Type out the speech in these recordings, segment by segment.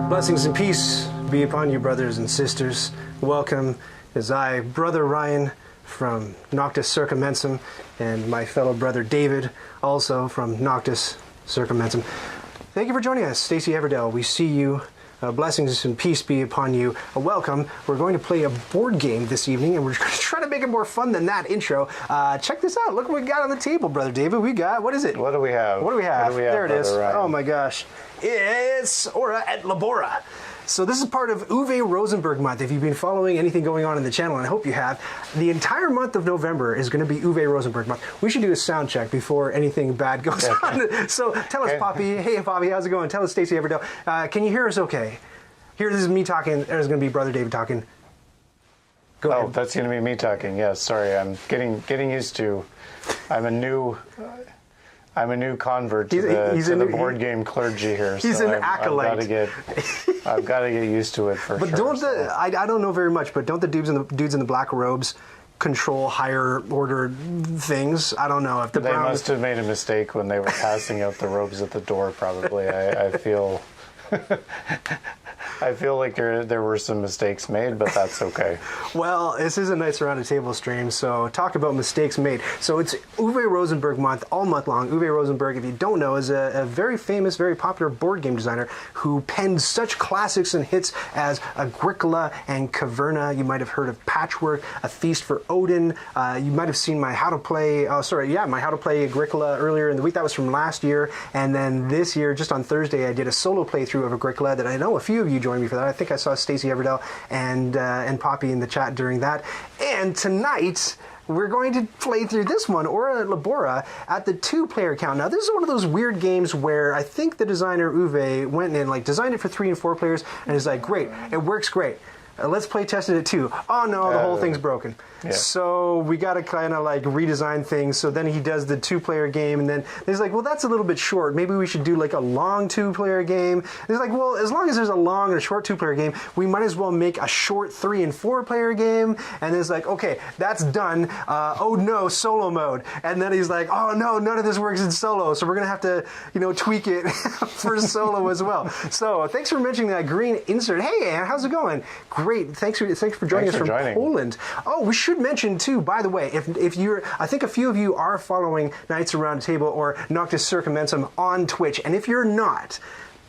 Blessings and peace be upon you, brothers and sisters. Welcome as I, Brother Ryan from Noctis Circumensum, and my fellow brother David, also from Noctis Circumensum. Thank you for joining us, Stacey Everdell. We see you. Blessings and peace be upon you. Welcome. We're going to play a board game this evening, and we're going to try to make it more fun than that intro. Check this out. Look what we got on the table, Brother David. We got, what is it? What do we have? What do we have? There it is. Ryan? Oh my gosh. It's Aura et Labora. So this is part of Uwe Rosenberg month. If you've been following anything going on in the channel, and I hope you have, the entire month of November is going to be Uwe Rosenberg month. We should do a sound check before anything bad goes on. So tell us, Poppy. Hey, Poppy, how's it going? Tell us, Stacey Everdell. Can you hear us okay? Here, this is me talking. There's going to be Brother David talking. Go ahead. Oh, that's going to be me talking. Yes, sorry. I'm getting used to. I'm a new convert to the board game clergy here. He's so an acolyte. I've got to get used to it for but sure. But I don't know very much, but don't the dudes in the black robes control higher order things? I don't know if the They must have made a mistake when they were passing out the robes at the door. Probably. I feel. I feel like there were some mistakes made, but that's okay. Well, this is a nice around the table stream, so talk about mistakes made. So it's Uwe Rosenberg month, all month long. Uwe Rosenberg, if you don't know, is a very famous, very popular board game designer who penned such classics and hits as Agricola and Caverna. You might have heard of Patchwork, A Feast for Odin. You might have seen my How to Play Agricola earlier in the week. That was from last year. And then this year, just on Thursday, I did a solo playthrough of Agricola that I know a few of you joined me for that. I think I saw Stacey Everdell and Poppy in the chat during that. And tonight, we're going to play through this one, Aura et Labora, at the 2-player count. Now, this is one of those weird games where I think the designer, Uwe, went in and designed it for 3 and 4 players, and is like, great, it works great. Let's play tested at 2. Oh no, the whole thing's broken. Yeah. So we got to kind of redesign things. So then he does the 2-player game, and then he's like, well, that's a little bit short. Maybe we should do a long 2-player game. And he's like, well, as long as there's a long and a short 2-player game, we might as well make a short 3 and 4-player game. And it's like, okay, that's done. Oh no, solo mode. And then he's like, oh no, none of this works in solo. So we're gonna have to, tweak it for solo as well. So thanks for mentioning that green insert. Hey, Ann, how's it going? Great. Thanks for joining us from Poland. Oh, we should mention too, by the way, if you're, I think a few of you are following Knights Around the Table or Noctis Circumensum on Twitch, and if you're not,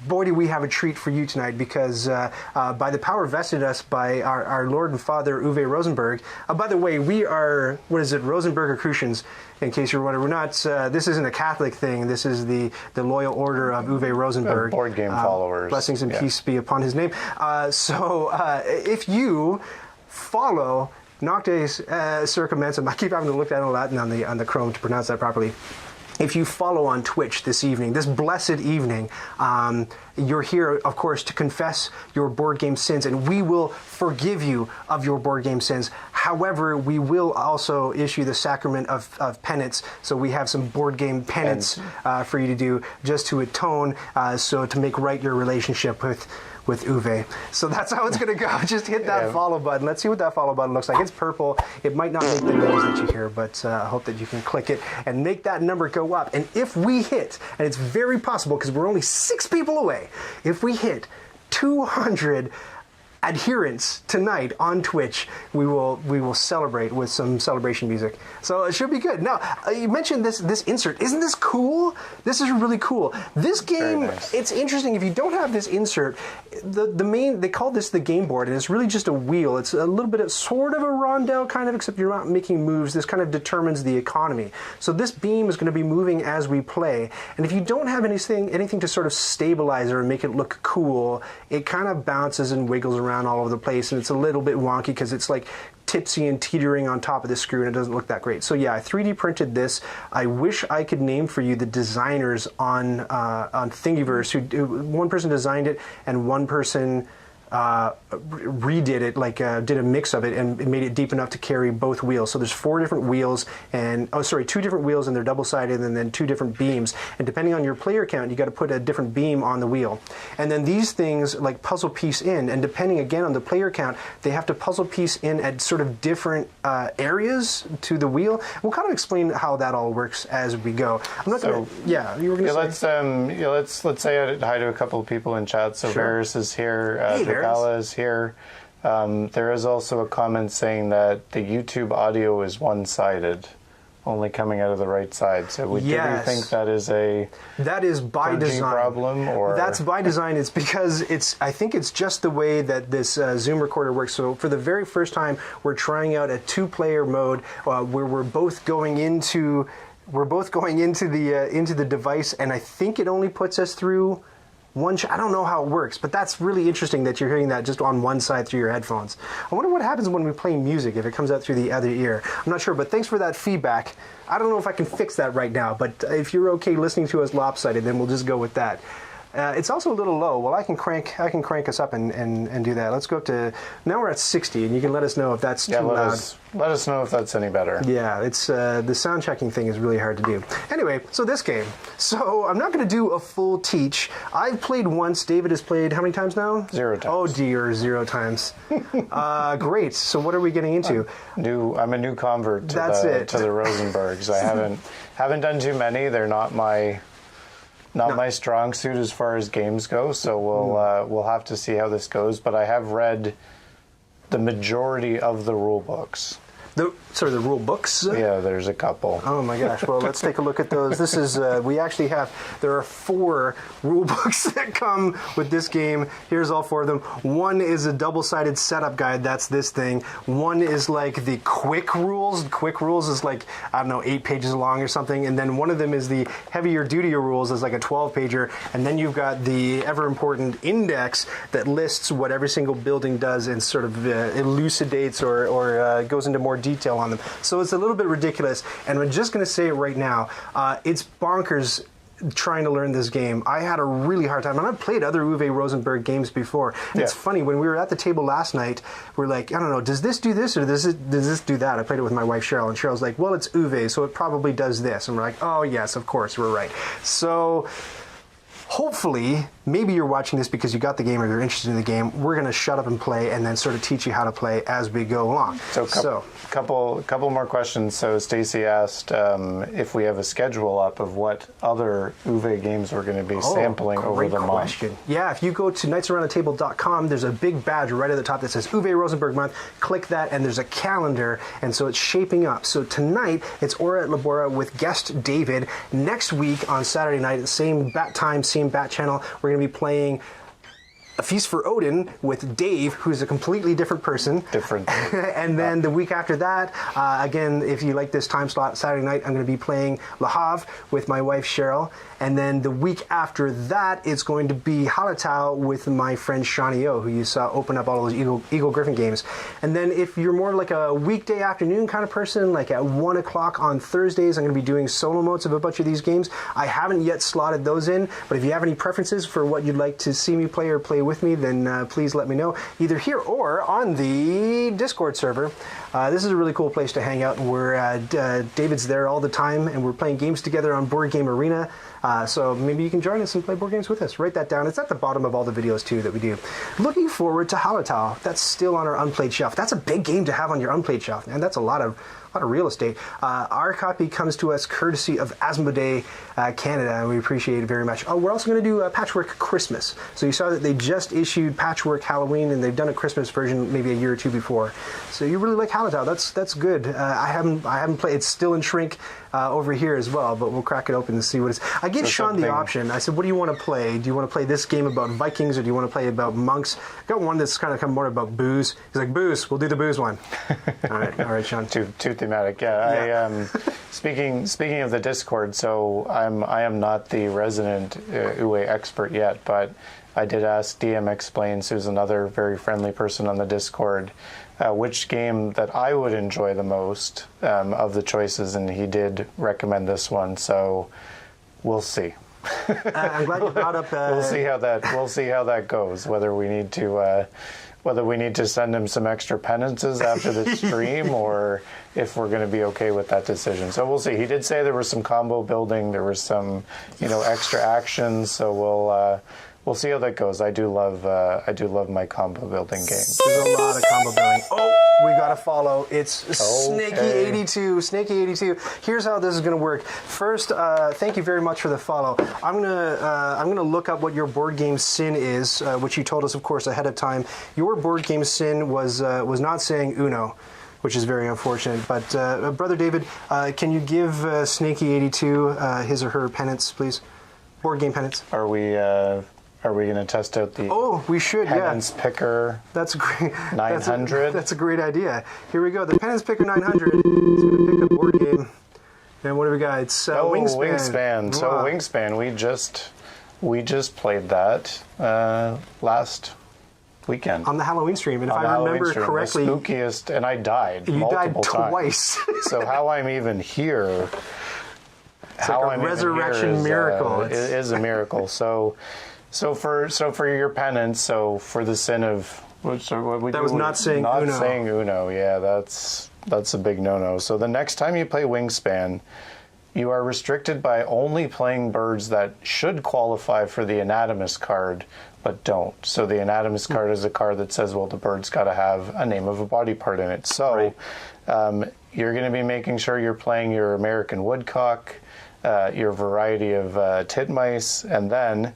boy, do we have a treat for you tonight, because by the power vested us by our Lord and Father Uwe Rosenberg. By the way, we are, Rosenberger Crucians, in case you're wondering. We're not, this isn't a Catholic thing. This is the loyal order of Uwe Rosenberg. Board game followers. Blessings and peace be upon his name. If you follow Noctis Circumensum, I keep having to look at it a lot on the Chrome to pronounce that properly. If you follow on Twitch this evening, this blessed evening, you're here, of course, to confess your board game sins, and we will forgive you of your board game sins. However, we will also issue the sacrament of penance, so we have some board game penance for you to do, just to atone, so to make right your relationship with Uwe. So that's how it's going to go. Just hit that follow button. Let's see what that follow button looks like. It's purple. It might not make the noise that you hear, but I hope that you can click it and make that number go up. And if we hit, and it's very possible because we're only 6 people away, if we hit 200 adherents tonight on Twitch, we will celebrate with some celebration music. So it should be good. Now, you mentioned this insert. Isn't this cool? This is really cool. This game, nice. It's interesting. If you don't have this insert, they call this the game board, and it's really just a wheel. It's a little bit of sort of a rondel kind of, except you're not making moves. This kind of determines the economy. So this beam is going to be moving as we play. And if you don't have anything to sort of stabilize it or make it look cool, it kind of bounces and wiggles around all over the place, and it's a little bit wonky because it's tipsy and teetering on top of the screw, and it doesn't look that great. So yeah, I 3D printed this. I wish I could name for you the designers on Thingiverse. One person designed it and one person redid it, did a mix of it and made it deep enough to carry both wheels. So there's 4 different wheels, and 2 different wheels, and they're double-sided, and then 2 different beams. And depending on your player count, you got to put a different beam on the wheel. And then these things like puzzle piece in, and depending again on the player count, they have to puzzle piece in at sort of different areas to the wheel. We'll kind of explain how that all works as we go. I'm not going to. Yeah, you were going to say. Let's say hi to a couple of people in chat. So Sure. Varys is here. Hey, Dragala is here. There is also a comment saying that the YouTube audio is one-sided, only coming out of the right side. So do you think that is that is by design problem, or that's by design? It's because I think it's just the way that this Zoom recorder works. So for the very first time, we're trying out a 2-player mode where we're both going into the device, and I think it only puts us through I don't know how it works, but that's really interesting that you're hearing that just on one side through your headphones. I wonder what happens when we play music, if it comes out through the other ear. I'm not sure, but thanks for that feedback. I don't know if I can fix that right now, but if you're okay listening to us lopsided, then we'll just go with that. It's also a little low. Well, I can crank us up and do that. Let's go up to, now we're at 60, and you can let us know if that's too loud. Let us know if that's any better. Yeah, it's the sound checking thing is really hard to do. Anyway, so this game. So I'm not going to do a full teach. I've played once. David has played how many times now? 0 times. Oh dear, 0 times. Great. So what are we getting into? I'm a new convert to the Rosenbergs. I haven't done too many. They're not my strong suit as far as games go, so we'll have to see how this goes. But I have read the majority of the rule books. The rule books? Yeah, there's a couple. Oh my gosh, well, let's take a look at those. This is, there are 4 rule books that come with this game. Here's all 4 of them. One is a double-sided setup guide, that's this thing. One is like the quick rules. Quick rules is like, I don't know, 8 pages long or something. And then one of them is the heavier, dutier rules, is like a 12-pager. And then you've got the ever-important index that lists what every single building does and sort of elucidates or goes into more detail on them. So it's a little bit ridiculous, and I'm just going to say it right now. It's bonkers trying to learn this game. I had a really hard time, and I've played other Uwe Rosenberg games before. And It's funny, when we were at the table last night, we're like, I don't know, does this do this or does this do that? I played it with my wife Cheryl, and Cheryl's like, well, it's Uwe, so it probably does this. And we're like, oh yes, of course, we're right. So hopefully, maybe you're watching this because you got the game or you're interested in the game. We're going to shut up and play and then sort of teach you how to play as we go along. So couple more questions. So Stacy asked if we have a schedule up of what other Uwe games we're going to be sampling over the month. Yeah, if you go to nightsaroundthetable.com, there's a big badge right at the top that says Uwe Rosenberg Month. Click that, and there's a calendar, and so it's shaping up. So tonight, it's Aura at Labora with guest David. Next week on Saturday night, same bat time, same bat channel, we're going to be playing A Feast for Odin with Dave, who's a completely different person. And then the week after that, again, if you like this time slot, Saturday night, I'm going to be playing Le Havre with my wife Cheryl. And then the week after that, it's going to be Hallertau with my friend Shawnee O, who you saw open up all those Eagle Griffin games. And then if you're more like a weekday afternoon kind of person, like at 1 o'clock on Thursdays, I'm going to be doing solo modes of a bunch of these games. I haven't yet slotted those in, but if you have any preferences for what you'd like to see me play or play with me, then please let me know, either here or on the Discord server. This is a really cool place to hang out, where David's there all the time, and we're playing games together on Board Game Arena. So maybe you can join us and play board games with us. Write that down. It's at the bottom of all the videos, too, that we do. Looking forward to Hallertau. That's still on our unplayed shelf. That's a big game to have on your unplayed shelf, man. That's a lot of real estate. Our copy comes to us courtesy of Asmodee Canada, and we appreciate it very much. Oh, we're also going to do Patchwork Christmas. So you saw that they just issued Patchwork Halloween, and they've done a Christmas version maybe a year or two before. So you really like Hallertau. That's good. I haven't played. It's still in shrink over here as well, but we'll crack it open and see what it's. I gave Sean the option. I said, "What do you want to play? Do you want to play this game about Vikings, or do you want to play about monks?" I got one that's kind of more about booze. He's like, "Booze. We'll do the booze one." All right, Sean. Too thematic. Yeah. Speaking of the Discord, so I am not the resident Uwe expert yet, but I did ask DM Explains, who's another very friendly person on the Discord, which game that I would enjoy the most of the choices, and he did recommend this one. So we'll see. I'm glad you brought up. We'll see how that goes. Whether we need to send him some extra penances after the stream, or if we're going to be okay with that decision. So we'll see. He did say there was some combo building, there was some extra actions. So we'll we'll see how that goes. I do love my combo building games. There's a lot of combo building. Oh, we got to follow. It's Snaky82. Snaky82. Here's how this is going to work. First, thank you very much for the follow. I'm gonna look up what your board game sin is, which you told us, of course, ahead of time. Your board game sin was not saying Uno, which is very unfortunate. But Brother David, can you give Snaky82 his or her penance, please? Board game penance. Are we going to test out the? Oh, we should. Penance Picker. That's great. 900. That's a great idea. Here we go. The Penance Picker 900 is going to pick a board game. And what do we got? It's Wingspan. Wingspan. So Wingspan, we just played that last weekend on the Halloween stream, and if I remember correctly, the spookiest, and I died. You multiple died twice. Times. So how I'm even here? It's how like a resurrection miracle. It is a miracle. So for your penance, so for the sin of what we that was not saying Uno. Not saying Uno. Yeah, that's a big no-no. So the next time you play Wingspan, you are restricted by only playing birds that should qualify for the anatomist card, but don't. So the anatomist card is a card that says, well, the bird's got to have a name of a body part in it. So you're going to be making sure you're playing your American woodcock, your variety of titmice, and then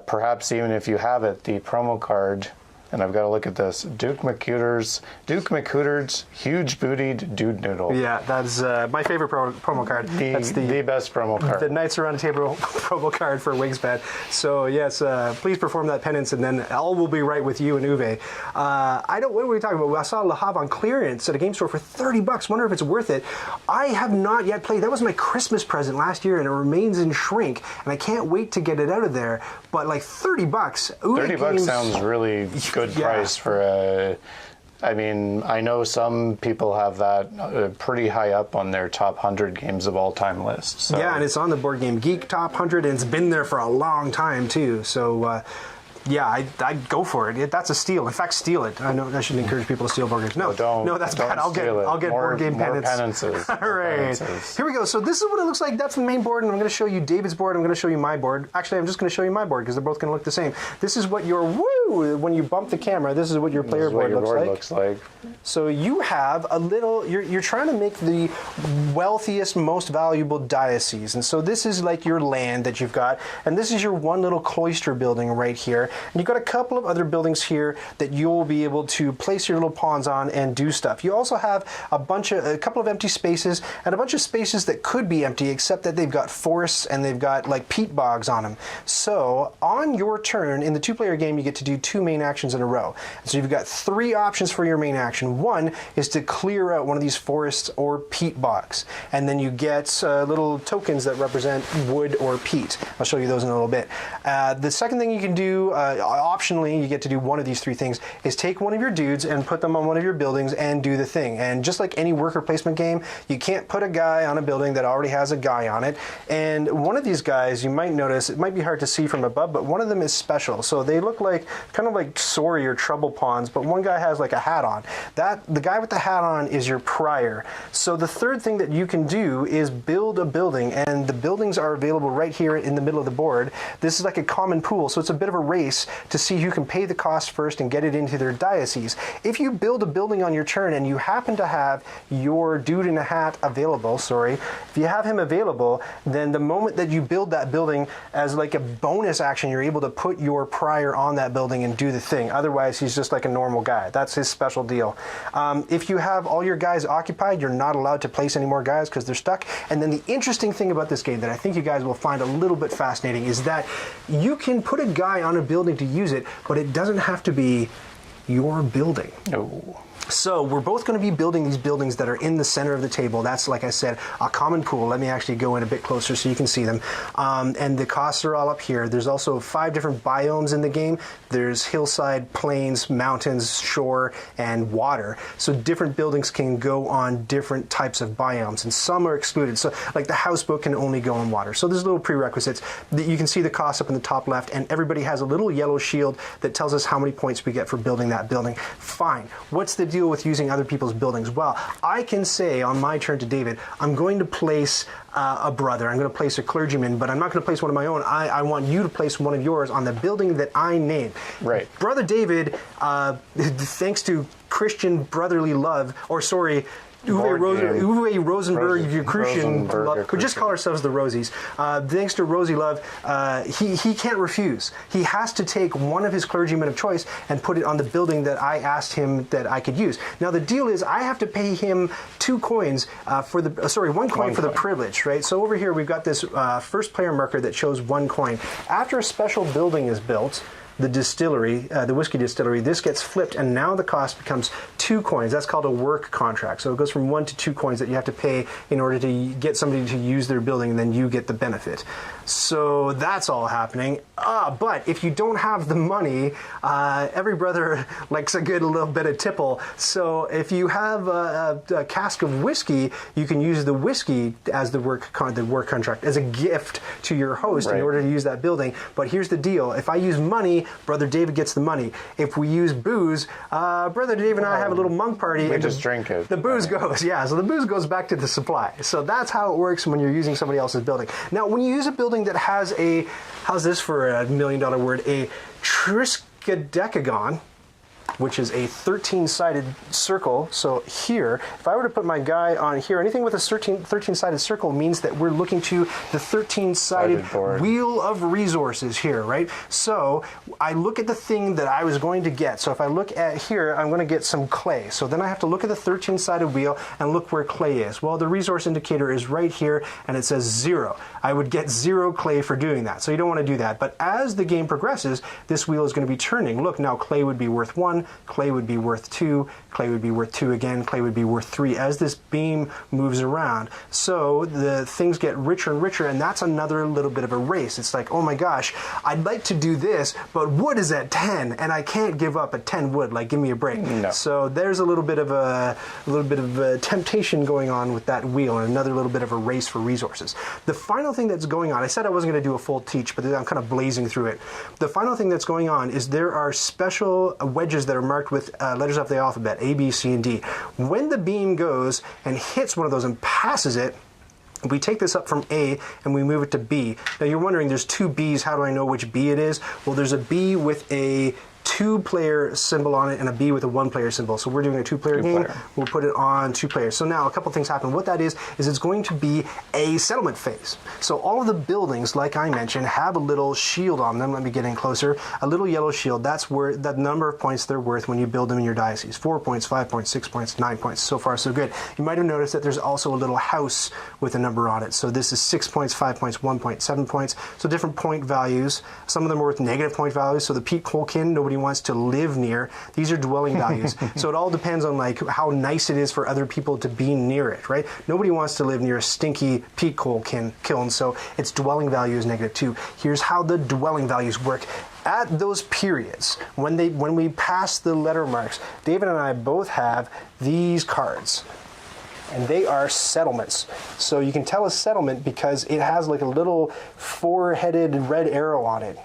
perhaps even if you have it, the promo card, and I've got to look at this, Duke McCooter's Huge Bootied Dude Noodle. Yeah, that's my favorite promo card. That's the best promo card. The Knights Around the Table promo card for Wingspan. So yes, please perform that penance, and then all will be right with you and Uwe. What were we talking about? I saw Le Havre on clearance at a game store for $30. Wonder if it's worth it. I have not yet played. That was my Christmas present last year, and it remains in shrink, and I can't wait to get it out of there. But like $30, Uwe $30 sounds really good price for a. I mean, I know some people have that pretty high up on their top 100 games of all time list. So. Yeah, and it's on the BoardGameGeek top 100, and it's been there for a long time too. So. Yeah, I'd go for it. That's a steal. In fact, steal it. I know I shouldn't encourage people to steal board games. No, that's bad. I'll get board game penances. All right. Here we go. So this is what it looks like. That's the main board, and I'm going to show you David's board. I'm going to show you my board. Actually, I'm just going to show you my board because they're both going to look the same. This is what your when you bump the camera. This is what your player board looks like. So you have a little. You're trying to make the wealthiest, most valuable diocese, and so this is like your land that you've got, and this is your one little cloister building right here. And you've got a couple of other buildings here that you'll be able to place your little pawns on and do stuff. You also have a couple of empty spaces and a bunch of spaces that could be empty, except that they've got forests and they've got like peat bogs on them. So on your turn in the two-player game, you get to do 2 main actions in a row. So you've got 3 options for your main action. One is to clear out one of these forests or peat bogs, and then you get little tokens that represent wood or peat. I'll show you those in a little bit. The second thing you can do, optionally, you get to do one of these 3 things, is take one of your dudes and put them on one of your buildings and do the thing. And just like any worker placement game, you can't put a guy on a building that already has a guy on it. And one of these guys, you might notice, it might be hard to see from above, but one of them is special. So they look like kind of like sorry or trouble pawns, but one guy has like a hat on. The guy with the hat on is your prior. So the third thing that you can do is build a building, and the buildings are available right here in the middle of the board. This is like a common pool, so it's a bit of a race to see who can pay the cost first and get it into their diocese. If you build a building on your turn and you happen to have your dude in a hat available, if you have him available, then the moment that you build that building as like a bonus action, you're able to put your prior on that building and do the thing. Otherwise, he's just like a normal guy. That's his special deal. If you have all your guys occupied, you're not allowed to place any more guys because they're stuck. And then the interesting thing about this game that I think you guys will find a little bit fascinating is that you can put a guy on a building to use it, but it doesn't have to be your building. No. So we're both going to be building these buildings that are in the center of the table. That's, like I said, a common pool. Let me actually go in a bit closer so you can see them. And the costs are all up here. There's also 5 different biomes in the game. There's hillside, plains, mountains, shore, and water. So different buildings can go on different types of biomes, and some are excluded. So like the houseboat can only go on water. So there's little prerequisites. You can see the cost up in the top left, and everybody has a little yellow shield that tells us how many points we get for building that building. Fine. What's the deal deal with using other people's buildings? Well, I can say on my turn to David, I'm going to place a brother, I'm going to place a clergyman, but I'm not going to place one of my own. I want you to place one of yours on the building that I name. Right. Brother David, thanks to Christian brotherly love, or sorry, Uwe Rosenberg, Christian love. We just call ourselves the Rosies. Thanks to Rosie Love, he can't refuse. He has to take one of his clergymen of choice and put it on the building that I asked him that I could use. Now the deal is I have to pay him 2 coins for the one coin for the privilege, right? So over here we've got this first player marker that shows 1 coin. After a special building is built, the distillery, the whiskey distillery, this gets flipped, and now the cost becomes 2 coins. That's called a work contract. So it goes from 1 to 2 coins that you have to pay in order to get somebody to use their building, and then you get the benefit. So that's all happening. But if you don't have the money, every brother likes a good little bit of tipple. So if you have a cask of whiskey, you can use the whiskey as the work contract, as a gift to your host in order to use that building. But here's the deal. If I use money, Brother David gets the money. If we use booze, Brother David and I have a little monk party. We just drink it. The booze goes, yeah. So the booze goes back to the supply. So that's how it works when you're using somebody else's building. Now, when you use a building that has how's this for $1 million word? A triskaidekagon, which is a 13-sided circle. So here, if I were to put my guy on here, anything with a 13-sided circle means that we're looking to the 13-sided wheel of resources here, right? So I look at the thing that I was going to get. So if I look at here, I'm going to get some clay. So then I have to look at the 13-sided wheel and look where clay is. Well, the resource indicator is right here, and it says 0. I would get 0 clay for doing that. So you don't want to do that. But as the game progresses, this wheel is going to be turning. Look, now clay would be worth 1. Clay would be worth 2, clay would be worth 2 again, clay would be worth 3 as this beam moves around. So the things get richer and richer, and that's another little bit of a race. It's like, oh my gosh, I'd like to do this, but wood is at 10, and I can't give up at 10 wood. Like, give me a break. No. So there's a little bit of a temptation going on with that wheel, and another little bit of a race for resources. The final thing that's going on, I said I wasn't going to do a full teach, but I'm kind of blazing through it. The final thing that's going on is there are special wedges that are marked with letters of the alphabet, A, B, C, and D. When the beam goes and hits one of those and passes it, we take this up from A and we move it to B. Now you're wondering, there's 2 B's, how do I know which B it is? Well, there's a B with a 2-player symbol on it and a B with a 1-player symbol. So we're doing a 2-player game. We'll put it on 2 players. So now a couple things happen. What that is it's going to be a settlement phase. So all of the buildings, like I mentioned, have a little shield on them. Let me get in closer. A little yellow shield. That's where that number of points they're worth when you build them in your diocese. 4 points, 5 points, 6 points, 9 points. So far, so good. You might have noticed that there's also a little house with a number on it. So this is 6 points, 5 points, 1 point, 7 points. So different point values. Some of them are worth negative point values. So the peat coalkin, nobody wants to live near. These are dwelling values. So it all depends on like how nice it is for other people to be near it, right? Nobody wants to live near a stinky peat coal kiln, so its dwelling value is -2. Here's how the dwelling values work. At those periods, when we pass the letter marks, David and I both have these cards. And they are settlements. So you can tell a settlement because it has like a little 4-headed red arrow on it.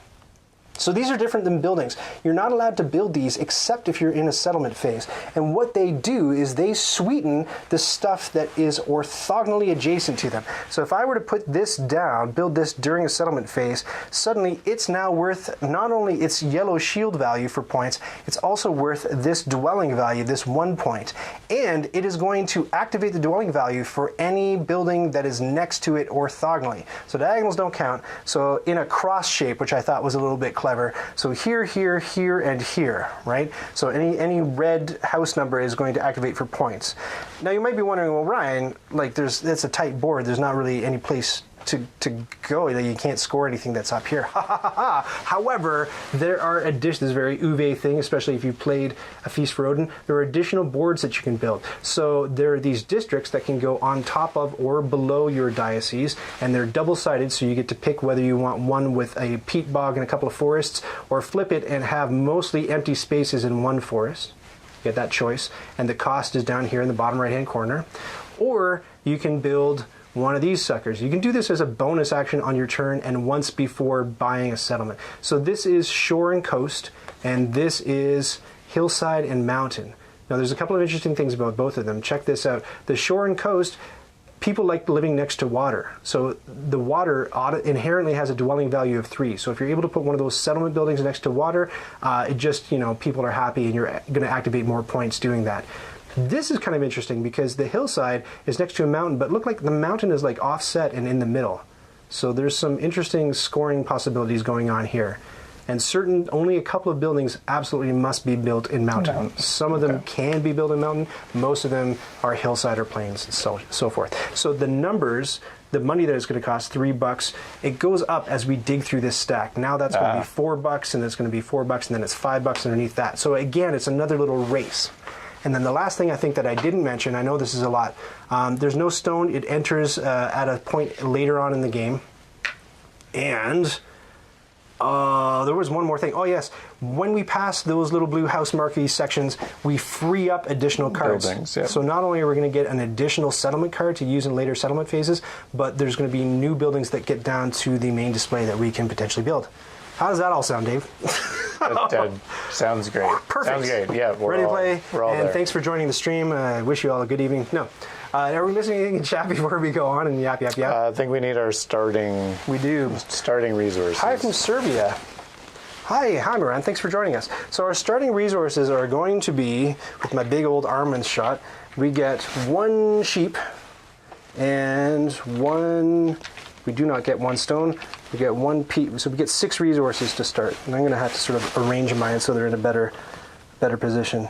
So these are different than buildings. You're not allowed to build these except if you're in a settlement phase. And what they do is they sweeten the stuff that is orthogonally adjacent to them. So if I were to put this down, build this during a settlement phase, suddenly it's now worth not only its yellow shield value for points, it's also worth this dwelling value, this 1 point. And it is going to activate the dwelling value for any building that is next to it orthogonally. So diagonals don't count. So in a cross shape, which I thought was a little bit clever. So here, here, here, and here, right? So any red house number is going to activate for points. Now you might be wondering, well, Ryan, like it's a tight board. There's not really any place to go. You can't score anything that's up here. However, there are additions. This is a very Uwe thing, especially if you played A Feast for Odin. There are additional boards that you can build. So there are these districts that can go on top of or below your diocese, and they're double-sided, so you get to pick whether you want one with a peat bog and a couple of forests, or flip it and have mostly empty spaces in one forest. You get that choice, and the cost is down here in the bottom right-hand corner. Or you can build one of these suckers. You can do this as a bonus action on your turn and once before buying a settlement. So this is shore and coast, and this is hillside and mountain. Now, there's a couple of interesting things about both of them. Check this out. The shore and coast, people like living next to water. So the water inherently has a dwelling value of 3. So if you're able to put one of those settlement buildings next to water, it just, people are happy and you're going to activate more points doing that. This is kind of interesting because the hillside is next to a mountain, but look like the mountain is like offset and in the middle. So there's some interesting scoring possibilities going on here. And only a couple of buildings absolutely must be built in mountain. Some of them can be built in mountain. Most of them are hillside or plains and so forth. So the numbers, the money that it's going to cost, $3, it goes up as we dig through this stack. Now that's going to be $4, and it's going to be $4, and then it's $5 underneath that. So again, it's another little race. And then the last thing I think that I didn't mention, I know this is a lot, there's no stone. It enters at a point later on in the game. And there was one more thing. Oh, yes. When we pass those little blue house marquee sections, we free up additional cards. Buildings, yep. So not only are we going to get an additional settlement card to use in later settlement phases, but there's going to be new buildings that get down to the main display that we can potentially build. How does that all sound, Dave? That sounds great. Perfect. Sounds great. Yeah, ready to play. We're all and there. Thanks for joining the stream. I wish you all a good evening. No. Are we missing anything in chat before we go on and yap? I think we need our starting. We do. Starting resources. Hi from Serbia. Hi, Moran. Thanks for joining us. So our starting resources are going to be, with my big old Armand shot, we get 1 sheep and 1. We do not get 1 stone. We get 1 peat. So we get 6 resources to start. And I'm going to have to sort of arrange mine so they're in a better position.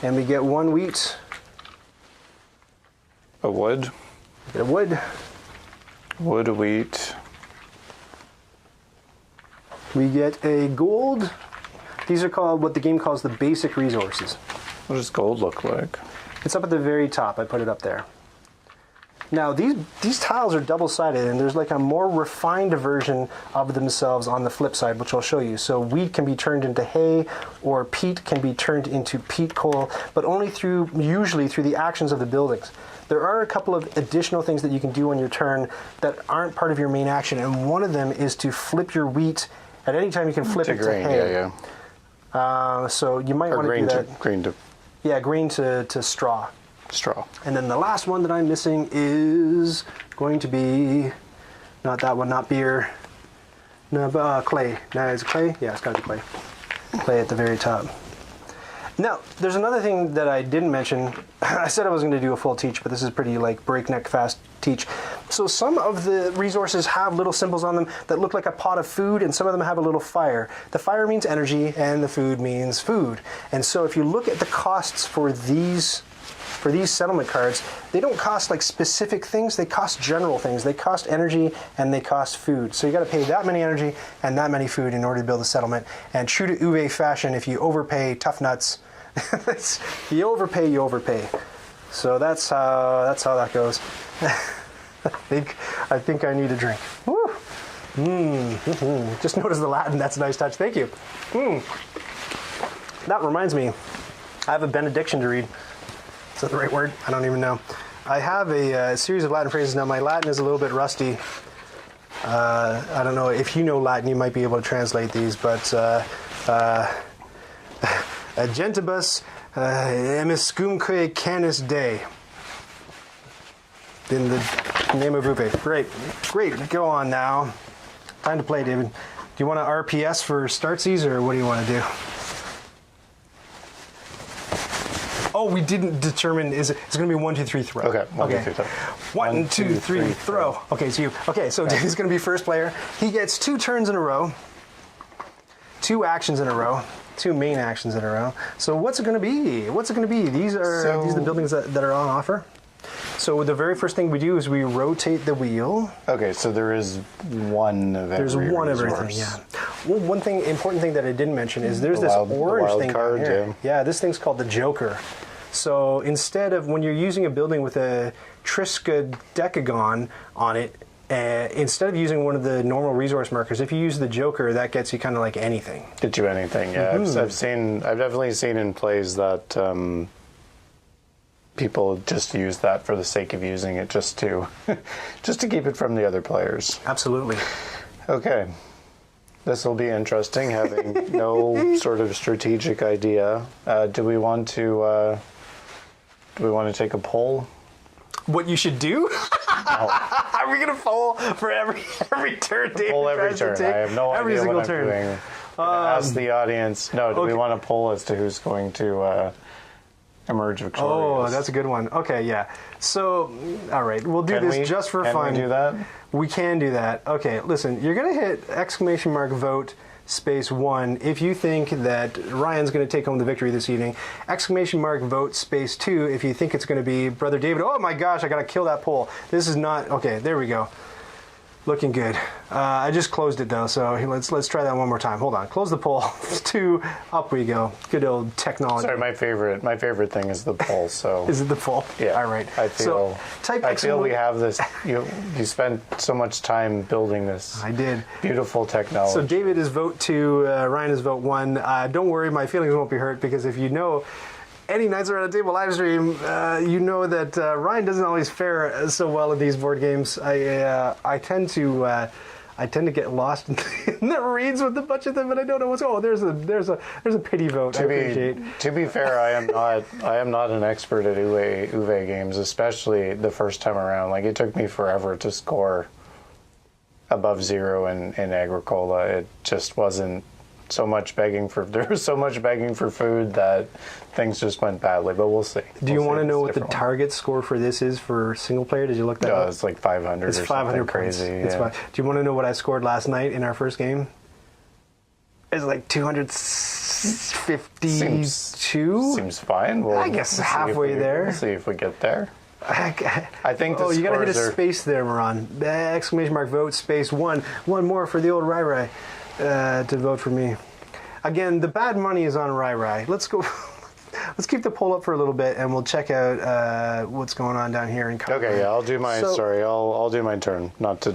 And we get 1 wheat. A wood. A wood. Wood, wheat. We get a gold. These are called what the game calls the basic resources. What does gold look like? It's up at the very top. I put it up there. Now these tiles are double-sided, and there's like a more refined version of themselves on the flip side, which I'll show you. So wheat can be turned into hay, or peat can be turned into peat coal, but only usually through the actions of the buildings. There are a couple of additional things that you can do on your turn that aren't part of your main action, and one of them is to flip your wheat. At any time you can flip it to hay. So you might want to do that. Grain to straw. Straw. And then the last one that I'm missing is going to be, not that one, not beer. No, clay. Now is it clay? Yeah, it's got to be clay. Clay at the very top. Now, there's another thing that I didn't mention. I said I was going to do a full teach, but this is pretty like breakneck fast teach. So some of the resources have little symbols on them that look like a pot of food, and some of them have a little fire. The fire means energy, and the food means food. And so if you look at the costs for these settlement cards, they don't cost like specific things, they cost general things. They cost energy and they cost food. So you got to pay that many energy and that many food in order to build a settlement. And true to Uwe fashion, if you overpay, tough nuts. You overpay. So that's how that goes. I think I need a drink. Woo. Just notice the Latin, that's a nice touch. Thank you. That reminds me, I have a benediction to read. Is that the right word? I don't even know. I have a series of Latin phrases. Now, my Latin is a little bit rusty. I don't know. If you know Latin, you might be able to translate these, but gentibus emiscumque canis Dei. In the name of Upe. Great. Go on now. Time to play, David. Do you want to RPS for startsies, or what do you want to do? Oh, we didn't determine. It's going to be 1, 2, 3, throw. Okay. 1, 2, 3, throw. 1, 2, 3, throw. Okay, so David's going to be first player. He gets 2 turns in a row, 2 actions in a row, 2 main actions in a row. So what's it going to be? These are the buildings that are on offer. So the very first thing we do is we rotate the wheel. Okay, so there is one of every There's one of resource. everything, yeah. Well, important thing that I didn't mention is there's this orange thing card, down here. Yeah, this thing's called the Joker. So instead of, when you're using a building with a triskaidekagon on it, instead of using one of the normal resource markers, if you use the Joker, that gets you kind of like anything. Get you anything, yeah. Mm-hmm. I've definitely seen in plays that people just use that for the sake of using it, just to keep it from the other players. Absolutely. Okay. This will be interesting, having no sort of strategic idea. Do we want to take a poll? What you should do? Are we gonna poll for every turn? Poll every turn. I have no every idea single what turn. I'm doing. Ask the audience. No, do we want to poll as to who's going to emerge victorious? Oh, that's a good one. Okay, yeah. So, all right, we'll do this just for fun. Can we do that? We can do that. Okay, listen, you're going to hit !vote space 1 if you think that Ryan's going to take home the victory this evening. !vote space 2 if you think it's going to be Brother David. Oh my gosh, I got to kill that poll. This is not... Okay, there we go. Looking good. I just closed it though, so let's try that one more time. Hold on. Close the poll. 2. Up we go. Good old technology. Sorry, my favorite thing is the poll. So is it the poll? Yeah. All right. I feel we have this. You spent so much time building this. I did. Beautiful technology. So David is vote 2. Ryan is vote 1. Don't worry, my feelings won't be hurt because if you know any Knights Around the Table live stream, you know that Ryan doesn't always fare so well in these board games. I tend to get lost in the reads with a bunch of them, and I don't know what's. Oh, there's a pity vote. To be fair, I am not an expert at Uwe games, especially the first time around. Like it took me forever to score above 0 in Agricola. It just wasn't. There was so much begging for food that things just went badly, but we'll see. Do you want to know what the target score for this is for single player? Did you look that up? No, it's like 500 it's or 500 something crazy. It's yeah. Do you want to know what I scored last night in our first game? It's like 252? Seems fine. I guess halfway there. We'll see if we get there. I think the you got to hit a scores are... space there, Moran. !vote space 1. One more for the old Rai to vote for me. Again, the bad money is on Rai. Let's go. Let's keep the poll up for a little bit, and we'll check out what's going on down here in Colorado. Okay, yeah, I'll do my. Sorry, I'll do my turn. Not to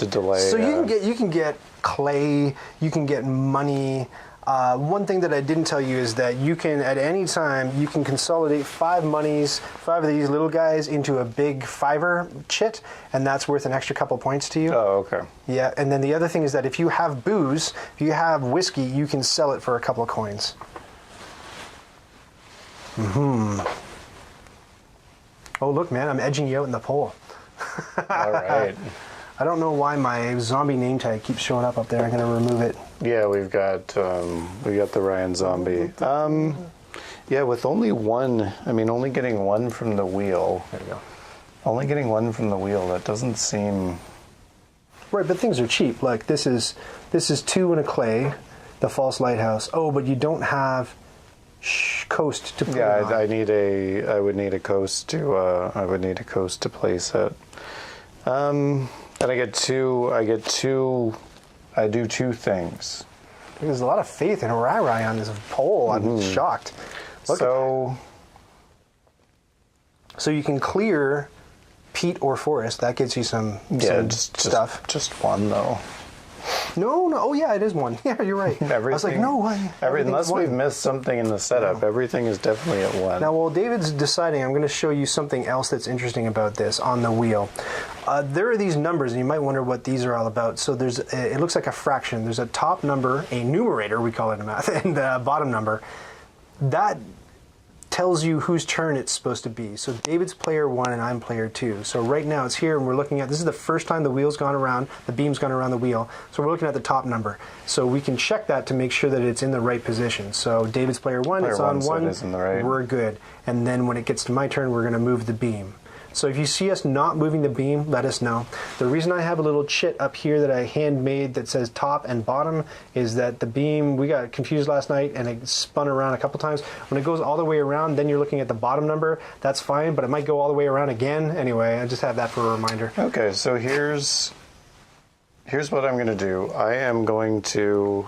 delay. So you can get clay. You can get money. One thing that I didn't tell you is that you can, at any time, you can consolidate 5 monies, 5 of these little guys into a big 5er chit, and that's worth an extra couple points to you. Oh, okay. Yeah, and then the other thing is that if you have booze, if you have whiskey, you can sell it for a couple of coins. Oh, look, man, I'm edging you out in the poll. All right. I don't know why my zombie name tag keeps showing up there. I'm going to remove it. Yeah, we've got the Ryan zombie. Yeah, with only getting one from the wheel. There you go. Only getting one from the wheel. That doesn't seem right. But things are cheap. Like this is 2 and a clay, the false lighthouse. Oh, but you don't have coast to put it on. I would need a coast to place it. And I do 2 things. There's a lot of faith in Rai on this poll. I'm shocked. So you can clear peat or forest. That gets you some stuff. Just one though. No. Oh yeah, it is 1. Yeah, you're right. I was like, no way. Unless we've missed something in the setup, everything is definitely at 1. Now, while David's deciding, I'm going to show you something else that's interesting about this on the wheel. There are these numbers, and you might wonder what these are all about. So it looks like a fraction. There's a top number, a numerator, we call it in math, and a bottom number. That tells you whose turn it's supposed to be. So David's player 1 and I'm player 2. So right now it's here and we're looking at, this is the first time the wheel's gone around, the beam's gone around the wheel. So we're looking at the top number. So we can check that to make sure that it's in the right position. So David's player 1, it's on 1, so it is in the right. We're good. And then when it gets to my turn, we're going to move the beam. So if you see us not moving the beam, let us know. The reason I have a little chit up here that I handmade that says top and bottom is that the beam, we got confused last night and it spun around a couple times. When it goes all the way around, then you're looking at the bottom number. That's fine, but it might go all the way around again. Anyway, I just have that for a reminder. Okay, so here's what I'm going to do. I'm going to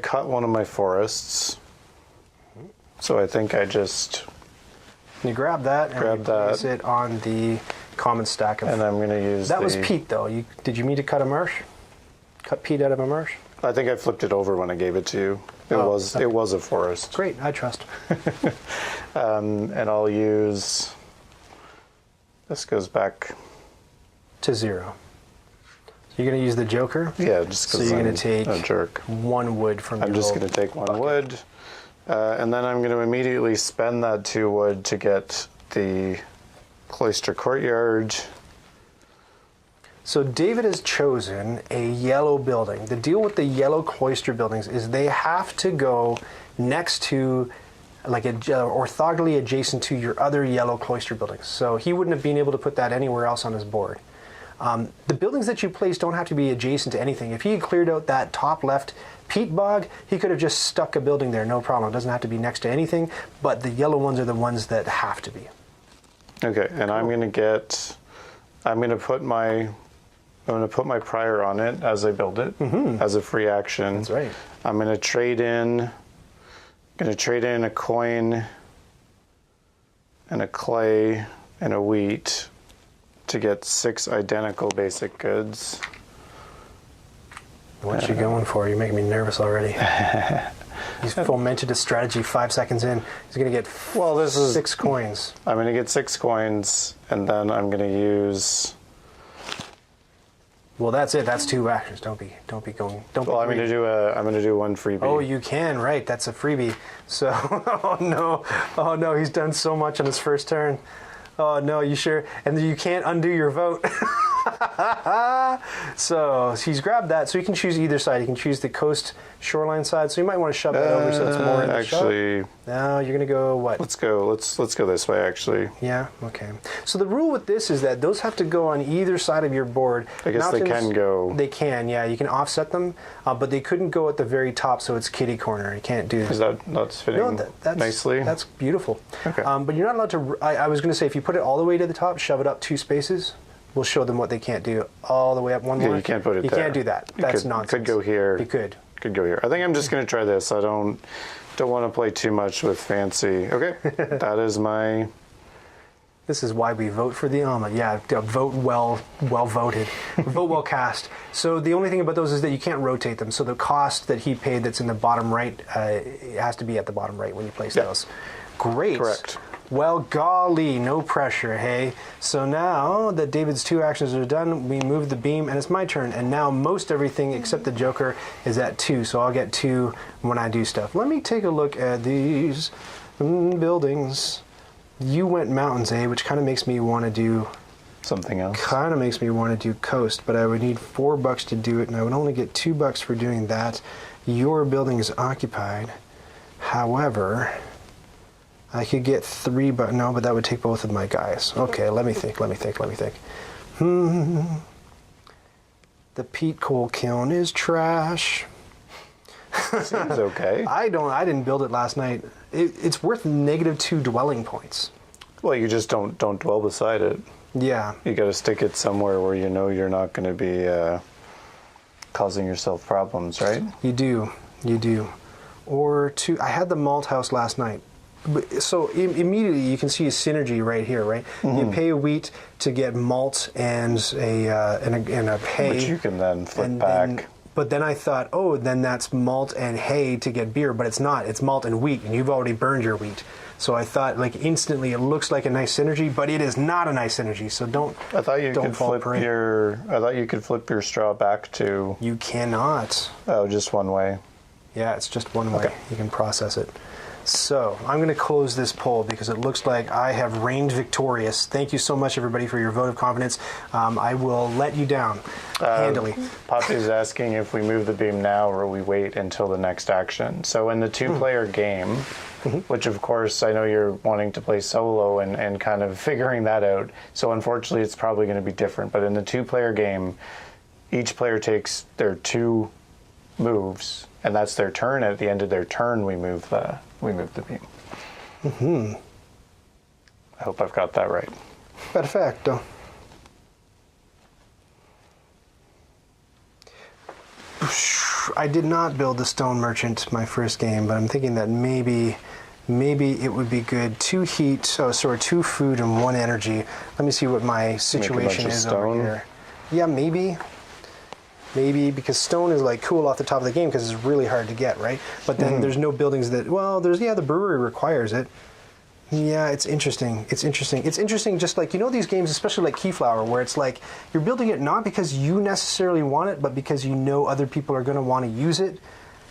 cut one of my forests. So I think I just... You grab that and place it on the common stack of... And I'm going to use That was peat, though. Did you mean to cut a marsh? Cut peat out of a marsh? I think I flipped it over when I gave it to you. It was a forest. Great, I trust. And I'll use... This goes back... to 0. You're going to use the Joker? Yeah, just because you're going to take a jerk. 1 wood from your I'm just going to take 1 wood, and then I'm going to immediately spend that 2 wood to get the cloister courtyard. So David has chosen a yellow building. The deal with the yellow cloister buildings is they have to go next to, like, orthogonally adjacent to your other yellow cloister buildings. So he wouldn't have been able to put that anywhere else on his board. The buildings that you place don't have to be adjacent to anything. If he had cleared out that top left peat bog, he could have just stuck a building there, no problem. It doesn't have to be next to anything, but the yellow ones are the ones that have to be. Okay, and cool. I'm going to put my prior on it as I build it, as a free action. That's right. I'm going to trade in a coin and a clay and a wheat to get 6 identical basic goods. What you going for? You're making me nervous already. He's fomented a strategy 5 seconds in. He's going to get 6 coins. I'm going to get 6 coins, and then I'm going to use... Well, that's it. That's 2 actions. Don't be going. I'm going to do 1 freebie. Oh, you can, right? That's a freebie. So, oh no, he's done so much on his first turn. Oh no, you sure? And you can't undo your vote. So he's grabbed that. So you can choose either side. You can choose the coast shoreline side. So you might want to shove that over so it's more in the actually. shove. No, you're gonna go what? Let's go this way. Actually. Yeah. Okay. So the rule with this is that those have to go on either side of your board. I guess Mountains, they can go. They can. Yeah. You can offset them, but they couldn't go at the very top. So it's kitty corner. You can't do. Is that's fitting that's, nicely? That's beautiful. Okay. But you're not allowed to. I was gonna say if you put it all the way to the top, shove it up 2 spaces. We'll show them what they can't do all the way up 1 more. You can't put it there. You can't do that. That's nonsense. Could go here. You could. Could go here. I think I'm just going to try this. I don't want to play too much with fancy. Okay. That is my... This is why we vote for the omelet. Yeah, vote well voted. Vote well cast. So the only thing about those is that you can't rotate them. So the cost that he paid that's in the bottom right it has to be at the bottom right when you place those. Great. Correct. Well, golly, no pressure, hey? So now that David's 2 actions are done, we move the beam, and it's my turn. And now most everything except the Joker is at 2, so I'll get 2 when I do stuff. Let me take a look at these buildings. You went mountains, eh? Which kind of makes me want to do... something else. Kind of makes me want to do coast, but I would need $4 to do it, and I would only get $2 for doing that. Your building is occupied. However... I could get 3, but no, but that would take both of my guys. Okay, let me think. The peat coal kiln is trash. Seems okay. I didn't build it last night. It's worth -2 dwelling points. Well, you just don't dwell beside it. Yeah. You got to stick it somewhere where you know you're not going to be causing yourself problems, right? You do. Or I had the malt house last night. So immediately you can see a synergy right here, right? Mm-hmm. You pay a wheat to get malt and a hay, which you can then flip back. But then I thought, oh, then that's malt and hay to get beer, but it's not. It's malt and wheat, and you've already burned your wheat. So I thought, like, instantly it looks like a nice synergy, but it is not a nice synergy. So don't. I thought you could flip your straw back to. You cannot. Oh, just one way. Yeah, it's just one way. Okay. You can process it. So I'm going to close this poll because it looks like I have reigned victorious. Thank you so much, everybody, for your vote of confidence. I will let you down handily. Poppy is asking if we move the beam now or we wait until the next action. So in the 2-player game, which of course I know you're wanting to play solo and kind of figuring that out. So unfortunately it's probably going to be different. But in the 2-player game, each player takes their 2 moves, and that's their turn. At the end of their turn, we move the beam. I hope I've got that right. Perfecto. I did not build the stone merchant my first game, but I'm thinking that maybe it would be good 2 heat, 2 food and 1 energy. Let me see what my situation is over here. Yeah, maybe because stone is like cool off the top of the game because it's really hard to get, right? But then there's no buildings that, well, the brewery requires it. Yeah, it's interesting. It's interesting. It's interesting just like, you know, these games, especially like Keyflower, where it's like you're building it not because you necessarily want it, but because you know other people are going to want to use it.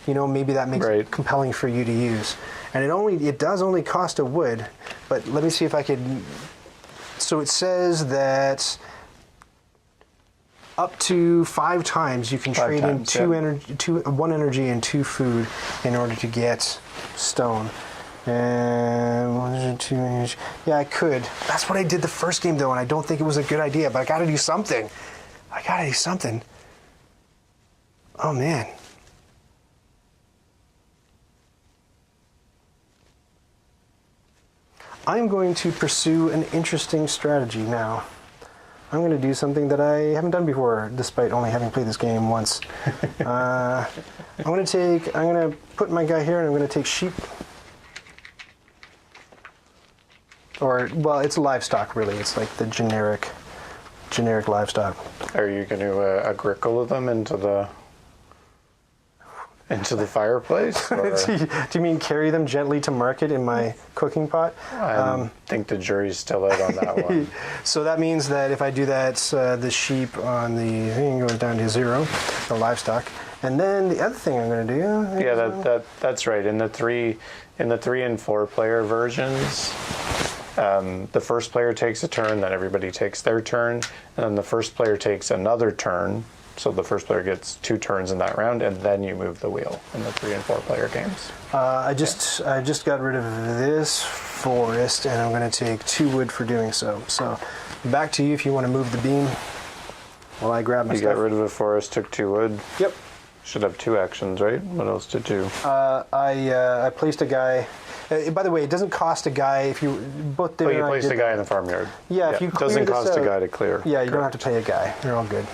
You know, maybe that makes it compelling for you to use. And it does only cost a wood, but let me see if I could. So it says that up to 5 times you can trade in 1 energy and 2 food in order to get stone. And 1, 2 energy. Yeah, I could. That's what I did the first game though, and I don't think it was a good idea. But I got to do something. Oh man. I'm going to pursue an interesting strategy now. I'm going to do something that I haven't done before, despite only having played this game once. I'm going to put my guy here, and I'm going to take sheep. Or, well, it's livestock, really. It's like the generic livestock. Are you going to agricola them into the fireplace? Do you mean carry them gently to market in my cooking pot? I think the jury's still out on that one. So that means that if I do that, the sheep on the thing goes down to 0, the livestock. And then the other thing I'm going to do... Yeah, that's right. In the 3 and 4 player versions, the first player takes a turn, then everybody takes their turn, and then the first player takes another turn. So the first player gets 2 turns in that round, and then you move the wheel in the 3 and 4 player games. I just got rid of this forest, and I'm going to take 2 wood for doing so. So back to you if you want to move the beam while I grab my stuff. You got rid of the forest, took 2 wood. Yep. Should have 2 actions, right? What else did you? I placed a guy. By the way, it doesn't cost a guy if you both. Oh, you placed a guy in the farmyard. Yeah, if you clear doesn't this cost out, a guy to clear. Yeah, you don't have to pay a guy. You're all good.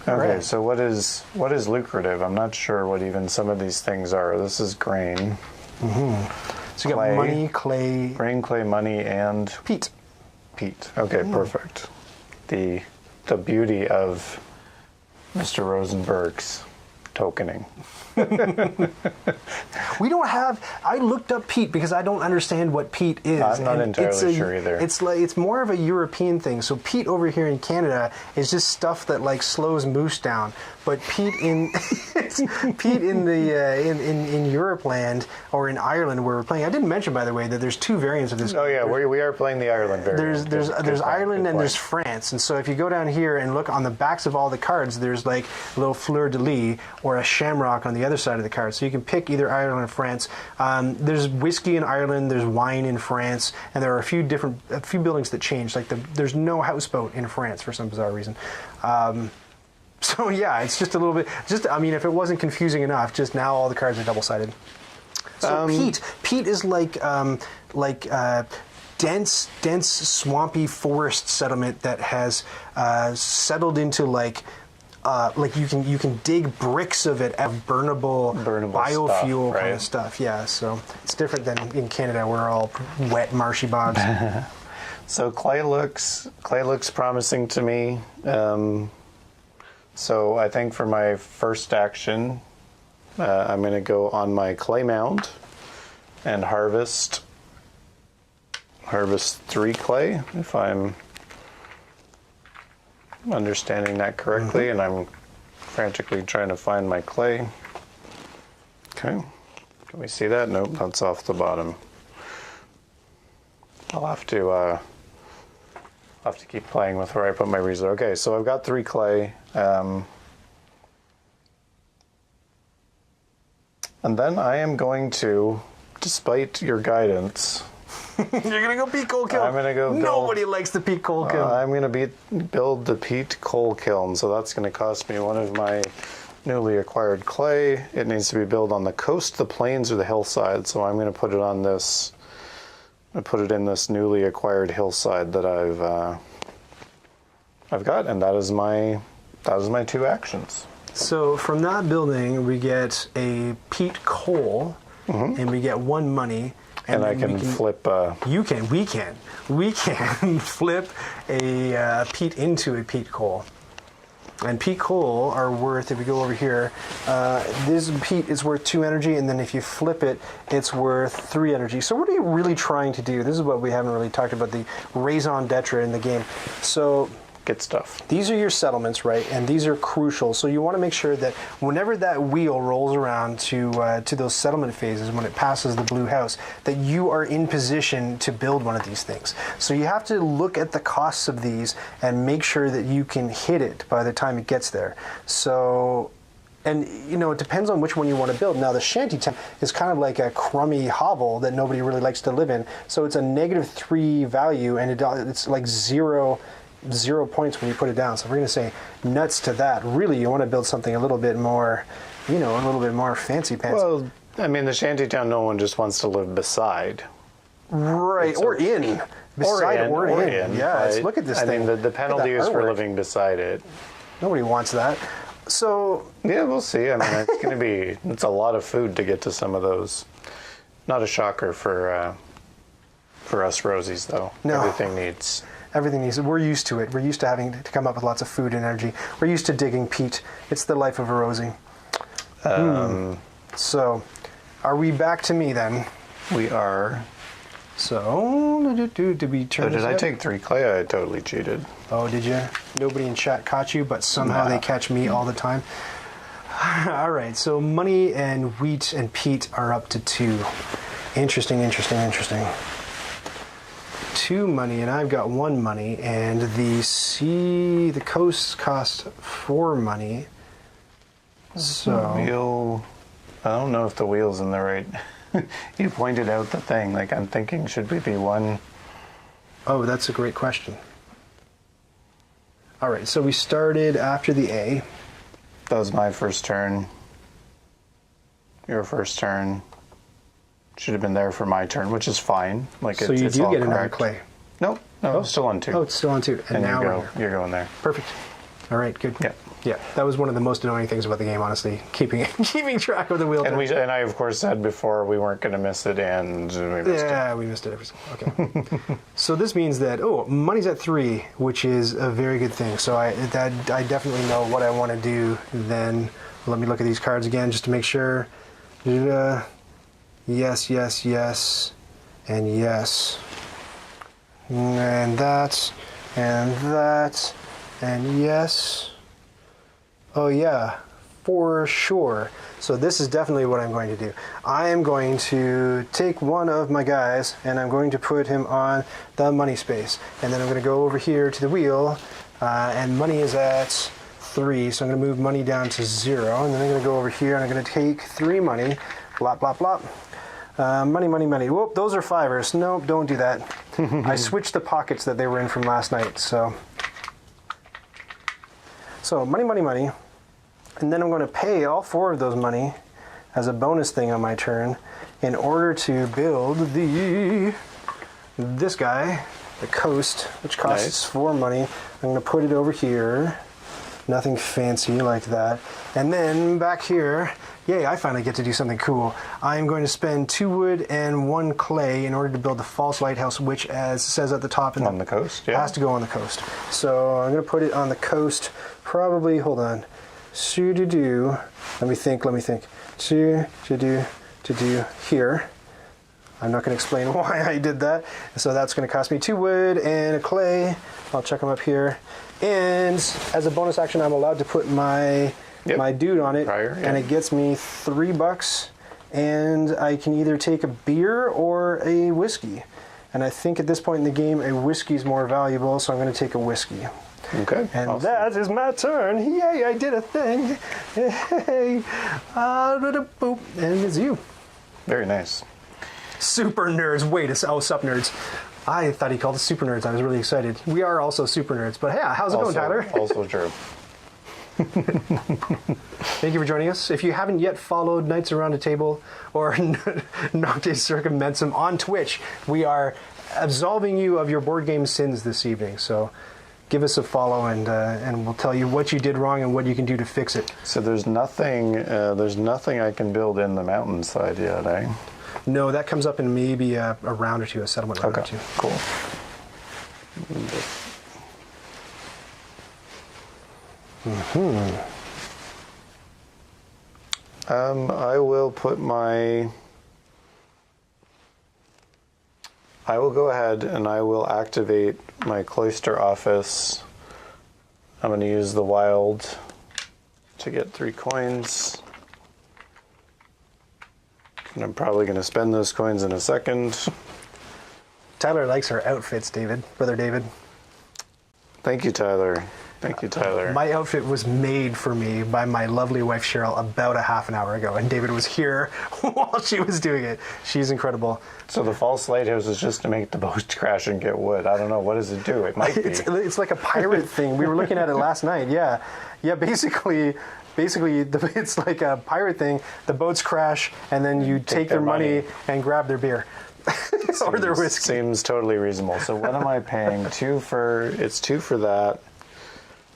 Okay, Right. so what is lucrative? I'm not sure what even some of these things are. This is grain. Mm-hmm. So you clay, got money, clay, grain, clay, money, and peat. Peat. Okay, perfect. The beauty of Mr. Rosenberg's tokening. We don't have. I looked up peat because I don't understand what peat is. I'm not entirely sure either. It's more of a European thing. So peat over here in Canada is just stuff that like slows moose down. But peat in peat in the in Europe land or in Ireland where we're playing. I didn't mention, by the way, that there's 2 variants of this. Oh yeah, we are playing the Ireland variant. There's Ireland and there's France. And so if you go down here and look on the backs of all the cards, there's like a little fleur de lis or a shamrock on the other side of the card. So you can pick either Ireland or France. There's whiskey in Ireland, there's wine in France, and there are a few buildings that change. Like there's no houseboat in France for some bizarre reason. So yeah, it's just a little bit. I mean, if it wasn't confusing enough, just now all the cards are double-sided. So peat is like dense, swampy forest settlement that has settled into like you can dig bricks of it as burnable biofuel stuff, right? kind of stuff. Yeah, so it's different than in Canada where all wet, marshy bogs. So clay looks promising to me. So I think for my first action, I'm going to go on my clay mound and harvest 3 clay, if I'm understanding that correctly, and I'm frantically trying to find my clay. Okay, can we see that? Nope, that's off the bottom. I'll have to keep playing with where I put my resource. Okay, so I've got 3 clay. And then I am going to, despite your guidance... You're going to go peat coal kiln. I'm going to go build... Nobody likes the peat coal kiln. I'm going to build the peat coal kiln, so that's going to cost me 1 of my newly acquired clay. It needs to be built on the coast, the plains, or the hillside, so I'm going to put it on this... I put it in this newly acquired hillside that I've got, and that is my 2 actions. So from that building, we get a peat coal, and we get 1 money. And I can flip... We can flip a peat into a peat coal. And peat coal are worth, if we go over here, this peat is worth 2 energy, and then if you flip it, it's worth 3 energy. So what are you really trying to do? This is what we haven't really talked about, the raison d'etre in the game. So get stuff. these are your settlements, right? And these are crucial. So you want to make sure that whenever that wheel rolls around to those settlement phases, when it passes the blue house, that you are in position to build one of these things. So you have to look at the costs of these and make sure that you can hit it by the time it gets there. So, and you know, it depends on which one you want to build. Now the shantytown is kind of like a crummy hovel that nobody really likes to live in. So it's a -3 value, and it's like zero points when you put it down. So we're going to say nuts to that. Really, you want to build something a little bit more, you know, a little bit more fancy pants. Well, I mean, the shantytown, no one just wants to live beside. Right, or in. Beside or in. Yeah, look at this thing. I mean, the penalty is for living beside it. Nobody wants that. So... yeah, we'll see. I mean, it's going to be... it's a lot of food to get to some of those. Not a shocker for us Rosies, though. No. Everything needs... we're used to it. We're used to having to come up with lots of food and energy. We're used to digging peat. It's the life of a Rosie. So, are we back to me then? We are. So, did we turn this Did I up? take 3 clay? I totally cheated. Oh, did you? Nobody in chat caught you, but somehow they catch me all the time. All right, so money and wheat and peat are up to 2. Interesting. 2 money, and I've got 1 money, and the coast cost 4 money. So Wheel. I don't know if the wheel's in the right. You pointed out the thing. Like, I'm thinking, should we be 1? oh, that's a great question. All right, so we started after the A. That was my first turn. Your first turn. Should have been there for my turn, which is fine. Like, So it's, you it's do all get another correct. clay. Nope, no, it's still on 2. Oh, it's still on 2, and and now we're here. you're going there. Perfect. All right, good. Yeah. Yeah, that was one of the most annoying things about the game, honestly, keeping track of the wheel. And I, of course, said before we weren't going to miss it, and we missed it. Yeah, we missed it every single. Okay. So this means that money's at 3, which is a very good thing. So I definitely know what I want to do. Then let me look at these cards again just to make sure. Yes, and yes, and that, and yes. Oh yeah, for sure. So this is definitely what I'm going to do. I am going to take one of my guys and I'm going to put him on the money space. And then I'm going to go over here to the wheel and money is at 3. So I'm going to move money down to 0. And then I'm going to go over here and I'm going to take 3 money. Blop, blop, blop. Money. Whoop, those are 5ers. Nope, don't do that. I switched the pockets that they were in from last night. So money. And then I'm going to pay all 4 of those money as a bonus thing on my turn in order to build this guy, the coast, which costs 4 money. I'm going to put it over here. Nothing fancy like that. And then back here, yay, I finally get to do something cool. I'm going to spend 2 wood and 1 clay in order to build the false lighthouse, which, as says at the top, On the coast, yeah. has to go on the coast. So I'm going to put it on the coast, probably, hold on. Let me think. To here. I'm not going to explain why I did that. So that's going to cost me 2 wood and a clay. I'll check them up here. And as a bonus action, I'm allowed to put my dude on it, and it gets me $3. And I can either take a beer or a whiskey. And I think at this point in the game, a whiskey is more valuable, so I'm going to take a whiskey. Okay. And awesome. that is my turn. Yay, I did a thing. Hey, boop, and it's you. Very nice. Super nerds. Wait, sup nerds. I thought he called us super nerds. I was really excited. We are also super nerds. But yeah, how's it going, Tyler? Also true. Thank you for joining us. If you haven't yet followed Knights Around a Table or Nocte Circumvensum on Twitch, we are absolving you of your board game sins this evening. So give us a follow, and we'll tell you what you did wrong and what you can do to fix it. So there's nothing I can build in the mountainside yet, eh? No, that comes up in maybe a round or two, a settlement round or two. Cool. I will put I will go ahead and I will activate my cloister office. I'm going to use the wild to get 3 coins. And I'm probably going to spend those coins in a second. Tyler likes her outfits, Brother David. Thank you, Tyler. Thank you, Tyler. My outfit was made for me by my lovely wife, Cheryl, about a half an hour ago, and David was here while she was doing it. She's incredible. So the false lighthouse is just to make the boat crash and get wood. I don't know. What does it do? It might be. It's like a pirate thing. We were looking at it last night. Yeah. Basically, it's like a pirate thing. The boats crash, and then you take their money and grab their beer. Or their whiskey. Seems totally reasonable. So what am I paying? It's 2 for that.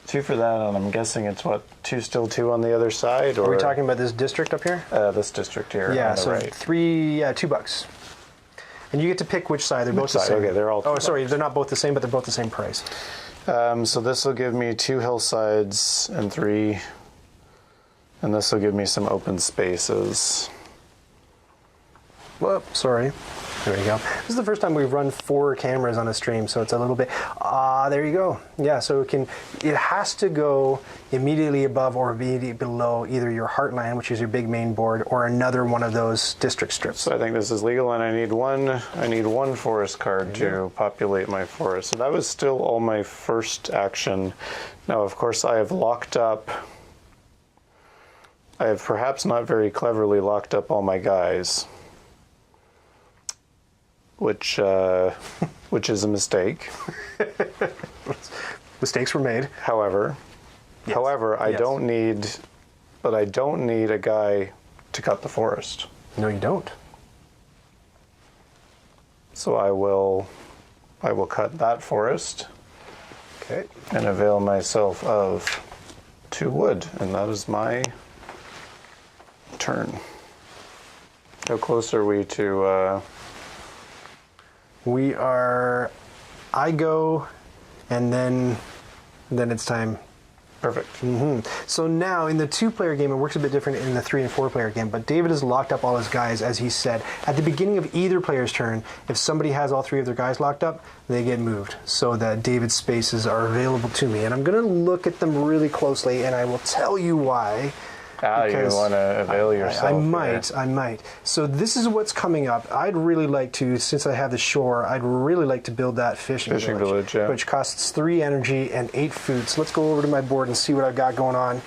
2 for that, and I'm guessing it's what, 2 still 2 on the other side? Or are we talking about this district up here? This district here. Yeah, on the so right. $2. And you get to pick which side. They're both the same. Okay, they're all $2. Oh, sorry, they're not both the same, but they're both the same price. So this will give me 2 hillsides and 3, and this will give me some open spaces. Whoop, sorry. There you go. This is the first time we've run 4 cameras on a stream, so it's a little bit. There you go. Yeah, so it has to go immediately above or immediately below either your heartland, which is your big main board, or another one of those district strips. So I think this is legal, and I need one forest card to populate my forest. So that was still all my first action. Now, of course, I have perhaps not very cleverly locked up all my guys. Which is a mistake. Mistakes were made. However, I don't need a guy to cut the forest. No, you don't. So I will cut that forest. Okay. And avail myself of 2 wood, and that is my turn. How close are we to? We are. I go, and then it's time. Perfect. So now in the 2-player game, it works a bit different in the 3 and 4-player game, but David has locked up all his guys, as he said. At the beginning of either player's turn, if somebody has all 3 of their guys locked up, they get moved, so that David's spaces are available to me. And I'm going to look at them really closely, and I will tell you why. You want to avail yourself. I might. So this is what's coming up. I'd really like to, since I have the shore, I'd really like to build that fishing village, yeah. Which costs 3 energy and 8 food. So let's go over to my board and see what I've got going on.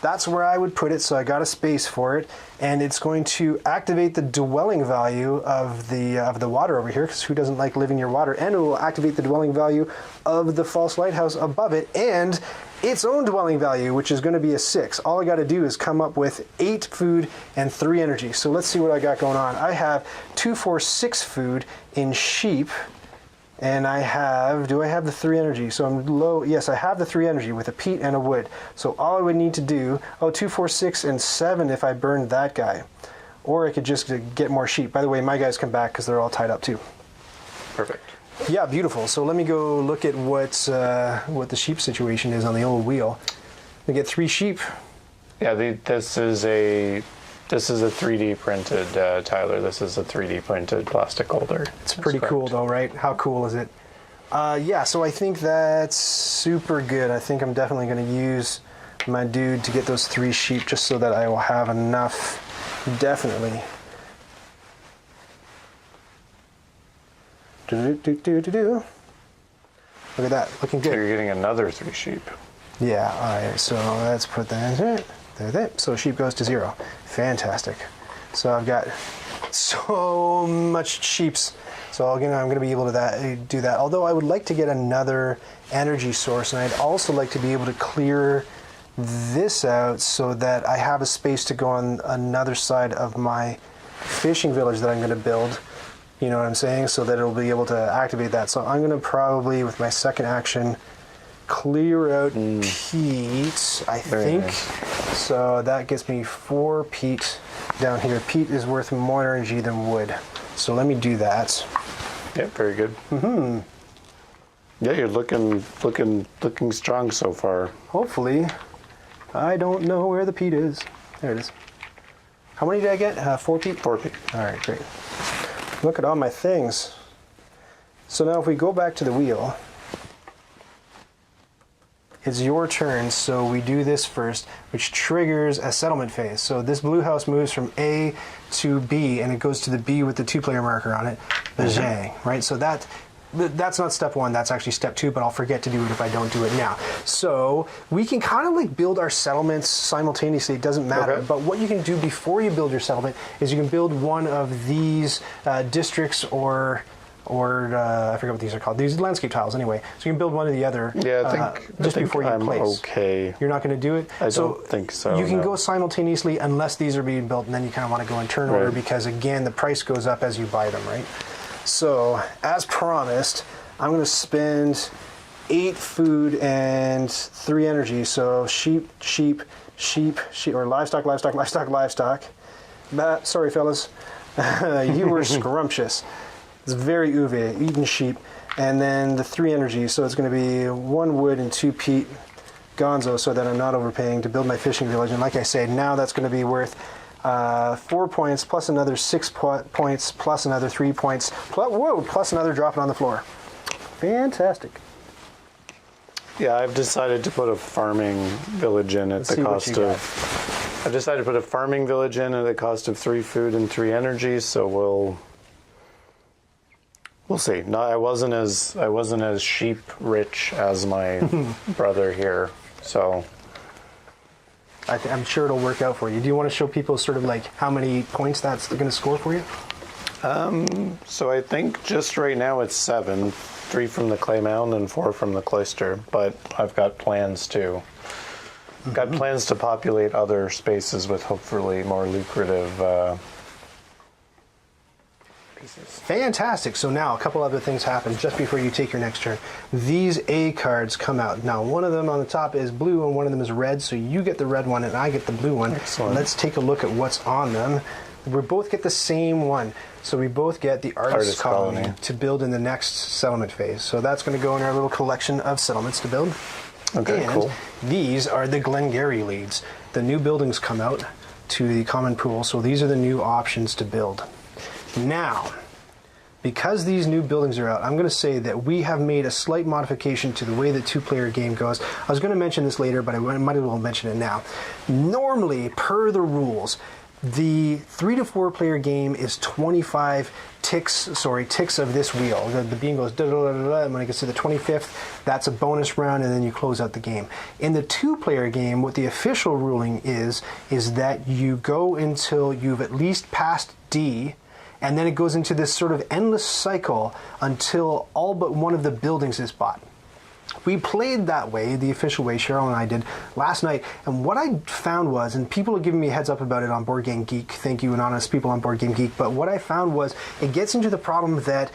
That's where I would put it, so I got a space for it, and it's going to activate the dwelling value of the water over here, because who doesn't like living near water? And it will activate the dwelling value of the false lighthouse above it, and its own dwelling value, which is going to be a 6. All I got to do is come up with 8 food and 3 energy. So let's see what I got going on. I have 2, 4, 6 food in sheep. And do I have the 3 energy? So I'm low. Yes, I have the 3 energy with a peat and a wood. So all I would need to do, 2, 4, 6, and 7 if I burned that guy. Or I could just get more sheep. By the way, my guys come back because they're all tied up too. Perfect. Yeah, beautiful. So let me go look at what the sheep situation is on the old wheel. We get 3 sheep. Yeah, this is a 3D printed, Tyler. This is a 3D printed plastic holder. It's pretty cool though, right? How cool is it? Yeah, so I think that's super good. I think I'm definitely going to use my dude to get those 3 sheep just so that I will have enough. Definitely. Look at that, looking good. So you're getting another 3 sheep. Yeah, all right, so let's put that in there. So sheep goes to 0. Fantastic. So I've got so much sheeps. So I'm going to be able to do that. Although I would like to get another energy source, and I'd also like to be able to clear this out so that I have a space to go on another side of my fishing village that I'm going to build. You know what I'm saying? So that it'll be able to activate that. So I'm going to probably, with my second action, clear out peat, I think. Nice. So that gets me 4 peat down here. Peat is worth more energy than wood. So let me do that. Yeah, very good. Yeah, you're looking strong so far. Hopefully. I don't know where the peat is. There it is. How many did I get? 4 peat? 4 peat. All right, great. Look at all my things. So now if we go back to the wheel, it's your turn, so we do this first, which triggers a settlement phase. So this blue house moves from A to B, and it goes to the B with the 2-player marker on it, the J, right? So that's not step 1, that's actually step 2, but I'll forget to do it if I don't do it now. So we can kind of like build our settlements simultaneously, it doesn't matter. Okay. But what you can do before you build your settlement is you can build one of these districts or I forget what these are called. These are landscape tiles anyway. So you can build one or the other. Yeah, I think before you place. Okay. You're not going to do it? I don't think so. You can go simultaneously unless these are being built, and then you kind of want to go in turn order because, again, the price goes up as you buy them, right? So, as promised, I'm going to spend 8 food and 3 energy. So sheep, or livestock. Sorry, fellas. You were scrumptious. It's very uve, eating sheep. And then the 3 energy, so it's going to be 1 wood and 2 peat gonzo so that I'm not overpaying to build my fishing village. And like I said, now that's going to be worth 4 points plus another 6 points plus another 3 points plus another dropping on the floor. Fantastic. Yeah, I've decided to put a farming village in at the cost of... I've decided to put a farming village in at the cost of 3 food and 3 energy, so we'll see. No, I wasn't as sheep rich as my brother here, so... I'm sure it'll work out for you. Do you want to show people sort of like how many points that's going to score for you? So I think just right now it's 7, 3 from the clay mound and 4 from the cloister. But I've got plans to populate other spaces with hopefully more lucrative pieces. Fantastic. So now a couple other things happen just before you take your next turn. These A cards come out. Now one of them on the top is blue and one of them is red, so you get the red one and I get the blue one. Excellent. Let's take a look at what's on them. We both get the same one. So we both get the artist colony to build in the next settlement phase. So that's going to go in our little collection of settlements to build. Okay, and cool. These are the Glengarry leads. The new buildings come out to the common pool, so these are the new options to build. Now, because these new buildings are out, I'm going to say that we have made a slight modification to the way the 2-player game goes. I was going to mention this later, but I might as well mention it now. Normally, per the rules, the 3 to 4 player game is 25 ticks of this wheel. The bean goes da da da da, and when it gets to the 25th, that's a bonus round, and then you close out the game. In the 2-player game, what the official ruling is that you go until you've at least passed D, and then it goes into this sort of endless cycle until all but one of the buildings is bought. We played that way, the official way, Cheryl and I did, last night, and what I found was, and people are giving me a heads up about it on BoardGameGeek, thank you anonymous people on BoardGameGeek, but what I found was it gets into the problem that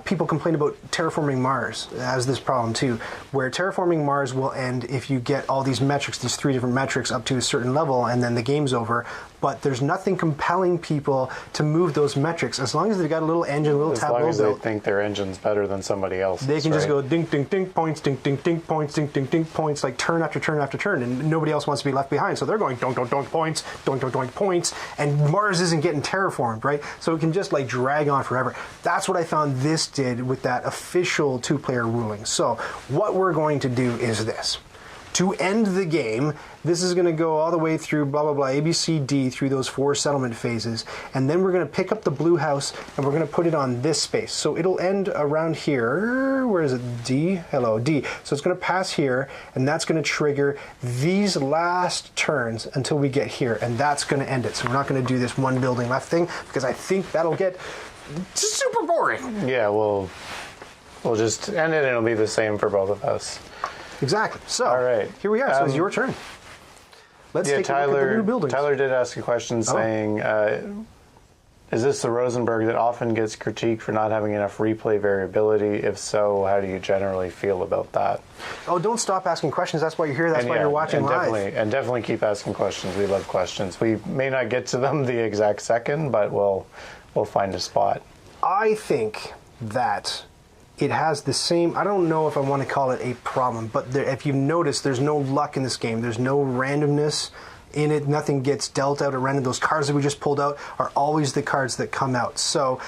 people complain about terraforming Mars as this problem too, where terraforming Mars will end if you get all these metrics, these 3 different metrics up to a certain level, and then the game's over. But there's nothing compelling people to move those metrics as long as they've got a little engine, a little tableau built. As long as they think their engine's better than somebody else's. They can just go dink, dink, dink, points, dink, dink, dink, points, dink, dink, dink, points, like turn after turn after turn, and nobody else wants to be left behind. So they're going donk, donk, donk, points, donk, donk, donk, points, and Mars isn't getting terraformed, right? So it can just like drag on forever. That's what I found this did with that official 2-player ruling. So what we're going to do is this. To end the game, this is going to go all the way through blah, blah, blah, A, B, C, D, through those 4 settlement phases. And then we're going to pick up the blue house and we're going to put it on this space. So it'll end around here. Where is it? D? Hello, D. So it's going to pass here, and that's going to trigger these last turns until we get here. And that's going to end it. So we're not going to do this one building left thing because I think that'll get super boring. Yeah, we'll just end it and it'll be the same for both of us. Exactly. So, all right. Here we are. So it's your turn. Let's take a look at the new buildings. Tyler did ask a question saying, is this the Rosenberg that often gets critiqued for not having enough replay variability? If so, how do you generally feel about that? Oh, don't stop asking questions. That's why you're here. That's why you're watching live. Definitely keep asking questions. We love questions. We may not get to them the exact second, but we'll find a spot. I think that it has the same, I don't know if I want to call it a problem, but if you've noticed, there's no luck in this game. There's no randomness in it. Nothing gets dealt out at random. Those cards that we just pulled out are always the cards that come out. So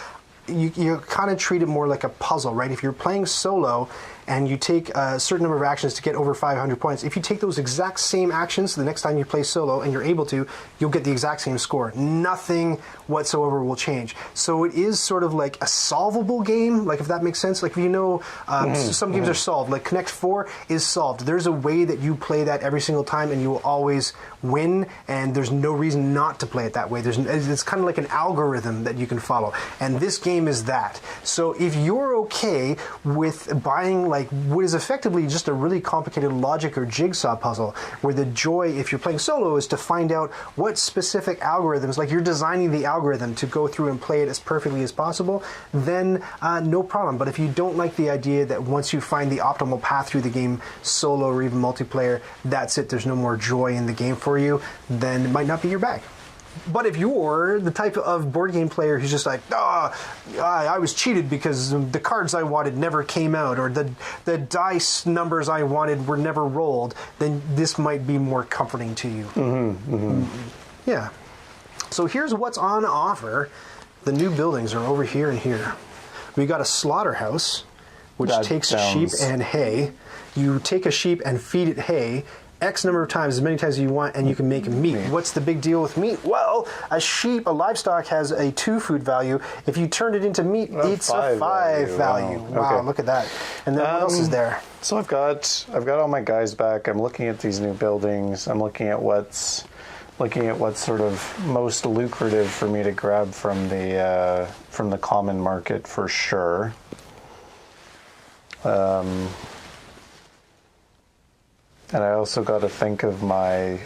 you kind of treat it more like a puzzle, right? If you're playing solo and you take a certain number of actions to get over 500 points, if you take those exact same actions the next time you play solo and you're able to, you'll get the exact same score. Nothing whatsoever will change. So it is sort of like a solvable game, like if that makes sense. Like, some games are solved. Like Connect 4 is solved. There's a way that you play that every single time and you will always win, and there's no reason not to play it that way. It's kind of like an algorithm that you can follow. And this game is that. So if you're okay with buying like what is effectively just a really complicated logic or jigsaw puzzle, where the joy, if you're playing solo, is to find out what specific algorithms, like you're designing the algorithm to go through and play it as perfectly as possible, then no problem. But if you don't like the idea that once you find the optimal path through the game, solo or even multiplayer, that's it, there's no more joy in the game for you, then it might not be your bag. But if you're the type of board game player who's just like, I was cheated because the cards I wanted never came out, or the dice numbers I wanted were never rolled, then this might be more comforting to you. Yeah. So here's what's on offer. The new buildings are over here and here. We got a slaughterhouse, which takes sheep and hay. You take a sheep and feed it hay X number of times, as many times as you want, and you can make meat. What's the big deal with meat? Well, a livestock has a 2 food value. If you turn it into meat, it's a 5 value. Wow, okay. Look at that. And then what else is there? So I've got all my guys back. I'm looking at these new buildings. I'm looking at what's sort of most lucrative for me to grab from the common market for sure. And I also got to think of my.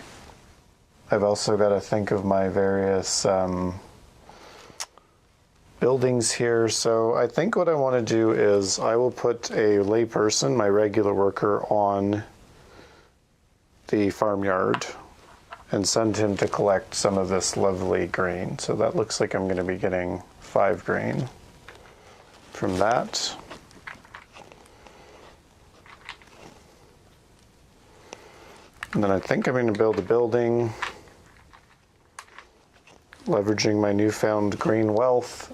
I've also got to think of my various buildings here. So I think what I want to do is I will put a layperson, my regular worker, on the farmyard and send him to collect some of this lovely grain. So that looks like I'm going to be getting 5 grain from that. And then I think I'm going to build a building, leveraging my newfound green wealth,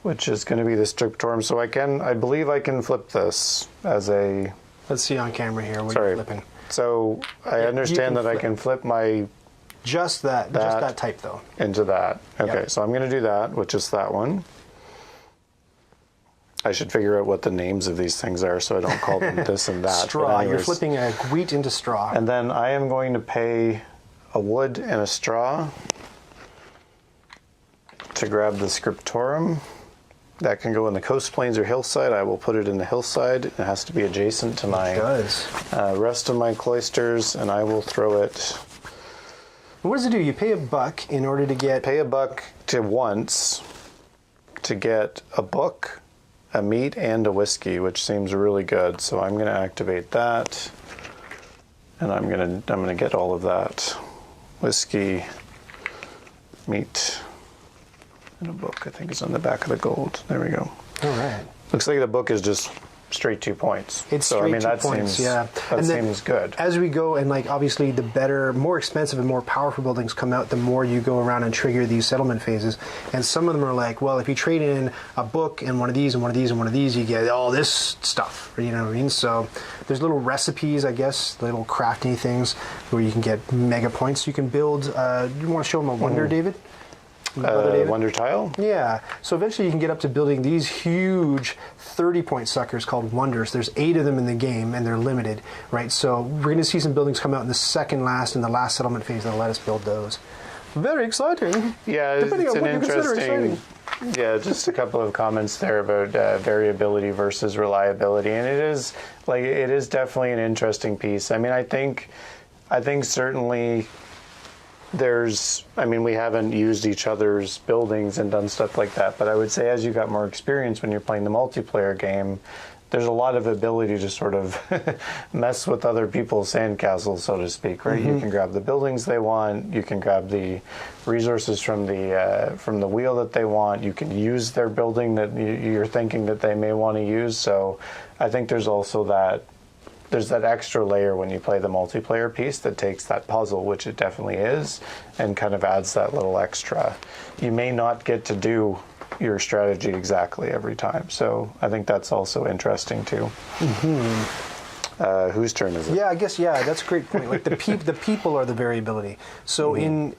which is going to be the scriptorium. So I believe I can flip this as a... Let's see on camera here. What are you flipping? So I understand that I can flip my... Just that type though. Into that. Okay, yep. So I'm going to do that, which is that one. I should figure out what the names of these things are so I don't call them this and that. Straw. You're flipping a wheat into straw. And then I am going to pay a wood and a straw to grab the scriptorium. That can go in the coast plains or hillside. I will put it in the hillside. It has to be adjacent to my rest of my cloisters, and I will throw it. What does it do? You pay $1 in order to get... Pay $1 to once to get a book, a meat, and a whiskey, which seems really good. So I'm going to activate that, and I'm going to get all of that. Whiskey, meat, and a book. I think it's on the back of the gold. There we go. All right. Looks like the book is just straight 2 points. It's straight 2 points, yeah. That seems good. As we go, and like obviously the better, more expensive and more powerful buildings come out, the more you go around and trigger these settlement phases. And some of them are like, well, if you trade in a book and one of these and one of these and one of these, you get all this stuff. You know what I mean? So there's little recipes, I guess, little crafty things where you can get mega points. You can build, you want to show them a wonder, David? Wonder tile? Yeah. So eventually you can get up to building these huge 30-point suckers called wonders. There's 8 of them in the game, and they're limited, right? So we're going to see some buildings come out in the second last and the last settlement phase that'll let us build those. Very exciting. Yeah, it's an interesting... Yeah, just a couple of comments there about variability versus reliability, and it is definitely an interesting piece. I mean, I think certainly... we haven't used each other's buildings and done stuff like that, but I would say as you got more experience when you're playing the multiplayer game, there's a lot of ability to sort of mess with other people's sandcastles, so to speak, right? You can grab the buildings they want, you can grab the resources from the wheel that they want, you can use their building that you're thinking that they may want to use. So I think there's also there's that extra layer when you play the multiplayer piece that takes that puzzle, which it definitely is, and kind of adds that little extra. You may not get to do your strategy exactly every time, so I think that's also interesting too. Whose turn is it? Yeah, I guess, that's a great point. Like the people are the variability. So in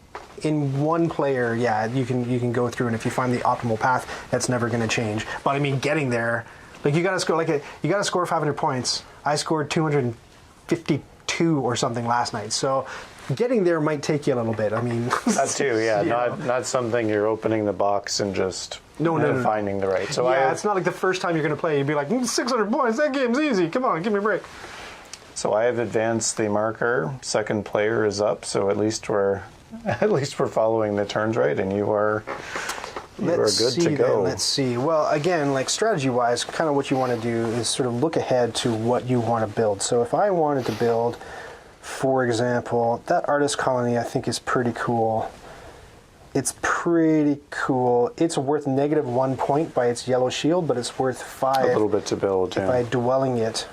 one player, you can go through, and if you find the optimal path, that's never going to change. But I mean, getting there, like you got to score 500 points. I scored 252 or something last night. So getting there might take you a little bit. I mean, that too, not something you're opening the box and just finding the right. So it's not like the first time you're going to play, you'd be like 600 points. That game's easy. Come on, give me a break. So I have advanced the marker. Second player is up. So at least we're following the turns right, and you are good to go. Let's see. Well, again, like strategy-wise, kind of what you want to do is sort of look ahead to what you want to build. So if I wanted to build, for example, that artist colony, I think is pretty cool. It's pretty cool. It's worth -1 point by its yellow shield, but it's worth 5. A little bit to build, by dwelling it.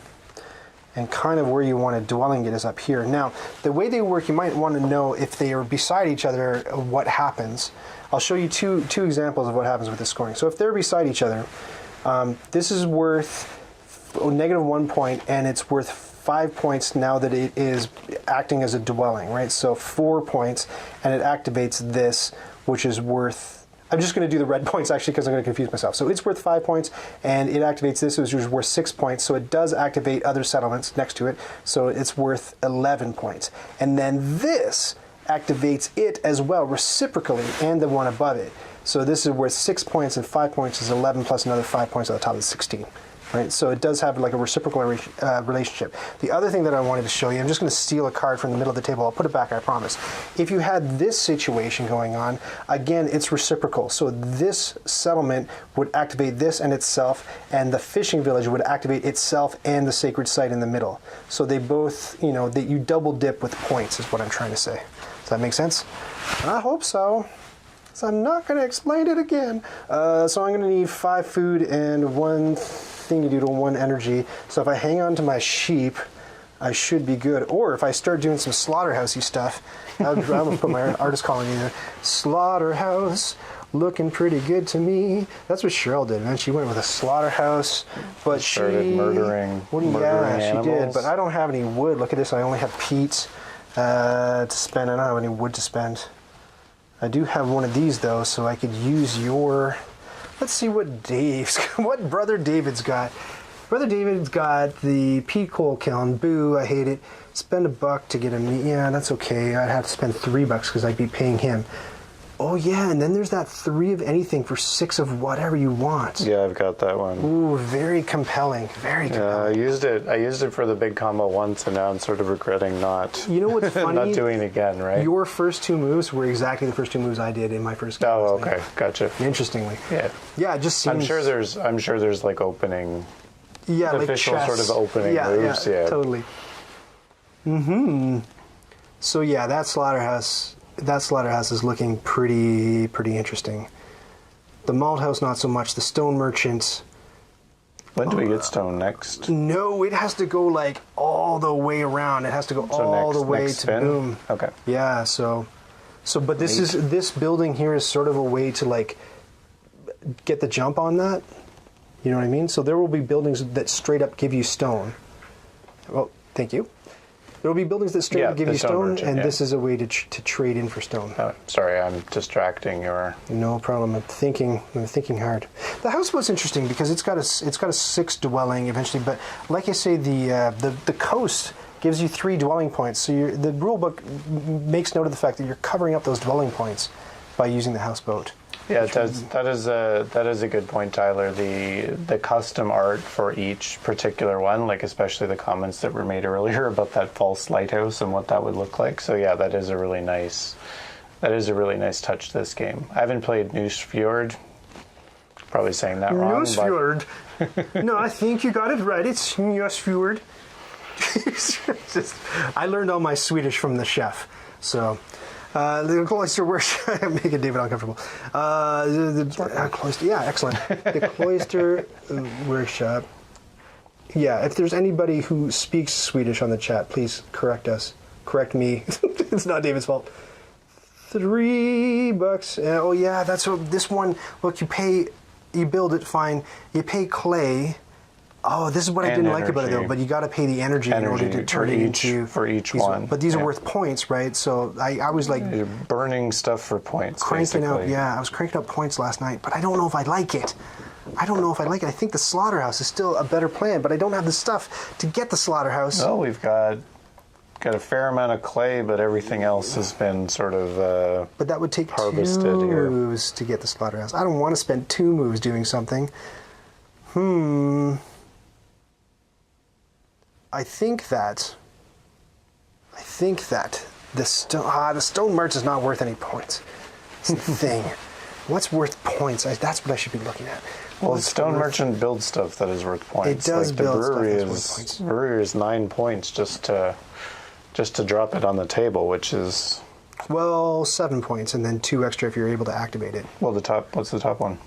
And kind of where you want to dwelling it is up here. Now, the way they work, you might want to know if they are beside each other, what happens. I'll show you two examples of what happens with the scoring. So if they're beside each other, this is worth -1 point, and it's worth 5 points now that it is acting as a dwelling, right? So 4 points, and it activates this, which is worth... I'm just going to do the red points, actually, because I'm going to confuse myself. So it's worth 5 points, and it activates this, which is worth 6 points. So it does activate other settlements next to it. So it's worth 11 points. And then this activates it as well, reciprocally, and the one above it. So this is worth 6 points, and 5 points is 11, plus another 5 points on the top is 16. Right, so it does have like a reciprocal relationship. The other thing that I wanted to show you, I'm just going to steal a card from the middle of the table. I'll put it back, I promise. If you had this situation going on, again, it's reciprocal. So this settlement would activate this and itself, and the fishing village would activate itself and the sacred site in the middle. So they both, that you double dip with points is what I'm trying to say. Does that make sense? I hope so. So I'm not going to explain it again. So I'm going to need 5 food and 1 thingy-doodle, 1 energy. So if I hang on to my sheep, I should be good. Or if I start doing some slaughterhousey stuff, I'm going to put my artist colony in there. Slaughterhouse, looking pretty good to me. That's what Cheryl did, man. She went with a slaughterhouse, but she started murdering animals. She did, but I don't have any wood. Look at this. I only have peats to spend. I don't have any wood to spend. I do have one of these, though, so I could use your... Let's see what what Brother David's got. Brother David's got the peat coal kiln. Boo, I hate it. Spend $1 to get a meat. Yeah, that's okay. I'd have to spend $3 because I'd be paying him. Oh yeah, and then there's that 3 of anything for 6 of whatever you want. Yeah, I've got that one. Ooh, very compelling. Very compelling. I used it for the big combo once, and now I'm sort of regretting not. You know what's funny? Not doing it again, right? Your first 2 moves were exactly the first 2 moves I did in my first game. Oh, okay, gotcha. Interestingly. Yeah. Yeah, it just seems. I'm sure there's like opening. Yeah, like official chess. sort of opening moves. Yeah, totally. So yeah, that slaughterhouse is looking pretty interesting. The malt house, not so much. The stone merchant. When do we get stone next? No, it has to go like all the way around. It has to go all the way to boom. Okay. Yeah. So, but this building here is sort of a way to like get the jump on that. You know what I mean? So there will be buildings that straight up give you stone. Well, thank you. There will be buildings that straight up give you stone, merchant, and this is a way to trade in for stone. Oh, sorry, I'm distracting your... No problem. I'm thinking hard. The house was interesting because it's got a 6 dwelling eventually, but like I say, the coast gives you 3 dwelling points. So the rule book makes note of the fact that you're covering up those dwelling points by using the houseboat. Yeah, that is a good point, Tyler. The custom art for each particular one, like especially the comments that were made earlier about that false lighthouse and what that would look like. So yeah, that is a really nice touch to this game. I haven't played Noose Fjord. Probably saying that wrong. Newsfjord. No, I think you got it right. It's Newsfjord. I learned all my Swedish from the chef. So, the cloister worship, making David uncomfortable. Cloister, yeah, excellent. The cloister workshop. Yeah, if there's anybody who speaks Swedish on the chat, please correct us. Correct me. It's not David's fault. $3. Oh yeah, that's what this one. Look, you build it fine. You pay clay. Oh, this is what I didn't like about it though. But you got to pay the energy in order to turn it into for each one. But these are worth points, right? So I was like, you're burning stuff for points. Cranking basically. out. Yeah, I was cranking out points last night, but I don't know if I like it. I I think the slaughterhouse is still a better plan, but I don't have the stuff to get the slaughterhouse. Well, we've got a fair amount of clay, but everything else has been sort of but that would take harvested 2 here. moves to get the slaughterhouse. I don't want to spend 2 moves doing something. I think that the stone merch is not worth any points. It's the thing. What's worth points? That's what I should be looking at. Well, Stone Merchant builds stuff that is worth points. It does like build the brewery stuff that's worth points. Brewery is 9 points just to drop it on the table, which is... Well, 7 points, and then 2 extra if you're able to activate it. Well, what's the top one?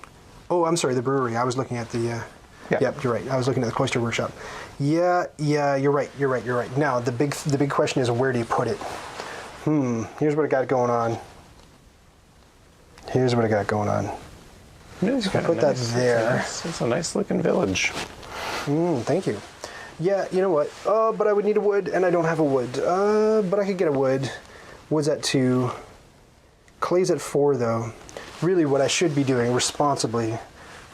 Oh, I'm sorry, the brewery. I was looking at the... Yeah. Yep, you're right. I was looking at the Cloister Workshop. Yeah, you're right. Now, the big question is, where do you put it? Here's what I got going on. It's put that there. It's a nice looking village. Thank you. Yeah, you know what? But I would need a wood, and I don't have a wood. But I could get a wood. Wood's at 2. Clay's at 4, though. Really, what I should be doing responsibly,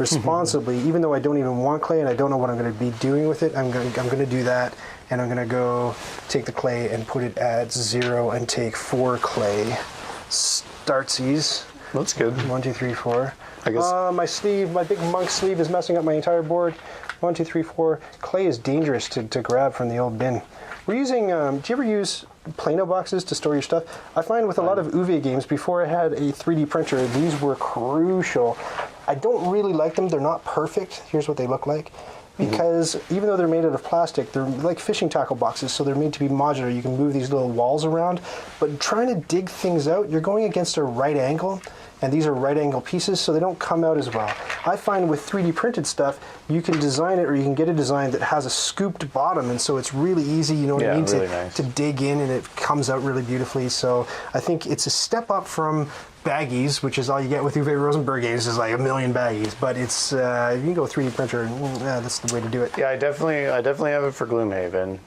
even though I don't even want clay and I don't know what I'm going to be doing with it, I'm going to do that, and I'm going to go take the clay and put it at 0 and take 4 clay. Startsies. That's good. 1, 2, 3, 4. I guess. My big monk sleeve is messing up my entire board. 1, 2, 3, 4. Clay is dangerous to grab from the old bin. We're using, do you ever use Plano boxes to store your stuff? I find with a lot of Uwe games, before I had a 3D printer, these were crucial. I don't really like them. They're not perfect. Here's what they look like. Because even though they're made out of plastic, they're like fishing tackle boxes, so they're made to be modular. You can move these little walls around, but trying to dig things out, you're going against a right angle, and these are right angle pieces, so they don't come out as well. I find with 3D printed stuff, you can design it, or you can get a design that has a scooped bottom, and so it's really easy, you know what I mean, really nice. to dig in, and it comes out really beautifully. So I think it's a step up from baggies, which is all you get with Uwe Rosenberg games, is like a million baggies. But it's you can go 3D printer, and that's the way to do it. Yeah, I definitely have it for Gloomhaven,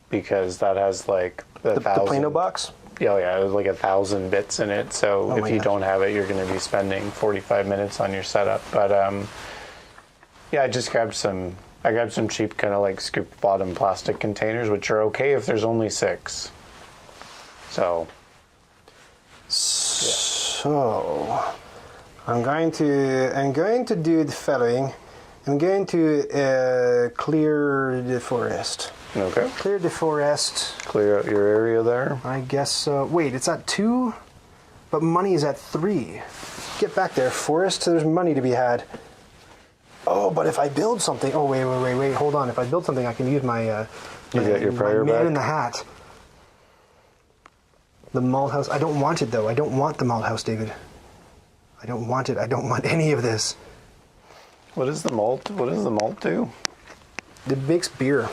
because that has like the Plano box. Yeah, it was like 1,000 bits in it. So if you don't have it, you're going to be spending 45 minutes on your setup. But yeah, I grabbed some cheap kind of like scooped bottom plastic containers, which are okay if there's only 6. So I'm going to do the following. I'm going to clear the forest. Okay. Clear the forest. Clear out your area there. I guess so. Wait, it's at 2, but money is at 3. Get back there, forest. There's money to be had. Oh, but if I build something... Oh, wait. Hold on. If I build something, I can use my... You got your prayer man back? in the hat. The malt house. I don't want it, though. I don't want the malt house, David. I don't want it. I don't want any of this. What does the malt do? It makes beer.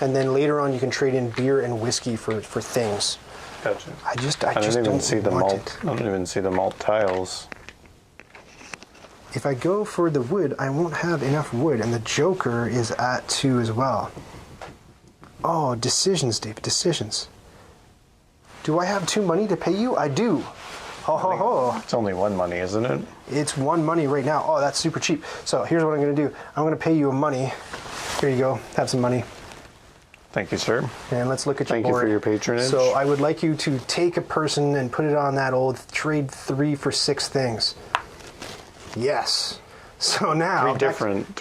And then later on, you can trade in beer and whiskey for things. Gotcha. I just don't even see the want malt. it. I don't even see the malt tiles. If I go for the wood, I won't have enough wood, and the Joker is at 2 as well. Oh, decisions, David, decisions. Do I have 2 money to pay you? I do. Ho, ho, ho. It's only 1 money, isn't it? It's 1 money right now. Oh, that's super cheap. So here's what I'm going to do. I'm going to pay you a money. Here you go. Have some money. Thank you, sir. And let's look at your board. Thank you for your patronage. So I would like you to take a person and put it on that old trade 3 for 6 things. Yes. So now... 3 different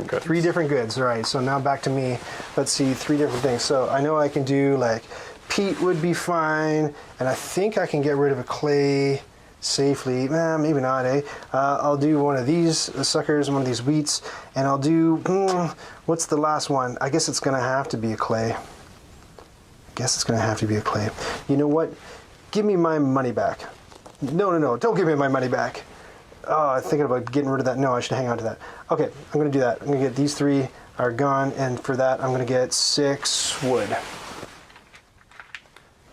goods. 3 different goods, all right. So now back to me. Let's see, 3 different things. So I know I can do like peat would be fine, and I think I can get rid of a clay safely. Maybe not, eh? I'll do one of these suckers, one of these wheats, and I'll do, what's the last one? I guess it's going to have to be a clay. You know what? Give me my money back. No, don't give me my money back. Oh, I'm thinking about getting rid of that. No, I should hang on to that. Okay, I'm going to do that. I'm going to get these 3 are gone, and for that, I'm going to get 6 wood.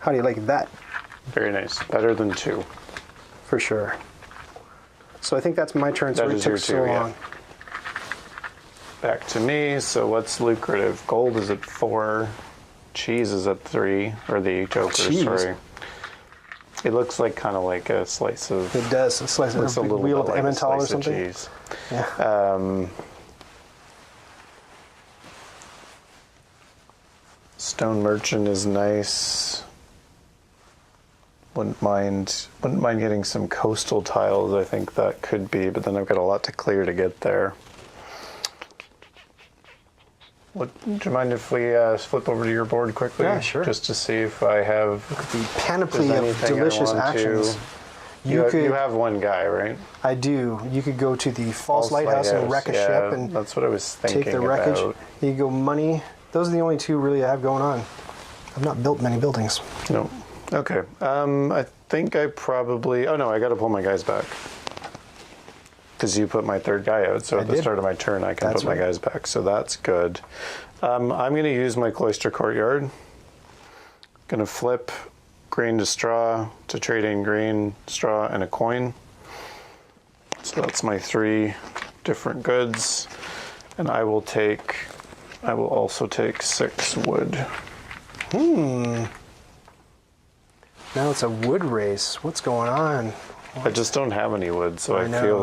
How do you like that? Very nice. Better than 2. For sure. So I think that's my turn. So That it is took your so 2, yeah. long. Back to me. So what's lucrative? Gold is at 4. Cheese is at 3. Or the joker, Cheese? sorry. It looks like kind of like a slice of... It does. It's like Looks a a big little wheel bit of like a Emmental or slice of something. cheese. Yeah. Stone merchant is nice. Wouldn't mind getting some coastal tiles. I think that could be, but then I've got a lot to clear to get there. Do you mind if we flip over to your board quickly? Yeah, sure. Just to see if I have The panoply there's of anything I delicious want to- actions. You have one guy, right? I do. You could go to the false lighthouse and wreck a ship and that's what I was thinking take the wreckage. about. You go money. Those are the only 2 really I have going on. I've not built many buildings. No. Okay. I think I probably... Oh, no, I got to pull my guys back. Because you put my 3rd guy out, so at the start of my turn, I can put my guys back. So that's good. I'm going to use my cloister courtyard. Going to flip grain to straw to trade in grain, straw, and a coin. So that's my 3 different goods. And I will also take 6 wood. Now it's a wood race. What's going on? I just don't have any wood, so I feel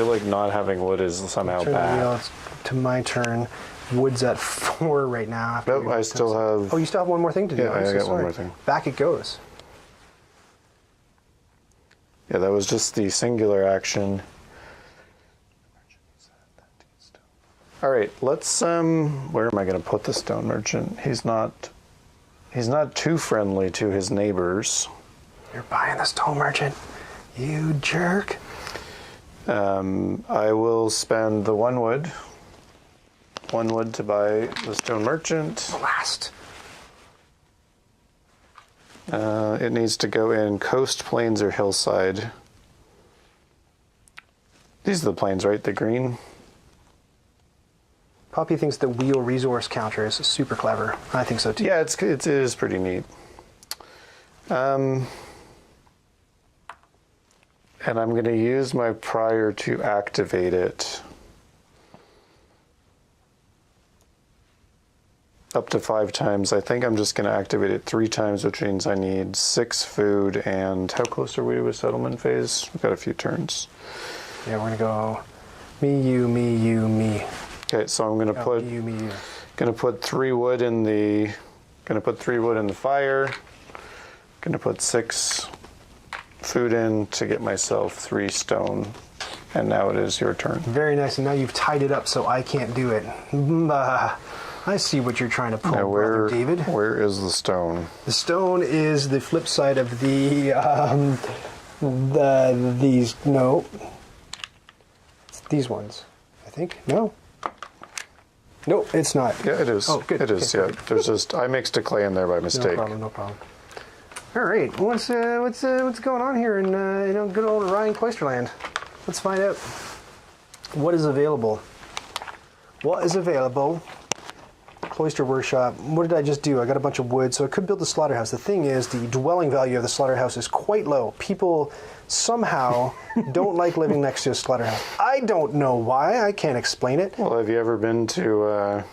like not having wood is somehow Turn the bad. wheel. It's to my turn. Wood's at 4 right now. After Nope, I still have... Oh, you still have one more thing to do. Yeah, I'm I so got sorry. one more thing. Back it goes. Yeah, that was just the singular action. All right, let's where am I going to put the stone merchant? He's not too friendly to his neighbors. You're buying the stone merchant. You jerk. I will spend the 1 wood. 1 wood to buy the stone merchant. Blast. It needs to go in coast, plains, or hillside. These are the plains, right? The green. Poppy thinks the wheel resource counter is super clever. I think so too. Yeah, it is pretty neat. And I'm going to use my prior to activate it. Up to 5 times. I think I'm just going to activate it 3 times, which means I need 6 food. And how close are we to a settlement phase? We've got a few turns. Yeah, we're gonna go me, you, me, you, me. Okay, so I'm going to put me, you, me, you. Going to put 3 wood in the. Going to put 3 wood in the fire. Going to put 6 food in to get myself 3 stone. And now it is your turn. Very nice. And now you've tied it up so I can't do it. I see what you're trying to pull, Now Brother David. Where is the stone? The stone is the flip side of these. No, it's these ones. I think no. Nope, it's not. Yeah, it is. Oh, good. It is. Okay, Yeah, there's just I mixed a clay in there by mistake. No problem. All right, what's going on here in good old Orion Cloisterland? Let's find out what is available. Cloister workshop. What did I just do? I got a bunch of wood, so I could build the slaughterhouse. The thing is, the dwelling value of the slaughterhouse is quite low. People somehow don't like living next to a slaughterhouse. I don't know why. I can't explain it. Well, have you ever been to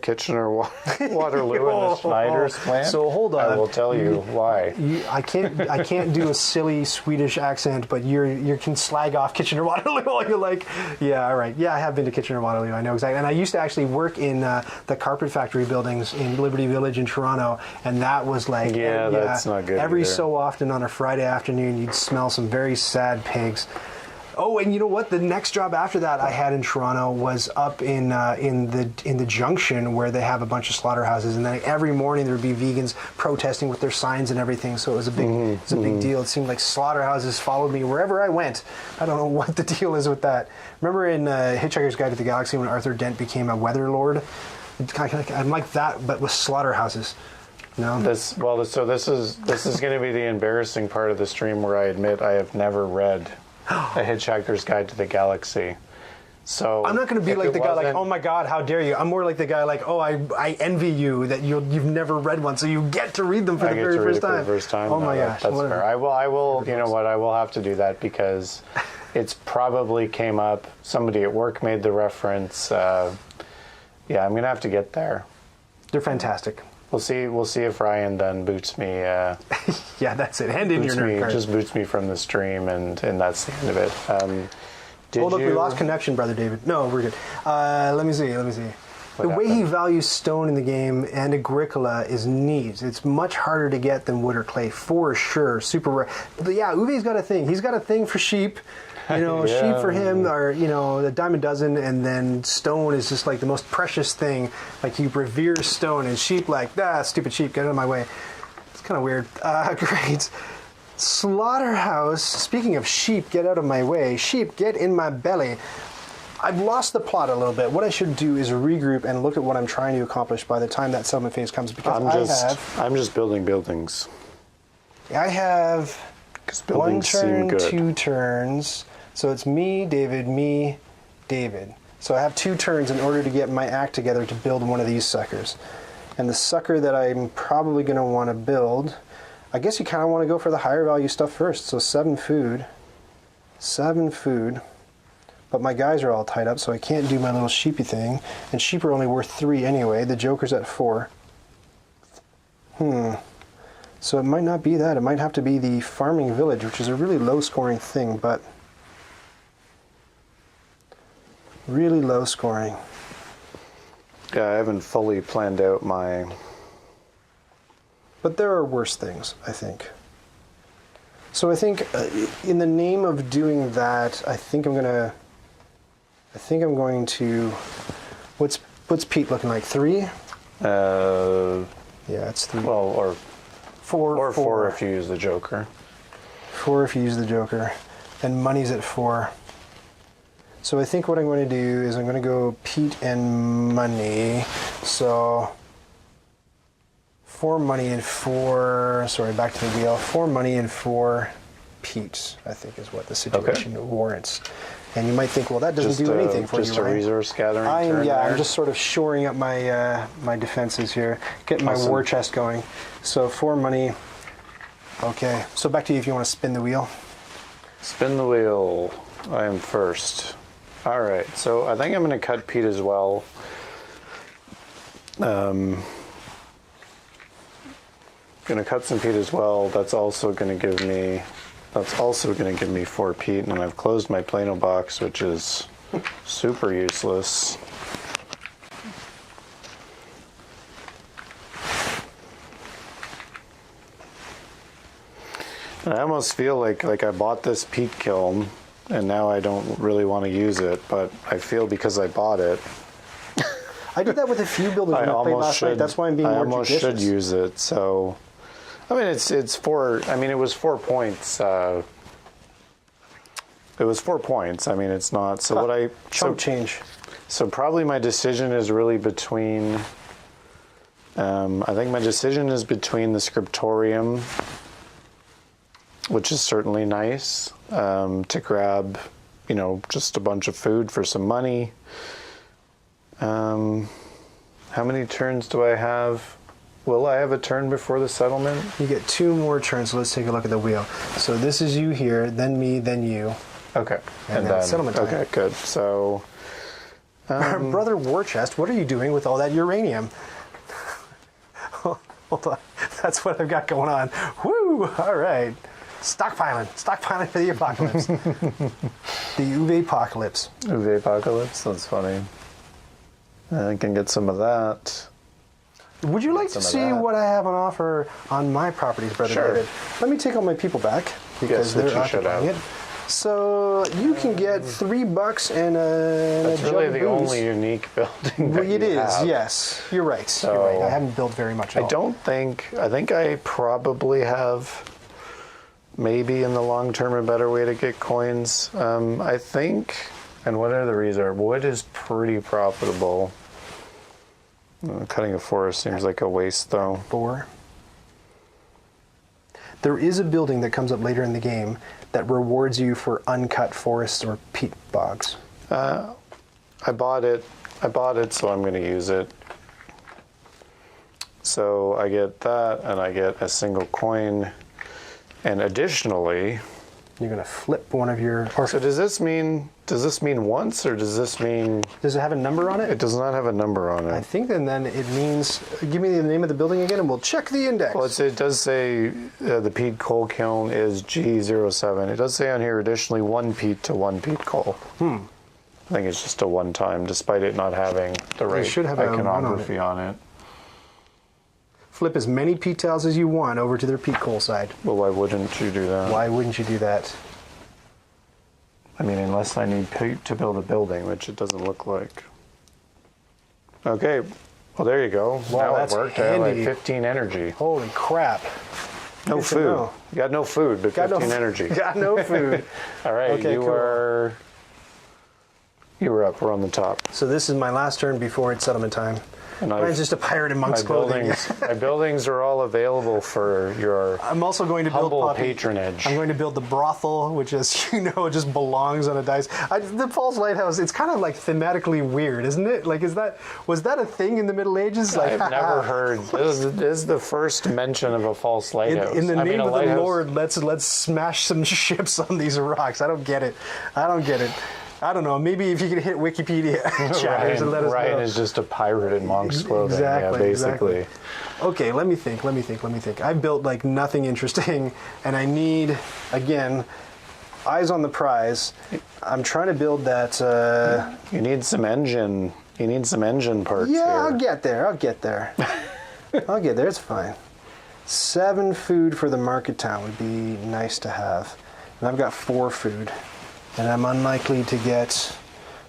Kitchener Waterloo and the Schneider's plant? So hold on. I will tell you why. I can't do a silly Swedish accent, but you can slag off Kitchener Waterloo. You're like, yeah, all right. Yeah, I have been to Kitchener Waterloo. I know exactly. And I used to actually work in the carpet factory buildings in Liberty Village in Toronto, and that was like, that's not good Every either. so often on a Friday afternoon, you'd smell some very sad pigs. Oh, and you know what? The next job after that I had in Toronto was up in the Junction, where they have a bunch of slaughterhouses, and then every morning there would be vegans protesting with their signs and everything. So it was a big deal. It seemed like slaughterhouses followed me wherever I went. I don't know what the deal is with that. Remember in Hitchhiker's Guide to the Galaxy when Arthur Dent became a weather lord? I'm like that, but with slaughterhouses. No. This is going to be the embarrassing part of the stream where I admit I have never read A Hitchhiker's Guide to the Galaxy. So I'm not going to be like the guy like, oh my God, how dare you? I'm more like the guy like, oh, I envy you that you've never read one, so you get to read them for the very first time. Oh my gosh, that's fair. I will. You know what? I will have to do that because it's probably came up. Somebody at work made the reference. Yeah, I'm going to have to get there. They're fantastic. We'll see if Ryan then boots me. Yeah, that's it. Hand in your nerd card. Just boots me from the stream, and that's the end of it. Look, we lost connection, Brother David. No, we're good. Let me see. The way he values stone in the game and Agricola is neat. It's much harder to get than wood or clay, for sure. Super rare. But yeah, Uwe's got a thing. He's got a thing for sheep. You know, yeah. Sheep for him are, a dime a dozen, and then stone is just like the most precious thing. Like, he reveres stone, and sheep like, stupid sheep, get out of my way. It's kind of weird. Great. Slaughterhouse, speaking of sheep, get out of my way. Sheep, get in my belly. I've lost the plot a little bit. What I should do is regroup and look at what I'm trying to accomplish by the time that settlement phase comes, because I'm just building buildings. I have 1 turn, 2 turns. So it's me, David. So I have 2 turns in order to get my act together to build one of these suckers. And the sucker that I'm probably going to want to build, I guess you kind of want to go for the higher value stuff first. So 7 food. But my guys are all tied up, so I can't do my little sheepy thing. And sheep are only worth 3 anyway. The Joker's at 4. So it might not be that. It might have to be the farming village, which is a really low scoring thing, but really low scoring. Yeah, I haven't fully planned out my... But there are worse things, I think. So I think in the name of doing that, I think I'm going to... What's Pete looking like? 3? Yeah, it's 3. Well, or 4. Or 4 if you use the Joker. 4 if you use the Joker. And money's at 4. So I think what I'm going to do is I'm going to go Pete and money. So 4 money and 4... Sorry, back to the wheel. 4 money and 4 Pete, I think, is what the situation warrants. And you might think, well, that doesn't do anything for you, Just a resource gathering I'm just sort of shoring up my my defenses here, getting my war chest going. So 4 money. Okay, so back to you if you want to spin the wheel. Spin the wheel. I am first. All right, so I think I'm going to cut Pete as well. Going to cut some Pete as well. That's also going to give me 4 Pete, and I've closed my Plano box, which is super useless. And I almost feel like I bought this peat kiln, and now I don't really want to use it, but I feel because I bought it. I did that with a few builders when I played last night. That's why I'm being more judicious. I almost should use it, so... I mean, it's 4... I mean, it was 4 points. It was 4 points. I mean, it's not... So what I... Chump change. So probably my decision is really between... I think my decision is between the scriptorium, which is certainly nice, to grab, just a bunch of food for some money. How many turns do I have? Will I have a turn before the settlement? You get 2 more turns, so let's take a look at the wheel. So this is you here, then me, then you. Okay. And then settlement time. Okay, good. So... Brother Warchest, what are you doing with all that uranium? Hold on. That's what I've got going on. Woo! All right. Stockpiling for the apocalypse. The Uwe apocalypse. Uwe apocalypse, that's funny. I can get some of that. Would you like to see what I have on offer on my properties, Brother David? Let me take all my people back because they're occupying it. So you can get $3 and a That's jug really of the booze. only unique building that It you is, have. yes. You're right. You're right. I haven't built very much at all. I think I probably have maybe in the long term a better way to get coins. I think, and what are the reserve? Wood is pretty profitable. Cutting a forest seems like a waste though. 4. There is a building that comes up later in the game that rewards you for uncut forests or peat bogs. I bought it, so I'm going to use it. So I get that, and I get a single coin. And additionally, You're going to flip one of your... so does this mean once, or does this mean... Does it have a number on It it? does not have a number on I it. think then it means... Give me the name of the building again and we'll check the index. Well, it does say the peat coal kiln is G07. It does say on here additionally 1 peat to 1 peat coal. I think it's just a one-time, despite it not having the right should have a 1 on it. iconography on it. Flip as many peat tiles as you want over to their peat coal side. Well, why wouldn't you do that? Why wouldn't you do that? I mean, unless I need peat to build a building, which it doesn't look like. Okay, well, there you go. Wow, now that's it worked. I have like handy. 15 energy. Holy crap. No Good to food. know. You got no food, but Got 15 no, energy. Got no food. All right, Okay, you cool. were up. We're on the top. So this is my last turn before it's settlement time. And Mine's just a pirate in monk's my clothing. buildings, my buildings are all available for your I'm also going to build humble Poppy. patronage. I'm going to build the brothel, which, as you know, just belongs on a dice. The False Lighthouse, it's kind of like thematically weird, isn't it? Like, was that a thing in the Middle Ages? Like, I've never heard. This is the first mention of a false lighthouse. in the I mean, name a of the lighthouse- Lord, let's smash some ships on these rocks. I don't get it. I don't know. Maybe if you could hit Wikipedia chatters and let us Ryan know. is just a pirate in monk's clothing. Exactly, Yeah, basically. exactly. Okay, let me think. I've built like nothing interesting, and I need, again, eyes on the prize. I'm trying to build that. You need some engine. You need some engine parts Yeah, here. I'll get there. I'll get there. It's fine. 7 food for the market town would be nice to have. And I've got 4 food. And I'm unlikely to get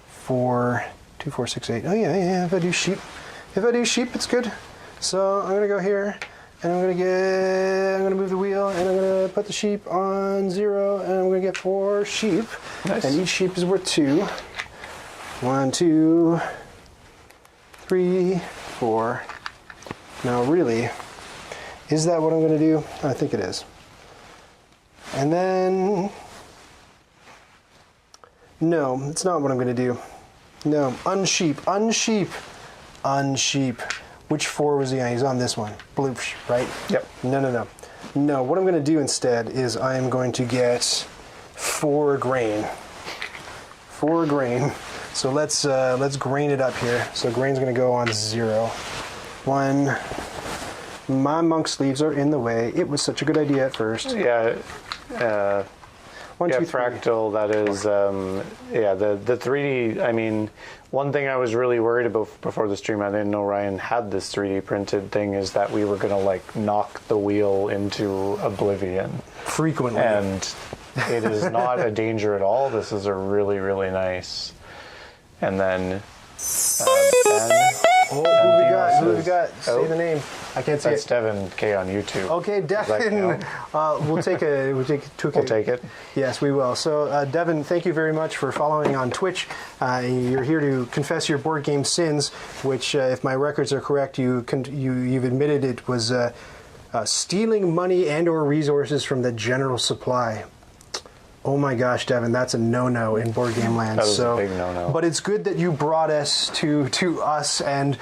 4, 2, 4, 6, 8. Oh yeah. If I do sheep, it's good. So I'm gonna go here, and I'm gonna move the wheel, and I'm gonna put the sheep on 0, and I'm gonna get 4 sheep. Nice. And each sheep is worth 2. 1, 2, 3, 4. Now really, is that what I'm gonna do? I think it is. And then. No, it's not what I'm going to do. No, unsheep. Which 4 was he on? He's on this one. Bloop, right? Yep. No. No, what I'm going to do instead is I am going to get 4 grain. 4 grain. So let's grain it up here. So grain's going to go on 0. 1. My monk sleeves are in the way. It was such a good idea at first. Yeah. 1, 2, 3. Fractal, that is, the 3D, I mean, one thing I was really worried about before the stream, I didn't know Ryan had this 3D printed thing, is that we were going to, like, knock the wheel into oblivion. Frequently. And it is not a danger at all. This is a really, really nice. And then, Ben. Oh, who we got? Say the name. I can't see That's it. Devin K on YouTube. Okay, Does that Devin. count? We'll take 2K. We'll take it. Yes, we will. So, Devin, thank you very much for following on Twitch. You're here to confess your board game sins, which, if my records are correct, you've admitted it was stealing money and/or resources from the general supply. Oh my gosh, Devin, that's a no-no in board game land. That was a big no-no. But it's good that you brought us to us and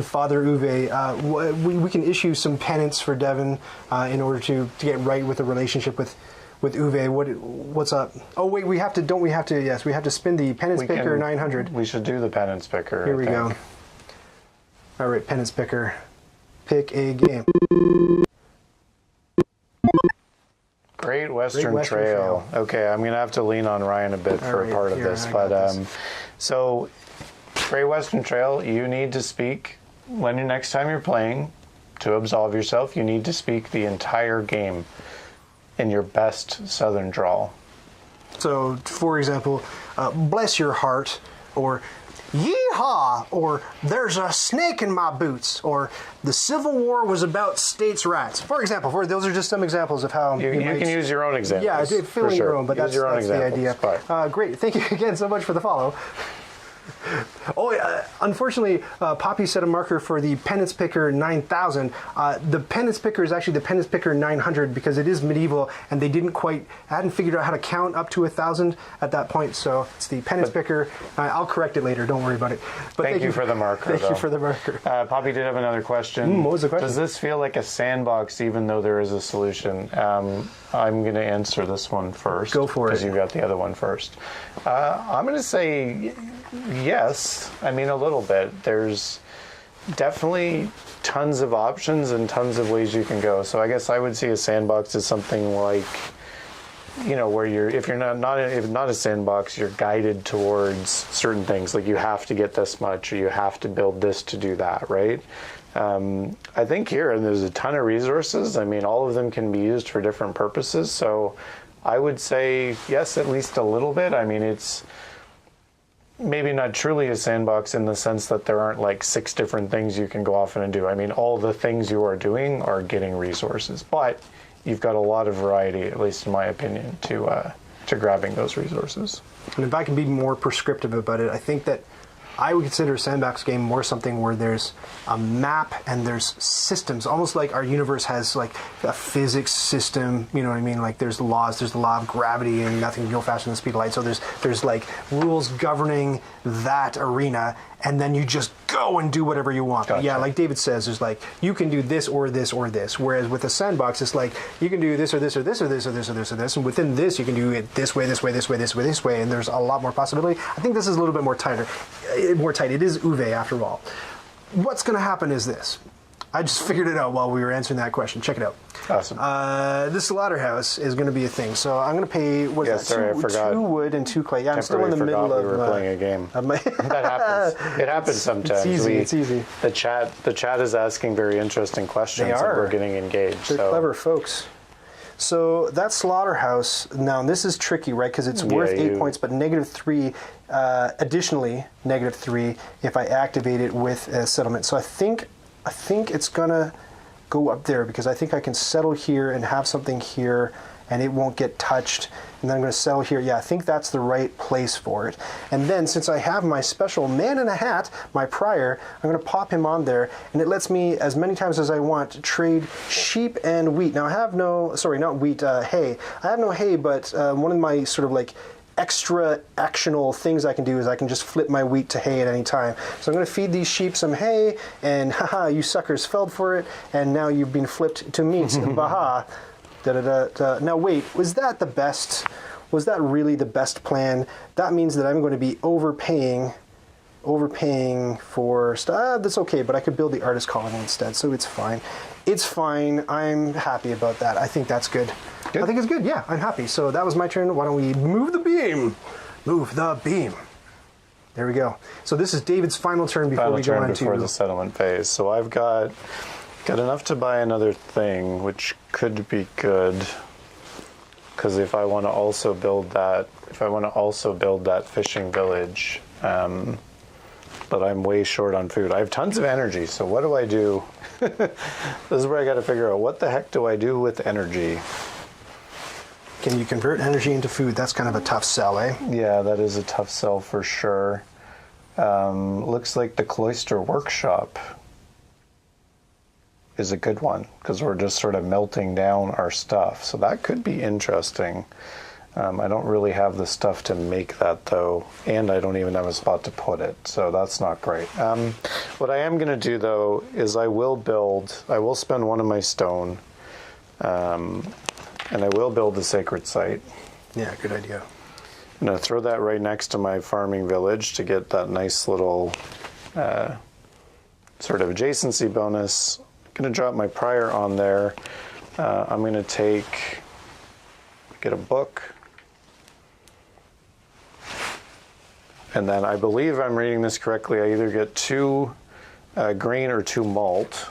Father Uwe. We can issue some penance for Devin in order to get right with the relationship with Uwe. What's up? Oh wait, we have to. Yes, we have to spin the Penance Picker 900. We should do the Penance Picker. Here we go. All right, Penance Picker, pick a game. Great Western Trail. Okay, I'm going to have to lean on Ryan a bit for a part of this. But so, Great Western Trail, you need to speak, next time you're playing, to absolve yourself, you need to speak the entire game in your best Southern drawl. So, for example, bless your heart, or yeehaw, or there's a snake in my boots, or the Civil War was about states' rights. For example, those are just some examples of how you can use your own examples. Yeah, fill in your own, but that's the idea. Great, thank you again so much for the follow. Unfortunately, Poppy set a marker for the Penance Picker 9000. The Penance Picker is actually the Penance Picker 900 because it is medieval, and they hadn't figured out how to count up to 1,000 at that point. So it's the Penance Picker. I'll correct it later. Don't worry about it. But thank you for the marker. Thank you for the marker. Poppy did have another question. What was the question? Does this feel like a sandbox, even though there is a solution? I'm going to answer this one first. Go for it. Because you got the other one first. I'm going to say yes. I mean, a little bit. There's definitely tons of options and tons of ways you can go. So I guess I would see a sandbox as something like, where if you're not a sandbox, you're guided towards certain things. Like you have to get this much, or you have to build this to do that, right? I think here, and there's a ton of resources. I mean, all of them can be used for different purposes. So I would say yes, at least a little bit. I mean, it's maybe not truly a sandbox in the sense that there aren't like 6 different things you can go off and do. I mean, all the things you are doing are getting resources, but you've got a lot of variety, at least in my opinion, to grabbing those resources. And if I can be more prescriptive about it, I think that I would consider a sandbox game more something where there's a map and there's systems, almost like our universe has like a physics system, you know what I mean? Like there's laws, there's the law of gravity and nothing can go faster than the speed of light. So there's like rules governing that arena, and then you just go and do whatever you want. Gotcha. Yeah, like David says, there's like, you can do this or this or this. Whereas with a sandbox, it's like, you can do this or this or this or this or this or this or this. And within this, you can do it this way, this way, this way, this way, this way. And there's a lot more possibility. I think this is a little bit more tight. It is Uwe after all. What's going to happen is this. I just figured it out while we were answering that question. Check it out. Awesome. This slaughterhouse is going to be a thing. So I'm going to pay, two wood and 2 clay. Yeah, I'm still in the middle of... we were playing a game. That happens. It happens sometimes. It's easy. The chat is asking very interesting questions. They are. And we're getting engaged. They're clever folks. So that slaughterhouse, now this is tricky, right? Because it's worth 8 points, but -3, additionally, -3 if I activate it with a settlement. So I think it's gonna go up there because I think I can settle here and have something here and it won't get touched. And then I'm gonna settle here. Yeah, I think that's the right place for it. And then since I have my special man in a hat, my prior, I'm gonna pop him on there and it lets me, as many times as I want, trade sheep and wheat. Now I have no, sorry, not wheat, hay. I have no hay, but one of my sort of like extra actional things I can do is I can just flip my wheat to hay at any time. So I'm going to feed these sheep some hay, and haha, you suckers fell for it, and now you've been flipped to meat. Baha. Now wait, was that the best? Was that really the best plan? That means that I'm going to be overpaying for stuff. That's okay, but I could build the artist colony instead, so it's fine. It's fine. I'm happy about that. I think that's good. I think it's good. Yeah, I'm happy. So that was my turn. Why don't we move the beam? Move the beam. There we go. So this is David's final turn before we go on to the settlement phase. So I've got enough to buy another thing, which could be good. Because if I want to also build that, fishing village, but I'm way short on food. I have tons of energy. So what do I do? This is where I got to figure out what the heck do I do with energy. Can you convert energy into food? That's kind of a tough sell, eh? Yeah, that is a tough sell for sure. Looks like the Cloister Workshop is a good one because we're just sort of melting down our stuff. So that could be interesting. I don't really have the stuff to make that though, and I don't even have a spot to put it. So that's not great. What I am going to do though is I will spend one of my stone, and I will build the sacred site. Yeah, good idea. I'm going to throw that right next to my farming village to get that nice little sort of adjacency bonus. I'm going to drop my prior on there. I'm going to get a book. And then I believe I'm reading this correctly. I either get 2 grain or 2 malt.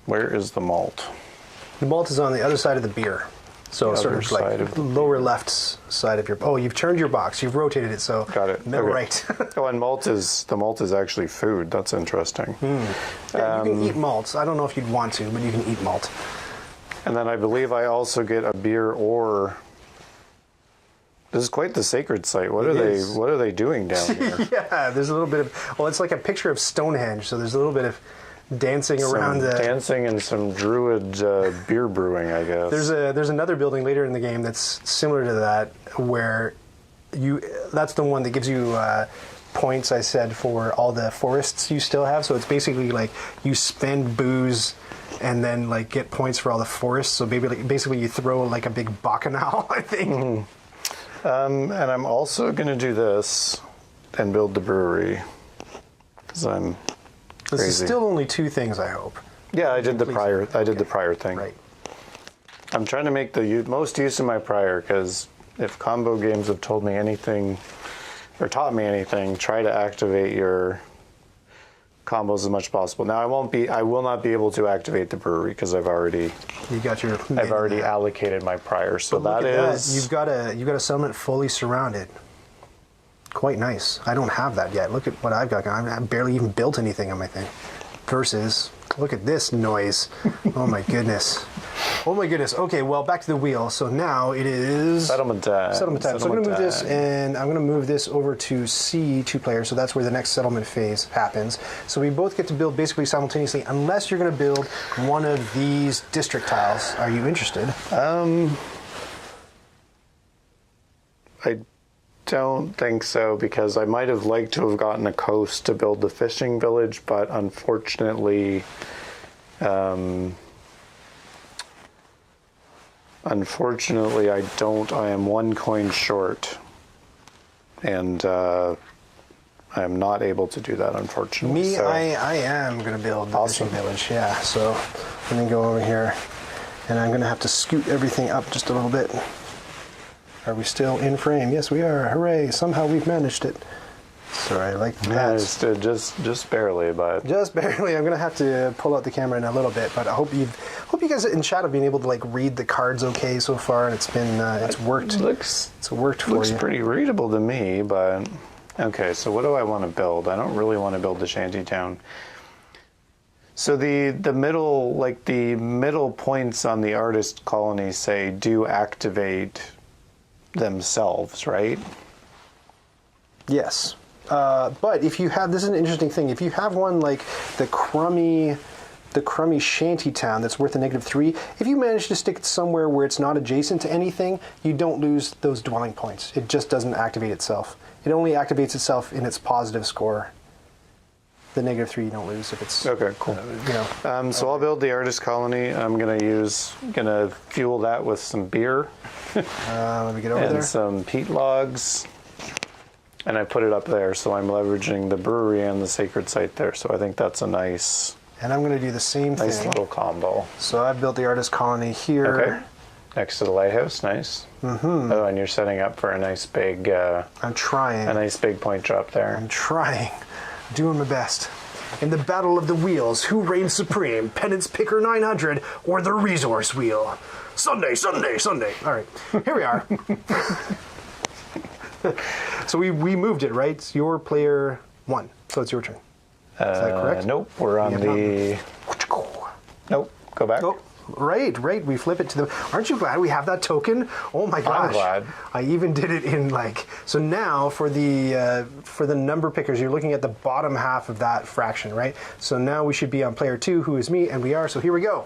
Where is the malt? The malt is on the other side of the beer. So The sort other of like side of the lower left side of your. Oh, you've turned your box. You've rotated it. So Got it. middle Okay. right. Oh, and the malt is actually food. That's interesting. Yeah, you can eat malts. I don't know if you'd want to, but you can eat malt. And then I believe I also get a beer or. This is quite the sacred site. What are they doing down here? Yeah, there's a little bit of. Well, it's like a picture of Stonehenge. So there's a little bit of dancing around the. Dancing and some druid beer brewing, I guess. There's another building later in the game that's similar to that, where that's the one that gives you points, I said, for all the forests you still have. So it's basically like you spend booze and then like get points for all the forests. So basically you throw like a big bacchanal, I think. Mm-hmm. And I'm also going to do this and build the brewery because I'm crazy. This is still only 2 things, I hope. Yeah, I did the prior thing. Right. I'm trying to make the most use of my prior because if combo games have told me anything or taught me anything, try to activate your combos as much as possible. Now I will not be able to activate the brewery because I've already allocated my prior. So but you've got a settlement fully surrounded. Quite nice. I don't have that yet. Look at what I've got. I've barely even built anything on my thing. Versus, look at this noise. Oh my goodness. Oh my goodness. Okay, well, back to the wheel. So now it is settlement time. So I'm going to move this, and I'm going to move this over to C, 2-player. So that's where the next settlement phase happens. So we both get to build basically simultaneously, unless you're going to build one of these district tiles. Are you interested? I don't think so, because I might have liked to have gotten a coast to build the fishing village, but unfortunately, I don't. I am 1 coin short, and I am not able to do that, unfortunately. I am going to build the fishing village, yeah. So let me go over here, and I'm going to have to scoot everything up just a little bit. Are we still in frame? Yes, we are. Hooray! Somehow we've managed it. Sorry, like that. Yeah, just barely, but just barely. I'm gonna have to pull out the camera in a little bit, but I hope you guys in chat have been able to like read the cards okay so far, and it's been it's worked. It's worked for you. Looks pretty readable to me, but okay. So what do I want to build? I don't really want to build the shantytown. So the middle points on the artist colony say do activate themselves, right? Yes. But if you have, this is an interesting thing, if you have one like the crummy shantytown that's worth a -3, if you manage to stick it somewhere where it's not adjacent to anything, you don't lose those dwelling points. It just doesn't activate itself. It only activates itself in its positive score. The -3 you don't lose if it's... Okay, cool. So I'll build the artist colony. I'm gonna fuel that with some beer. Let me get over there. And some peat logs. And I put it up there, so I'm leveraging the brewery and the sacred site there. So I think that's a nice... And I'm going to do the same thing. Nice little combo. So I've built the artist colony here. Okay. Next to the lighthouse, nice. Mm-hmm. Oh, and you're setting up for a nice big... I'm trying. A nice big point drop there. I'm trying. Doing my best. In the battle of the wheels, who reigns supreme? Penance Picker 900 or the resource wheel? Sunday, Sunday, Sunday. All right, here we are. So we moved it, right? It's your player 1, so it's your turn. Is that correct? Nope, we're on the... Nope, go back. Oh, right. We flip it to the... Aren't you glad we have that token? Oh my gosh. I'm glad. I even did it in like... So now for the number pickers, you're looking at the bottom half of that fraction, right? So now we should be on player 2, who is me, and we are. So here we go.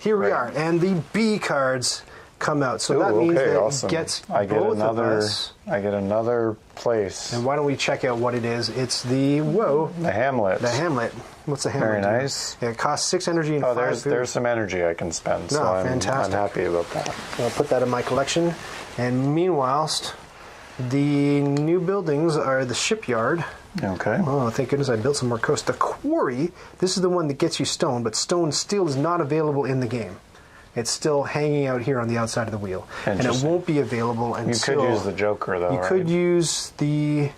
Here we are. And the B cards come out. So that means that awesome. I get another place. And why don't we check out what it is? It's the Hamlet. The Hamlet. What's the Hamlet? Very nice. Yeah, it costs 6 energy and 5 food. There's some energy I can spend. So fantastic. I'm happy about that. I'll put that in my collection. And meanwhile, the new buildings are the shipyard. Okay. Oh, thank goodness I built some more coast. The quarry, this is the one that gets you stone, but stone still is not available in the game. It's still hanging out here on the outside of the wheel. And it won't be available until... You could use the Joker, though, You could use the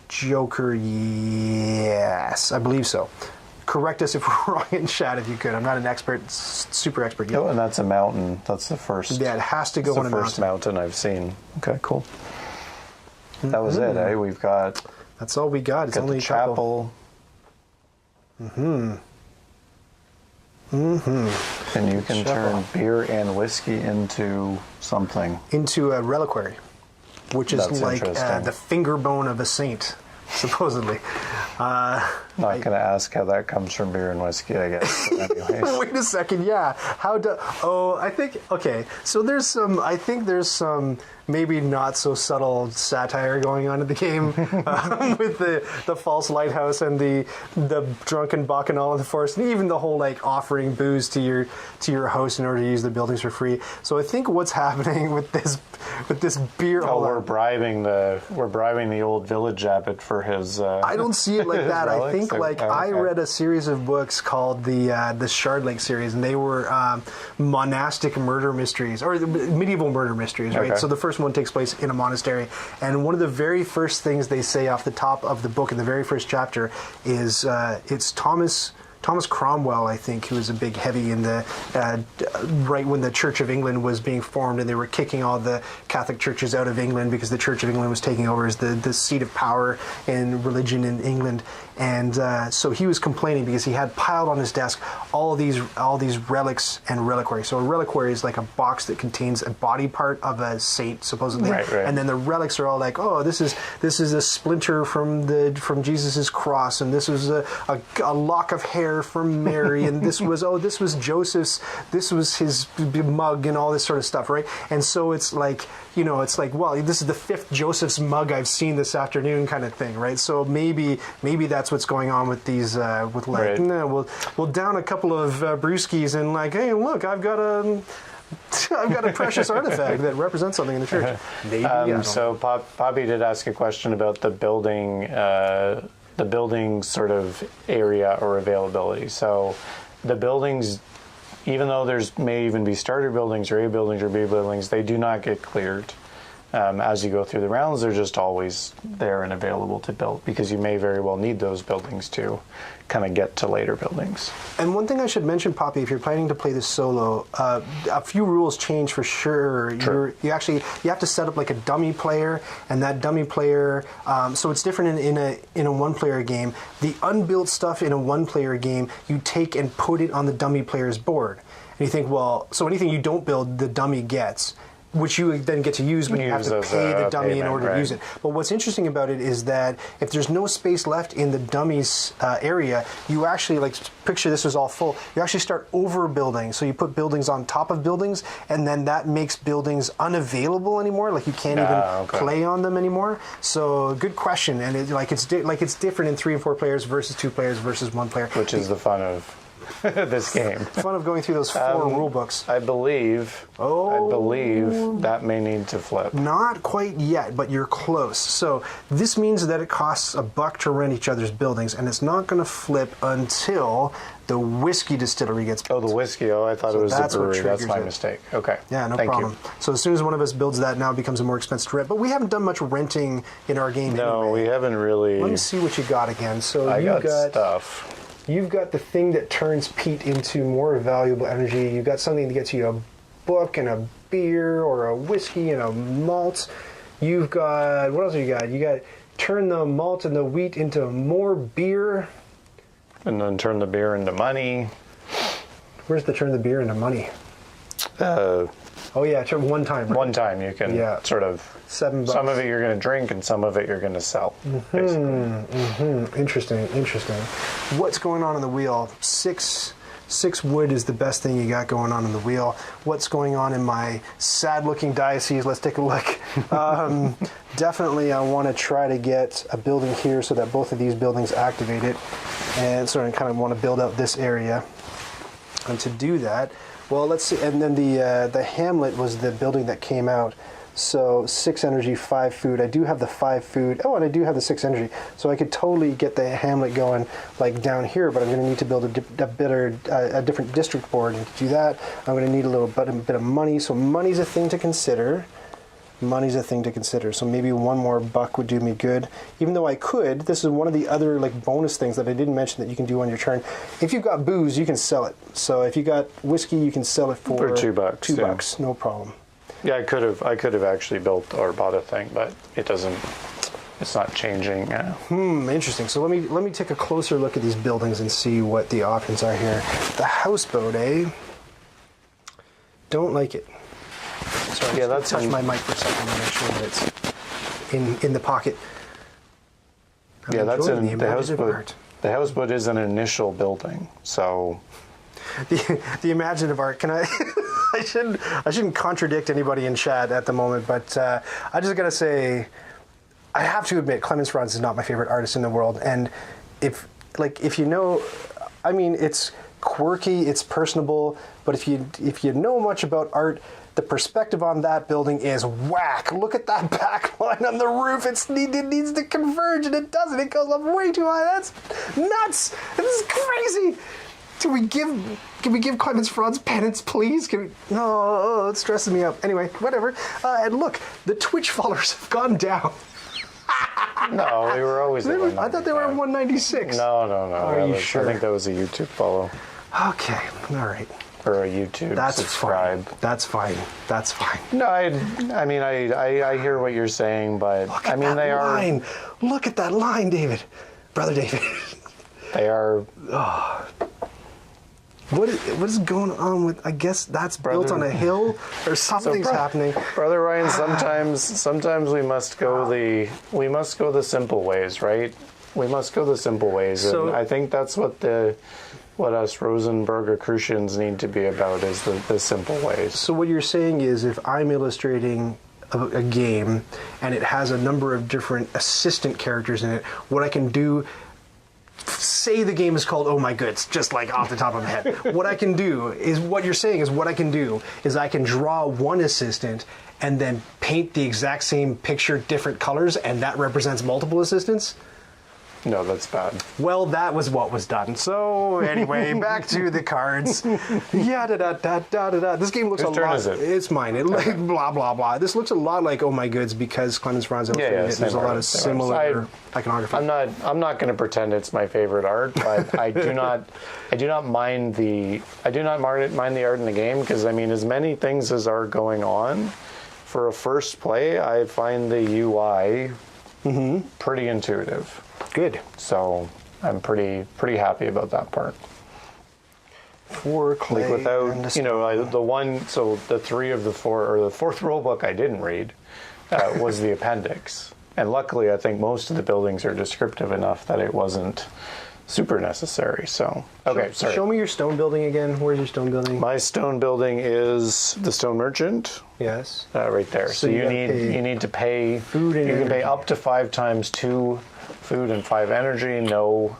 Joker, yes. I believe so. correct us if we're wrong in chat if you could. I'm not an expert, super expert yet. Oh, and that's a mountain. That's the first. Yeah, it has to go on a mountain. First mountain I've seen. Okay, cool. That was it, eh? We've got. That's all we got. It's only the chapel. And you can turn beer and whiskey into something. Into a reliquary, which is That's like interesting. the finger bone of a saint, supposedly. Not going to ask how that comes from beer and whiskey, I guess. But anyways. Wait a second, yeah. How do? Oh, I think okay. So there's some. I think there's some maybe not so subtle satire going on in the game with the false lighthouse and the drunken bacchanal in the forest, and even the whole like offering booze to your host in order to use the buildings for free. So I think what's happening with this beer. Oh, we're bribing the old village abbot for his. I don't see it like that. I think Okay. I read a series of books called the Shard Lake series, and they were monastic murder mysteries or medieval murder mysteries, right? Okay. So the first one takes place in a monastery, and one of the very first things they say off the top of the book in the very first chapter is it's Thomas Cromwell, I think, who was a big heavy in the right when the Church of England was being formed, and they were kicking all the Catholic churches out of England because the Church of England was taking over as the seat of power in religion in England. And so he was complaining because he had piled on his desk all these relics and reliquaries. So a reliquary is like a box that contains a body part of a saint, supposedly, right. and then the relics are all like, oh, this is a splinter from Jesus's cross, and this was a lock of hair from Mary, and this was Joseph's, this was his mug, and all this sort of stuff, right? And so it's like, well, this is the fifth Joseph's mug I've seen this afternoon, kind of thing, right? So maybe that's what's going on with these, with like, right. No, we'll down a couple of brewskis and like, hey, look, I've got a precious artifact that represents something in the church. Maybe. So Poppy did ask a question about the building sort of area or availability. So the buildings, even though there's may even be starter buildings or A buildings or B buildings, they do not get cleared. As you go through the rounds, they're just always there and available to build because you may very well need those buildings to kind of get to later buildings. And one thing I should mention, Poppy, if you're planning to play this solo, a few rules change for sure. True. You have to set up like a dummy player, and that dummy player. So it's different in a one-player game. The unbuilt stuff in a one-player game, you take and put it on the dummy player's board, and you think, well, so anything you don't build, the dummy gets, which you then get to use, but you have to pay the dummy in order to use it. But what's interesting about it is that if there's no space left in the dummy's area, you actually, like, picture this is all full, you actually start overbuilding. So you put buildings on top of buildings, and then that makes buildings unavailable anymore. Like, you can't even play on them anymore. So, good question. And it's different in 3 and 4 players versus 2 players versus 1 player. Which is the fun of this game. Fun of going through those 4 rule books. I believe that may need to flip. Not quite yet, but you're close. So this means that it costs $1 to rent each other's buildings, and it's not going to flip until the whiskey distillery gets built. Oh, the whiskey. Oh, I thought it was the brewery. That's my mistake. Okay. Yeah, no Thank problem. you. So as soon as one of us builds that, now it becomes a more expensive rent. But we haven't done much renting in our game No, anyway. we haven't really. Let me see what you got again. So I got stuff. You've got the thing that turns peat into more valuable energy. You've got something that gets you a book and a beer or a whiskey and a malt. You've got, what else have you got? You got turn the malt and the wheat into more beer. And then turn the beer into money. Where's the turn the beer into money? Oh yeah, one time. Right? One time you can sort of $7. Some of it you're going to drink, and some of it you're going to sell. Interesting. What's going on in the wheel? Six wood is the best thing you got going on in the wheel. What's going on in my sad-looking diocese? Let's take a look. Definitely, I want to try to get a building here so that both of these buildings activate it, and so I kind of want to build out this area. And to do that, well, let's see. And then the hamlet was the building that came out. So 6 energy, 5 food. I do have the 5 food. Oh, and I do have the 6 energy. So I could totally get the hamlet going like down here, but I'm going to need to build a different district board. And to do that, I'm going to need a little bit of money. So money's a thing to consider. money's a thing to consider. So maybe one more buck would do me good. Even though I could, this is one of the other like bonus things that I didn't mention that you can do on your turn. If you've got booze, you can sell it. So if you got whiskey, you can sell it for $2. $2, no problem. Yeah, I could have actually built or bought a thing, but it doesn't. It's not changing. Interesting. So let me take a closer look at these buildings and see what the options are here. The houseboat, eh? Don't like it. Sorry, Yeah, that's touch my mic for a second to make sure that it's in the pocket. Yeah, that's in the imaginative houseboat. art. The houseboat is an initial building, so The imaginative art. Can I? I shouldn't contradict anybody in chat at the moment, but I just gotta say, I have to admit, Klemens Franz is not my favorite artist in the world. And if you know, I mean, it's quirky, it's personable, but if you know much about art, the perspective on that building is whack. Look at that back line on the roof. It needs to converge, and it doesn't. It goes up way too high. That's nuts. This is crazy. Can we give Klemens Franz penance, please? No, it stresses me out. Anyway, whatever. And look, the Twitch followers have gone down. no, they were always. I thought they were at 196. No. Are you sure? I think that was a YouTube follow. Okay, all right. Or a YouTube subscribe. Fine. That's fine. No, I mean, I hear what you're saying, but I mean, they line. Look at that line, David. Brother David. They are. What is going on with? I guess that's built on a hill, or something's happening. Brother Ryan, sometimes we must go the simple ways, right? We must go the simple ways, So, and I think that's what us Rosenberger Crucians need to be about, is the simple ways. So what you're saying is, if I'm illustrating a game and it has a number of different assistant characters in it, what I can do. Say the game is called Oh My Goods, just like off the top of my head. What I can do is, what you're saying is, what I can do is I can draw one assistant and then paint the exact same picture, different colors, and that represents multiple assistants? No, that's bad. Well, that was what was done. So anyway, back to the cards. Yeah, This game looks Whose a turn lot. is it? It's mine. It like blah blah blah. This looks a lot like Oh My Goods because Klemens Franz illustrated it. There's a lot of similar iconography. I'm not going to pretend it's my favorite art, but I do not mind the art in the game, because I mean, as many things as are going on for a first play, I find the UI pretty intuitive. Good. So I'm pretty happy about that part. For clay, like without the three of the four, or the fourth rule book I didn't read was the appendix, and luckily I think most of the buildings are descriptive enough that it wasn't super necessary. So okay, sorry. Show me your stone building again. Where's your stone building? My stone building is the Stone Merchant. Yes. Right there. So you need to pay food and you energy. can pay up to 5 times 2 food and 5 energy. No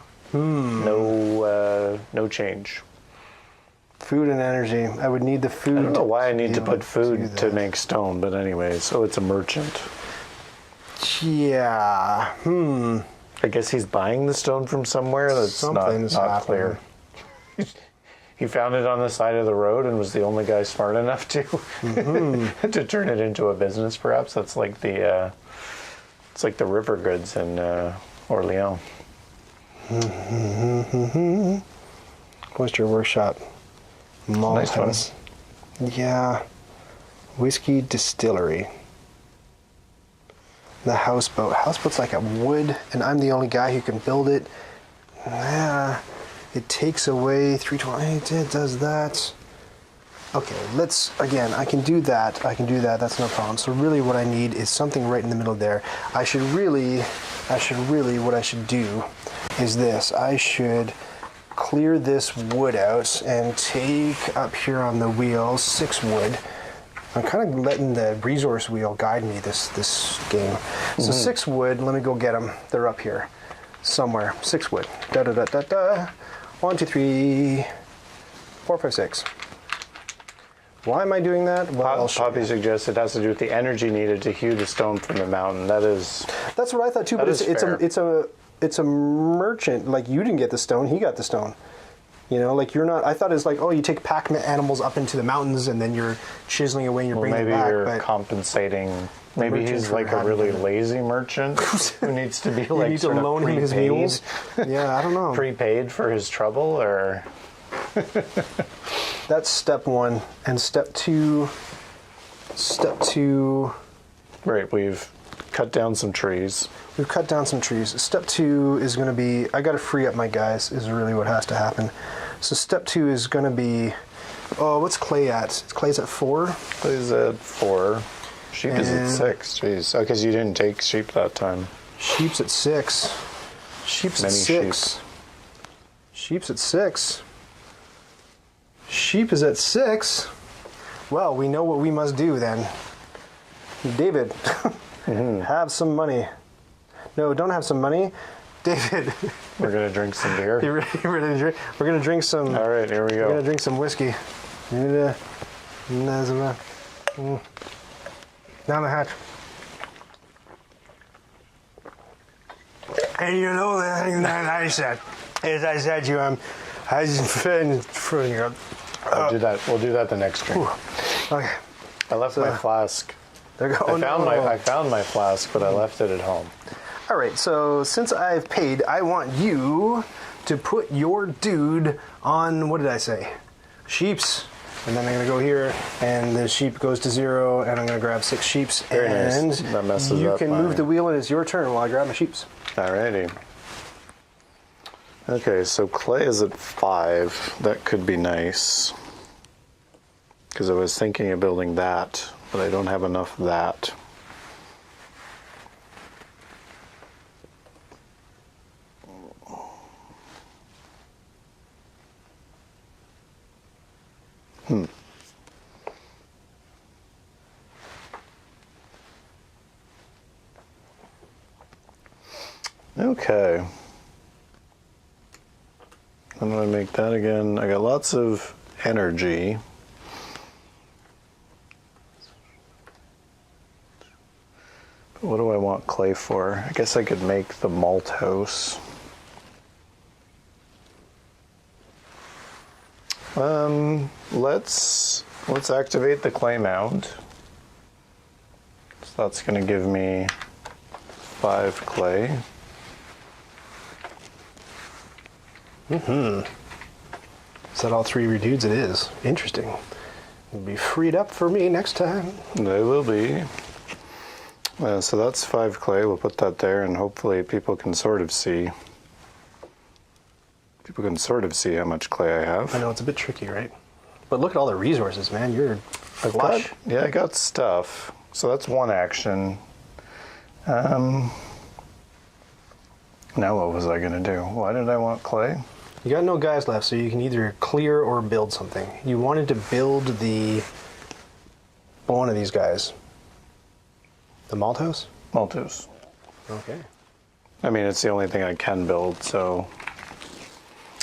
change. Food and energy. I would need the food. I don't know why I need to put food to make stone, but anyway, so it's a merchant. Yeah. I guess he's buying the stone from somewhere. That's not clear. He found it on the side of the road and was the only guy smart enough to to turn it into a business. Perhaps that's like the river goods in Orleans. Oyster Workshop. Malt Nice House. Yeah. Whiskey Distillery. The houseboat. Houseboat's like a wood, and I'm the only guy who can build it. Yeah. It takes away 320. It does that. Okay, I can do that. That's no problem. So really what I need is something right in the middle there. What I should do is this. I should clear this wood out and take up here on the wheel 6 wood. I'm kind of letting the resource wheel guide me this game. So 6 wood, let me go get them. They're up here somewhere. 6 wood. 1, 2, 3, 4, 5, 6. Why am I doing that? Well, Poppy suggests it has to do with the energy needed to hew the stone from the mountain. That's what I thought too. But it's a merchant. Like, you didn't get the stone; he got the stone. You know, like you're not. I thought it's like, oh, you take pack animals up into the mountains and then you're chiseling away and you're bringing maybe them back. you're But compensating. Maybe merchant he's for like a having really them. lazy merchant who needs to be you like need to sort of loan him his prepaid- mules. Yeah, I don't know. prepaid for his trouble, or That's step one, and step two. right? We've cut down some trees. We've cut down some trees. Step two is going to be, I got to free up my guys, is really what has to happen. So step two is going to be, oh, what's Clay at? Clay's at 4? Clay's at 4. Sheep is at 6. Jeez. Oh, because you didn't take sheep that time. Sheep's at 6. Sheep's at Many 6. Sheep's at 6. Sheep is at 6. Well, we know what we must do then. David, have some money. No, don't have some money. David. We're going to drink some beer. You ready to drink? We're going to drink some. All right, here we We're going to go. drink some whiskey. Down the hatch. And you know the thing that I said. As I said to you, I just been for you. We'll do that. We'll do that the next drink. Okay. I left my flask. There you go. I found my flask, but I left it at home. All right, so since I've paid, I want you to put your dude on, what did I say? Sheeps. And then I'm going to go here, and the sheep goes to 0, and I'm going to grab 6 sheeps. Very and nice. That messes you up can my- move the wheel, and it's your turn while I grab my sheeps. Alrighty. Okay, so Clay is at 5. That could be nice. Because I was thinking of building that, but I don't have enough of that. Okay. I'm going to make that again. I got lots of energy. But what do I want clay for? I guess I could make the malt house. Let's activate the clay mound. So that's going to give me 5 clay. Is that all 3 of your dudes? It is. Interesting. It'll be freed up for me next time. They will be. So that's 5 clay. We'll put that there, and hopefully people can sort of see. People can sort of see how much clay I have. I know it's a bit tricky, right? But look at all the resources, man. You're flush. I got stuff. So that's one action. Now what was I going to do? Why did I want clay? You got no guys left, so you can either clear or build something. You wanted to build one of these guys. The malt house? Maltose. Okay. I mean, it's the only thing I can build, so...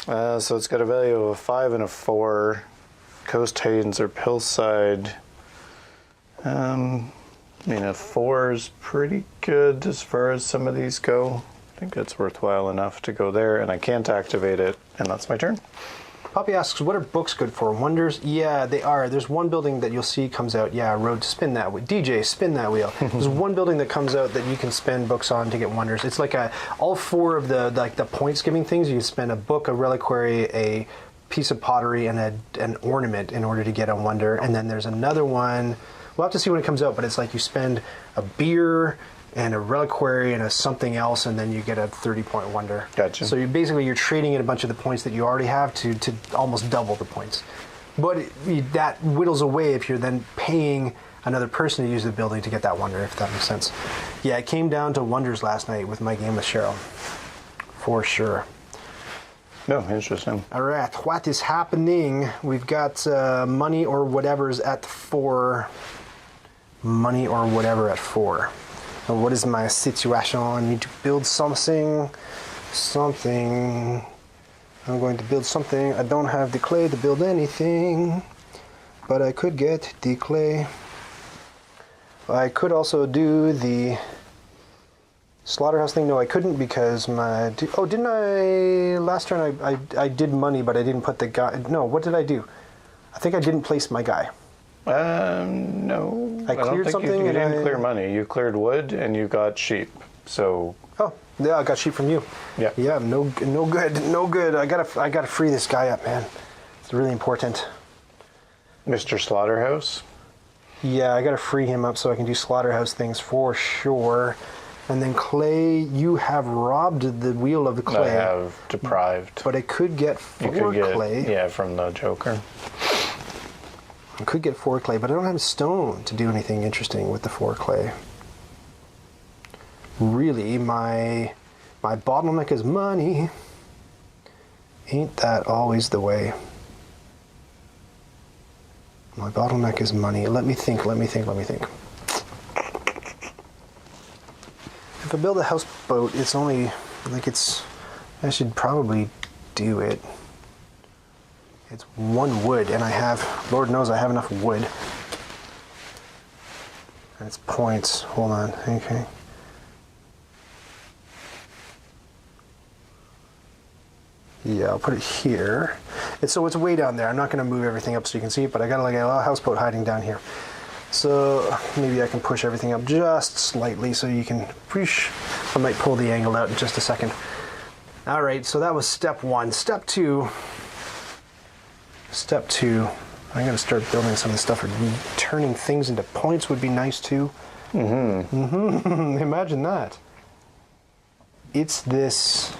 so it's got a value of a 5 and a 4. Coast Hayden's or Hillside. I mean, a 4 is pretty good as far as some of these go. I think it's worthwhile enough to go there, and I can't activate it, and that's my turn. Poppy asks, what are books good for? Wonders? Yeah, they are. There's one building that you'll see comes out. Yeah, Road to spin that wheel. DJ, spin that wheel. There's one building that comes out that you can spend books on to get wonders. It's like all 4 of the points giving things. You can spend a book, a reliquary, a piece of pottery, and an ornament in order to get a wonder. And then there's another one. We'll have to see when it comes out, but it's like you spend a beer and a reliquary and a something else, and then you get a 30-point wonder. Gotcha. So you're trading in a bunch of the points that you already have to almost double the points. But that whittles away if you're then paying another person to use the building to get that wonder, if that makes sense. Yeah, it came down to wonders last night with my game with Cheryl. For sure. No, interesting. All right, what is happening? We've got money or whatever's at 4. Money or whatever at 4. And what is my situation? I need to build something. I'm going to build something. I don't have the clay to build anything, but I could get the clay. I could also do the Slaughterhouse thing, no, I couldn't because my... Oh, didn't I... Last turn I did money, but I didn't put the guy... No, what did I do? I think I didn't place my guy. No. I cleared something. You didn't clear money. You cleared wood and you got sheep. So... Oh, yeah, I got sheep from you. Yeah. Yeah, no good. I gotta free this guy up, man. It's really important. Mr. Slaughterhouse? Yeah, I gotta free him up so I can do slaughterhouse things for sure. And then clay, you have robbed the wheel of the clay. I have deprived. But I could get 4 clay. Yeah, from the Joker. I could get 4 clay, but I don't have stone to do anything interesting with the 4 clay. Really, my bottleneck is money. Ain't that always the way? My bottleneck is money. Let me think. If I build a houseboat, it's only, like I should probably do it. It's 1 wood, and I have, Lord knows I have enough wood. And it's points. Hold on, okay. Yeah, I'll put it here. So it's way down there. I'm not going to move everything up so you can see it, but I got like a houseboat hiding down here. So maybe I can push everything up just slightly so you can push. I might pull the angle out in just a second. All right, so that was step 1. Step 2, I'm going to start building some of the stuff. Turning things into points would be nice too. Imagine that. It's this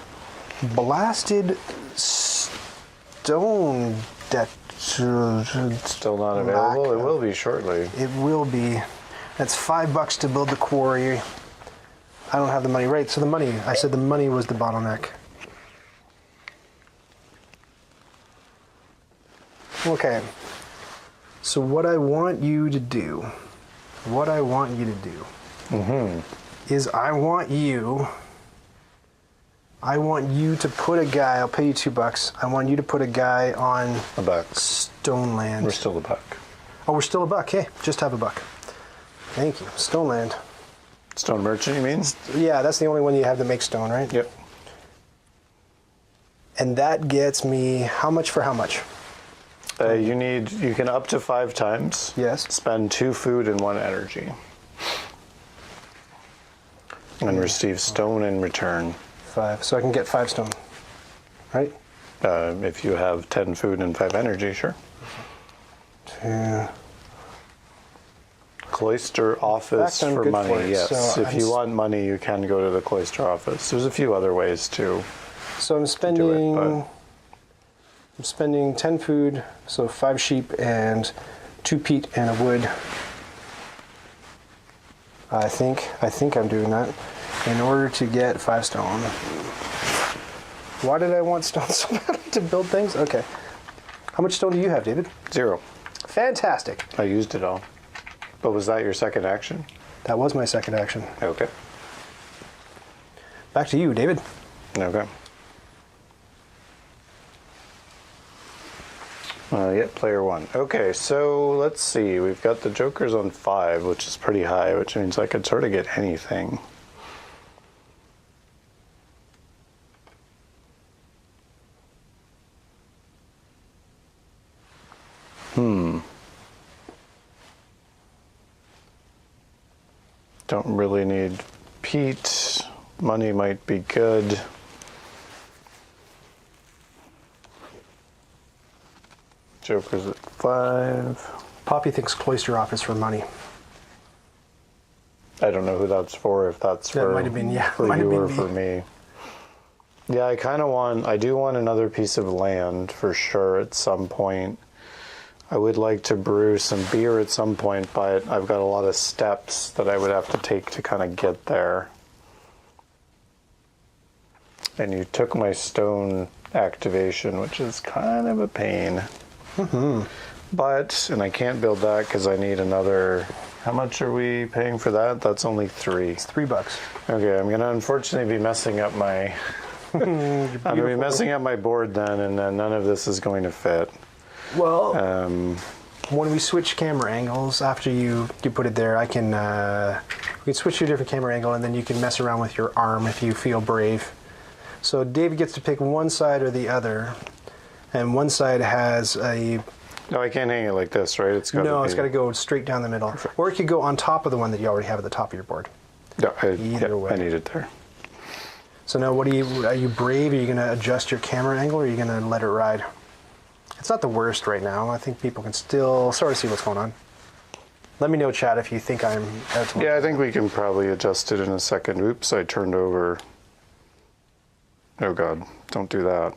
blasted stone that Still not available? It will be shortly. It will be. That's $5 to build the quarry. I don't have the money. Right, so the money. I said the money was the bottleneck. Okay. So what I want you to do, is I want you to put a guy, I'll pay you $2. I want you to put a guy on $1. stone land. We're still $1. Oh, we're still $1. Hey, just have $1. Thank you. Stone land. Stone merchant, you mean? Yeah, that's the only one you have to make stone, right? Yep. And that gets me how much for how much? You can up to 5 times. Yes. Spend 2 food and 1 energy. And receive stone in return. 5. So I can get 5 stone, right? If you have 10 food and 5 energy, sure. 2. Cloister office for money, yes. So if you want money, you can go to the cloister office. There's a few other ways too. So I'm spending 10 food, so 5 sheep and 2 peat and a wood. I think I'm doing that in order to get 5 stone. Why did I want stone so badly to build things? Okay. How much stone do you have, David? 0. Fantastic. I used it all. But was that your second action? That was my second action. Okay. Back to you, David. Okay. Yep, player 1. Okay, so let's see. We've got the jokers on 5, which is pretty high, which means I could sort of get anything. Don't really need peat. Money might be good. Joker's at 5. Poppy thinks cloister office for money. I don't know who that's for, if that's That for, might have been, yeah, for might you have or been for me. Yeah, I do want another piece of land for sure at some point. I would like to brew some beer at some point, but I've got a lot of steps that I would have to take to kind of get there. And you took my stone activation, which is kind of a pain. But, and I can't build that because I need another... How much are we paying for that? That's only 3. It's $3. Okay, I'm going to unfortunately be messing up my... I'm going to be messing up my board then, and then none of this is going to fit. Well, when we switch camera angles, after you put it there, we can switch to a different camera angle, and then you can mess around with your arm if you feel brave. So David gets to pick one side or the other, and one side has a... No, I can't hang it like this, right? It's got to go straight down the middle. Perfect. Or it could go on top of the one that you already have at the top of your board. Yeah, Either way. I need it there. So now are you brave? Are you going to adjust your camera angle, or are you going to let it ride? It's not the worst right now. I think people can still sort of see what's going on. Let me know, chat, if you think I'm out to... Yeah, I think we can probably adjust it in a second. Oops, I turned over. Oh, God, don't do that.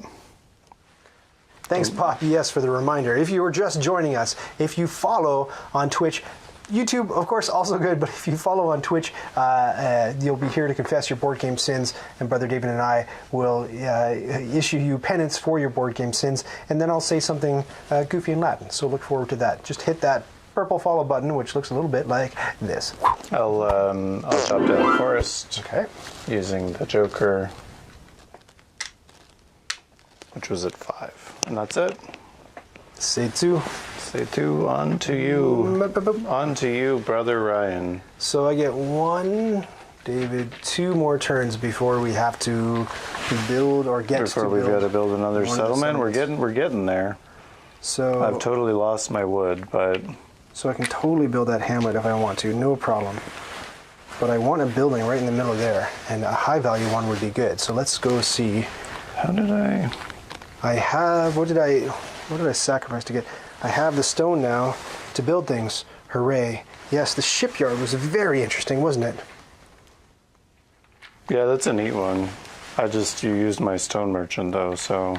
Thanks, Pop, yes, for the reminder. If you were just joining us, if you follow on Twitch, YouTube, of course, also good, but if you follow on Twitch, you'll be here to confess your board game sins, and Brother David and I will issue you penance for your board game sins, and then I'll say something goofy in Latin, so look forward to that. Just hit that purple follow button, which looks a little bit like this. I'll chop down the forest, okay, using the Joker, which was at 5, and that's it. Say two. Say two, on to you. On to you, Brother Ryan. So I get 1, David, 2 more turns before we have to build or get before to we've build got to build another settlement. We're getting there. So I've totally lost my wood, but so I can totally build that hamlet if I want to, no problem. But I want a building right in the middle there, and a high value one would be good. So let's go see. How did I have what did I sacrifice to get? I have the stone now to build things. Hooray. Yes, the shipyard was very interesting, wasn't it? Yeah, that's a neat one. You used my stone merchant though, so.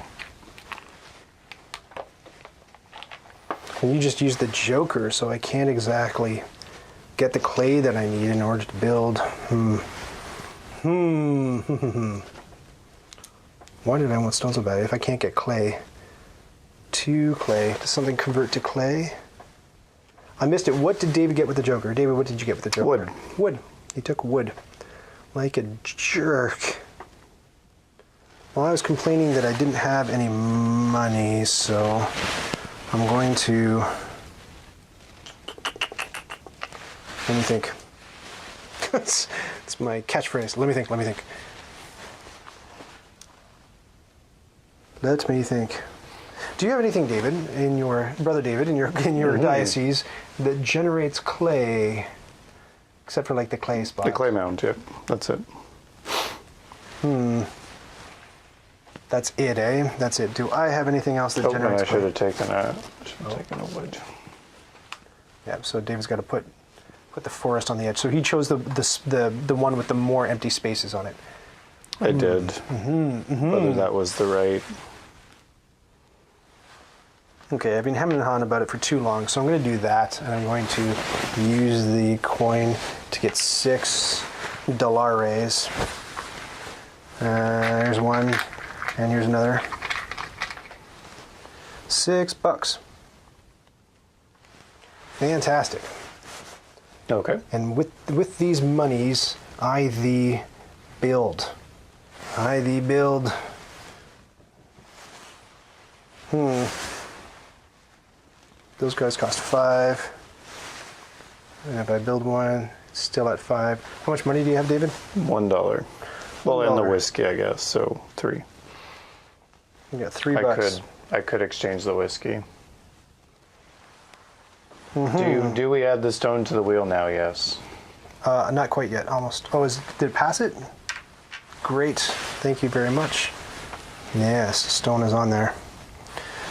And you just used the Joker, so I can't exactly get the clay that I need in order to build. Why did I want stone so bad? If I can't get clay. 2 clay. Does something convert to clay? I missed it. What did David get with the Joker? David, what did you get with the Joker? Wood. Wood. He took wood. Like a jerk. Well, I was complaining that I didn't have any money, so I'm going to... Let me think. It's my catchphrase. Let me think. Let me think. Do you have anything, David, in your Brother David, in your diocese that generates clay, except for like the clay spot? The clay mound, yeah, that's it. That's it, eh? That's it. Do I have anything else that generates clay? I should have taken a wood. Yeah. So David's got to put the forest on the edge. So he chose the one with the more empty spaces on it. I did. Whether that was the right. Okay, I've been hemming and hawing about it for too long, so I'm going to do that, and I'm going to use the coin to get $6. There's one, and here's another. $6. Fantastic. Okay. And with these monies, I thee build. Those guys cost 5. And if I build one, it's still at 5. How much money do you have, David? $1. Well, and the whiskey, I guess, so 3. You got $3. I could exchange the whiskey. Do we add the stone to the wheel now? Yes. Not quite yet. Almost. Oh, did it pass it? Great. Thank you very much. Yes, stone is on there.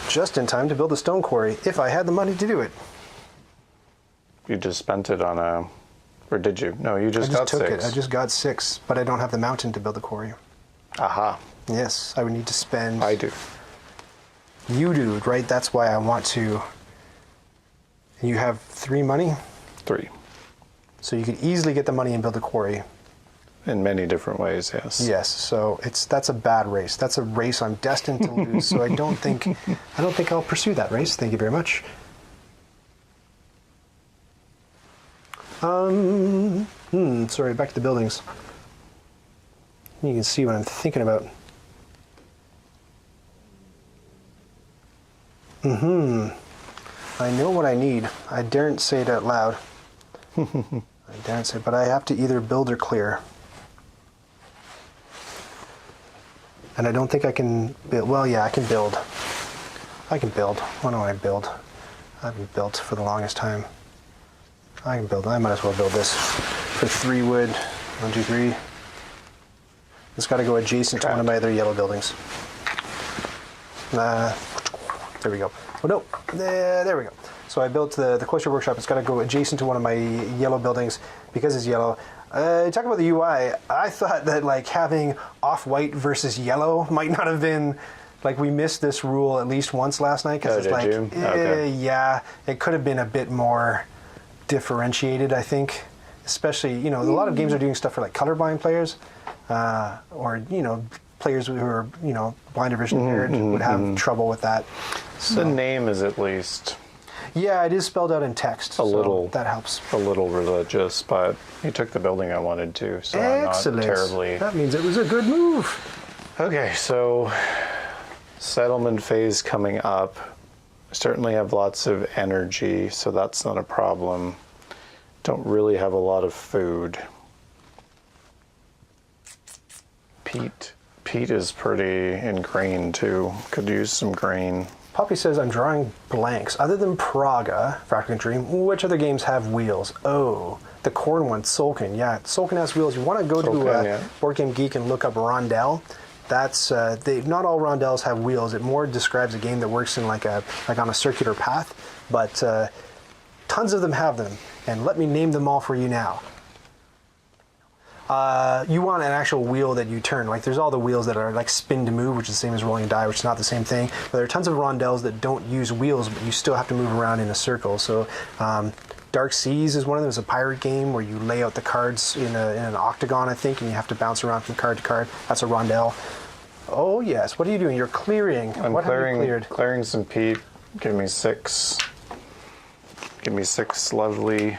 Just in time to build a stone quarry, if I had the money to do it. You just spent it on a... Or did you? No, you just got 6. I just got 6, but I don't have the mountain to build the quarry. Aha. Yes, I would need to spend... I do. You do, right? That's why I want to... You have 3 money? 3. So you could easily get the money and build a quarry. In many different ways, yes. Yes, so that's a bad race. That's a race I'm destined to lose. So I don't think I'll pursue that race. Thank you very much. Sorry, back to the buildings. You can see what I'm thinking about. I know what I need. I daren't say it out loud. I daren't say, but I have to either build or clear. And I don't think I can build. Well, yeah, I can build. I can build. Why don't I build? I haven't built for the longest time. I can build. I might as well build this for 3 wood. 1, 2, 3. It's got to go adjacent to one of my other yellow buildings. There we go. Oh no, there we go. So I built the cloister workshop. It's got to go adjacent to one of my yellow buildings because it's yellow. Talk about the UI. I thought that like having off-white versus yellow might not have been like we missed this rule at least once last night because it's like okay. Yeah, it could have been a bit more differentiated. I think, especially a lot of games are doing stuff for like colorblind players or players who are blind or vision impaired would have trouble with that. So. The name is at least. Yeah, it is spelled out in text. Little. That helps. A little religious, but he took the building I wanted to, so Excellent. I'm not terribly. That means it was a good move. Okay, so settlement phase coming up. I certainly have lots of energy, so that's not a problem. Don't really have a lot of food. Peat is pretty ingrained too. Could use some grain. Poppy says, I'm drawing blanks. Other than Praga, Fractal Dream, which other games have wheels? Oh, the corn one, Solkin. Yeah, Solkin has wheels. You want to go to BoardGameGeek and look up Rondell. That's not all rondels have wheels. It more describes a game that works in like on a circular path, but tons of them have them. And let me name them all for you now. You want an actual wheel that you turn. Like there's all the wheels that are like spin to move, which is the same as rolling a die, which is not the same thing. But there are tons of rondels that don't use wheels, but you still have to move around in a circle. So Dark Seas is one of them. It's a pirate game where you lay out the cards in an octagon, I think, and you have to bounce around from card to card. That's a rondel. Oh yes. What are you doing? You're clearing. What have you cleared? Clearing some peat. Give me 6. Give me 6 lovely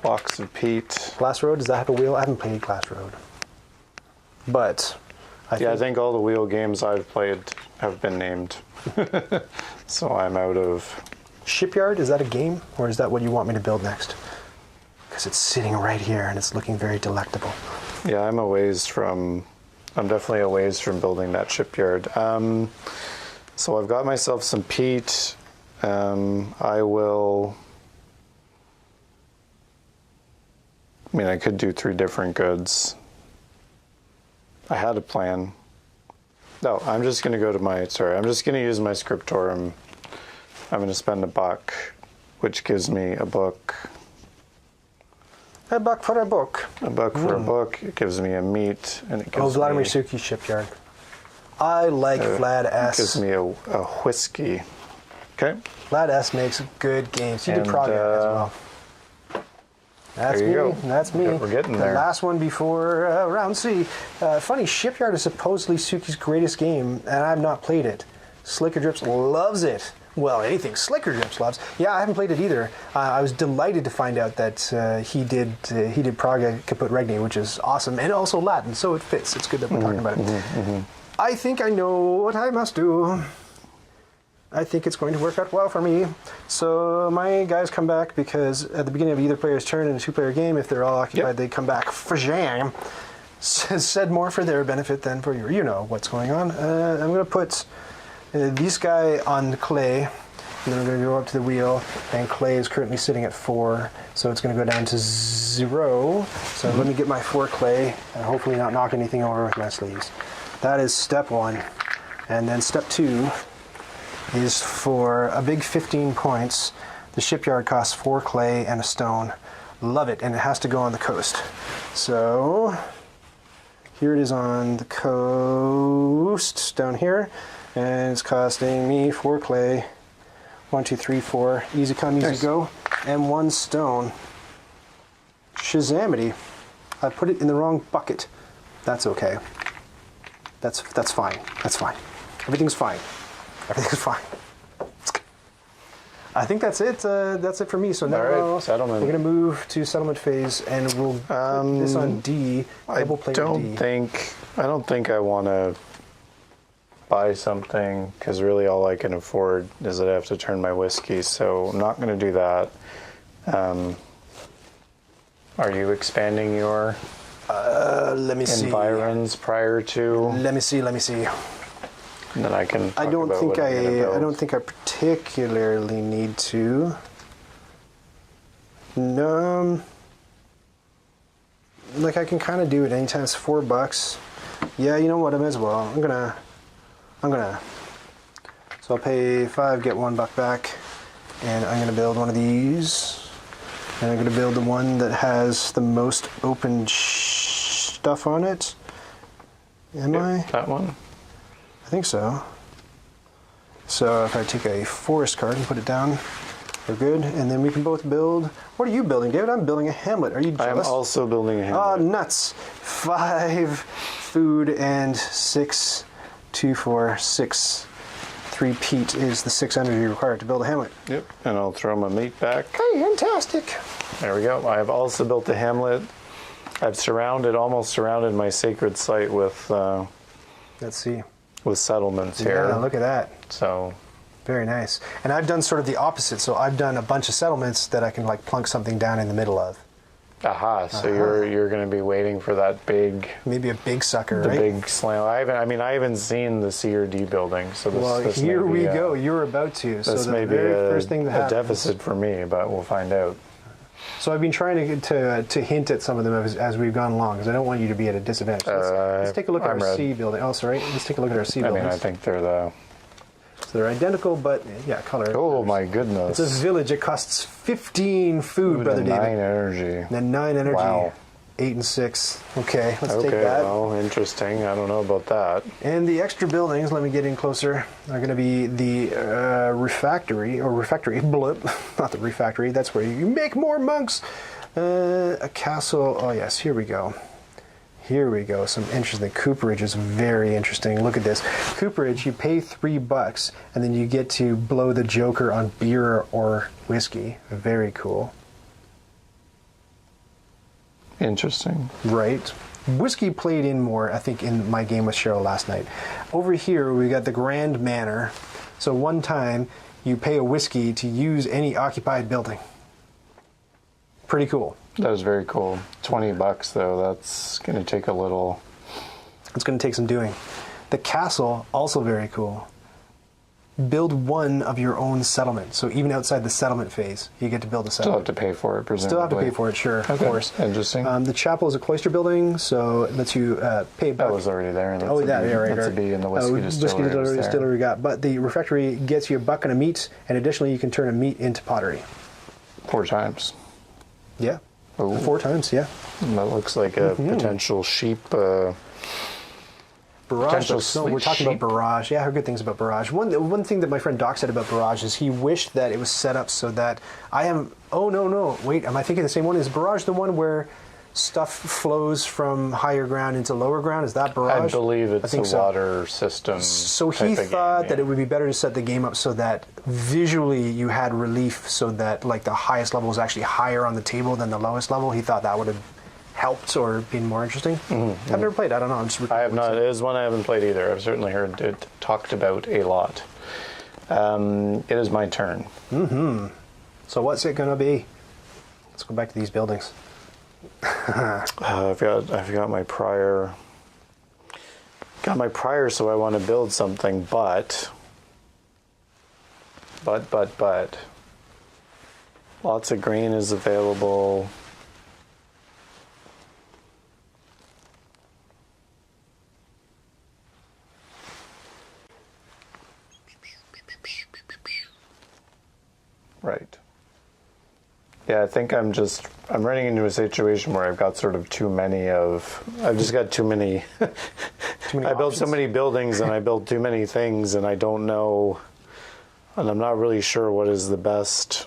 blocks of peat. Glass Road, does that have a wheel? I haven't played Glass Road. But I think all the wheel games I've played have been named. So I'm out of... Shipyard, is that a game? Or is that what you want me to build next? Because it's sitting right here and it's looking very delectable. Yeah, I'm definitely a ways from building that shipyard. So I've got myself some peat. I could do 3 different goods. I had a plan. No, I'm just going to go to I'm just going to use my scriptorum. I'm going to spend $1, which gives me a book. $1 for a book. $1 for a book. It gives me a meat, and it gives Vladimir Suki's Shipyard. I like Vlad S. It gives me a whiskey. Okay. Vlad S makes good games. He did Praga as well. That's me. Go. That's me. We're getting there. The last one before round C. Funny, Shipyard is supposedly Suki's greatest game, and I've not played it. Slicker Drips loves it. Well, anything Slicker Drips loves. Yeah, I haven't played it either. I was delighted to find out that he did Praga Caput Regni, which is awesome, and also Latin, so it fits. It's good that we're talking about it. I think I know what I must do. I think it's going to work out well for me. So my guys come back because at the beginning of either player's turn in a 2-player game, if they're all occupied, they come back for jam. Said more for their benefit than for your. You know what's going on. I'm going to put this guy on clay, and then I'm going to go up to the wheel, and clay is currently sitting at 4, so it's going to go down to 0. So let me get my 4 clay, and hopefully not knock anything over with my sleeves. That is step 1. And then step 2 is for a big 15 points. The shipyard costs 4 clay and a stone. Love it, and it has to go on the coast. So here it is on the coast down here, and it's costing me 4 clay. 1, 2, 3, 4. Easy come, easy go, and 1 stone. Shazamity! I put it in the wrong bucket. That's okay. That's fine. That's fine. Everything's fine. Everything's fine. I think that's it. That's it for me. So now settlement. We're going to move to settlement phase, and we'll put this on D. I don't think I want to buy something, because really all I can afford is that I have to turn my whiskey, so I'm not going to do that. Are you expanding your Let me see. environs prior to? Let me see. And then I can. I don't think I particularly need to. No. Like I can kind of do it anytime. It's $4. Yeah, you know what? I might as well. I'm gonna. So I'll pay $5, get $1 back, and I'm gonna build one of these. And I'm gonna build the one that has the most open stuff on it. Am I? That one? I think so. So if I take a forest card and put it down, we're good. And then we can both build. What are you building, David? I'm building a hamlet. Are you jealous? I am also building a hamlet. Oh, nuts. 5 food and 6, 2, 4, 6. 3 peat is the 6 energy required to build a hamlet. Yep, and I'll throw my meat back. Hey, fantastic. There we go. I have also built a hamlet. I've almost surrounded my sacred site with Let's see. with settlements here. Yeah, look at that. So Very nice. And I've done sort of the opposite. So I've done a bunch of settlements that I can like plunk something down in the middle of. aha, so you're going to be waiting for that big, Maybe a big sucker, the right? big slam. I haven't seen the C or D building, so this. Well, this here may we be go. You're about to. So This the may be very first thing that a happens. deficit for me, but we'll find out. So I've been trying to hint at some of them as we've gone along, because I don't want you to be at a disadvantage. Let's take a look at I'm our red. C building. Oh, sorry. Let's take a look at our C I buildings. mean, I think they're the. So they're identical, but yeah, color. Oh my goodness! It's a village. It costs 15 food, Ooh, Brother the David. 9 energy. Then 9 energy. Wow. 8 and 6. Okay, let's Okay, take that. well, interesting. I don't know about that. And the extra buildings, let me get in closer, are going to be the refractory, blip, not the refractory, that's where you make more monks. A castle, oh yes, here we go. Here we go, some interesting, cooperage is very interesting. Look at this. Cooperage, you pay $3 and then you get to blow the joker on beer or whiskey. Very cool. Interesting. Right. Whiskey played in more, I think, in my game with Cheryl last night. Over here, we got the Grand Manor. So one time, you pay a whiskey to use any occupied building. Pretty cool. That was very cool. $20 though. That's going to take a little. It's going to take some doing. The castle, also very cool. Build one of your own settlement. So even outside the settlement phase, you get to build a Still settlement. have to pay for it, presumably. Still have to pay for it, sure, of course. Interesting. The chapel is a cloister building, so it lets you pay that back. was already there. And Oh, that, yeah, right. That's a B in the whiskey distillery. was there. Distillery got. But the refectory gets you $1 and a meat, and additionally, you can turn a meat into pottery. 4 times. Yeah. Ooh. 4 times, yeah. That looks like a potential sheep. Barrage. Potential No, we're talking sheep. about barrage. Yeah, I heard good things about barrage. One thing that my friend Doc said about barrage is he wished that it was set up so that I am. Oh no! Wait, am I thinking the same one? Is barrage the one where stuff flows from higher ground into lower ground? Is that barrage? I believe it's think a so. water system. So he thought that it would be better to set the game up so that visually you had relief, so that like the highest level was actually higher on the table than the lowest level. He thought that would have helped or been more interesting. I've never played. I don't know. I'm just. I have not. It is one I haven't played either. I've certainly heard it talked about a lot. It is my turn. So what's it gonna be? Let's go back to these buildings. I've got my prior. Got my prior, so I want to build something, but. Lots of grain is available. Right. Yeah, I think I'm running into a situation where I've got sort of I've just got too many. I built so many buildings and I built too many things and I don't know, and I'm not really sure what is the best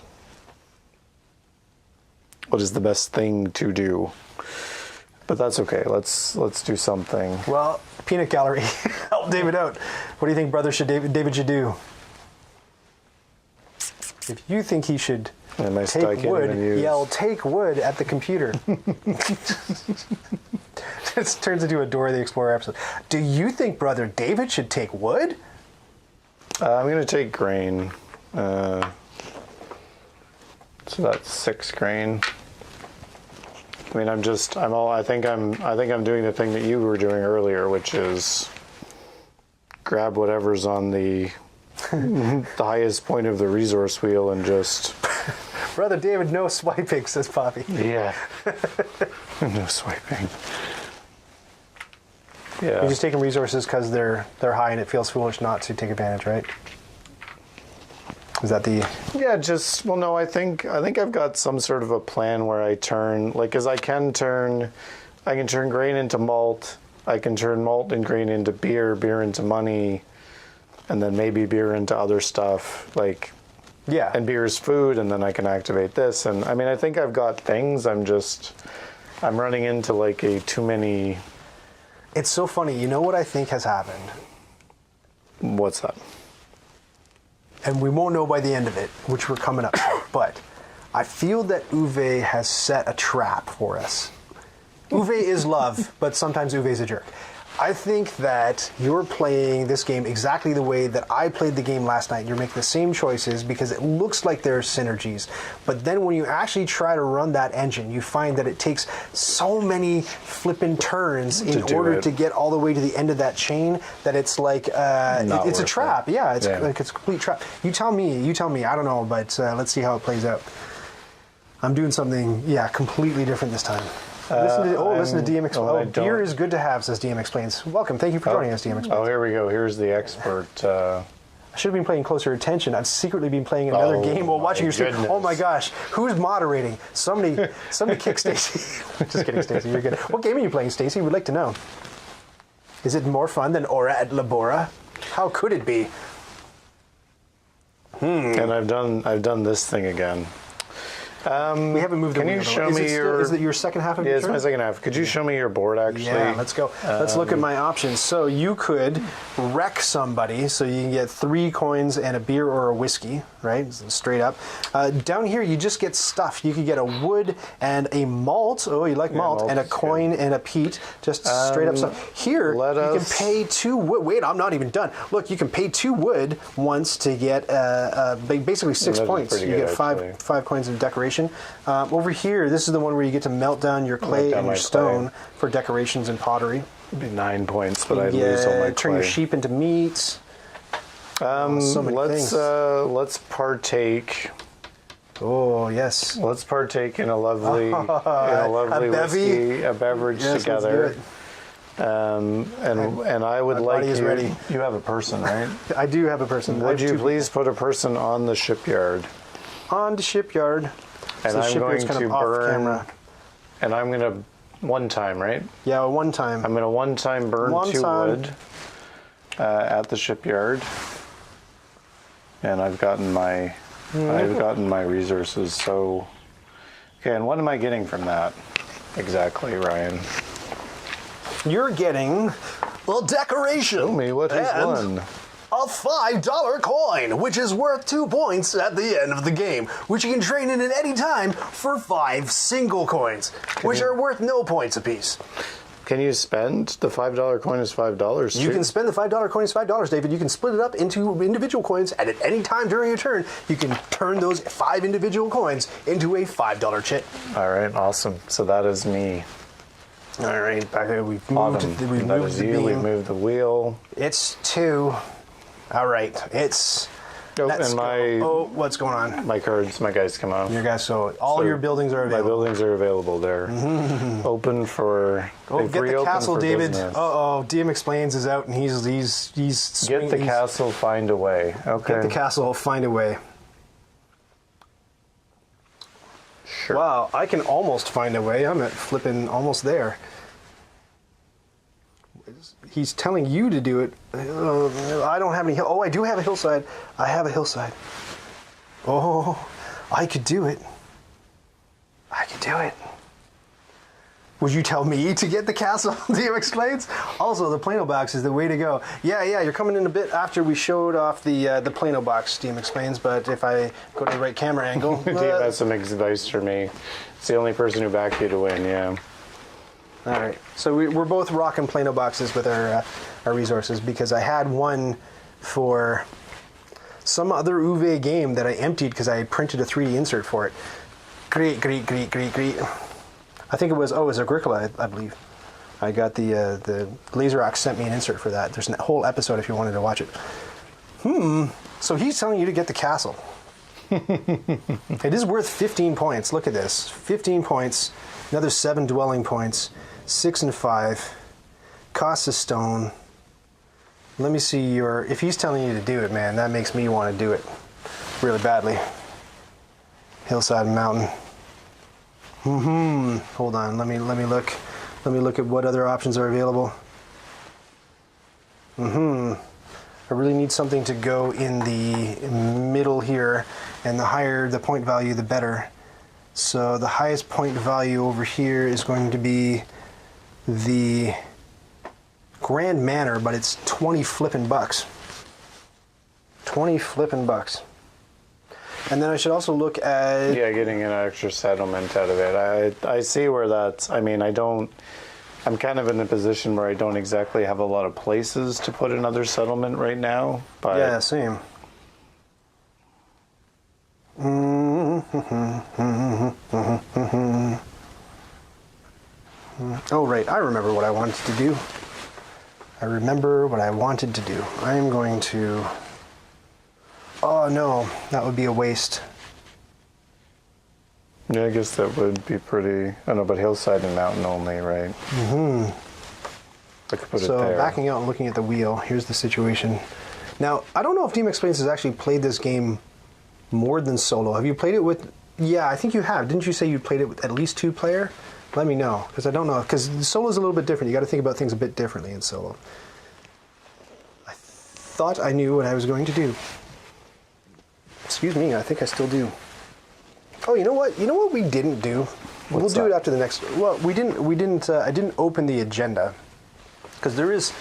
thing to do. But that's okay. Let's do something. Well, peanut gallery, help David out. What do you think, brother? David should do? If you think he should take wood, yell "take wood" at the computer. It turns into a Dora the Explorer episode. Do you think Brother David should take wood? I'm going to take grain. So that's 6 grain. I mean, I think I'm doing the thing that you were doing earlier, which is grab whatever's on the the highest point of the resource wheel and just... Brother David, no swiping, says Poppy. Yeah. No swiping. Yeah. You're just taking resources because they're high and it feels foolish not to take advantage, right? Is that the... Yeah, well, no, I think I've got some sort of a plan where I turn, like, because I can turn grain into malt, I can turn malt and grain into beer into money, and then maybe beer into other stuff, like... Yeah. And beer is food, and then I can activate this. And I mean, I think I've got things. I'm running into like too many. It's so funny. You know what I think has happened? What's that? And we won't know by the end of it, which we're coming up to. But I feel that Uwe has set a trap for us. Uwe is love, but sometimes Uwe is a jerk. I think that you're playing this game exactly the way that I played the game last night. You're making the same choices because it looks like there are synergies. But then when you actually try to run that engine, you find that it takes so many flippin' turns in order to get all the way to the end of that chain that it's like, it's a trap. Yeah, it's like it's a complete trap. You tell me. I don't know, but let's see how it plays out. I'm doing something, completely different this time. Listen to DM Explains. Beer is good to have, says DM Explains. Welcome. Thank you for joining us, DM Explains. Oh, here we go. Here's the expert. I should have been paying closer attention. I've secretly been playing another game while watching your stream. Oh my gosh. Who's moderating? Somebody kick Stacy. Just kidding, Stacy. You're good. What game are you playing, Stacy? We'd like to know. Is it more fun than Aura at Labora? How could it be? And I've done this thing again. We haven't moved. Can you show me your? Is it your second half of your turn? Yeah, it's my second half. Could you show me your board, actually? Yeah, let's go. Let's look at my options. So you could wreck somebody, so you can get 3 coins and a beer or a whiskey, right? Straight up. Down here, you just get stuff. You could get a wood and a malt. Oh, you like malt? And a coin and a peat. Just straight up stuff. Here, you can pay 2 wood. Wait, I'm not even done. Look, you can pay 2 wood once to get basically 6 points. You get 5 coins of decoration. Over here, this is the one where you get to melt down your clay and your stone for decorations and pottery. It'd be 9 points, but I'd lose all my clay. Turn your sheep into meat. So many things. Let's partake. Oh yes. Let's partake in a lovely whiskey, a beverage together. And I would like you. Ready. You have a person, right? I do have a person. Would you please put a person on the shipyard? On the shipyard. And so I'm going to burn. Camera. And I'm going to one time, right? Yeah, one time. I'm going to one time burn 2 wood at the shipyard. And I've gotten my resources. So, okay. And what am I getting from that exactly, Ryan? You're getting decoration. Show me what is one. A $5 coin, which is worth 2 points at the end of the game, which you can trade in at any time for 5 single coins, which are worth no points apiece. Can you spend the $5 coin as $5? You can spend the $5 coin as $5, David. You can split it up into individual coins, and at any time during your turn, you can turn those 5 individual coins into a $5 chit. All right, awesome. So that is me. All right, back here we've moved the wheel. It's 2. All right, it's. What's going on? My guys come out. Your guys, so your buildings are available. My buildings are available there. Open for. Get the castle, David. DM Explains is out, and he's. Get the castle, find a way. Okay. Get the castle, find a way. Sure. Wow, I can almost find a way. I'm at flipping almost there. He's telling you to do it. I don't have any. I do have a hillside. I have a hillside. Oh, I could do it. Would you tell me to get the castle? DM Explains. Also, the Plano box is the way to go. Yeah, you're coming in a bit after we showed off the Plano box, DM Explains, but if I go to the right camera angle... Dave has some advice for me. It's the only person who backed you to win, yeah. All right. So we're both rocking Plano boxes with our resources because I had one for some other Uwe game that I emptied because I printed a 3D insert for it. Great. I think it was Agricola, I believe. I got the LaserOx sent me an insert for that. There's a whole episode if you wanted to watch it. So he's telling you to get the castle. It is worth 15 points. Look at this. 15 points, another 7 dwelling points, 6 and 5. Costs a stone. Let me see your... If he's telling you to do it, man, that makes me want to do it really badly. Hillside and mountain. Hold on. Let me look. Let me look at what other options are available. I really need something to go in the middle here, and the higher the point value, the better. So the highest point value over here is going to be the Grand Manor, but it's 20 flippin' bucks. 20 flippin' bucks. And then I should also look at... Yeah, getting an extra settlement out of it. I see where that's... I mean, I'm kind of in a position where I don't exactly have a lot of places to put another settlement right now. But yeah, same. Oh, right. I remember what I wanted to do. I'm going to... Oh, no. That would be a waste. Yeah, I guess that would be pretty... I know, but hillside and mountain only, right? I could put it there. So, backing out and looking at the wheel, here's the situation. Now, I don't know if DM Explains has actually played this game more than solo. Have you played it with... Yeah, I think you have. Didn't you say you played it with at least 2-player? Let me know, because I don't know. Because solo is a little bit different. You got to think about things a bit differently in solo. I thought I knew what I was going to do. Excuse me, I think I still do. Oh, you know what? You know what we didn't do? We'll do it after the next... Well, we didn't... I didn't open the agenda. Because there is...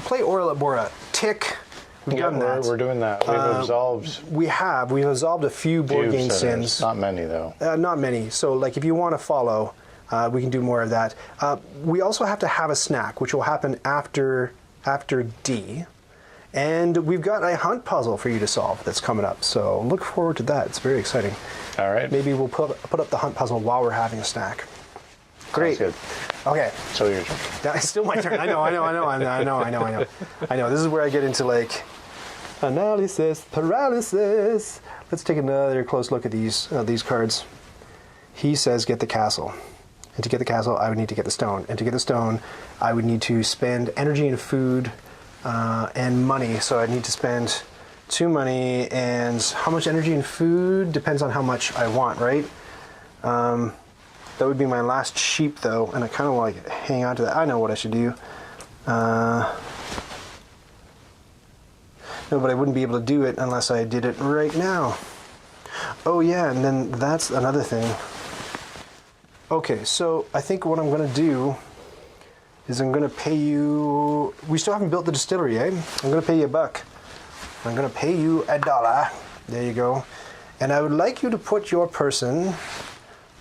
Play Ora Labora. Tick. We've done that. We're doing that. We've absolved... We've absolved a few board game sins. Not many, though. Not many. So, like, if you want to follow, we can do more of that. We also have to have a snack, which will happen after D. And we've got a hunt puzzle for you to solve that's coming up. So look forward to that. It's very exciting. All right. Maybe we'll put up the hunt puzzle while we're having a snack. Great. Sounds good. Okay. So your turn. It's still my turn. I know. This is where I get into like analysis, paralysis. Let's take another close look at these cards. He says get the castle. And to get the castle, I would need to get the stone. And to get the stone, I would need to spend energy and food and money. So I need to spend 2 money, and how much energy and food depends on how much I want, right? That would be my last sheep, though, and I kind of want to hang on to that. I know what I should do. No, but I wouldn't be able to do it unless I did it right now. Oh yeah, and then that's another thing. Okay, so I think what I'm going to do is I'm going to pay you... We still haven't built the distillery, eh? I'm going to pay you $1. I'm going to pay you $1. There you go. And I would like you to put your person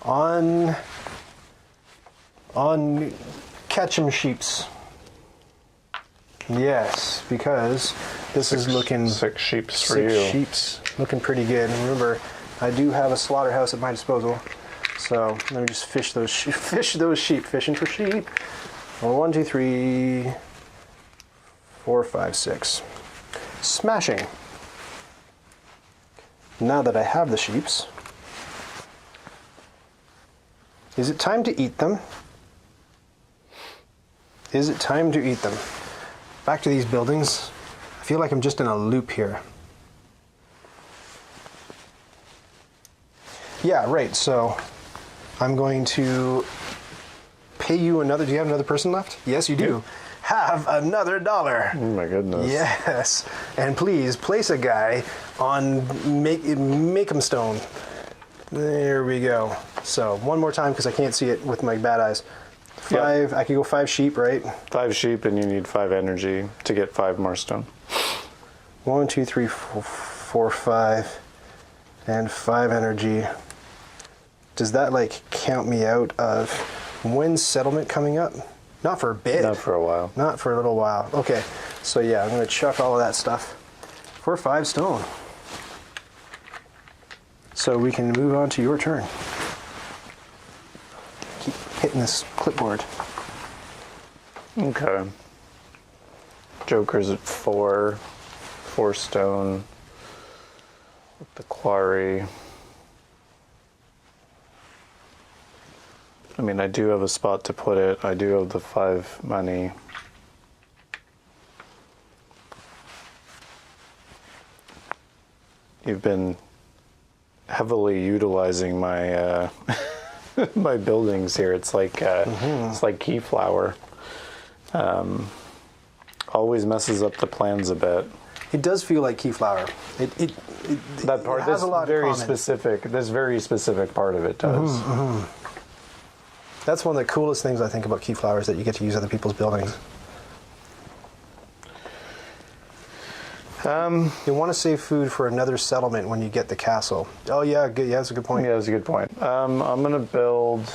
on Ketchum Sheeps. Yes, because this is looking... 6 sheeps for you. 6 sheeps. Looking pretty good. And remember, I do have a slaughterhouse at my disposal. So let me just fish those sheep. Fishing for sheep. 1, 2, 3, 4, 5, 6. Smashing. Now that I have the sheeps, is it time to eat them? Is it time to eat them? Back to these buildings. I feel like I'm just in a loop here. Yeah, right, so I'm going to pay you another... Do you have another person left? Yes, you do. Have another $1. Oh my goodness. Yes, and please place a guy on make him stone. There we go. So one more time because I can't see it with my bad eyes. 5. Yep. I could go 5 sheep, right? 5 sheep, and you need 5 energy to get 5 more stone. 1, 2, 3, 4, 5, and 5 energy. Does that like count me out of When's settlement coming up? Not for a bit. Not for a while. Not for a little while. Okay, so yeah, I'm going to chuck all of that stuff for 5 stone. So we can move on to your turn. Keep hitting this clipboard. Okay. Joker's at 4 stone. With the quarry. I mean, I do have a spot to put it. I do have the 5 money. You've been heavily utilizing my my buildings here. It's like it's like Keyflower. Always messes up the plans a bit. It does feel like Keyflower. That part, it has this a lot very in common. specific, this very specific part of it does. That's one of the coolest things I think about Keyflower is that you get to use other people's buildings. You want to save food for another settlement when you get the castle. Oh yeah, good. Yeah, that's a good point. Yeah, that's a good point. I'm gonna build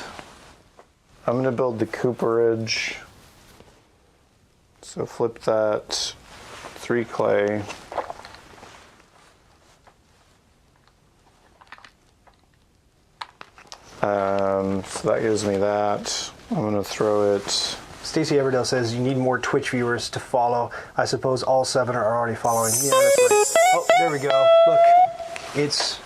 the cooperage. So flip that, 3 clay. So that gives me that. I'm gonna throw it. Stacey Everdell says you need more Twitch viewers to follow. I suppose all 7 are already following. Yeah, that's right. Oh, there we go. Look, it's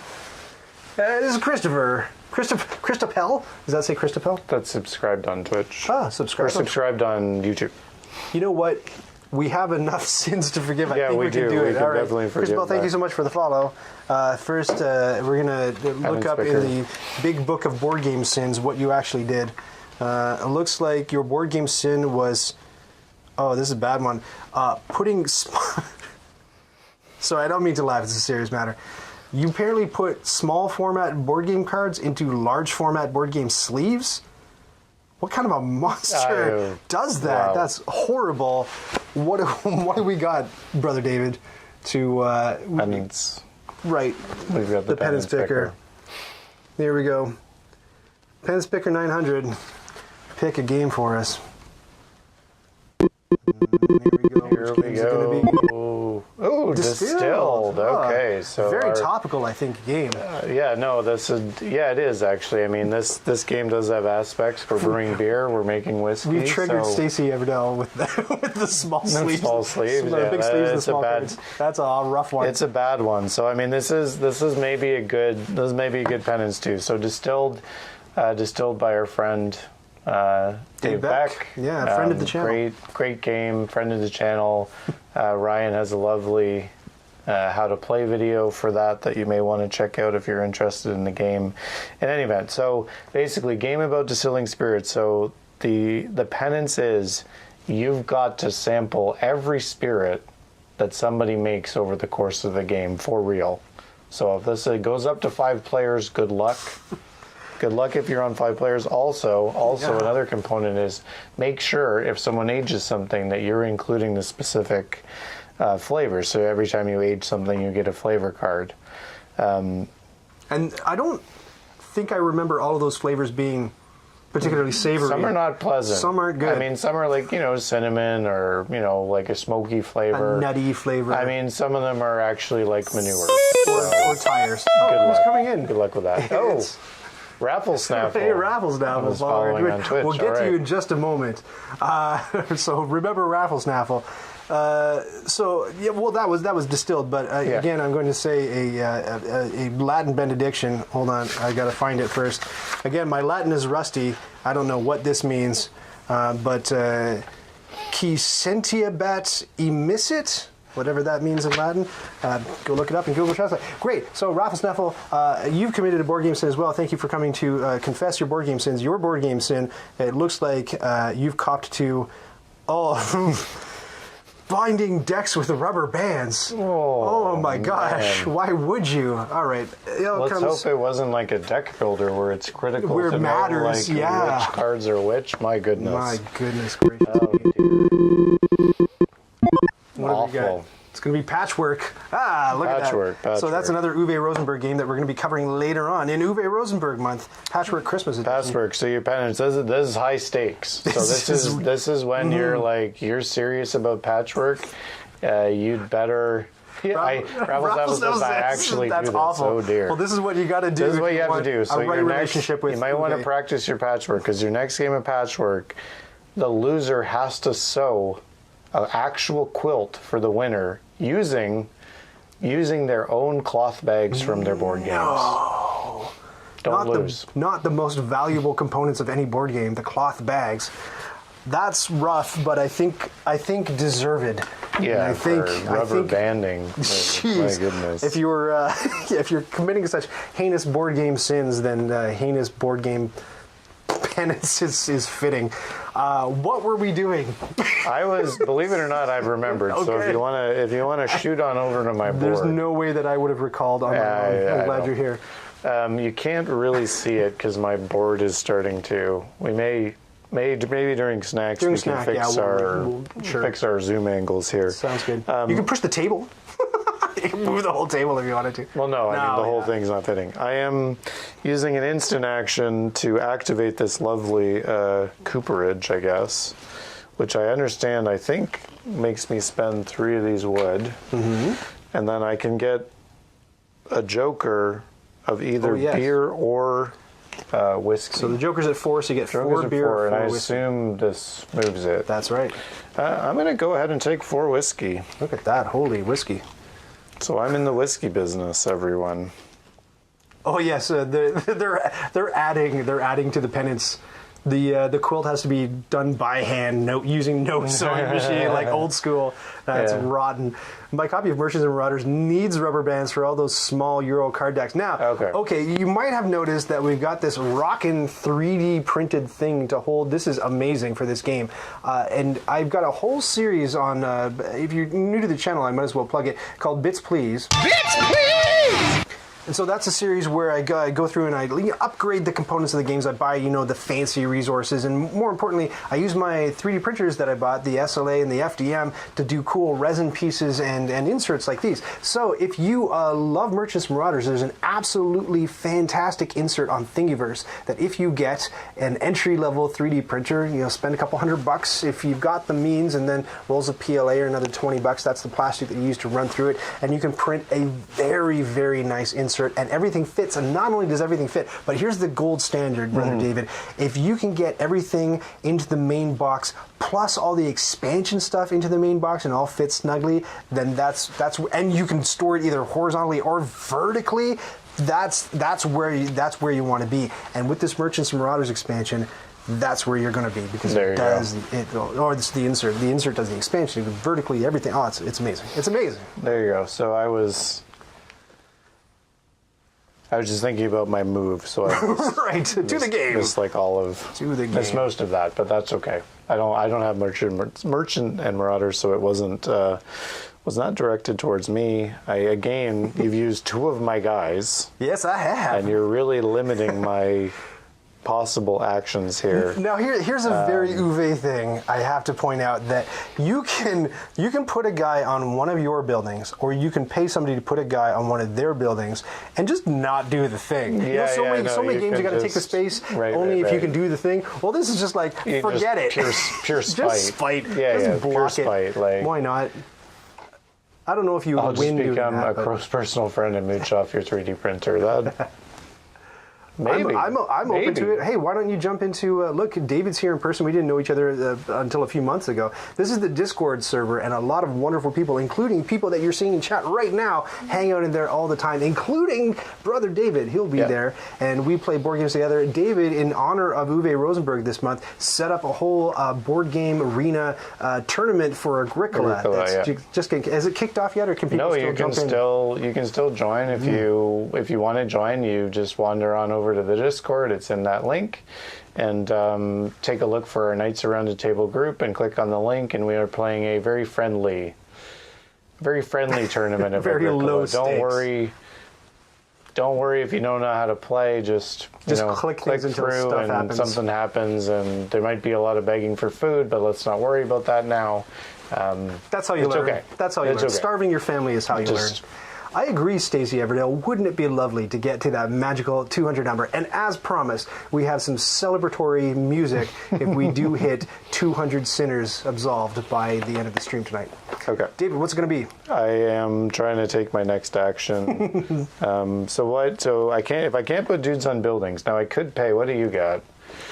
this is Christopher. Christopel? Does that say Christopel? That's subscribed on Twitch. Ah, Or subscribe. subscribed on YouTube. You know what? We have enough sins to forgive. I Yeah, think we we can do. do We it. can All right. definitely forgive Christopel, thank that. you so much for the follow. First, we're going to look Penance up Picker. in the big book of board game sins what you actually did. It looks like your board game sin was... Oh, this is a bad one. Putting... So I don't mean to laugh. It's a serious matter. You apparently put small format board game cards into large format board game sleeves? What kind of a monster does that? Wow. That's horrible. What do we got, Brother David? To Penance. right, We've got the Penance Picker. There we go. Penance Picker 900. Pick a game for us. Here we go. Oh, distilled. Okay, so very topical, I think, game. yeah, no, it is actually. I mean, this game does have aspects. We're brewing beer. We're making whiskey. We triggered so Stacey Everdell with the small sleeves. small sleeves, The yeah, big sleeves and the it's a small bad- cards. That's a rough one. It's a bad one. So I mean, this is maybe a good penance too. So distilled by our friend Dave Beck. Yeah, friend of the channel. Great game, friend of the channel. Ryan has a lovely how to play video for that you may want to check out if you're interested in the game. In any event, so basically, game about distilling spirits. So the penance is you've got to sample every spirit that somebody makes over the course of the game for real. So if this goes up to 5 players, good luck. Good luck if you're on 5 players. Also, another component is make sure if someone ages something that you're including the specific flavor. So every time you age something, you get a flavor card. And I don't think I remember all of those flavors being particularly savory. Some are not pleasant. Some aren't good. I mean, some are like, cinnamon or, like a smoky flavor. A nutty flavor. I mean, some of them are actually like manure. or tires. Good Oh, who's luck. coming in? Good luck with that. It's- Raffle Snaffle. Hey, Raffles now. I was following on Twitch. We'll get All to you right. in just a moment. So remember Raffle Snaffle. So yeah, well that was distilled, but again I'm going to say a Latin benediction. Hold on, I got to find it first. Again, my Latin is rusty. I don't know what this means, but qui sentiabat emissit. Whatever that means in Latin, go look it up in Google Translate. Great. So, Raffle Snaffle, you've committed a board game sin as well. Thank you for coming to confess your board game sins. Your board game sin, it looks like you've copped to, binding decks with the rubber bands. Oh my gosh. man. Why would you? All right. Let's hope it wasn't like a deck builder where it's critical Where to it matters, know, like, yeah. which cards are which. My goodness. My goodness gracious. What have we got? Awful. Let's going to be Patchwork. Ah, look at that. Patchwork. So that's another Uwe Rosenberg game that we're going to be covering later on in Uwe Rosenberg month, Patchwork Christmas edition. Patchwork. So your penance. This is high stakes. So this is when you're serious about Patchwork. You'd better. Yeah, Raffles says I actually do this. Awful. Oh dear. Well, this is what you got to do. This is what you have to do. So your relationship with you might want to practice your Patchwork, because your next game of Patchwork, the loser has to sew an actual quilt for the winner using their own cloth bags from their board games. Don't lose. Not the most valuable components of any board game, the cloth bags. That's rough, but I think deserved. Yeah, I think rubber banding. Jeez, my goodness. If you're committing such heinous board game sins, then heinous board game penance is fitting. What were we doing? I was, believe it or not, I've remembered. Okay. So if you wanna shoot on over to my board. There's no way that I would have recalled on my own. I'm glad you're here. You can't really see it because my board is starting to. Maybe during snacks we can fix fix our zoom angles here. Sounds good. You can push the table. You can move the whole table if you wanted to. Well, no, I mean the whole thing's not fitting. I am using an instant action to activate this lovely cooperage, I guess, which I understand. I think makes me spend 3 of these wood, and then I can get a joker of either beer or whiskey. So the joker's at 4, so you get 4 beer, 4 and I whiskey. assume this moves it. That's right. I'm going to go ahead and take 4 whiskey. Look at that, holy whiskey. So I'm in the whiskey business, everyone. Oh yes, they're adding to the penance. The quilt has to be done by hand, using no sewing machine, like old school. That's rotten. My copy of Merchants and Marauders needs rubber bands for all those small Euro card decks. Now, okay, you might have noticed that we've got this rockin' 3D printed thing to hold. This is amazing for this game. And I've got a whole series on, if you're new to the channel, I might as well plug it, called Bits Please. Bits Please! And so that's a series where I go through and I upgrade the components of the games I buy, the fancy resources, and more importantly, I use my 3D printers that I bought, the SLA and the FDM, to do cool resin pieces and inserts like these. So if you love Merchants and Marauders, there's an absolutely fantastic insert on Thingiverse that if you get an entry-level 3D printer, spend a couple $100 if you've got the means, and then rolls of PLA or another $20. That's the plastic that you use to run through it, and you can print a very, very nice insert. And everything fits, and not only does everything fit, but here's the gold standard, Brother David. If you can get everything into the main box, plus all the expansion stuff into the main box, and all fits snugly, then that's and you can store it either horizontally or vertically. That's where you want to be. And with this Merchants and Marauders expansion, that's where you're going to be, because it does or it's the insert. The insert does the expansion vertically, everything. Oh, it's amazing. It's amazing. There you go. So I was just thinking about my move, so I right to the game. Just like all of to the game. That's most of that, but that's okay. I don't have Merchant and Marauders, so it wasn't was not directed towards me. You've used 2 of my guys. Yes, I have. And you're really limiting my possible actions here. Now here's a very Uwe thing I have to point out, that you can put a guy on one of your buildings, or you can pay somebody to put a guy on one of their buildings and just not do the thing. So many games you got to take the space only if you can do the thing. Well, this is just like, forget it. Pure spite. Just spite. Yeah, just block pure it. spite. Like, why not? I don't know if you I'll would win just doing become that, a close personal friend and mooch off your 3D printer. That. Maybe. I'm open to it. Hey, why don't you jump into, look, David's here in person. We didn't know each other until a few months ago. This is the Discord server, and a lot of wonderful people, including people that you're seeing in chat right now, hang out in there all the time, including Brother David. He'll be there, and we play board games together. David, in honor of Uwe Rosenberg this month, set up a whole board game arena tournament for Agricola. Has it kicked off yet, or can people still jump in? No, you can still join. If you want to join, you just wander on over to the Discord. It's in that link, and take a look for our Knights Around the Table group and click on the link, and we are playing a very friendly tournament of very Agricola. low stakes. Don't worry if you don't know how to play. Just click through until something happens, and there might be a lot of begging for food, but let's not worry about that now. That's how you It's learn. okay. That's how you It's learn. okay. Starving your family is how you learn. I agree, Stacey Everdale. Wouldn't it be lovely to get to that magical 200 number? And as promised, we have some celebratory music if we do hit 200 sinners absolved by the end of the stream tonight. Okay. David, what's it going to be? I am trying to take my next action. So what? So I can't. If I can't put dudes on buildings, now I could pay. What do you got?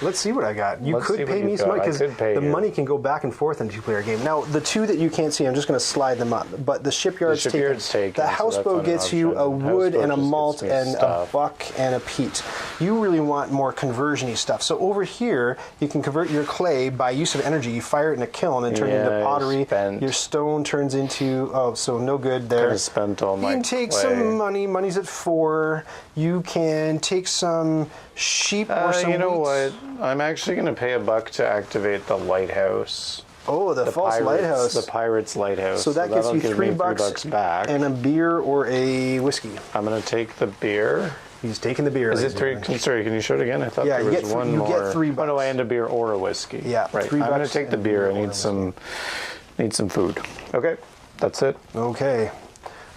Let's see what I got. You Let's see could what pay me you've some got. money I because could pay the you. money can go back and forth in a two-player game. Now, the two that you can't see, I'm just going to slide them up. But the shipyard's, taken. The So that's houseboat not an gets you a option. wood Houseboat and a just malt gets me and stuff. a buck and a peat. You really want more conversion-y stuff. So over here, you can convert your clay by use of energy. You fire it in a kiln and turn it into Yeah, pottery. spent. Your stone turns into, so no good there. Could have spent all my You can take clay. some money. Money's at 4. You can take some sheep or some You know wheat. what? I'm actually going to pay $1 to activate the lighthouse. Oh, the false lighthouse. The pirate's lighthouse. So that gets that'll you give $3 me $3 back. and a beer or a whiskey. I'm going to take the beer. He's taking the beer. Is it ladies and three? gentlemen. Sorry, can you show it again? I thought Yeah, there you was get one you more. get $3. Oh no, I end a beer or a whiskey. Yeah, right. $3 I'm going to take the and beer. I or a need some food. Okay, that's it. Okay.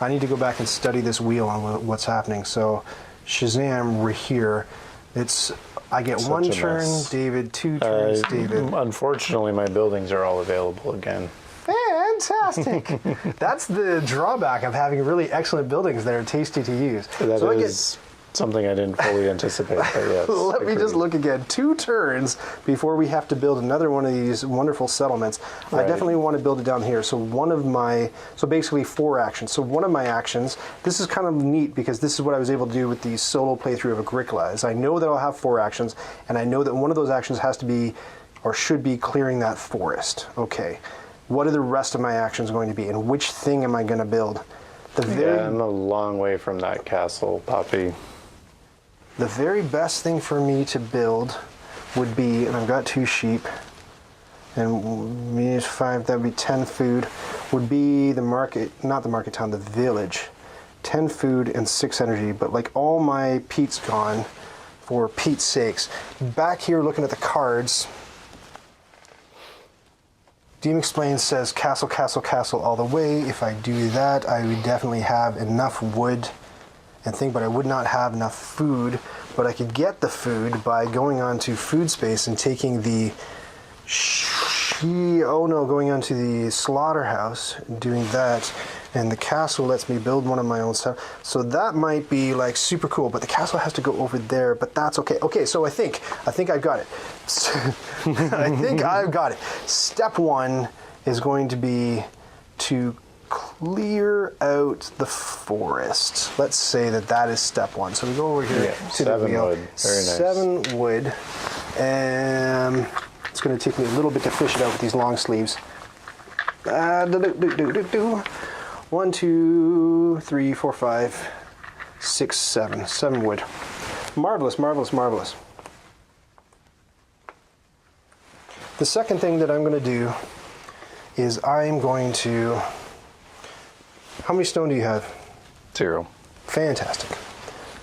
I need to go back and study this wheel on what's happening. So, Shazam, we're here. I get Such one a turn, mess. David, 2 turns, David. Unfortunately, my buildings are all available again. Fantastic. That's the drawback of having really excellent buildings that are tasty to use. That so is something I didn't fully anticipate. But yes, Let me just agreed. look again. 2 turns before we have to build another one of these wonderful settlements. I Right. definitely want to build it down here. So basically 4 actions. So one of my actions, this is kind of neat because this is what I was able to do with the solo playthrough of Agricola, is I know that I'll have 4 actions, and I know that one of those actions has to be, or should be, clearing that forest. Okay. What are the rest of my actions going to be, and which thing am I going to build? I'm a long way from that castle, Poppy. The very best thing for me to build would be, and I've got 2 sheep, and minus 5, that would be 10 food, would be the market, not the market town, the village. 10 food and 6 energy, but like all my peat's gone for Pete's sakes. Back here looking at the cards, DM Explains says castle, castle, castle all the way. If I do that, I would definitely have enough wood and think, but I would not have enough food. But I could get the food by going on to food space and taking the going on to the slaughterhouse and doing that. And the castle lets me build one of my own stuff. So that might be like super cool, but the castle has to go over there, but that's okay. Okay, so I think I've got it. I think I've got it. Step 1 is going to be to clear out the forest. Let's say that is step 1. So we go over here to the 7 wheel. wood. Very nice. 7 wood. And it's going to take me a little bit to fish it out with these long sleeves. 1, 2, 3, 4, 5, 6, 7. 7 wood. Marvelous, marvelous, marvelous. The second thing that I'm going to do is I'm going to... How many stone do you have? 0. Fantastic.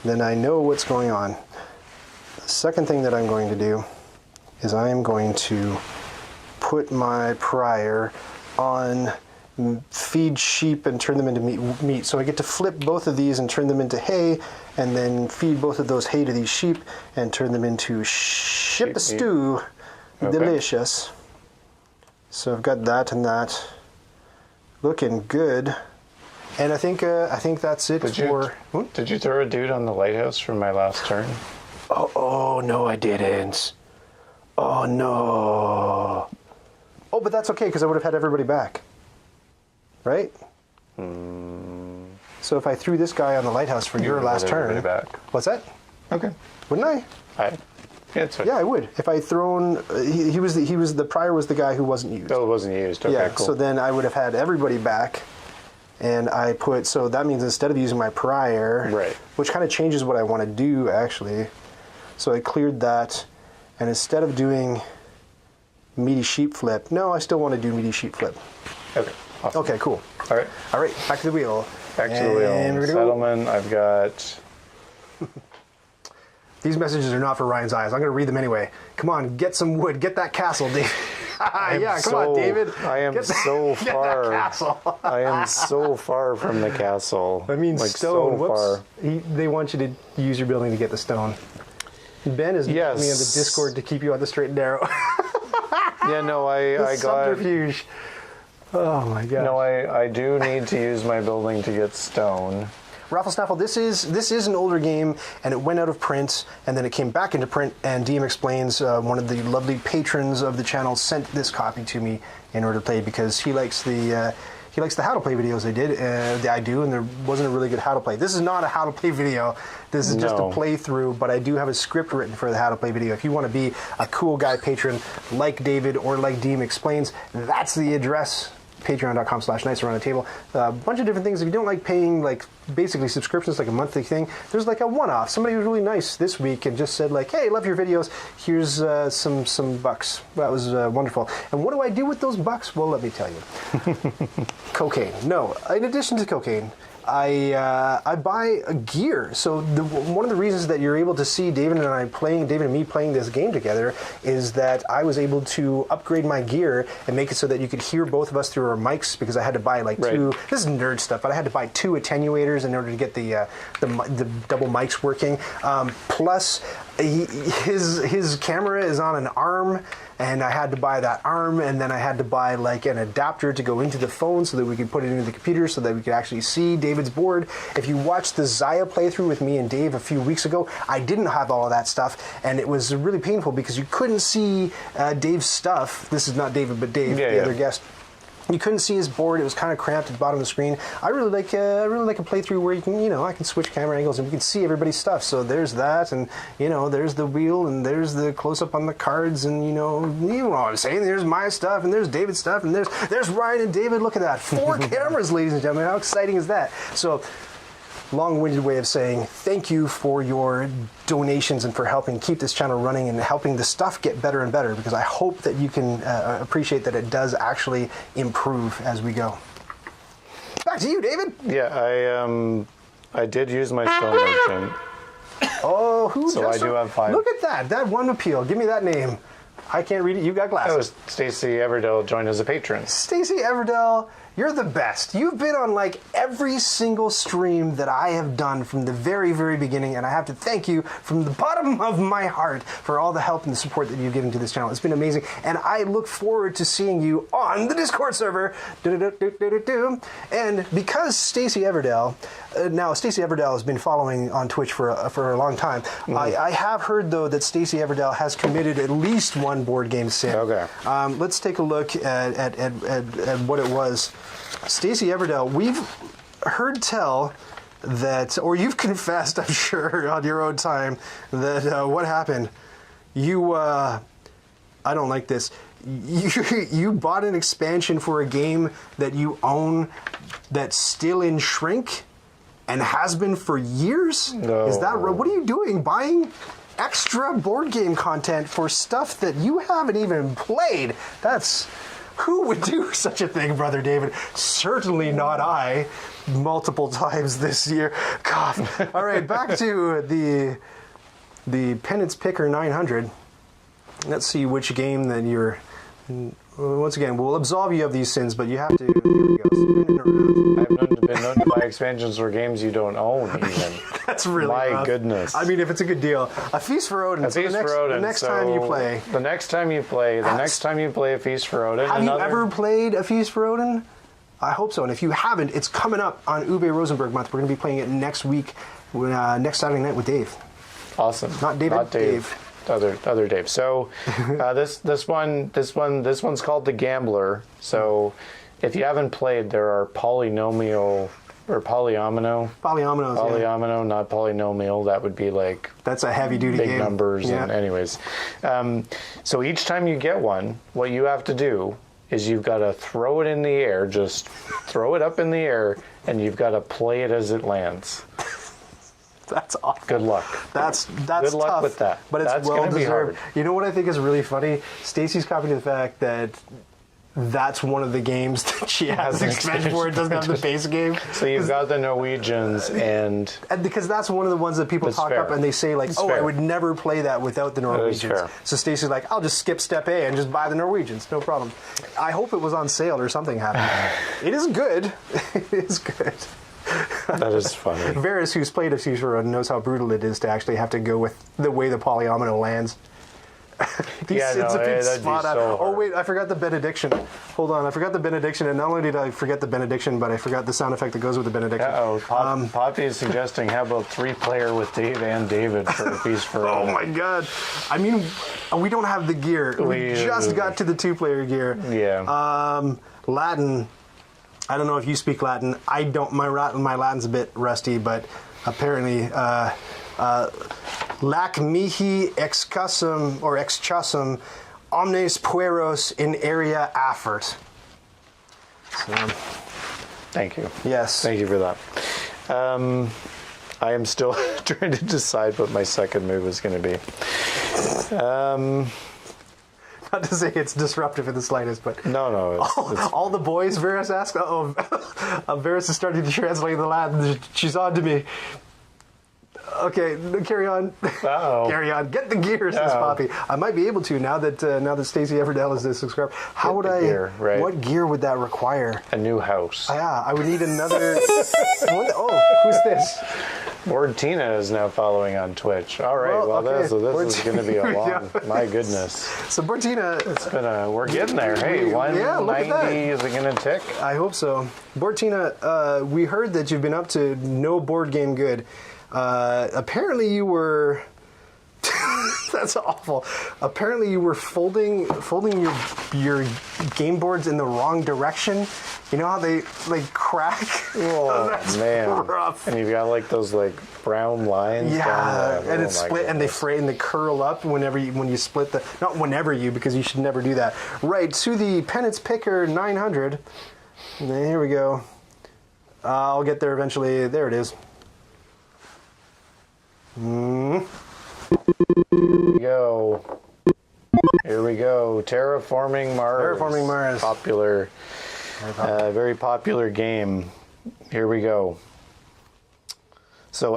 Then I know what's going on. The second thing that I'm going to do is I am going to put my prior on feed sheep and turn them into meat. So I get to flip both of these and turn them into hay, and then feed both of those hay to these sheep and turn them into ship a stew. Okay. Delicious. So I've got that and that. Looking good. And I think that's it for... Did you throw a dude on the lighthouse from my last turn? Oh, no, I didn't. Oh, no. Oh, but that's okay, because I would have had everybody back. Right? So if I threw this guy on the lighthouse for your would last have turn... everybody back. What's that? Okay. Wouldn't I? Yeah, it's fine. Yeah, I would. If I thrown... the prior was the guy who wasn't used. Oh, it wasn't used. Okay, Yeah, cool. so then I would have had everybody back, and I put, so that means instead of using my prior, Right. which kind of changes what I want to do, actually. So I cleared that, and instead of doing meaty sheep flip, no, I still want to do meaty sheep flip. Okay. Awesome. Okay, cool. All right. All right, back to the wheel. Back to the wheel. And we're gonna go. Settlement. I've got... These messages are not for Ryan's eyes. I'm going to read them anyway. Come on, get some wood. Get that castle, Dave. Come on, David. I am so Get that far. castle. I am so far from the castle. I mean, like stone. So far. They want you to use your building to get the stone. Ben is Yes. me on the Discord to keep you on the straight and narrow. Yeah, no, I got. Subterfuge. Oh my god. No, I do need to use my building to get stone. Raffle Snaffle, this is an older game, and it went out of print, and then it came back into print, and DM Explains, one of the lovely patrons of the channel, sent this copy to me in order to play, because he likes the how to play videos I do, and there wasn't a really good how to play. This is not a how to play video. This is just a playthrough, but I do have a script written for the how to play video. If you want to be a cool guy patron like David or like DM Explains, that's the address. Patreon.com/nice around the table. A bunch of different things. If you don't like paying like basically subscriptions, like a monthly thing, there's like a one-off. Somebody was really nice this week and just said like, hey, love your videos. Here's some bucks. That was wonderful. And what do I do with those bucks? Well, let me tell you. Cocaine. No, in addition to cocaine, I buy gear. So one of the reasons that you're able to see David and me playing this game together is that I was able to upgrade my gear and make it so that you could hear both of us through our mics, because I had to buy like two. This is nerd stuff, but I had to buy 2 attenuators in order to get the double mics working. Plus, his camera is on an arm. And I had to buy that arm, and then I had to buy like an adapter to go into the phone so that we could put it into the computer so that we could actually see David's board. If you watched the Zaya playthrough with me and Dave a few weeks ago, I didn't have all of that stuff, and it was really painful because you couldn't see Dave's stuff. This is not David, but Dave, the other guest. You couldn't see his board; it was kind of cramped at the bottom of the screen. I really like a playthrough where you can, I can switch camera angles and we can see everybody's stuff. So there's that, and there's the wheel, and there's the close up on the cards, and you know what I'm saying. There's my stuff, and there's David's stuff, and there's Ryan and David. Look at that, 4 cameras, ladies and gentlemen. How exciting is that? So. Long-winded way of saying thank you for your donations and for helping keep this channel running and helping the stuff get better and better, because I hope that you can appreciate that it does actually improve as we go. Back to you, David. Yeah, I did use my stone merchant. Oh, who? So I do have 5. Look at that. That one appeal. Give me that name. I can't read it. You got glasses. That was Stacy Everdell joined as a patron. Stacy Everdell, you're the best. You've been on like every single stream that I have done from the very, very beginning, and I have to thank you from the bottom of my heart for all the help and the support that you've given to this channel. It's been amazing, and I look forward to seeing you on the Discord server. And because Stacy Everdell, now Stacy Everdell has been following on Twitch for a long time. I have heard though that Stacy Everdell has committed at least one board game sin. Okay. Let's take a look at what it was. Stacy Everdell, we've heard tell that, or you've confessed, I'm sure, on your own time, that what happened? You, I don't like this. You bought an expansion for a game that you own that's still in shrink and has been for years? No. Is that right? What are you doing? Buying extra board game content for stuff that you haven't even played? Who would do such a thing, Brother David? Certainly not I, multiple times this year. God. All right, back to the Penance Picker 900. Let's see which game that you're... Once again, we'll absolve you of these sins, but you have to... Here we go. Spinning around. I've been known to buy expansions for games you don't own, even. That's really My rough. Goodness. I mean, if it's a good deal. A Feast for Odin. A Feast for Odin. The next time you play... The next time you play a Feast for Odin. Have you ever played A Feast for Odin? I hope so. And if you haven't, it's coming up on Uwe Rosenberg month. We're going to be playing it next week, next Saturday night with Dave. Awesome. Not David, Not Dave. Other Dave. So this one's called The Gambler. So if you haven't played, there are polyomino, not polynomial. That would be like that's a heavy duty big game. Numbers. Yeah. And anyways, so each time you get one, what you have to do is you've got to throw it in the air. Just throw it up in the air, and you've got to play it as it lands. That's awful. Good luck. That's good luck tough, with that. But it's That's well gonna be deserved. hard. You know what I think is really funny? Stacy's copying the fact that that's one of the games that she has an expansion for. It doesn't have the base game. So you've got the Norwegians and because that's one of the ones that people talk up and they say like, That's I fair. would never play that without the Norwegians. fair. So Stacey's like, I'll just skip step A and just buy the Norwegians, no problem. I hope it was on sale or something happened. It is good. It is good. that is funny. Varys, who's played a Seashore, knows how brutal it is to actually have to go with the way the polyomino lands. It's a big spot out. So wait, I forgot the benediction. Hold on, I forgot the benediction, and not only did I forget the benediction, but I forgot the sound effect that goes with the benediction. Poppy is suggesting, how about 3-player with Dave and David for a Feast for All? Oh my god. I mean, we don't have the gear. We just got to the 2-player gear. Yeah. Latin. I don't know if you speak Latin. I don't. My Latin's a bit rusty, but apparently, lac mihi excusum or exchusum omnes pueros in area affert. So, Thank you. yes. Thank you for that. I am still trying to decide what my second move is going to be. Not to say it's disruptive in the slightest, but No, it's all the boys, Varys asked. Varys is starting to translate the Latin. She's on to me. Okay, carry on. Uh-oh. Carry on. Get the gear, says Uh-oh. Poppy. I might be able to now that Stacey Everdell is the subscriber. How would I? gear, right. What gear would that require? a new house. Yeah, I would need another. Who's this? Lord Tina is now following on Twitch. All right, Well, okay. this is going to be a long. Yeah. My goodness, So Bortina, we're getting there. Hey, Yeah, look at 190 is it going to tick? I hope so. Bortina, we heard that you've been up to no board game good. Apparently you were. That's awful. Apparently you were folding your game boards in the wrong direction. You know how they crack? Oh, That's man! rough. And you've got like those brown lines. Yeah, down the, and oh it's my split, and they goodness. fray and they curl up when you split the. Not whenever because you should never do that. Right to the Penance Picker 900. Here we go. I'll get there eventually. There it is. Here we go. Terraforming Mars. Terraforming Mars. Popular. Very popular game. Here we go. So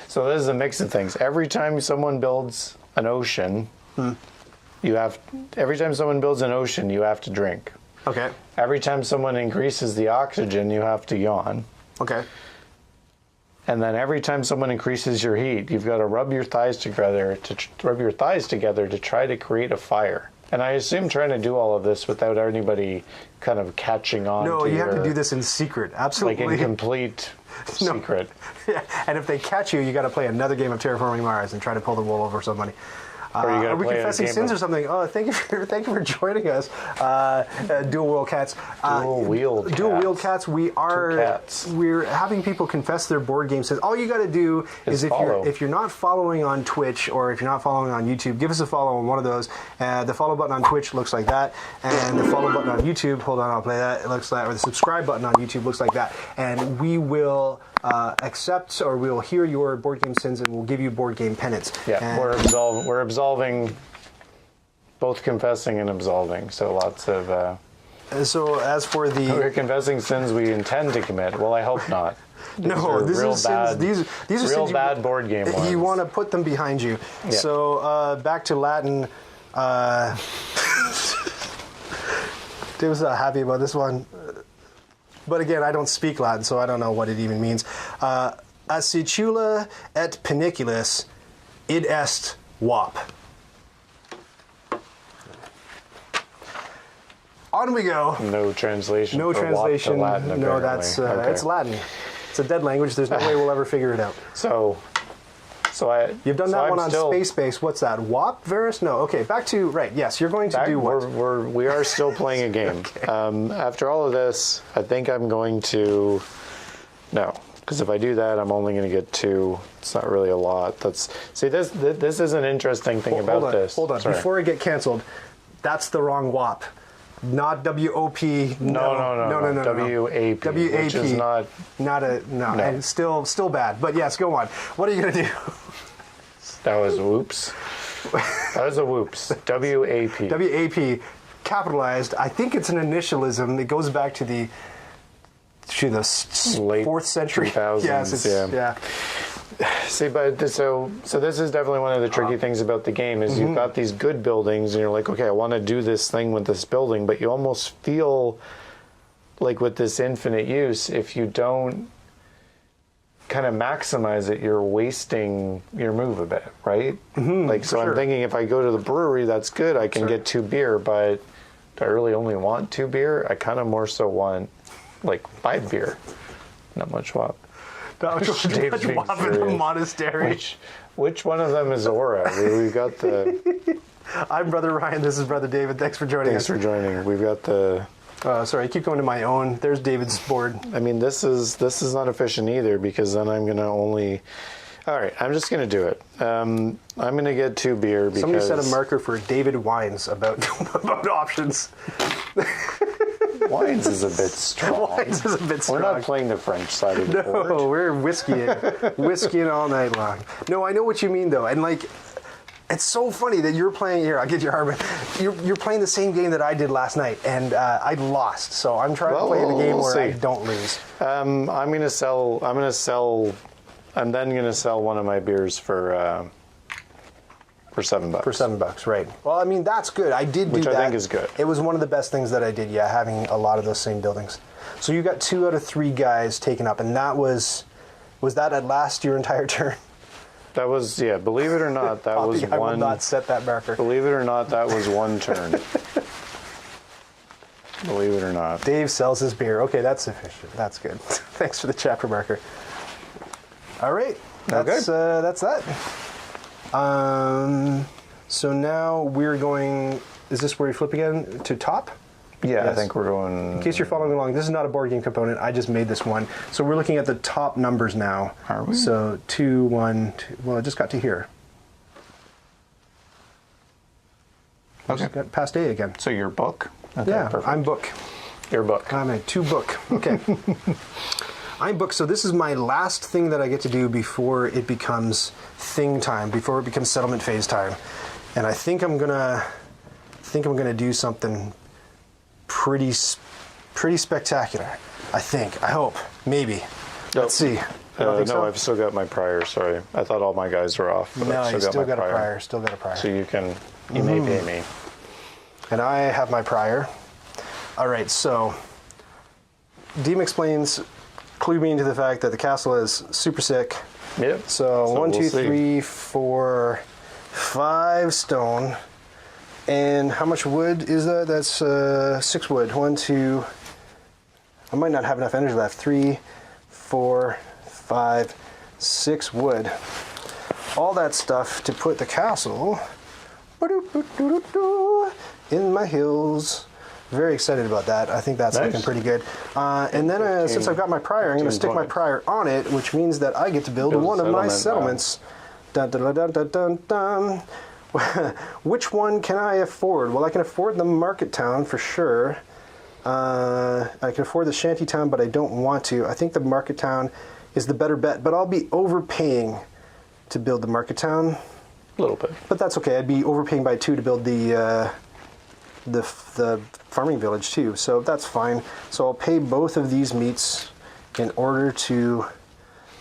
so this is a mix of things. Every time someone builds an ocean, every time someone builds an ocean, you have to drink. Okay. Every time someone increases the oxygen, you have to yawn. Okay. And then every time someone increases your heat, you've got to rub your thighs together to try to create a fire. And I assume trying to do all of this without anybody kind of catching on. No, you have to do this in secret. Absolutely. Like in complete secret. Yeah. And if they catch you, you got to play another game of Terraforming Mars and try to pull the wool over somebody. Or you gotta are we play a confessing game sins of- or something? Oh, thank you for joining us. Dual Wheel Cats. Dual Wheeled Cats. We're having people confess their board game sins. All you got to do is if you're not following on Twitch or if you're not following on YouTube, give us a follow on one of those. The follow button on Twitch looks like that, and the follow button on YouTube. Hold on, I'll play that. It looks like, or the subscribe button on YouTube looks like that, and we will. Accept or we'll hear your board game sins and we'll give you board game penance. Yeah, and we're absolving, both confessing and absolving. So lots of. So as for We're the confessing sins we intend to commit. Well, I hope not. this real is bad. sins, these are real sins bad board game ones. You want to put them behind you. Yeah. So back to Latin. Dave was not happy about this one. But again, I don't speak Latin, so I don't know what it even means. Acicula et peniculus id est wap. On we go. No translation. No for translation. WAP to Latin, No, apparently. that's Okay. it's Latin. It's a dead language. There's no way we'll ever figure it out. So You've done that I'm one on still, Space. What's that? WAP, Varys? No. Okay, back to right. Yes, you're going to do what? We are still playing a game. Okay. After all of this, I think I'm going to no, because if I do that, I'm only going to get 2. It's not really a lot. This is an interesting thing about this. Hold on. Sorry. Before I get canceled, that's the wrong WAP. Not WOP. No. WAP. WAP. Which is not. And still bad. But yes, go on. What are you going to do? That was whoops. That was a whoops. W-A-P. W-A-P, capitalized. I think it's an initialism. It goes back to the Late 4th century. 2000s, Yes, yeah. See, but so this is definitely one of the tricky things about the game is you've got these good buildings and you're like, okay, I want to do this thing with this building, but you almost feel like with this infinite use, if you don't kind of maximize it, you're wasting your move a bit, right? Like, so I'm thinking if I go to the brewery, that's good. I can get 2 beer, but do I really only want 2 beer? I kind of more so want like 5 beer. Not much WAP. Dave's being serious. The monastery. Which one of them is Aura? We've got the... I'm Brother Ryan. This is Brother David. Thanks for joining us. Thanks for joining. We've got the... sorry, I keep going to my own. There's David's board. I mean, this is not efficient either because then I'm going to only... All right, I'm just going to do it. I'm going to get 2 beer because... Somebody set a marker for David Wines about options. Wines is a bit strong. Wines is a bit strong. We're not playing the French side of the board. No, we're whiskeying all night long. No, I know what you mean though, and like, it's so funny that you're playing here. I'll get your Harvard. You're playing the same game that I did last night, and I lost. So I'm trying to play the game where I don't lose. I'm then going to sell one of my beers for $7. For $7, right. Well, I mean, that's good. I did do that. Which I think is good. It was one of the best things that I did, yeah, having a lot of those same buildings. So you got 2 out of 3 guys taken up, and that was that at last your entire turn? That was, yeah, believe it or not, that was one... I will not set that marker. Believe it or not, that was one turn. Believe it or not. Dave sells his beer. Okay, that's sufficient. That's good. Thanks for the chapter marker. All right. That's that. So now we're going, is this where you flip again to top? Yeah, yes. I think we're going... In case you're following along, this is not a board game component. I just made this one. So we're looking at the top numbers now. Are we? So 2, 1, 2, well, I just got to here. Okay. Got past A again. So your book? Okay, yeah, perfect. I'm book. Your book. I'm a 2 book. Okay. I'm book. So this is my last thing that I get to do before it becomes thing time, before it becomes settlement phase time. And I think I'm gonna do something pretty spectacular. I think. I hope. Maybe. Let's see. No, so? I've still got my prior. Sorry, I thought all my guys were off. But no, you still got a prior. Still got a prior. So you may pay me. And I have my prior. All right. So Deem explains. Clue me into the fact that the castle is super sick. Yep. So 1, 2, 3, 4, 5 stone. And how much wood is that? That's 6 wood. 1, 2. I might not have enough energy left. 3, 4, 5, 6 wood. All that stuff to put the castle in my hills. Very excited about that. I think that's looking pretty good. And then since I've got my prior, I'm going to stick my prior on it, which means that I get to build one of my settlements. Dun, dun, dun, dun, dun, dun. Which one can I afford? Well, I can afford the market town for sure. I can afford the shanty town, but I don't want to. I think the market town is the better bet, but I'll be overpaying to build the market town. A little bit. But that's okay. I'd be overpaying by 2 to build the farming village too, so that's fine. So I'll pay both of these meats in order to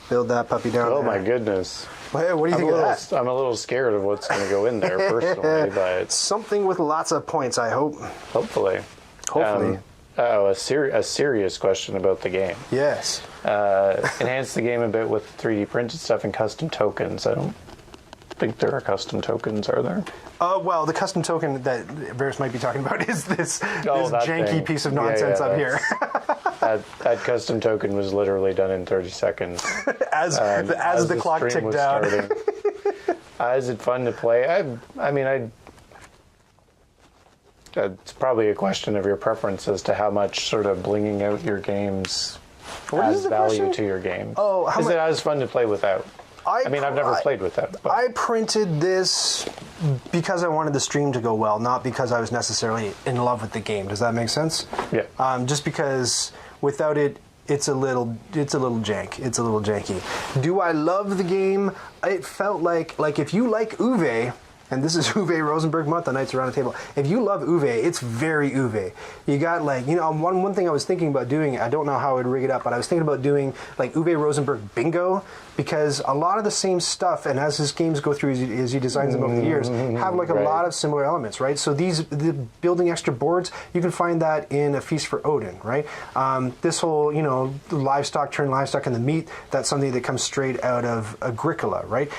build that puppy down there. Oh my goodness. Well, what do you think of that? I'm a little scared of what's going to go in there personally, but something with lots of points, I hope. Hopefully. A serious question about the game. Yes. Enhance the game a bit with 3D printed stuff and custom tokens. I don't think there are custom tokens, are there? Well, the custom token that Varys might be talking about is this janky thing. Piece of nonsense up here. that custom token was literally done in 30 seconds. as the clock ticked down. Is it fun to play? I mean, it's probably a question of your preference as to how much sort of blinging out your games adds value to your game. Oh, is it as fun to play without? I've never played with that. But. I printed this because I wanted the stream to go well, not because I was necessarily in love with the game. Does that make sense? Yeah. Just because without it, it's a little jank. It's a little janky. Do I love the game? It felt like if you like Uwe, And this is Uwe Rosenberg month on Nights Around the Table. If you love Uwe, it's very Uwe. You got like, you know, one thing I was thinking about doing, I don't know how I would rig it up, but I was thinking about doing like Uwe Rosenberg bingo, because a lot of the same stuff, and as his games go through, as he designs them over the years, have like a lot of similar elements, right? So the building extra boards, you can find that in A Feast for Odin, right? This whole, you know, livestock, turn livestock in the meat, that's something that comes straight out of Agricola, right?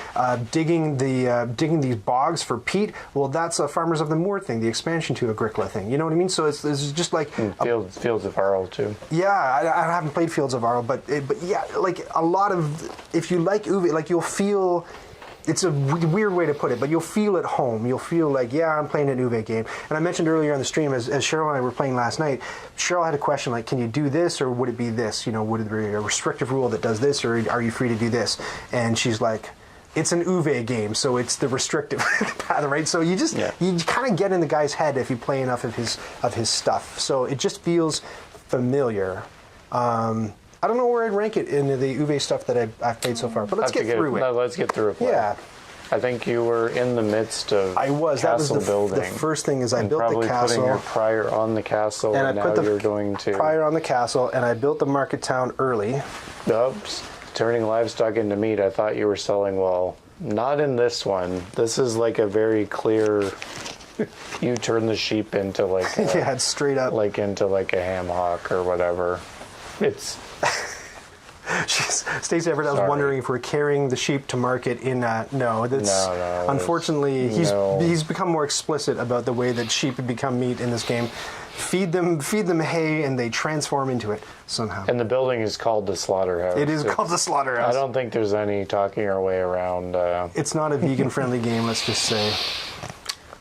Digging these bogs for peat, well, that's a Farmers of the Moor thing, the expansion to Agricola thing. You know what I mean? So it's just like Fields of Arles too. Yeah, I haven't played Fields of Arles, but yeah, like a lot of, if you like Uwe, like you'll feel. It's a weird way to put it, but you'll feel at home. You'll feel like, yeah, I'm playing an Uwe game. And I mentioned earlier on the stream, as Cheryl and I were playing last night, Cheryl had a question like, can you do this, or would it be this? You know, would it be a restrictive rule that does this, or are you free to do this? And she's like, it's an Uwe game, so it's the restrictive path, right? So you kind of get in the guy's head if you play enough of his stuff. So it just feels familiar. I don't know where I'd rank it in the Uwe stuff that I've played so far, but let's get through it. No, let's get through it. Yeah. I think you were in the midst of castle building. The first thing is I built the castle. Probably putting your prior on the castle, and now you're going to... prior on the castle, and I built the market town early. Oops. Turning livestock into meat, I thought you were selling, well, not in this one. This is like a very clear... You turn the sheep into like... Yeah, it's straight up. Like into like a ham hock or whatever. It's... Stacey Everett, I was wondering if we're carrying the sheep to market in no. Unfortunately, he's become more explicit about the way that sheep become meat in this game. Feed them hay, and they transform into it somehow. And the building is called the slaughterhouse. It is called the slaughterhouse. I don't think there's any talking our way around. It's not a vegan-friendly game, let's just say.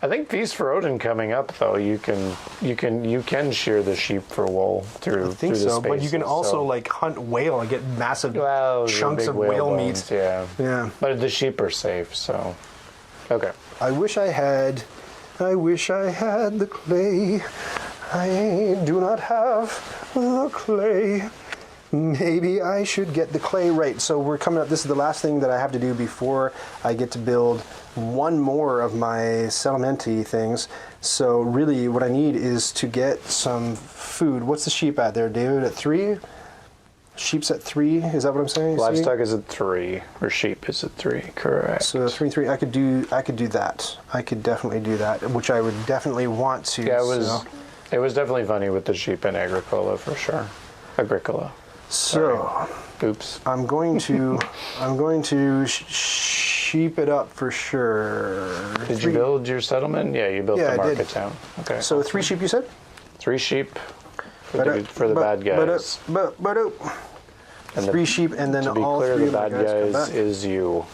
I think Feast for Odin coming up though, you can shear the sheep for wool through. I think so, but you can also like hunt whale and get massive chunks of whale meat. Yeah. But the sheep are safe, so okay. I wish I had the clay. I do not have the clay. Maybe I should get the clay right. So we're coming up. This is the last thing that I have to do before I get to build one more of my settlement-y things. So really what I need is to get some food. What's the sheep at there, David? At 3? Sheep's at 3? Is that what I'm saying? Livestock is at 3, or sheep is at 3, correct. So 3. I could do that. I could definitely do that, which I would definitely want to. Yeah, it was definitely funny with the sheep in Agricola for sure. Agricola. So, oops. I'm going to sheep it up for sure. Did you build your settlement? Yeah, you built the market town. Okay. So 3 sheep, you said? 3 sheep for the bad guys. And 3 sheep, and then all 3 of the bad guys is you.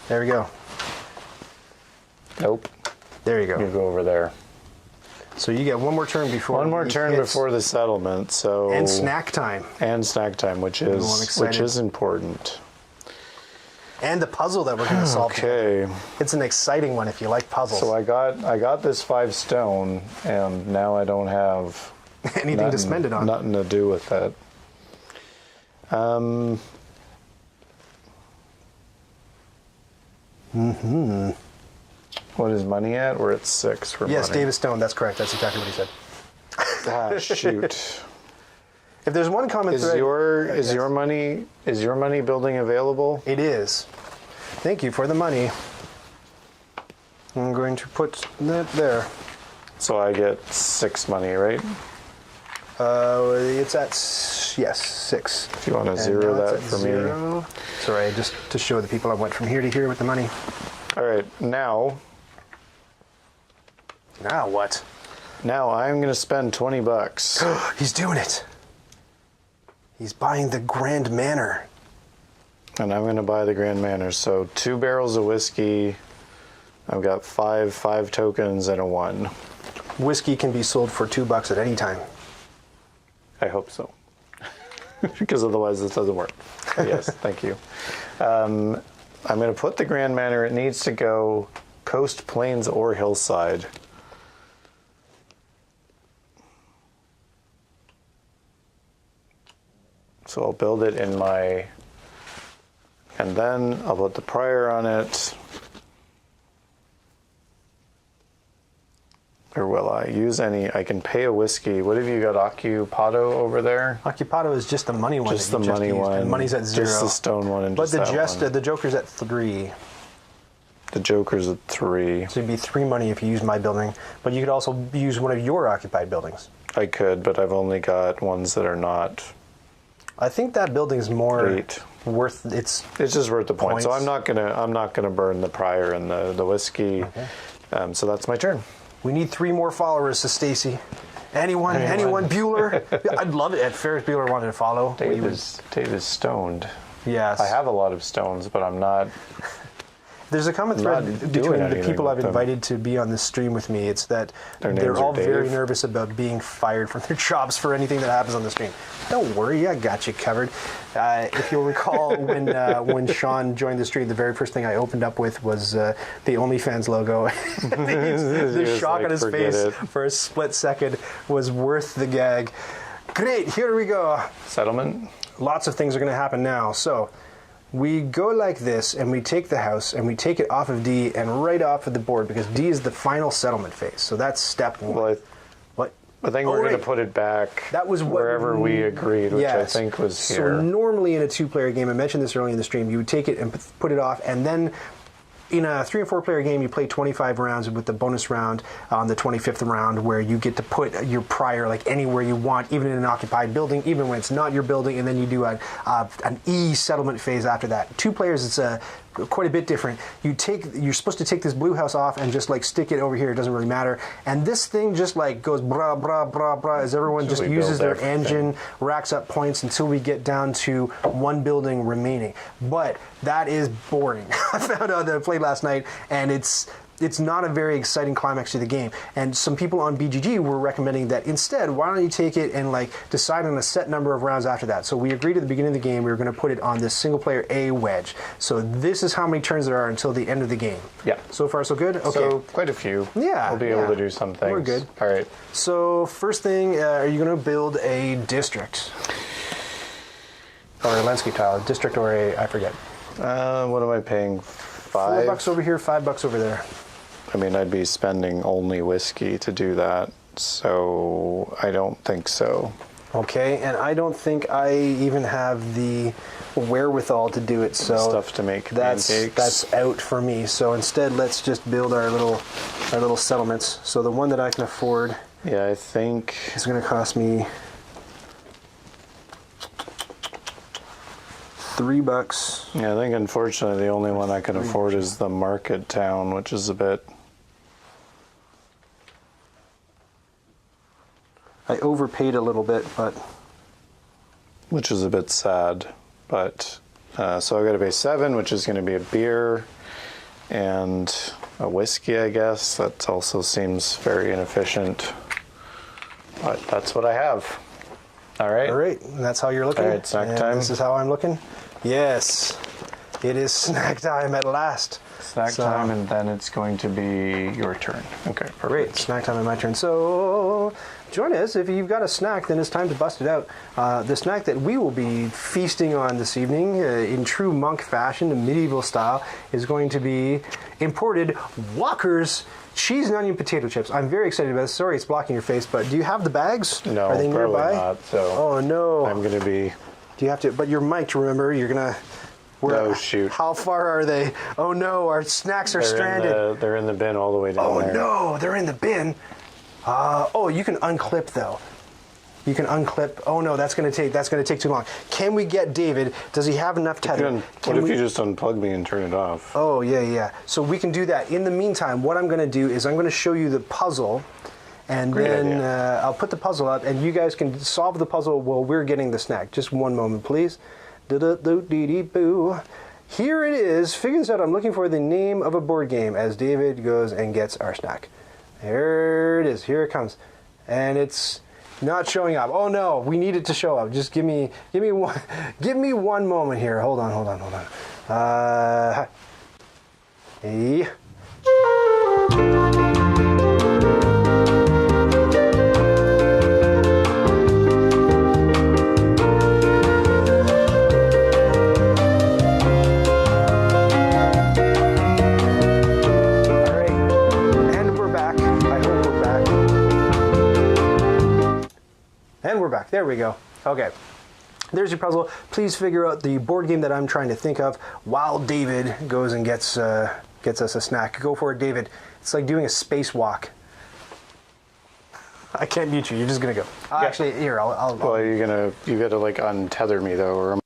There we go. Nope. There you go. You go over there. So you get one more turn before the settlement. So and snack time, which is important. And the puzzle that we're going to solve. Okay, it's an exciting one if you like puzzles. So I got this 5 stone, and now I don't have anything to spend it on. Nothing to do with that. What is money at? We're at 6 for money. Yes, David Stone. That's correct. That's exactly what he said. Ah, shoot. If there's one common thread, is your money building available? It is. Thank you for the money. I'm going to put that there. So I get 6 money, right? It's at 6. If you want to zero that for me. Sorry, just to show the people I went from here to here with the money. All right, now. Now what? Now I'm going to spend $20. He's doing it. He's buying the Grand Manor. And I'm going to buy the Grand Manor. So 2 barrels of whiskey. I've got 5 tokens and a 1. Whiskey can be sold for $2 at any time. I hope so. Because otherwise this doesn't work. Yes, thank you. I'm going to put the Grand Manor. It needs to go coast, plains, or hillside. So I'll build it in my... And then I'll put the prior on it. use any. I can pay a whiskey. What have you got? Occupado over there? Occupado is just the money one. Just the money used, one. and money's at 0. Just the stone one. And but just the Joker's at 3. The Joker's at 3. So it'd be 3 money if you use my building. But you could also use one of your occupied buildings. I could, but I've only got ones that are not. I think that building's more 8. worth its. It's just worth the point. Points. So I'm not gonna burn the prior and the whiskey. Okay. So that's my turn. We need 3 more followers, so Stacy. Anyone, Bueller? I'd love it if Ferris Bueller wanted to follow. Dave is stoned. Yes. I have a lot of stones, but I'm not. There's a common Not thread doing between the anything people with I've them. invited to be on this stream with me. It's that Their names they're all are Dave. very nervous about being fired from their jobs for anything that happens on the stream. Don't worry, I got you covered. If you'll recall, when Sean joined the stream, the very first thing I opened up with was the OnlyFans logo. The shock on his face for a split second was worth the gag. Great, here we go. Settlement? Lots of things are going to happen now. So we go like this, and we take the house, and we take it off of D and right off of the board, because D is the final settlement phase. So that's step 1. Well, What? I think we're going to put it back That was what wherever we agreed, which yes. I think was So here. normally in a 2-player game, I mentioned this earlier in the stream, you would take it and put it off, and then in a 3 or 4 player game, you play 25 rounds with the bonus round on the 25th round, where you get to put your prior like anywhere you want, even in an occupied building, even when it's not your building, and then you do an E settlement phase after that. 2 players, it's quite a bit different. You're supposed to take this blue house off and just like stick it over here. It doesn't really matter. And this thing just like goes brah brah brah brah as everyone just uses their engine, racks up points until we get down to 1 building remaining. But that is boring. I found out that I played last night, and it's not a very exciting climax to the game. And some people on BGG were recommending that instead, why don't you take it and like decide on a set number of rounds after that. So we agreed at the beginning of the game we were going to put it on this single player A wedge. So this is how many turns there are until the end of the game. Yeah. So far so good? Okay. So quite a few. Yeah, We'll be able to do some things. We're good. All right. So first thing, are you going to build a district? Or a landscape tile? A district or I forget. What am I paying? $4 over here, $5 over there. I mean, I'd be spending only whiskey to do that, so I don't think so. Okay, and I don't think I even have the wherewithal to do it, so Stuff to make pancakes. That's out for me. So instead, let's just build our little settlements. So the one that I can afford Yeah, I think is going to cost me $3. Yeah, I think unfortunately the only one I can afford is the market town, which is a bit. I overpaid a little bit, but Which is a bit sad, but so I've got to pay 7, which is going to be a beer and a whiskey, I guess. That also seems very inefficient, but that's what I have. All right. all right, and that's how you're looking. All right, snack And time. This is how I'm looking. Yes, it is snack time at last. Snack time, and then it's going to be your turn. Okay, perfect. Great, snack time and my turn. So join us. If you've got a snack, then it's time to bust it out. The snack that we will be feasting on this evening, in true monk fashion, in medieval style, is going to be imported Walker's cheese and onion potato chips. I'm very excited about this. Sorry it's blocking your face, but do you have the bags? No, are they probably nearby? not. So Oh no. I'm going to be. Do you have to? But you're mic'd, remember? You're gonna. Oh shoot! How far are they? Oh no, our snacks are stranded. They're in the bin all the way down there. Oh no, they're in the bin. Oh, you can unclip though. You can unclip. Oh no, that's gonna take too long. Can we get David? Does he have enough tether? What if you just unplug me and turn it off? Oh yeah. So we can do that. In the meantime, what I'm gonna do is I'm gonna show you the puzzle, and Great then idea. I'll put the puzzle up, and you guys can solve the puzzle while we're getting the snack. Just one moment, please. Do-do-do-dee-dee-boo. Here it is. Figure this out. I'm looking for the name of a board game as David goes and gets our snack. There it is. Here it comes. And it's not showing up. Oh no, we need it to show up. Just give me one moment here. Hold on. Hey. All right, and we're back. I hope we're back. And we're back. There we go. Okay. There's your puzzle. Please figure out the board game that I'm trying to think of while David goes and gets us a snack. Go for it, David. It's like doing a spacewalk. I can't mute you. You're just gonna go. Yeah. Actually, here I'll. Well, you gotta like untether me though, or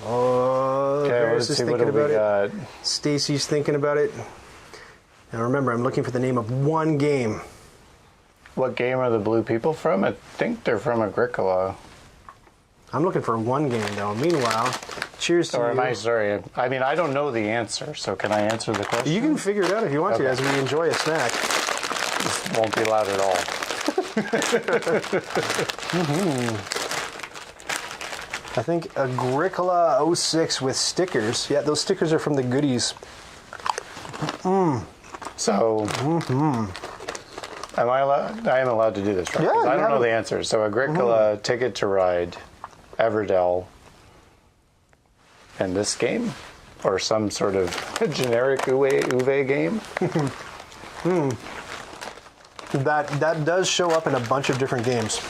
Oh, okay, Paris let's is see what thinking do we about it. got. Stacy's thinking about it. Now remember, I'm looking for the name of one game. What game are the blue people from? I think they're from Agricola. I'm looking for one game though. Meanwhile, cheers to Or you. am I sorry? I mean, I don't know the answer, so can I answer the question? You can figure it out if you want to as we enjoy a snack. Won't be loud at all. I think Agricola 06 with stickers. Yeah, those stickers are from the goodies. So, am I allowed? I am allowed to do this, right? Yeah, 'Cause I you don't know have the answer. So, Agricola, Ticket to Ride, Everdell, and this game, or some sort of generic Uwe game. That does show up in a bunch of different games,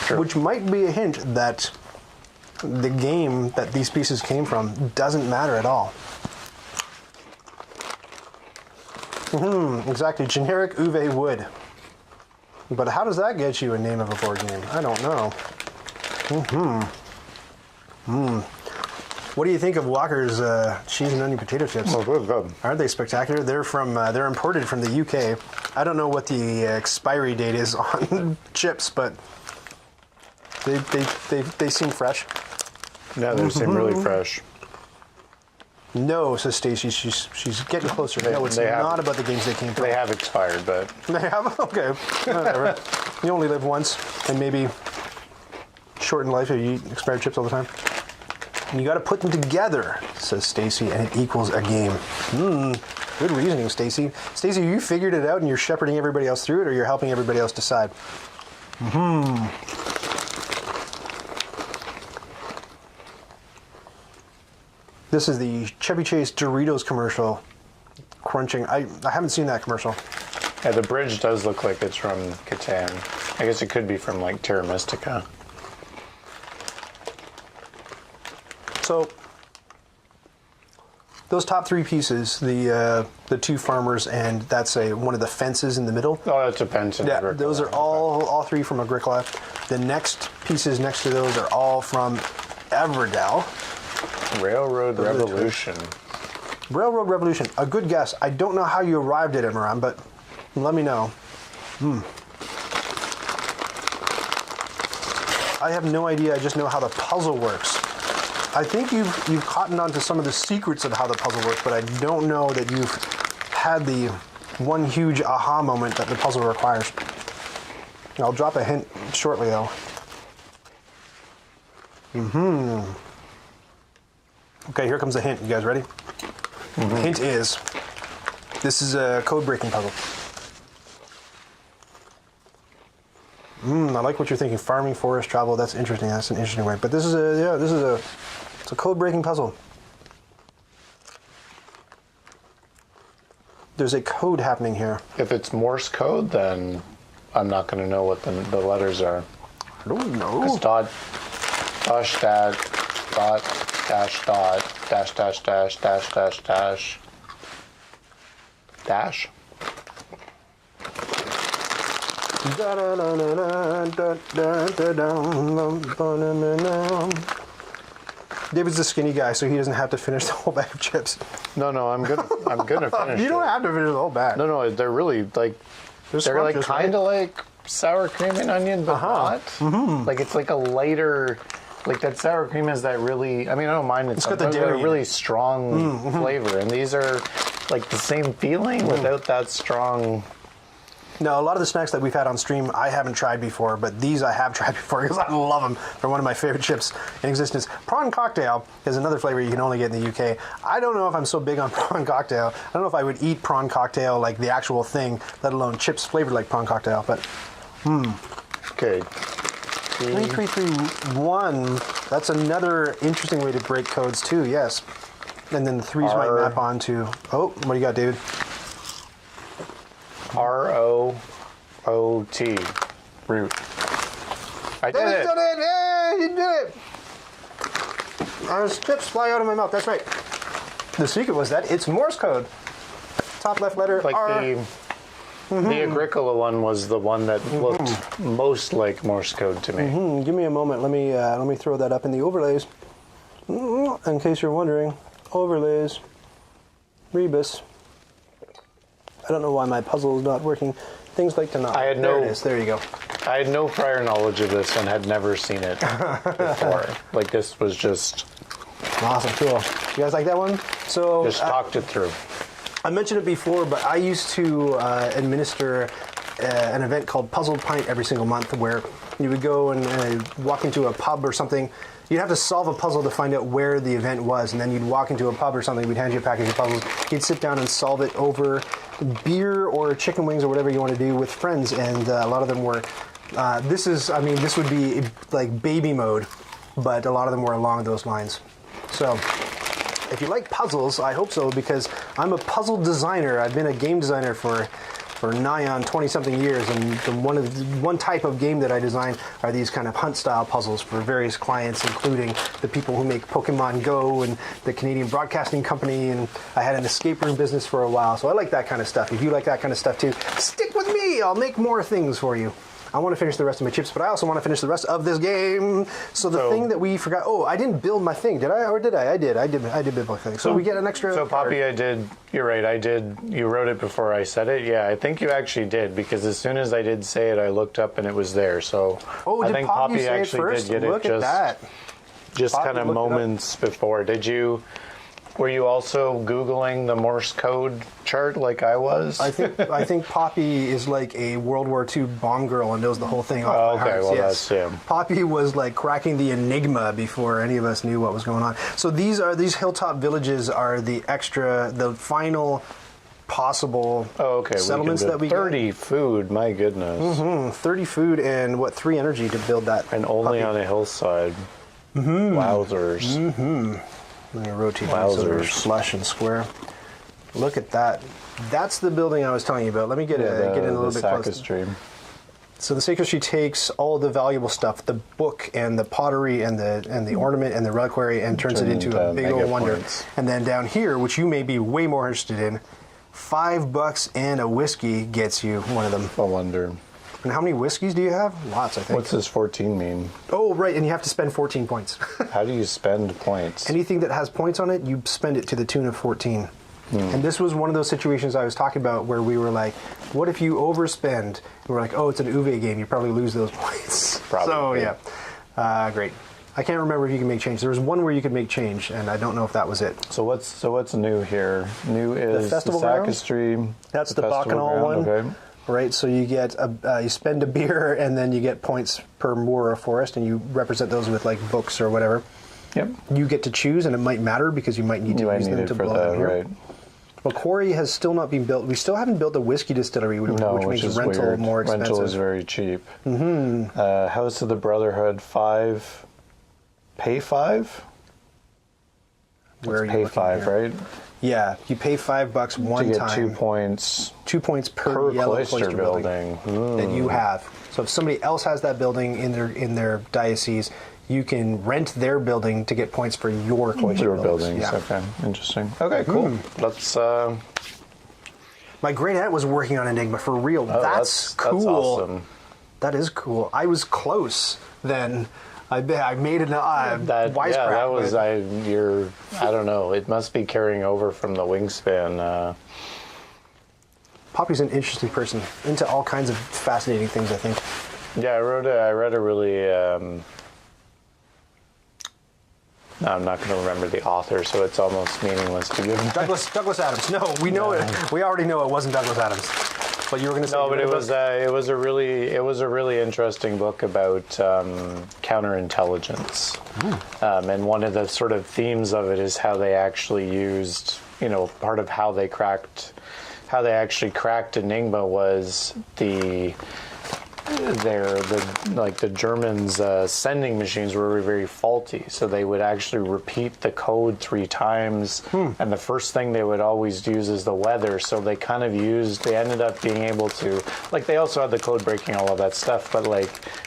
Sure. which might be a hint that the game that these pieces came from doesn't matter at all. Exactly, generic Uwe wood. But how does that get you a name of a board game? I don't know. What do you think of Walker's cheese and onion potato chips? Oh, good. Aren't they spectacular? They're from they're imported from the UK. I don't know what the expiry date is on chips, but they seem fresh. Yeah, they seem really fresh. No, says Stacy. She's getting closer. No, it's they have- not about the games they came from. They have expired, but They have? Okay. Whatever. You only live once, and maybe short in life if you eat expired chips all the time. And you got to put them together, says Stacy, and it equals a game. Good reasoning, Stacy. Stacy, you figured it out and you're shepherding everybody else through it, or you're helping everybody else decide? This is the Chevy Chase Doritos commercial. Crunching. I haven't seen that commercial. yeah, the bridge does look like it's from Catan. I guess it could be from like Terra Mystica. So those top three pieces, the two farmers, and that's one of the fences in the middle. Oh, it depends. Yeah, those are all three from Agricola. The next pieces next to those are all from Everdell. Railroad Revolution. Railroad Revolution, a good guess. I don't know how you arrived at it, Moran, but let me know. I have no idea. I just know how the puzzle works. I think you've cottoned on to some of the secrets of how the puzzle works, but I don't know that you've had the one huge aha moment that the puzzle requires. I'll drop a hint shortly, though. Okay, here comes the hint. You guys ready? The hint is, this is a code-breaking puzzle. I like what you're thinking. Farming, forest, travel. That's interesting. That's an interesting way. But this is it's a code-breaking puzzle. There's a code happening here. If it's Morse code, then I'm not going to know what the letters are. I don't know. Because dot, dash, dash, dot, dash, dot, dash, dash, dash, dash, dash, dash, dash. David's the skinny guy, so he doesn't have to finish the whole bag of chips. No, I'm good. I'm gonna finish. You don't have to finish the whole bag. No, they're really like they're like kind of like sour cream and onion, but not. Mm-hmm. Like it's like a lighter. Like that sour cream has that really. I mean, I don't mind it. It's got a really strong flavor, and these are like the same feeling without that strong. No, a lot of the snacks that we've had on stream I haven't tried before, but these I have tried before because I love them. They're one of my favorite chips in existence. Prawn cocktail is another flavor you can only get in the UK. I don't know if I'm so big on prawn cocktail. I don't know if I would eat prawn cocktail like the actual thing, let alone chips flavored like prawn cocktail, but Okay. 3, 3, 3, 1. That's another interesting way to break codes too, yes. And then the 3s might map onto... Oh, what do you got, David? ROOT. Root. I did it! Yeah, you did it! Chips fly out of my mouth, that's right. The secret was that it's Morse code. Top left letter, Like R. the Agricola one was the one that looked most like Morse code to me. Give me a moment. Let me throw that up in the overlays. In case you're wondering, overlays, Rebus. I don't know why my puzzle is not working. Things like to not. There it is. There you go. I had no prior knowledge of this and had never seen it before. Like this was just awesome. Cool. You guys like that one? So just talked it through. I mentioned it before, but I used to administer an event called Puzzle Pint every single month, where you would go and walk into a pub or something. You'd have to solve a puzzle to find out where the event was, and then you'd walk into a pub or something. We'd hand you a package of puzzles. You'd sit down and solve it over beer or chicken wings or whatever you want to do with friends, and a lot of them were. This would be like baby mode, but a lot of them were along those lines. So, if you like puzzles, I hope so, because I'm a puzzle designer. I've been a game designer for nigh on 20-something years, and one type of game that I design are these kind of hunt-style puzzles for various clients, including the people who make Pokemon Go and the Canadian Broadcasting Company, and I had an escape room business for a while, so I like that kind of stuff. If you like that kind of stuff too, stick with me! I'll make more things for you. I want to finish the rest of my chips, but I also want to finish the rest of this game. So the thing that we forgot... Oh, I didn't build my thing, did I? Or did I? I did build my thing. So we get an extra... So, Poppy, you're right, I did. You wrote it before I said it. Yeah, I think you actually did, because as soon as I did say it, I looked up and it was there. So I think Poppy actually did get it just kind of moments before. Were you also Googling the Morse code chart like I was? I think Poppy is like a World War II bomb girl and knows the whole thing off by heart. That's him. Poppy was like cracking the enigma before any of us knew what was going on. So these hilltop villages are the final possible settlements that we get. 30 food, my goodness. 30 food and 3 energy to build that. And only on a hillside. Wowzers. Let me rotate these so they're flush and square. Look at that. That's the building I was telling you about. Let me get in a little bit closer. So the sacristy takes all the valuable stuff, the book and the pottery and the ornament and the reliquary, and turns it into a big old wonder. And then down here, which you may be way more interested in, $5 and a whiskey gets you one of them. A wonder. And how many whiskeys do you have? Lots, I think. What's this 14 mean? Oh, right, and you have to spend 14 points. How do you spend points? Anything that has points on it, you spend it to the tune of 14. And this was one of those situations I was talking about where we were like, what if you overspend? And we're like, oh, it's an Uwe game. You probably lose those points. Probably. So, yeah. Great. I can't remember if you can make change. There was one where you could make change, and I don't know if that was it. So what's new here? New is the sacristy. That's the Bacchanal one. Okay. Right, so you get you spend a beer, and then you get points per moor or forest, and you represent those with like books or whatever. Yep. You get to choose, and it might matter because you might need to use them to blow them here. Right. Well, quarry has still not been built. We still haven't built a whiskey distillery, which makes rental weird. more expensive. Rental is very cheap. House of the Brotherhood 5. Pay 5. Where are you pay 5, here? right? Yeah, you pay $5 one to get time. 2 points. 2 points per yellow cloister building that you have. So if somebody else has that building in their diocese, you can rent their building to get points for your cloister buildings. Yeah. Okay, interesting. Okay, cool. Let's. My great aunt was working on Enigma for real. That's cool. That's awesome. That is cool. I was close then. I made an wisecrack. that was but- I don't know. It must be carrying over from the Wingspan. Poppy's an interesting person, into all kinds of fascinating things, I think. Yeah, I read a really. I'm not going to remember the author, so it's almost meaningless to give him. Douglas Adams. No, we know it. We already know it wasn't Douglas Adams. But you were going to say No, but it was a really interesting book about counterintelligence, and one of the sort of themes of it is how they actually used, part of how they actually cracked Enigma was the Germans' sending machines were very faulty, so they would actually repeat the code 3 times, and the first thing they would always use is the weather. So they ended up being able to, they also had the code breaking, all of that stuff, but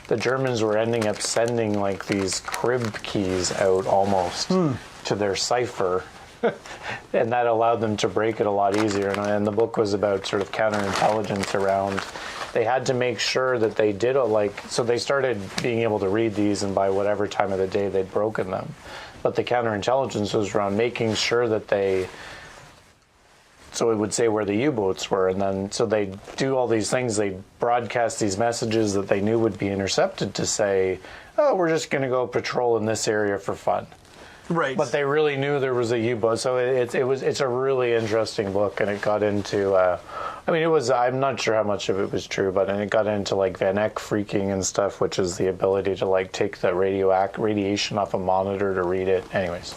the Germans were ending up sending these crib keys out almost to their cipher. And that allowed them to break it a lot easier. And the book was about sort of counterintelligence around. They had to make sure that they did so they started being able to read these, and by whatever time of the day they'd broken them. But the counterintelligence was around making sure that so it would say where the U-boats were, and then so they do all these things. They broadcast these messages that they knew would be intercepted to say, "Oh, we're just going to go patrol in this area for fun." Right. But they really knew there was a U-boat, so it's a really interesting book, and it got into. I'm not sure how much of it was true, but it got into Van Eck freaking and stuff, which is the ability to take the radiation off a monitor to read it. Anyways,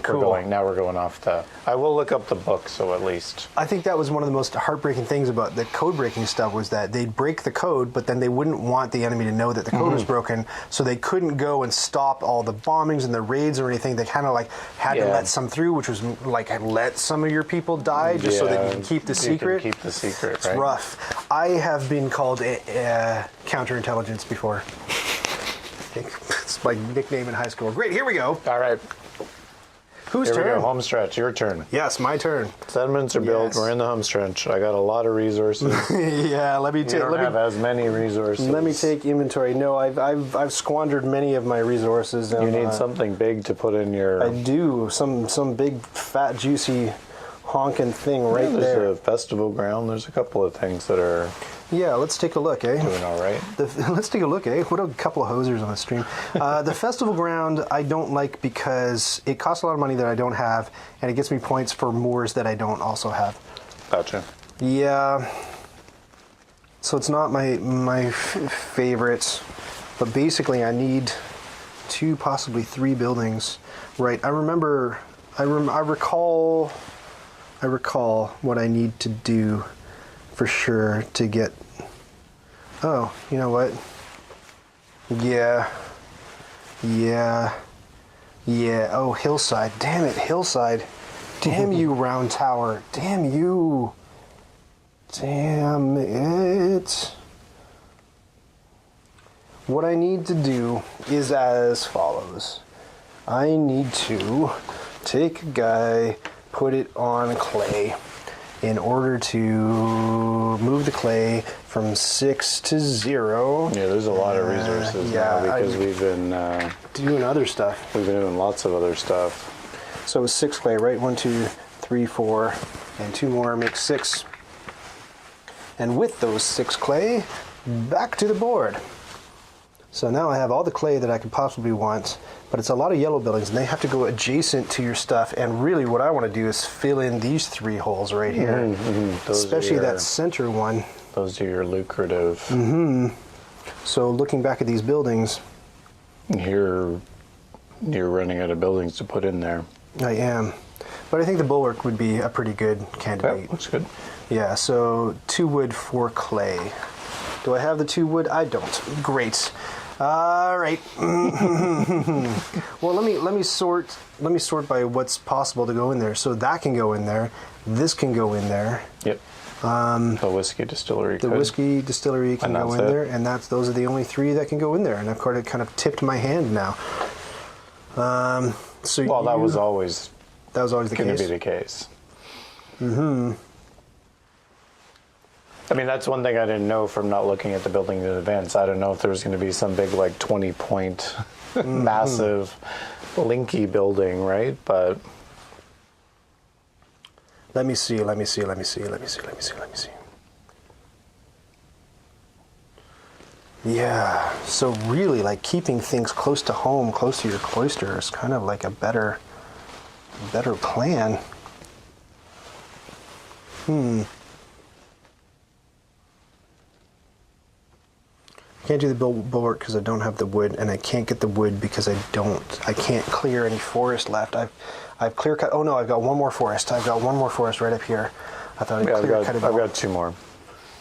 Cool. we're going off the. I will look up the book, so at least. I think that was one of the most heartbreaking things about the code breaking stuff was that they'd break the code, but then they wouldn't want the enemy to know that the code was broken, so they couldn't go and stop all the bombings and the raids or anything. They kind of had to let some through, which was let some of your people die just so that you can keep the secret. Keep the secret. It's right? rough. I have been called counterintelligence before. I think it's my nickname in high school. Great, here we go. All right. Whose Here we turn? go. Home stretch. Your turn. Yes, my turn. Settlements are built. Yes. We're in the home stretch. I got a lot of resources. Yeah, let me You take. don't have as many resources. Let me take inventory. No, I've squandered many of my resources. You need something big to put in your. I do some big fat juicy honking thing right there's there. a festival ground. There's a couple of things that are Yeah, let's take a look, eh? doing all right. Let's take a look, eh? What a couple of hosers on the stream. The festival ground I don't like because it costs a lot of money that I don't have, and it gets me points for moors that I don't also have. Gotcha. Yeah. So it's not my favorite, but basically I need 2, possibly 3 buildings. Right. I recall what I need to do for sure to get. Oh, you know what? Yeah. Oh, hillside. Damn it, hillside. Damn you, round tower. Damn you. Damn it. What I need to do is as follows. I need to take a guy, put it on clay in order to move the clay from 6 to 0. Yeah, there's a lot of resources now because we've been doing other stuff. We've been doing lots of other stuff. So it's 6 clay, right? 1, 2, 3, 4, and 2 more makes 6. And with those 6 clay, back to the board. So now I have all the clay that I could possibly want, but it's a lot of yellow buildings, and they have to go adjacent to your stuff. And really what I want to do is fill in these 3 holes right here, especially that center one. Those are your lucrative. So looking back at these buildings, You're running out of buildings to put in there. I am. But I think the bulwark would be a pretty good candidate. That looks good. Yeah, so 2 wood, 4 clay. Do I have the 2 wood? I don't. Great. All right. Well, let me sort by what's possible to go in there. So that can go in there. This can go in there. Yep. The whiskey distillery. The whiskey distillery can go in there, and those are the only 3 that can go in there. And I've kind of tipped my hand now. That was always going the case. to be the case. I mean, that's one thing I didn't know from not looking at the building in advance. I don't know if there was going to be some big, like, 20-point massive linky building, right? But let me see. Yeah, so really, like, keeping things close to home, close to your cloister is kind of like a better plan. I can't do the bulwark because I don't have the wood, and I can't get the wood because I can't clear any forest left. I've clear cut. Oh no, I've got one more forest. I've got one more forest right up here. I thought I'd clear cut it. I've got 2 more.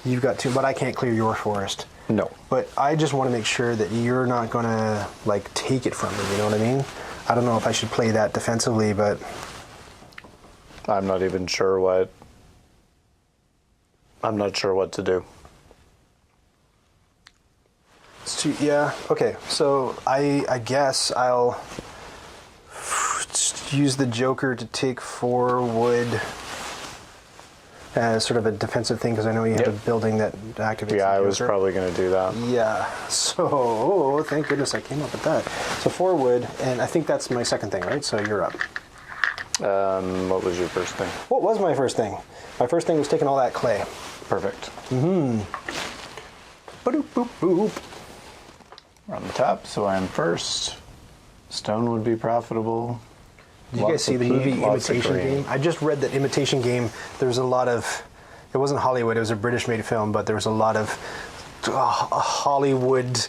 You've got 2, but I can't clear your forest. No. But I just want to make sure that you're not going to, like, take it from me, you know what I mean? I don't know if I should play that defensively, but... I'm not sure what to do. Yeah, okay. So I guess I'll use the Joker to take 4 wood as sort of a defensive thing, because I know you have a building that activates. Yeah, I was probably going to do that. Yeah, so thank goodness I came up with that. So 4 wood, and I think that's my second thing, right? So you're up. What was your first thing? What was my first thing? My first thing was taking all that clay. Perfect. Ba-doop, boop, boop. We're on the top, so I'm first. Stone would be profitable. Did you guys see the movie Imitation Game? I just read that Imitation Game, there's a lot of, it wasn't Hollywood, it was a British-made film, but there was a lot of Hollywood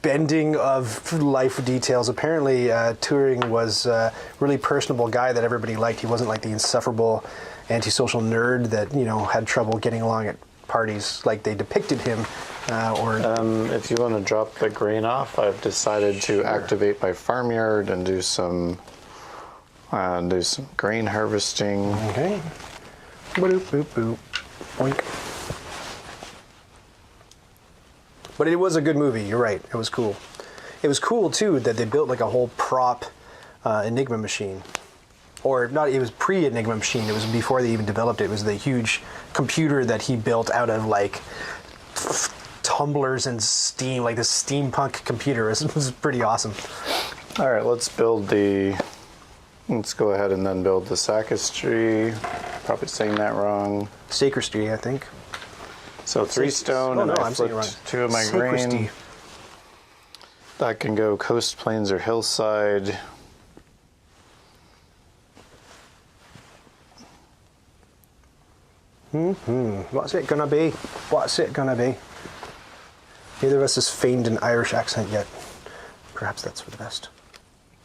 bending of life details. Apparently, Turing was a really personable guy that everybody liked. He wasn't like the insufferable antisocial nerd that, you know, had trouble getting along at parties like they depicted him. If you want to drop the grain off, I've decided to activate my farmyard and do some grain harvesting. Okay. Boop, boop, boop. Boink. But it was a good movie. You're right. It was cool. It was cool too that they built like a whole prop Enigma machine. Or not, it was pre-Enigma machine. It was before they even developed it. It was the huge computer that he built out of like tumblers and steam, like this steampunk computer. It was pretty awesome. All right, let's go ahead and then build the sacristy. Probably saying that wrong. Sacristy, I think. So 3 stone, and I flipped 2 of my grain. That can go coast, plains, or hillside. What's it gonna be? What's it gonna be? Neither of us has feigned an Irish accent yet. Perhaps that's for the best.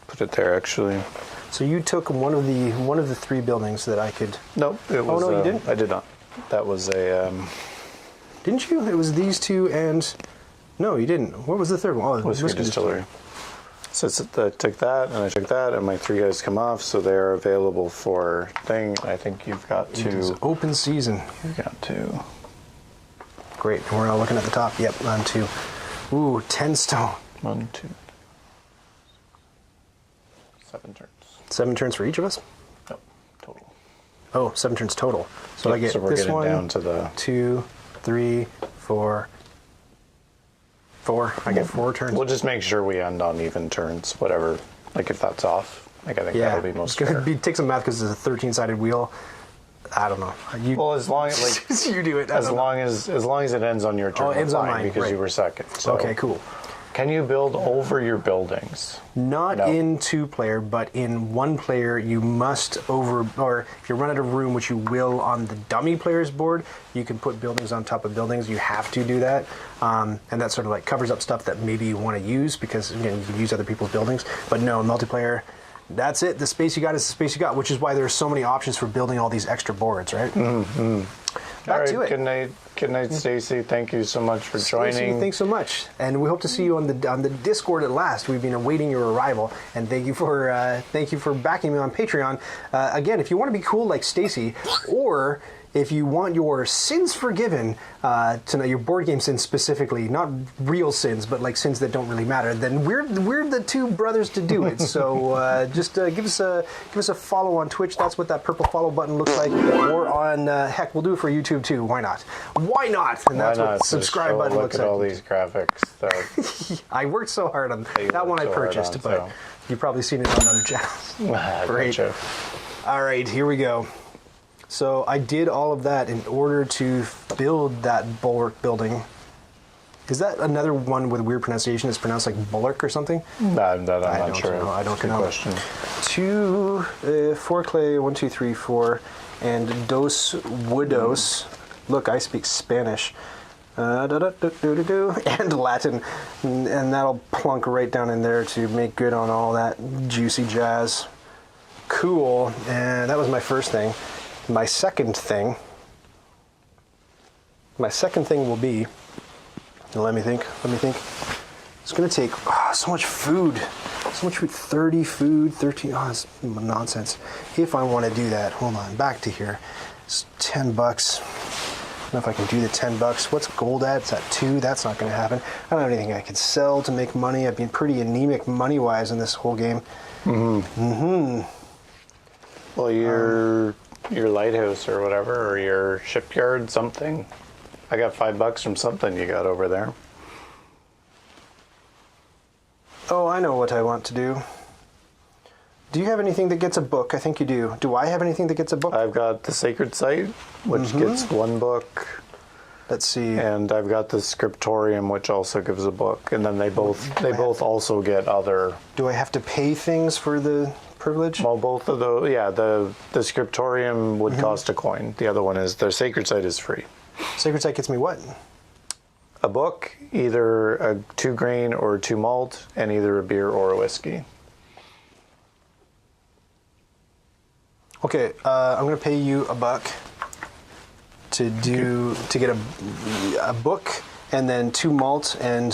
Put it there, actually. So you took one of the 3 buildings that I could. Nope. It was, oh no, you didn't. I did not. That was a. Didn't you? It was these 2 and. No, you didn't. What was the third one? Oh, Whiskey Distillery. So I took that, and I took that, and my 3 guys come off, so they're available for thing. I think you've got 2. It is open season. You've got 2. Great. And we're all looking at the top. Yep, on 2. Ooh, 10 stone. 1, 2. 7 turns. 7 turns for each of us? No, total. Oh, 7 turns total. So yep, I get so we're this getting one, down to the 2, 3, 4. 4. I get 4 turns. We'll just make sure we end on even turns, whatever. Like if that's off, like I think that'll be most fair. Take some math because it's a 13-sided wheel. I don't know. Well, as long as like you do it, as long as it ends on your turn, it ends on mine because you were second. So. Okay, cool. Can you build over your buildings? Not in 2-player, but in 1-player, you must or if you run out of room, which you will on the dummy player's board, you can put buildings on top of buildings. You have to do that. And that sort of like covers up stuff that maybe you want to use because, again, you can use other people's buildings. But no, in multiplayer, that's it. The space you got is the space you got, which is why there's so many options for building all these extra boards, right? Mm-hmm. Back to it. Good night, Stacy. Thank you so much for joining. Stacey, thanks so much, and we hope to see you on the Discord at last. We've been awaiting your arrival, and thank you for backing me on Patreon. Again, if you want to be cool like Stacy, or if you want your sins forgiven, tonight, your board game sins specifically, not real sins, but like sins that don't really matter, then we're the two brothers to do it. So just give us a follow on Twitch. That's what that purple follow button looks like. Or on heck, we'll do it for YouTube too. Why not? Why not? And that's what the subscribe button looks like. Look at all these graphics. I worked so hard on that one. I purchased, but you've probably seen it on other channels. Great. Gotcha. All right, here we go. So I did all of that in order to build that bulwark building. Is that another one with weird pronunciation? It's pronounced like bulwark or something? No, I'm not sure. I don't know. Good question. 4 clay, 1, 2, 3, 4, and dos woodos. Look, I speak Spanish. And Latin. And that'll plunk right down in there to make good on all that juicy jazz. Cool. And that was my first thing. My second thing will be, let me think. It's going to take so much food. 30 food, 13, that's nonsense. If I want to do that, hold on, back to here. It's $10. I don't know if I can do the $10. What's gold at? It's at 2. That's not going to happen. I don't have anything I can sell to make money. I've been pretty anemic money-wise in this whole game. Well, your lighthouse or whatever, or your shipyard, something. I got $5 from something you got over there. Oh, I know what I want to do. Do you have anything that gets a book? I think you do. Do I have anything that gets a book? I've got the Sacred Site, which gets 1 book. Let's see. And I've got the Scriptorium, which also gives a book. And then they both also get other. Do I have to pay things for the privilege? Well, both of those, yeah. The Scriptorium would cost a coin. The other one is the Sacred Site is free. Sacred Site gets me what? A book, either a 2 grain or 2 malt, and either a beer or a whiskey. Okay, I'm going to pay you $1 to get a book, and then 2 malt and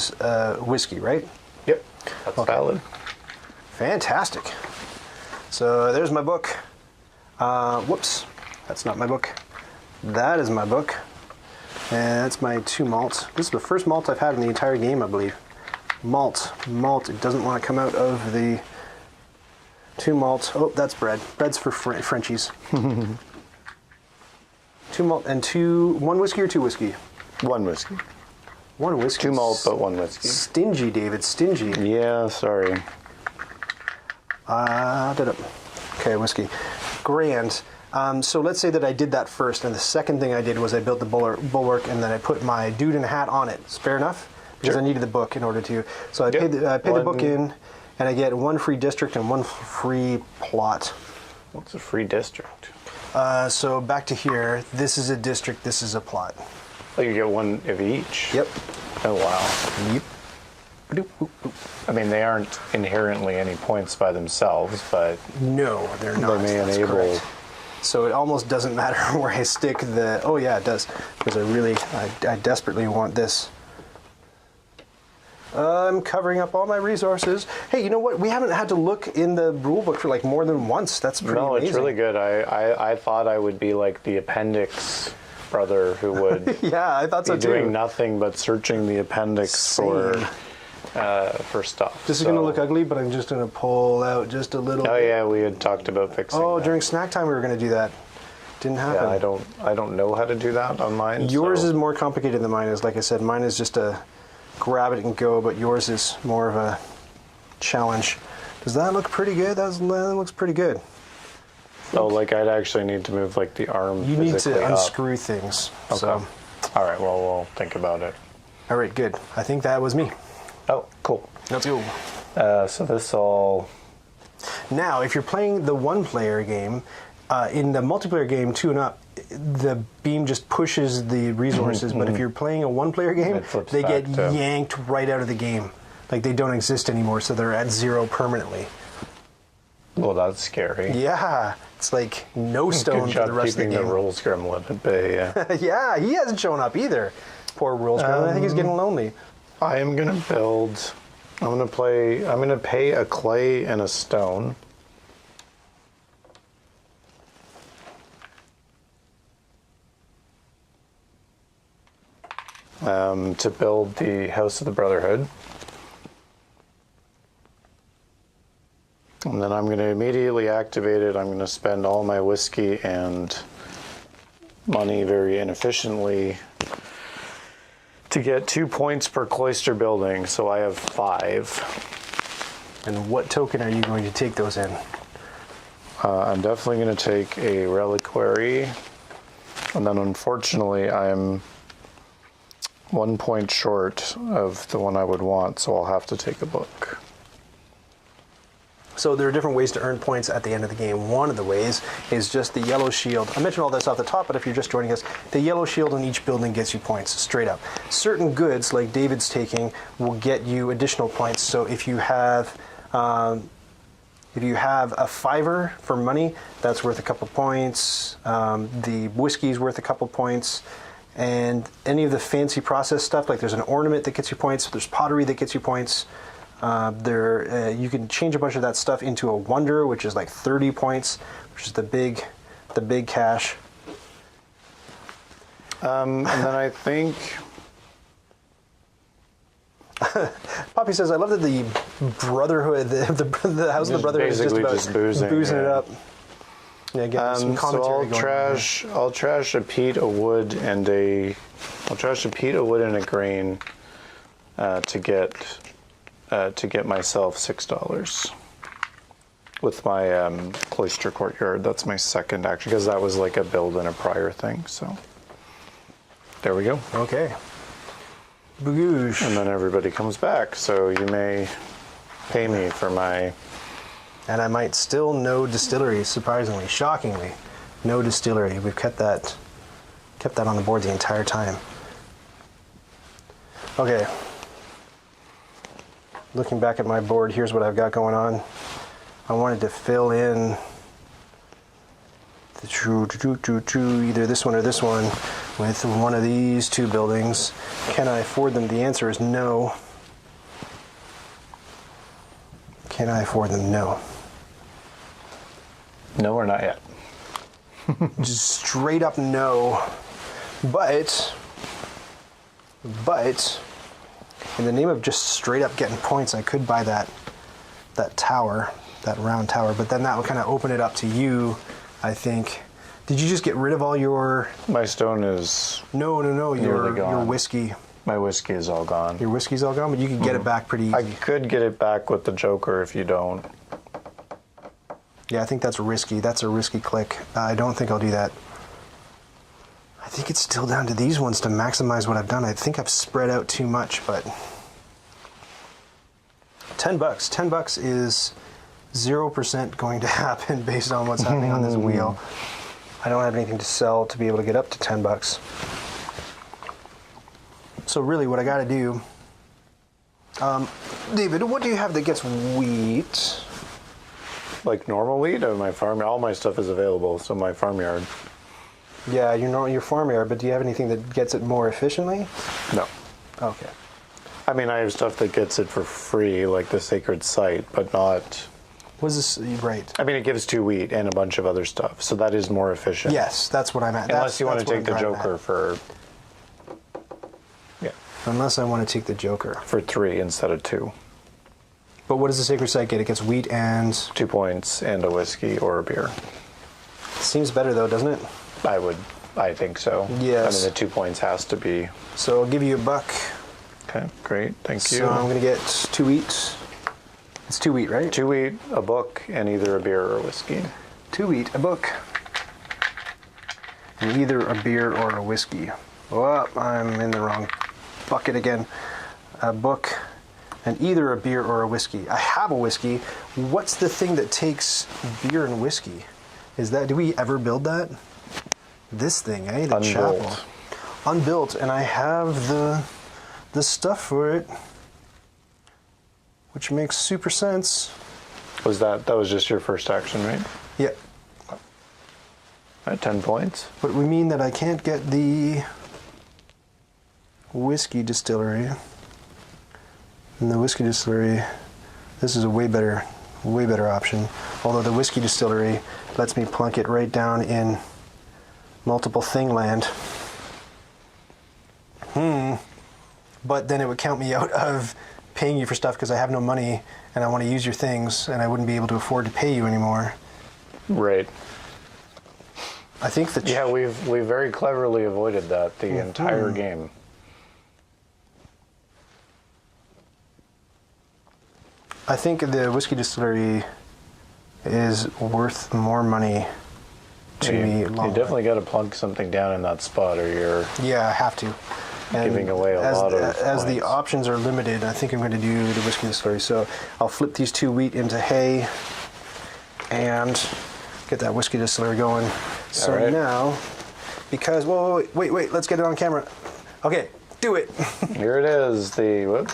whiskey, right? Yep, that's valid. Fantastic. So there's my book. Whoops, that's not my book. That is my book. And that's my 2 malt. This is the first malt I've had in the entire game, I believe. Malt. It doesn't want to come out of the 2 malt. Oh, that's bread. Bread's for Frenchies. 2 malt and 1 whiskey or 2 whiskey? 1 whiskey. 1 whiskey. 2 malt, but 1 whiskey. Stingy, David. Stingy. Yeah, sorry. Okay, whiskey. Grand. So let's say that I did that first, and the second thing I did was I built the bulwark, and then I put my dude in a hat on it. It's fair enough? Because I needed the book in order to. So I paid the book in, and I get 1 free district and 1 free plot. What's a free district? So back to here. This is a district. This is a plot. Oh, you get 1 of each? Yep. Oh, wow. Yep. I mean, they aren't inherently any points by themselves, but no, they're not. They may enable. Correct. So it almost doesn't matter where I stick the. Oh yeah, it does, because I desperately want this. I'm covering up all my resources. Hey, you know what? We haven't had to look in the rule book for like more than once. That's pretty amazing. It's really good. I thought I would be like the appendix brother who would yeah, I thought so be too. doing nothing but searching the appendix for stuff. This is going to look ugly, but I'm just going to pull out just a little. Oh yeah, we had talked about fixing. Oh, that. during snack time we were going to do that. Didn't happen. Yeah, I don't know how to do that on mine. Yours is more complicated than mine is. Like I said, mine is just a grab it and go, but yours is more of a challenge. Does that look pretty good? That looks pretty good. Oh, like I'd actually need to move like the arm. You need to unscrew things. Okay. So. All right. Well, we'll think about it. All right. Good. I think that was me. Oh, cool. Let's go. So this all. Now, if you're playing the one-player game, in the multiplayer game 2 and up, the beam just pushes the resources. But if you're playing a one-player game, they get yanked right out of the game. Like they don't exist anymore, so they're at 0 permanently. Well, that's scary. Yeah, it's like no stone for the rest of the game. Keeping the rules gremlin at bay. Yeah. Yeah, he hasn't shown up either. Poor rules gremlin. I think he's getting lonely. I am gonna build. I'm gonna pay a clay and a stone. to build the House of the Brotherhood. And then I'm going to immediately activate it. I'm going to spend all my whiskey and money very inefficiently to get 2 points per cloister building. So I have 5. And what token are you going to take those in? I'm definitely going to take a reliquary. And then unfortunately, I'm 1 point short of the one I would want, so I'll have to take a book. So there are different ways to earn points at the end of the game. One of the ways is just the yellow shield. I mentioned all this off the top, but if you're just joining us, the yellow shield on each building gets you points, straight up. Certain goods, like David's taking, will get you additional points. So if you have a $5 for money, that's worth a couple points. The whiskey's worth a couple points. And any of the fancy process stuff, like there's an ornament that gets you points, there's pottery that gets you points. You can change a bunch of that stuff into a wonder, which is like 30 points, which is the big cash. And then I think Poppy says, "I love that the Brotherhood, the House of the Brotherhood is just about boozing it up." Yeah, again, some commentary going on. I'll trash a peat, a wood, and a grain to get myself $6 with my cloister courtyard. That's my second action, because that was like a build in a prior thing. So there we go. Okay. Boogoosh. And then everybody comes back. So you may pay me for my. And I might still no distillery. Surprisingly, shockingly, no distillery. We've kept that on the board the entire time. Okay. Looking back at my board, here's what I've got going on. I wanted to fill in either this one or this one with one of these two buildings. Can I afford them? The answer is no. Can I afford them? No. No, or not yet. Just straight up no. But in the name of just straight up getting points, I could buy that tower, that round tower, but then that would kind of open it up to you, I think. Did you just get rid of all your... My stone is... No, your whiskey. My whiskey is all gone. Your whiskey's all gone, but you can get it back pretty easy. I could get it back with the Joker if you don't. Yeah, I think that's risky. That's a risky click. I don't think I'll do that. I think it's still down to these ones to maximize what I've done. I think I've spread out too much, but... $10. $10 is 0% going to happen based on what's happening on this wheel. I don't have anything to sell to be able to get up to $10. So really what I got to do... David, what do you have that gets wheat? Like normal wheat or my farm? All my stuff is available, so my farmyard. Yeah, your farmyard, but do you have anything that gets it more efficiently? No. Okay. I mean, I have stuff that gets it for free, like the sacred site, but not... Was this right? I mean, it gives 2 wheat and a bunch of other stuff, so that is more efficient. Yes, that's what I'm at. Unless you want to take the Joker for... Yeah. Unless I want to take the Joker. For 3 instead of 2. But what does the sacred site get? It gets wheat and... 2 points and a whiskey or a beer. Seems better though, doesn't it? I think so. Yes. I mean, the 2 points has to be... So I'll give you $1. Okay, great. Thank you. So I'm going to get 2 wheat. It's 2 wheat, right? 2 wheat, a book, and either a beer or a whiskey. 2 wheat, a book, and either a beer or a whiskey. Oh, I'm in the wrong bucket again. A book, and either a beer or a whiskey. I have a whiskey. What's the thing that takes beer and whiskey? Do we ever build that? This thing, eh? The Unbuilt. chapel. Unbuilt, and I have the stuff for it, which makes super sense. That was just your first action, right? Yeah. At 10 points? But we mean that I can't get the whiskey distillery. And the whiskey distillery, this is a way better option. Although the whiskey distillery lets me plunk it right down in multiple thing land. but then it would count me out of paying you for stuff because I have no money and I want to use your things and I wouldn't be able to afford to pay you anymore. Right. I think that... Yeah, we've very cleverly avoided that the entire game. I think the whiskey distillery is worth more money to me. You definitely got to plunk something down in that spot, or you're I have to. And giving away a lot of as the points. options are limited, I think I'm going to do the whiskey distillery. So I'll flip these 2 wheat into hay and get that whiskey distillery going. So right. now, because wait, let's get it on camera. Okay, do it. Here it is, the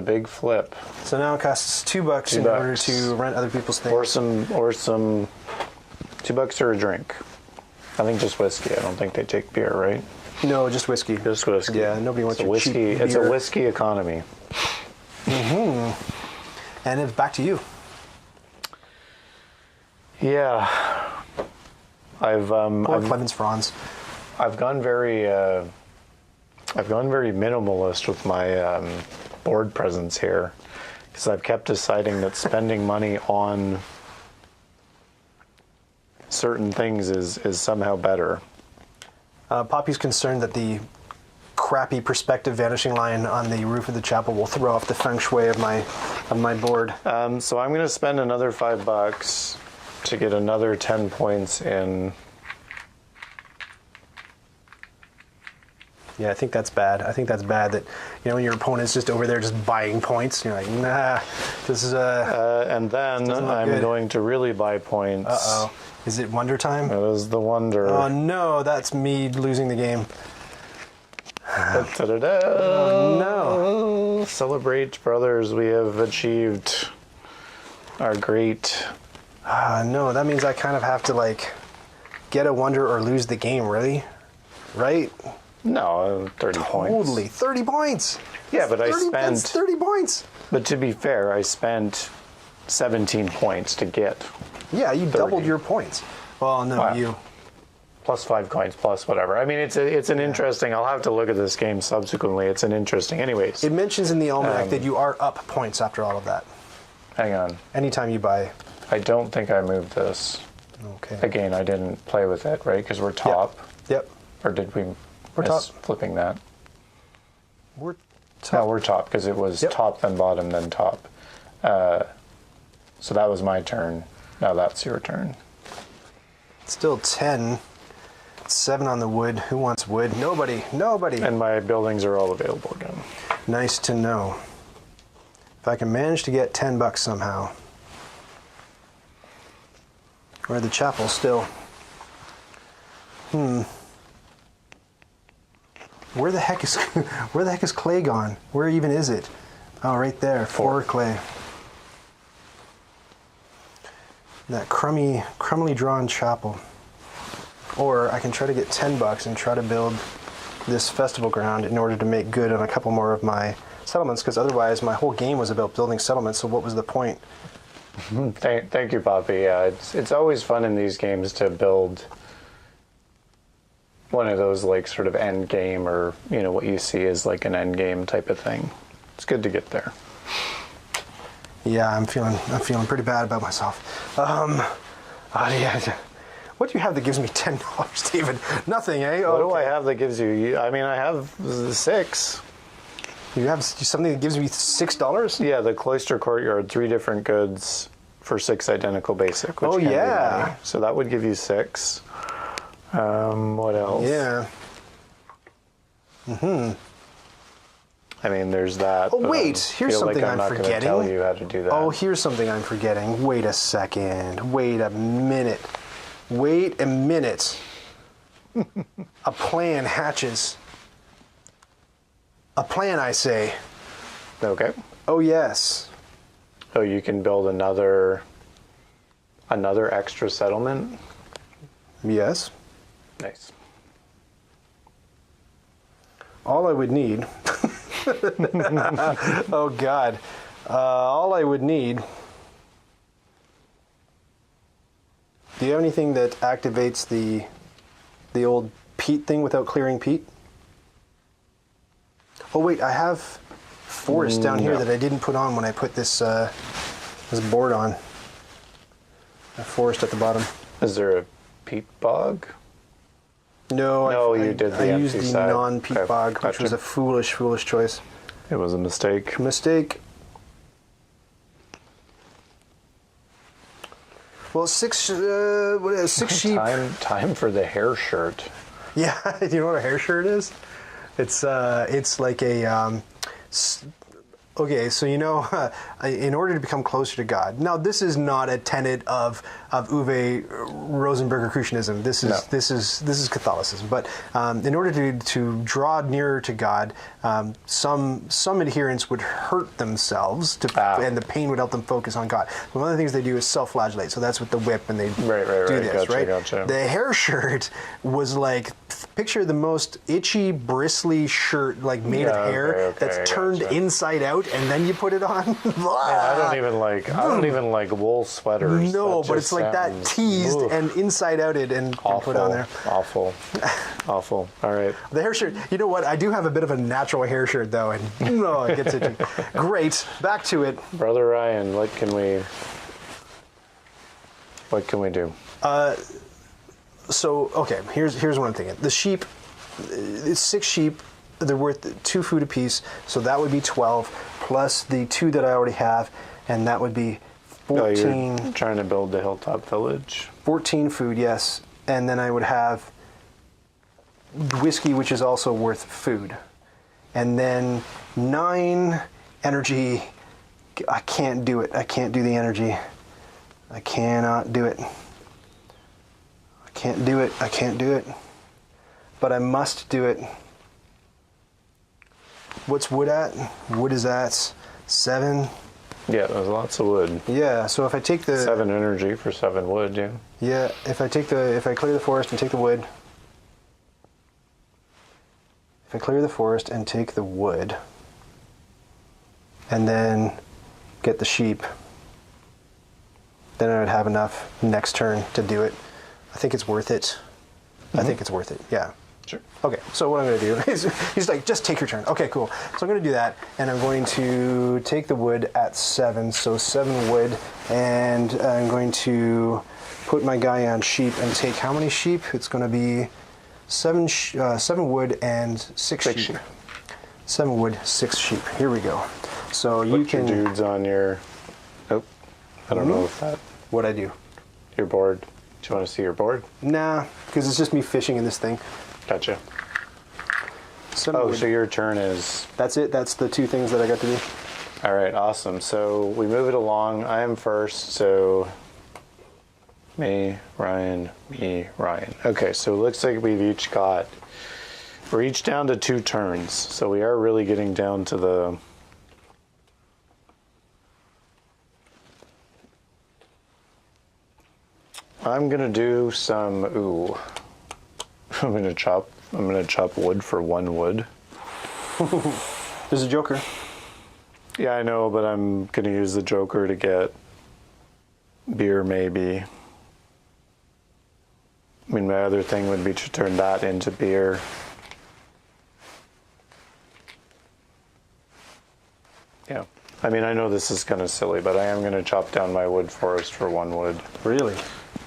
big flip. So now it costs $2 in order to rent other people's things. Or some $2 or a drink. I think just whiskey. I don't think they take beer, right? No, just whiskey. Just whiskey. Yeah, nobody wants it's your whiskey. cheap beer. It's a whiskey economy. And it's back to you. Yeah, I've Klemens Franz. I've gone very minimalist with my board presence here, because I've kept deciding that spending money on certain things is somehow better. Poppy's concerned that the crappy perspective vanishing line on the roof of the chapel will throw off the feng shui of my board. So I'm going to spend another $5 to get another 10 points in. Yeah, I think that's bad. I think that's bad that, when your opponent's just over there just buying points, you're like, nah, this is and then I'm going to really buy points. Uh-oh. Is it wonder time? It is the wonder. Oh no, that's me losing the game. Da-da-da. Oh no. Celebrate, brothers, we have achieved our great... No, that means I kind of have to, get a wonder or lose the game, really? Right? No, 30 points. Totally. 30 points! Yeah, but That's 30 points! But to be fair, I spent 17 points to get... Yeah, you 30. doubled your points. Well, no, Wow. you... Plus 5 coins, plus whatever. I mean, it's an interesting... I'll have to look at this game subsequently. It's an interesting... Anyways. It mentions in the almanac that you are up points after all of that. Hang on. Anytime you buy... I don't think I moved this. Okay. Again, I didn't play with it, right? Because we're top. Yep. Or did we We're miss top. flipping that? We're top. No, we're top, because it was top, then bottom, then top. So that was my turn. Now that's your turn. Still 10. 7 on the wood. Who wants wood? Nobody. Nobody. And my buildings are all available again. Nice to know. If I can manage to get $10 somehow. Or the chapel still. Where the heck is clay gone? Where even is it? Oh, right there. 4 clay. That crumbly drawn chapel. Or I can try to get $10 and try to build this festival ground in order to make good on a couple more of my settlements, because otherwise my whole game was about building settlements, so what was the point? Thank you, Poppy. Yeah, it's always fun in these games to build one of those sort of end game, or what you see as an end game type of thing. It's good to get there. Yeah, I'm feeling pretty bad about myself. Yeah. What do you have that gives me $10, Stephen? Nothing, eh? What do I have that gives you? I mean, I have 6. You have something that gives me $6? Yeah, the Cloister Courtyard, 3 different goods for 6 identical basic. Which can be money. So that would give you 6. What else? Yeah. I mean, there's that. Oh, wait. Here's something I'm not going to forgetting. tell you how to do that. Oh, here's something I'm forgetting. Wait a second. Wait a minute. Wait a minute. A plan hatches. A plan, I say. Okay. Oh, yes. So you can build another extra settlement? Yes. Nice. All I would need... Oh, God. All I would need... Do you have anything that activates the old peat thing without clearing peat? Oh wait, I have forest down here that I didn't put on when I put this this board on. A forest at the bottom. Is there a peat bog? No, you did the I empty used the side. non-peat Okay, bog, which gotcha. was a foolish choice. It was a mistake. Mistake. Well, six sheep. Time for the hair shirt. Yeah, you know what a hair shirt is? It's like a okay, so you know, in order to become closer to God. Now, this is not a tenet of Uwe Rosenberger Crucianism. This is Catholicism. But in order to draw nearer to God, some adherents would hurt themselves, and the pain would help them focus on God. One of the things they do is self-flagellate. So that's with the whip, and they do this, Gotcha, right? gotcha. The hair shirt was like, picture the most itchy, bristly shirt, like made of hair that's turned inside out, and then you put it on. I don't even like wool sweaters. No, That but just it's like that sounds- teased Oof. and inside outed and put on there. Awful. Awful. All right. The hair shirt. You know what? I do have a bit of a natural hair shirt though, and it gets itchy. Great. Back to it. Brother Ryan, what can we do? So okay, here's what I'm thinking. The sheep, it's 6 sheep. They're worth 2 food apiece, so that would be 12 plus the 2 that I already have, and that would be 14. You're trying to build the hilltop village. 14 food, yes, and then I would have whiskey, which is also worth food, and then 9 energy. I can't do it. I can't do the energy. I cannot do it. I can't do it. I can't do it. But I must do it. What's wood at? Wood is at 7. Yeah, there's lots of wood. Yeah, so if I take the 7 energy for 7 wood, yeah. Yeah, if I clear the forest and take the wood. If I clear the forest and take the wood, and then get the sheep, then I would have enough next turn to do it. I think it's worth it. I think it's worth it, yeah. Sure. Okay, so what I'm going to do is, he's like, just take your turn. Okay, cool. So I'm going to do that, and I'm going to take the wood at 7, so 7 wood, and I'm going to put my guy on sheep and take how many sheep? It's going to be 7 wood and 6 sheep. 7 wood, 6 sheep. Here we go. So you Put your can... dudes on your... Oh, I don't know if that... What'd I do? Your board. Do you want to see your board? Nah, because it's just me fishing in this thing. Gotcha. 7 wood. So your turn is... That's it? That's the 2 things that I got to do? All right, awesome. So we move it along. I am first, so... Me, Ryan. Okay, so it looks like we've each got... We're each down to 2 turns, so we are really getting down to the... I'm gonna do some... Ooh. I'm gonna chop wood for 1 wood. There's a joker. Yeah, I know, but I'm gonna use the joker to get beer, maybe. I mean, my other thing would be to turn that into beer. Yeah. I mean, I know this is kind of silly, but I am going to chop down my wood forest for 1 wood. Really?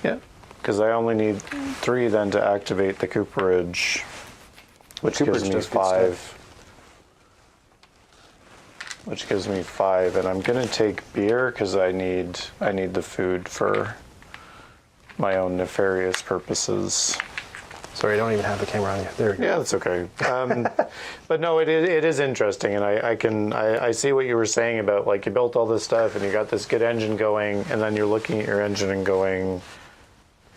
Yeah. Because I only need 3 then to activate the cooperage, which gives me 5. Which gives me 5, and I'm going to take beer because I need the food for my own nefarious purposes. Sorry, I don't even have the camera on you. There we go. Yeah, that's okay. But no, it is interesting, and I see what you were saying about, like, you built all this stuff and you got this good engine going, and then you're looking at your engine and going,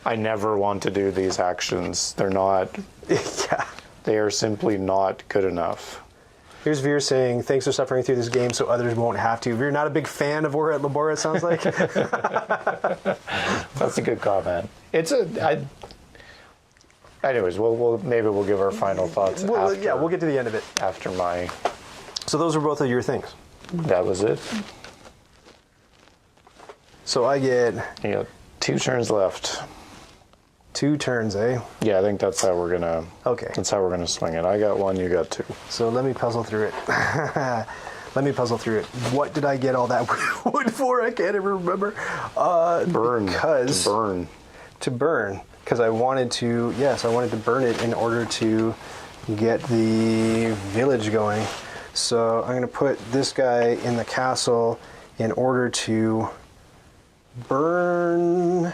I never want to do these actions. They're not. Yeah. They are simply not good enough. Here's Veer saying, thanks for suffering through this game so others won't have to. Veer, not a big fan of War at Labora, it sounds like. That's a good comment. Anyways, maybe we'll give our final thoughts after. Yeah, we'll get to the end of it. After my... So those are both of your things. That was it. So I get... You got 2 turns left. 2 turns, eh? Yeah, I think that's how we're gonna. Okay. That's how we're gonna swing it. I got 1, you got 2. So let me puzzle through it. Let me puzzle through it. What did I get all that wood for? I can't even remember. Burn. Because To burn. To burn. Because I wanted to, yes, I wanted to burn it in order to get the village going. So I'm going to put this guy in the castle in order to burn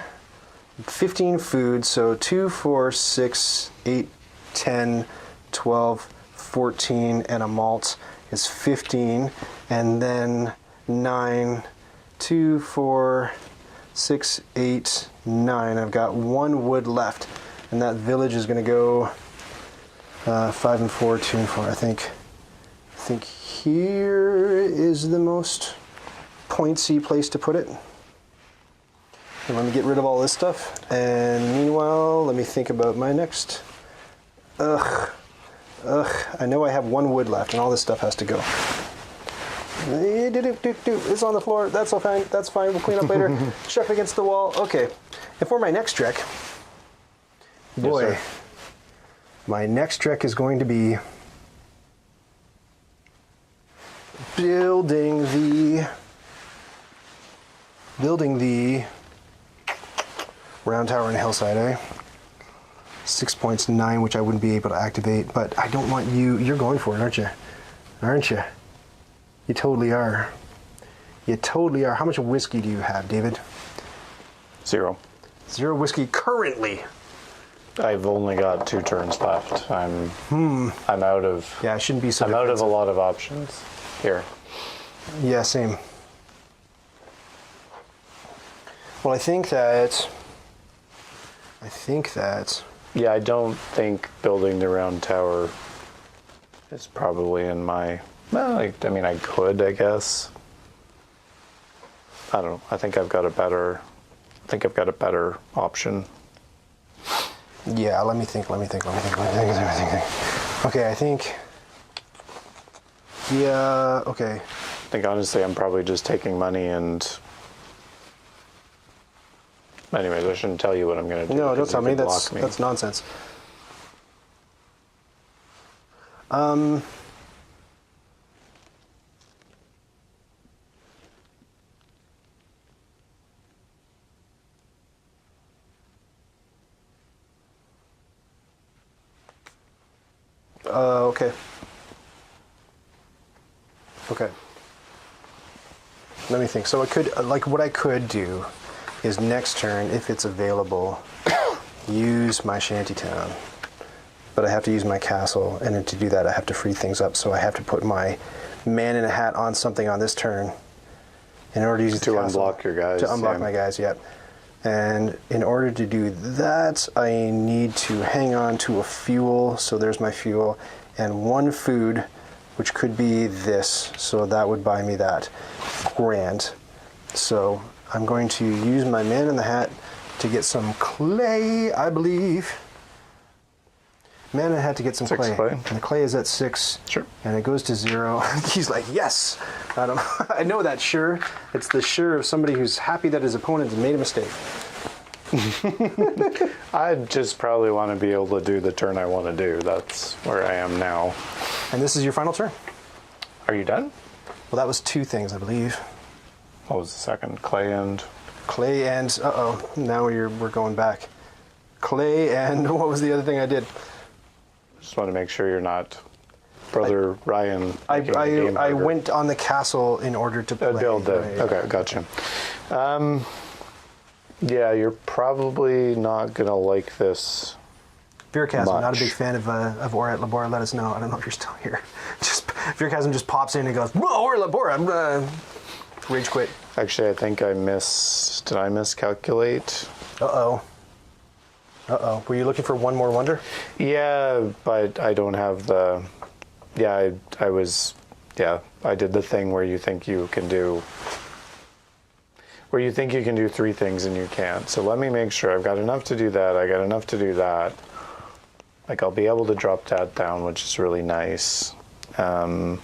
15 food. So 2, 4, 6, 8, 10, 12, 14, and a malt is 15. And then 9, 2, 4, 6, 8, 9. I've got 1 wood left. And that village is going to go 5 and 4, 2 and 4. I think here is the most pointsy place to put it. And let me get rid of all this stuff. And meanwhile, let me think about my next. I know I have 1 wood left, and all this stuff has to go. It's on the floor. That's all fine. That's fine. We'll clean up later. Check against the wall. Okay. And for my next trick, boy, Yes, my next trick is going to be building the round tower and hillside, eh? 6 points, 9, which I wouldn't be able to activate, but I don't want you. You're going for it, aren't you? Aren't you? You totally are. You totally are. How much whiskey do you have, David? 0. 0 whiskey currently. I've only got 2 turns left. I'm out of. Yeah, I shouldn't be so. I'm out of a lot of options here. Yeah, same. Well, I think that. Yeah, I don't think building the round tower is probably in my. Well, I mean, I could, I guess. I don't know. I think I've got a better option. Yeah, let me think. Okay, I think. Yeah, okay. I think honestly, I'm probably just taking money and. Anyways, I shouldn't tell you what I'm going to do. No, don't tell me. Block me. That's nonsense. Okay. Okay. Let me think. So I could, what I could do is next turn, if it's available, use my shantytown. But I have to use my castle, and then to do that I have to free things up, so I have to put my man in a hat on something on this turn in order to use to unblock your guys. To unblock my guys, yep. And in order to do that, I need to hang on to a fuel, so there's my fuel, and 1 food, which could be this, so that would buy me that. Grand. So I'm going to use my man in the hat to get some clay, I believe. Man in the hat to get some 6 clay. And the clay is at 6. Sure. And it goes to 0. He's like, yes! I know that sure. It's the sure of somebody who's happy that his opponent has made a mistake. I just probably want to be able to do the turn I want to do. That's where I am now. And this is your final turn? Are you done? Well, that was 2 things, I believe. What was the second? Clay and... Clay and... Uh-oh. Now we're going back. Clay and... What was the other thing I did? Just want to make sure you're not Brother Ryan. I went on the castle in order to play. Build the... Right. Okay, gotcha. Yeah, you're probably not going to like this Virchasm, much. not a big fan of Aura at Labora. Let us know. I don't know if you're still here. Just Virchasm just pops in and goes, whoa, Aura at Labora. I'm rage quit. Actually, I think I did I miscalculate? Uh-oh. Were you looking for 1 more wonder? Yeah, but I don't have the... Yeah, I was... Yeah, I did the thing where you think you can do... Where you think you can do 3 things and you can't. So let me make sure I've got enough to do that. I got enough to do that. Like, I'll be able to drop that down, which is really nice. I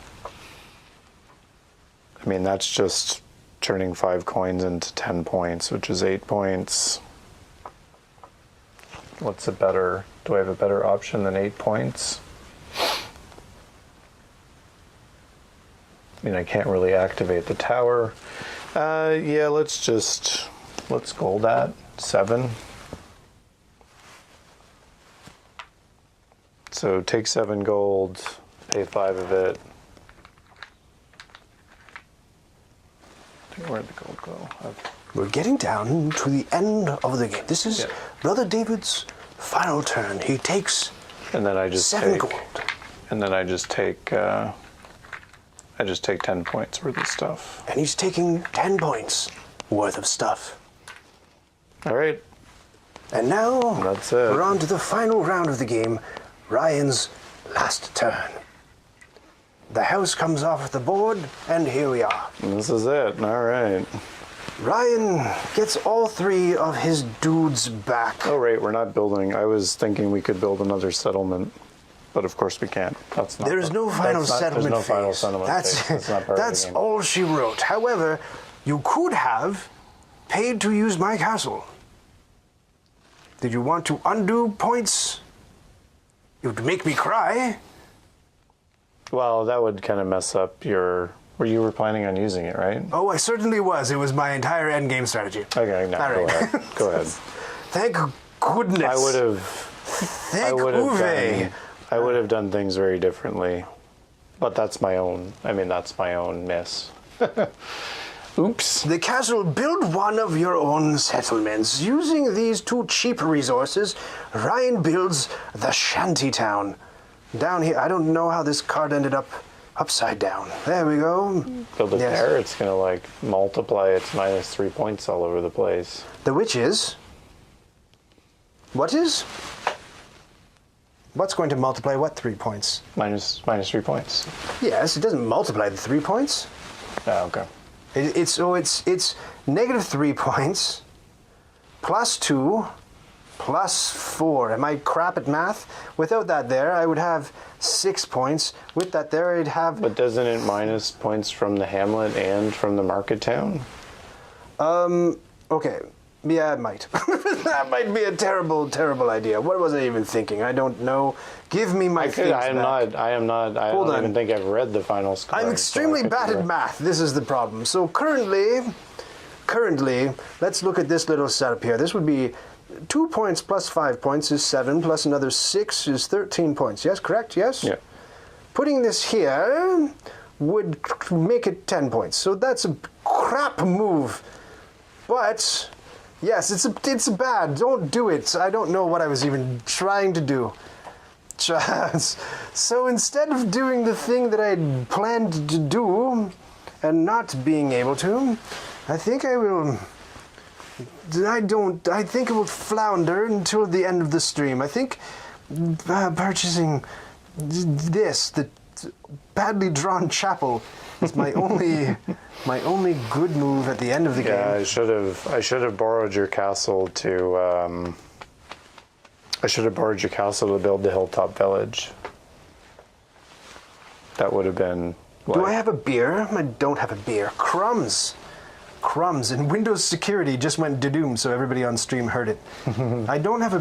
mean, that's just turning 5 coins into 10 points, which is 8 points. What's a better? Do I have a better option than 8 points? I mean, I can't really activate the tower. Yeah, let's gold that 7. So take 7 gold, pay 5 of it. Where'd the gold go? We're getting down to the end of the game. This is Brother David's final turn. He takes and then I just 7 take, gold. And then I just take 10 points worth of stuff. And he's taking 10 points worth of stuff. All right. And now That's it. we're on to the final round of the game, Ryan's last turn. The house comes off the board, and here we are. This is it. All right. Ryan gets all 3 of his dudes back. Oh, right. We're not building. I was thinking we could build another settlement, but of course we can't. That's not. There's no final settlement There's no phase. final settlement phase. That's not part of the game. all she wrote. However, you could have paid to use my castle. Did you want to undo points? It would make me cry. Well, that would kind of mess up your. You were planning on using it, right? Oh, I certainly was. It was my entire endgame strategy. Okay, no, All go right. ahead. Go ahead. Thank goodness. I would have. Thank Uwe. I would have done things very differently, but that's my own. I mean, that's my own miss. Oops. The castle, build one of your own settlements. Using these 2 cheap resources, Ryan builds the shanty town. Down here, I don't know how this card ended up upside down. There we go. Build it there. It's gonna like multiply its -3 points all over the place. The witch is. What is? What's going to multiply what 3 points? Minus 3 points. Yes, it doesn't multiply the 3 points. Oh, okay. It's -3 points, +2, +4. Am I crap at math? Without that there, I would have 6 points. With that there, I'd have... But doesn't it minus points from the hamlet and from the market town? Okay. Yeah, it might. That might be a terrible, terrible idea. What was I even thinking? I don't know. Give me my things back. I don't even think I've read the final score. I'm extremely bad at math. This is the problem. So currently, let's look at this little setup here. This would be 2 points plus 5 points is 7, plus another 6 is 13 points. Yes, correct? Yes? Yeah. Putting this here would make it 10 points. So that's a crap move. But... yes, it's bad. Don't do it. I don't know what I was even trying to do. So instead of doing the thing that I had planned to do and not being able to, I think I will... I think it will flounder until the end of the stream. I think purchasing this, the badly drawn chapel, is my only good move at the end of the game. Yeah, I should have borrowed your castle to build the hilltop village. That would have been. Do I have a beer? I don't have a beer. Crumbs. And Windows security just went da-doom, so everybody on stream heard it. I don't have a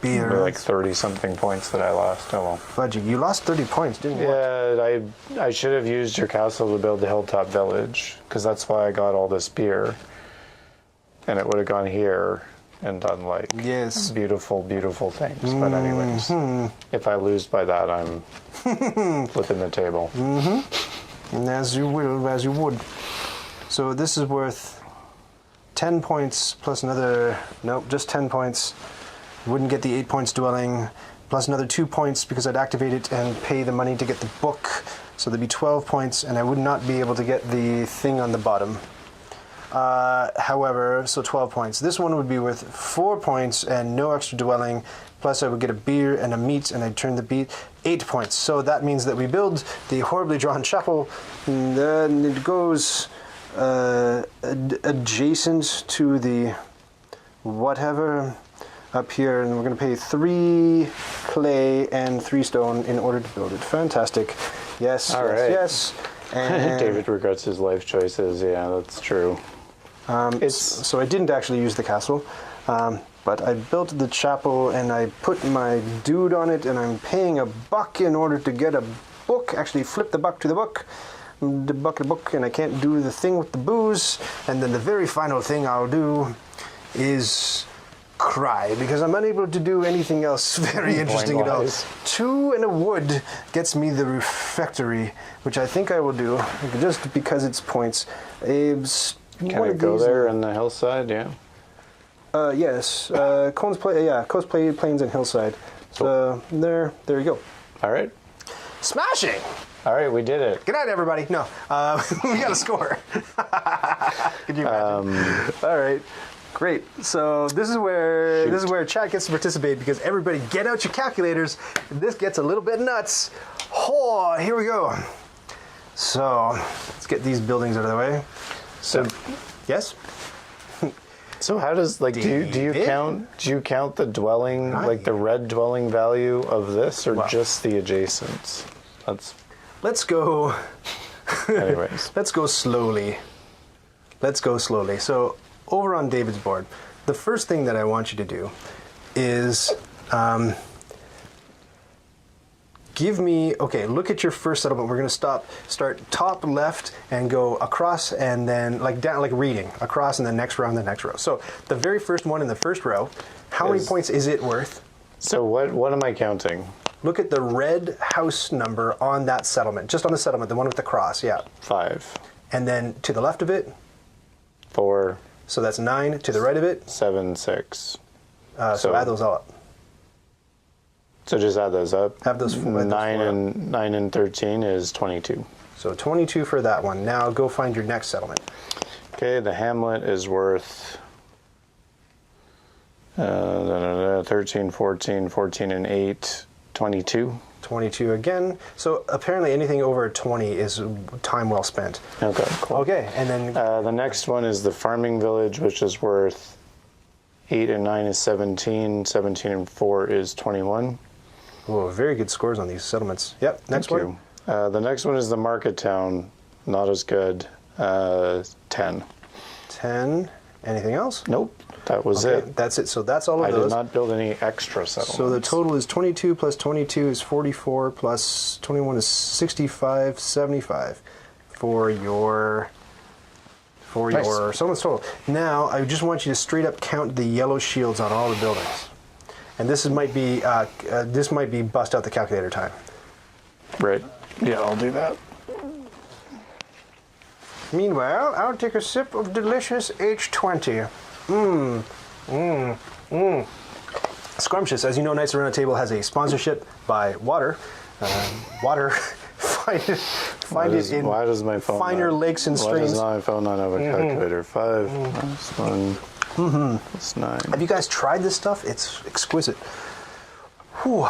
beer. There were like 30-something points that I lost. Oh well. Fudgy, you lost 30 points, didn't you? Yeah, I should have used your castle to build the hilltop village, because that's why I got all this beer. And it would have gone here and done like beautiful, beautiful things. But anyways, if I lose by that, I'm flipping the table. And as you will, as you would. So this is worth 10 points plus another, nope, just 10 points. Wouldn't get the 8 points dwelling, plus another 2 points because I'd activate it and pay the money to get the book. So there'd be 12 points, and I would not be able to get the thing on the bottom. However, so 12 points. This one would be worth 4 points and no extra dwelling, plus I would get a beer and a meat, and I'd turn the beat 8 points. So that means that we build the horribly drawn chapel, and then it goes adjacent to the whatever up here, and we're going to pay 3 clay and 3 stone in order to build it. Fantastic. Yes, all yes, right. yes. And David regrets his life choices. Yeah, that's true. so I didn't actually use the castle. But I built the chapel and I put my dude on it, and I'm paying $1 in order to get a book. Actually, flip the buck to the book. The book, and I can't do the thing with the booze. And then the very final thing I'll do is cry, because I'm unable to do anything else very interesting at all. 2 and a wood gets me the refectory, which I think I will do, just because it's points. Abe's. Can it go there on the hillside? Yeah. Yes. Cones Plains and Hillside. So there you go. All right. Smashing! All right, we did it. Good night, everybody. No, we got a score. Could you imagine? All right, great. So this is where chat gets to participate, because everybody get out your calculators. This gets a little bit nuts. Oh, here we go. So let's get these buildings out of the way. So yes. So how does do you count the dwelling, like the red dwelling value of this, or just the adjacents? Let's go. Anyways, let's go slowly. So over on David's board, the first thing that I want you to do is look at your first settlement. We're going to start top left and go across, and then down, like reading across, and then next row and the next row. So the very first one in the first row, how many points is it worth? So what am I counting? Look at the red house number on that settlement, just on the settlement, the one with the cross, yeah. 5. And then to the left of it? 4. So that's 9. To the right of it? 7, 6. So add those all up. So just add those up. Have those 9 and 13 is 22. So 22 for that one. Now go find your next settlement. Okay, the hamlet is worth 13, 14, 14 and 8, 22. 22 again. So apparently anything over 20 is time well spent. Okay, cool. Okay, and then the next one is the farming village, which is worth 8 and 9 is 17, 17 and 4 is 21. Oh, very good scores on these settlements. Yep, next one. The next one is the market town. Not as good. 10. 10. Anything else? Nope. That was it. That's it. So that's all of those. those. I did not build any extra settlements. So the total is 22 plus 22 is 44 plus 21 is 65, 75 for your settlements total. Now, I just want you to straight up count the yellow shields on all the buildings. And this might be bust out the calculator time. Right. Yeah, I'll do that. Meanwhile, I'll take a sip of delicious H20. Scrumptious. As you know, Knights Around the Table has a sponsorship by Water. Water, find it in why does my phone finer lakes and streams. Why does my phone not have a calculator? 5 minus 1 plus 9. Have you guys tried this stuff? It's exquisite. Whew.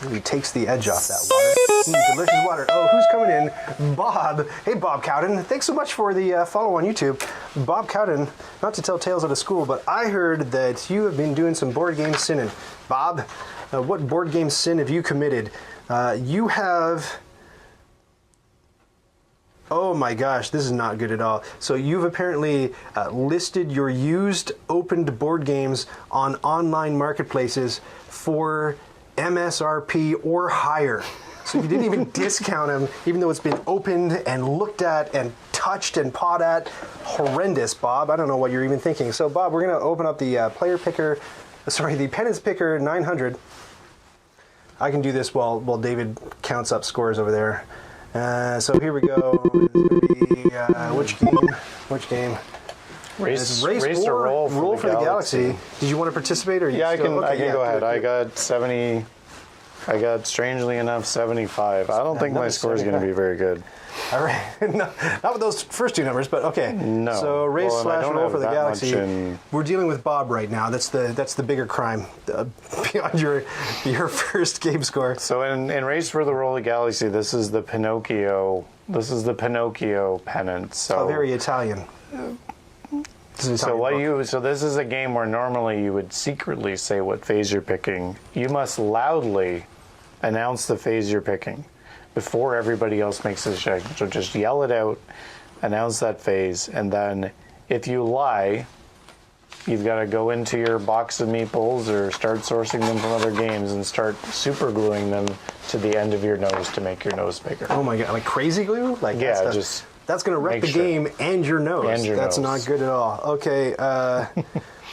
Really takes the edge off that water. Delicious water. Oh, who's coming in? Bob. Hey, Bob Cowden. Thanks so much for the follow on YouTube. Bob Cowden, not to tell tales out of school, but I heard that you have been doing some board game sinning. Bob, what board game sin have you committed? You have... Oh my gosh, this is not good at all. So you've apparently listed your used opened board games on online marketplaces for MSRP or higher. So you didn't even discount them, even though it's been opened and looked at and touched and pawed at. Horrendous, Bob. I don't know what you're even thinking. So Bob, we're going to open up the the Penance Picker 900. I can do this while David counts up scores over there. So here we go. Which game? Race or roll for the galaxy. Did you want to participate, or yeah, I can go ahead. I got 70. I got, strangely enough, 75. I don't think my score is going to be very good. All right, no, not with those first two numbers, but okay. No. So race / roll for the galaxy. We're dealing with Bob right now. That's the bigger crime beyond your first game score. So in race for the roll of the galaxy, this is the Pinocchio. This is the Pinocchio penance. So very Italian. So this is a game where normally you would secretly say what phase you're picking. You must loudly announce the phase you're picking before everybody else makes a decision. So just yell it out, announce that phase, and then if you lie, you've got to go into your box of meeples or start sourcing them from other games and start super gluing them to the end of your nose to make your nose bigger. Oh my god, like crazy glue? Like Yeah, just that's going to wreck the sure. game and your nose. And your that's nose. not good at all. Okay,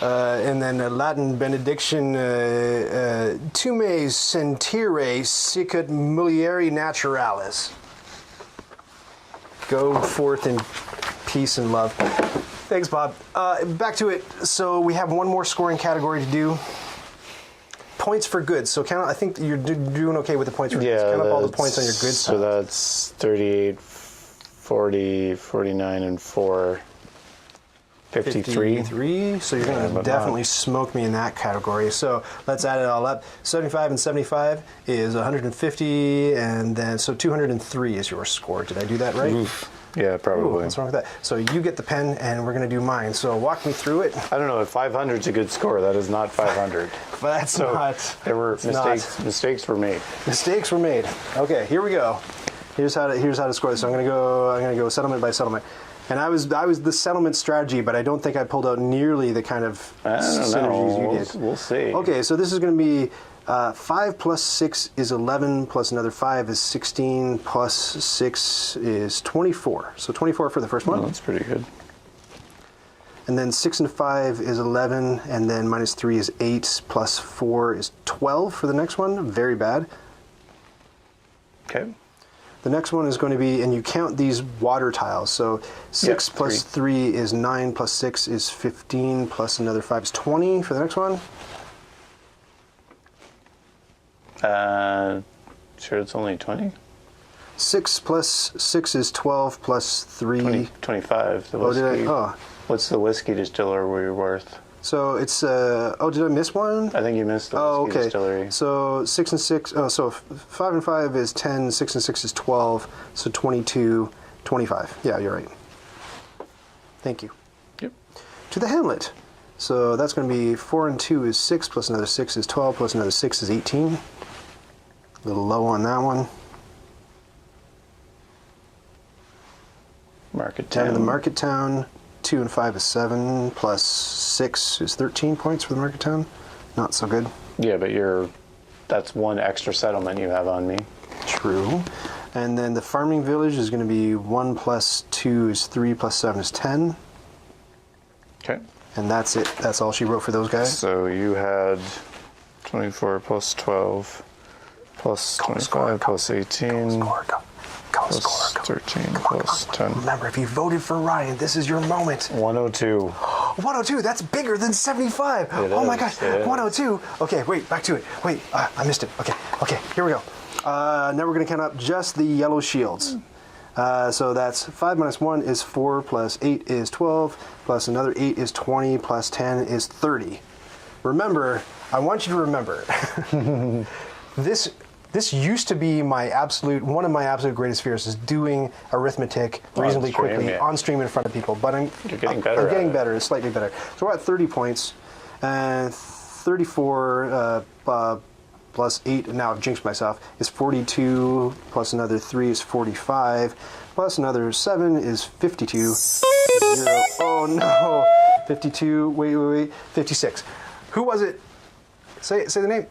and then Latin benediction, tu me sentire sicut mulieri naturalis. Go forth in peace and love. Thanks, Bob. Back to it. So we have one more scoring category to do. Points for goods. So count. I think you're doing okay with the points for goods. Count up all the points on your goods. So that's 38, 40, 49, and 4. 53. 53. So you're going to definitely smoke me in that category. So let's add it all up. 75 and 75 is 150, and then so 203 is your score. Did I do that right? Oof. Yeah, probably. Ooh, what's wrong with that? So you get the pen, and we're going to do mine. So walk me through it. I don't know if 500 is a good score. That is not 500. But that's So not. there were mistakes. Not. Mistakes were made. Mistakes were made. Okay, here we go. Here's how to score this. So I'm going to go settlement by settlement. And I was the settlement strategy, but I don't think I pulled out nearly the kind of synergies you did. We'll see. Okay, so this is going to be 5 plus 6 is 11, plus another 5 is 16, plus 6 is 24. So 24 for the first one. Oh, that's pretty good. And then 6 and 5 is 11, and then minus 3 is 8, plus 4 is 12 for the next one. Very bad. Okay. The next one is going to be, and you count these water tiles. So 6 plus 3 is 9, plus 6 is 15, plus another 5 is 20 for the next one. Sure, it's only 20? 6 plus 6 is 12, plus 3. 25. The Oh, whiskey. did I? Oh. What's the whiskey distillery worth? So it's, oh, did I miss one? I think you missed the whiskey distillery. So 6 and 6, oh, so 5 and 5 is 10, 6 and 6 is 12, so 22, 25. Yeah, you're right. Thank you. Yep. To the Hamlet. So that's going to be 4 and 2 is 6, plus another 6 is 12, plus another 6 is 18. A little low on that one. Market Down town. to the Market Town. 2 and 5 is 7, plus 6 is 13 points for the Market Town. Not so good. Yeah, but that's one extra settlement you have on me. True. And then the Farming Village is going to be 1 plus 2 is 3, plus 7 is 10. Okay. And that's it. That's all she wrote for those guys. So you had 24 plus 12 plus 25 plus 18 plus 13 plus 10. Remember, if you voted for Ryan, this is your moment. 102. 102, that's bigger than 75. Oh my gosh, 102. Okay, wait, back to it. Wait, I missed it. Okay, here we go. Now we're going to count up just the yellow shields. So that's 5 minus 1 is 4, plus 8 is 12, plus another 8 is 20, plus 10 is 30. Remember, I want you to remember, this used to be one of my absolute greatest fears, is doing arithmetic reasonably quickly on stream in front of people. But I'm getting better, slightly better. So we're at 30 points, and 34 plus 8, now I've jinxed myself, is 42, plus another 3 is 45, plus another 7 is 52. 0. Oh no, 52, wait, 56. Who was it? Say the name.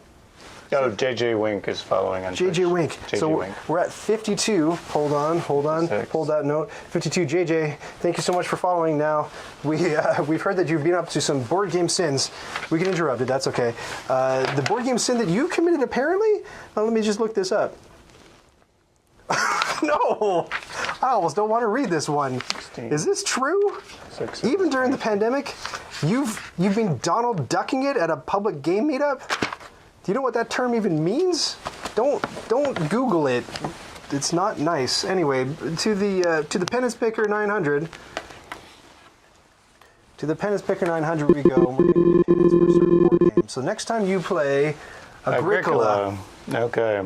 Oh, JJ Wink is following on JJ Twitch. Wink. So we're at 52. Hold on. Hold that note. 52. JJ, thank you so much for following. Now we've heard that you've been up to some board game sins. We can interrupt it. That's okay. The board game sin that you committed, apparently. Let me just look this up. No, I almost don't want to read this one. 16. Is this true? 6, Even during the pandemic, you've been Donald Ducking it at a public game meetup. Do you know what that term even means? Don't Google it. It's not nice. Anyway, to the Penance Picker 900. To the Penance Picker 900 we go. We're going to do penance for a certain board game. So next time you play Agricola. Okay.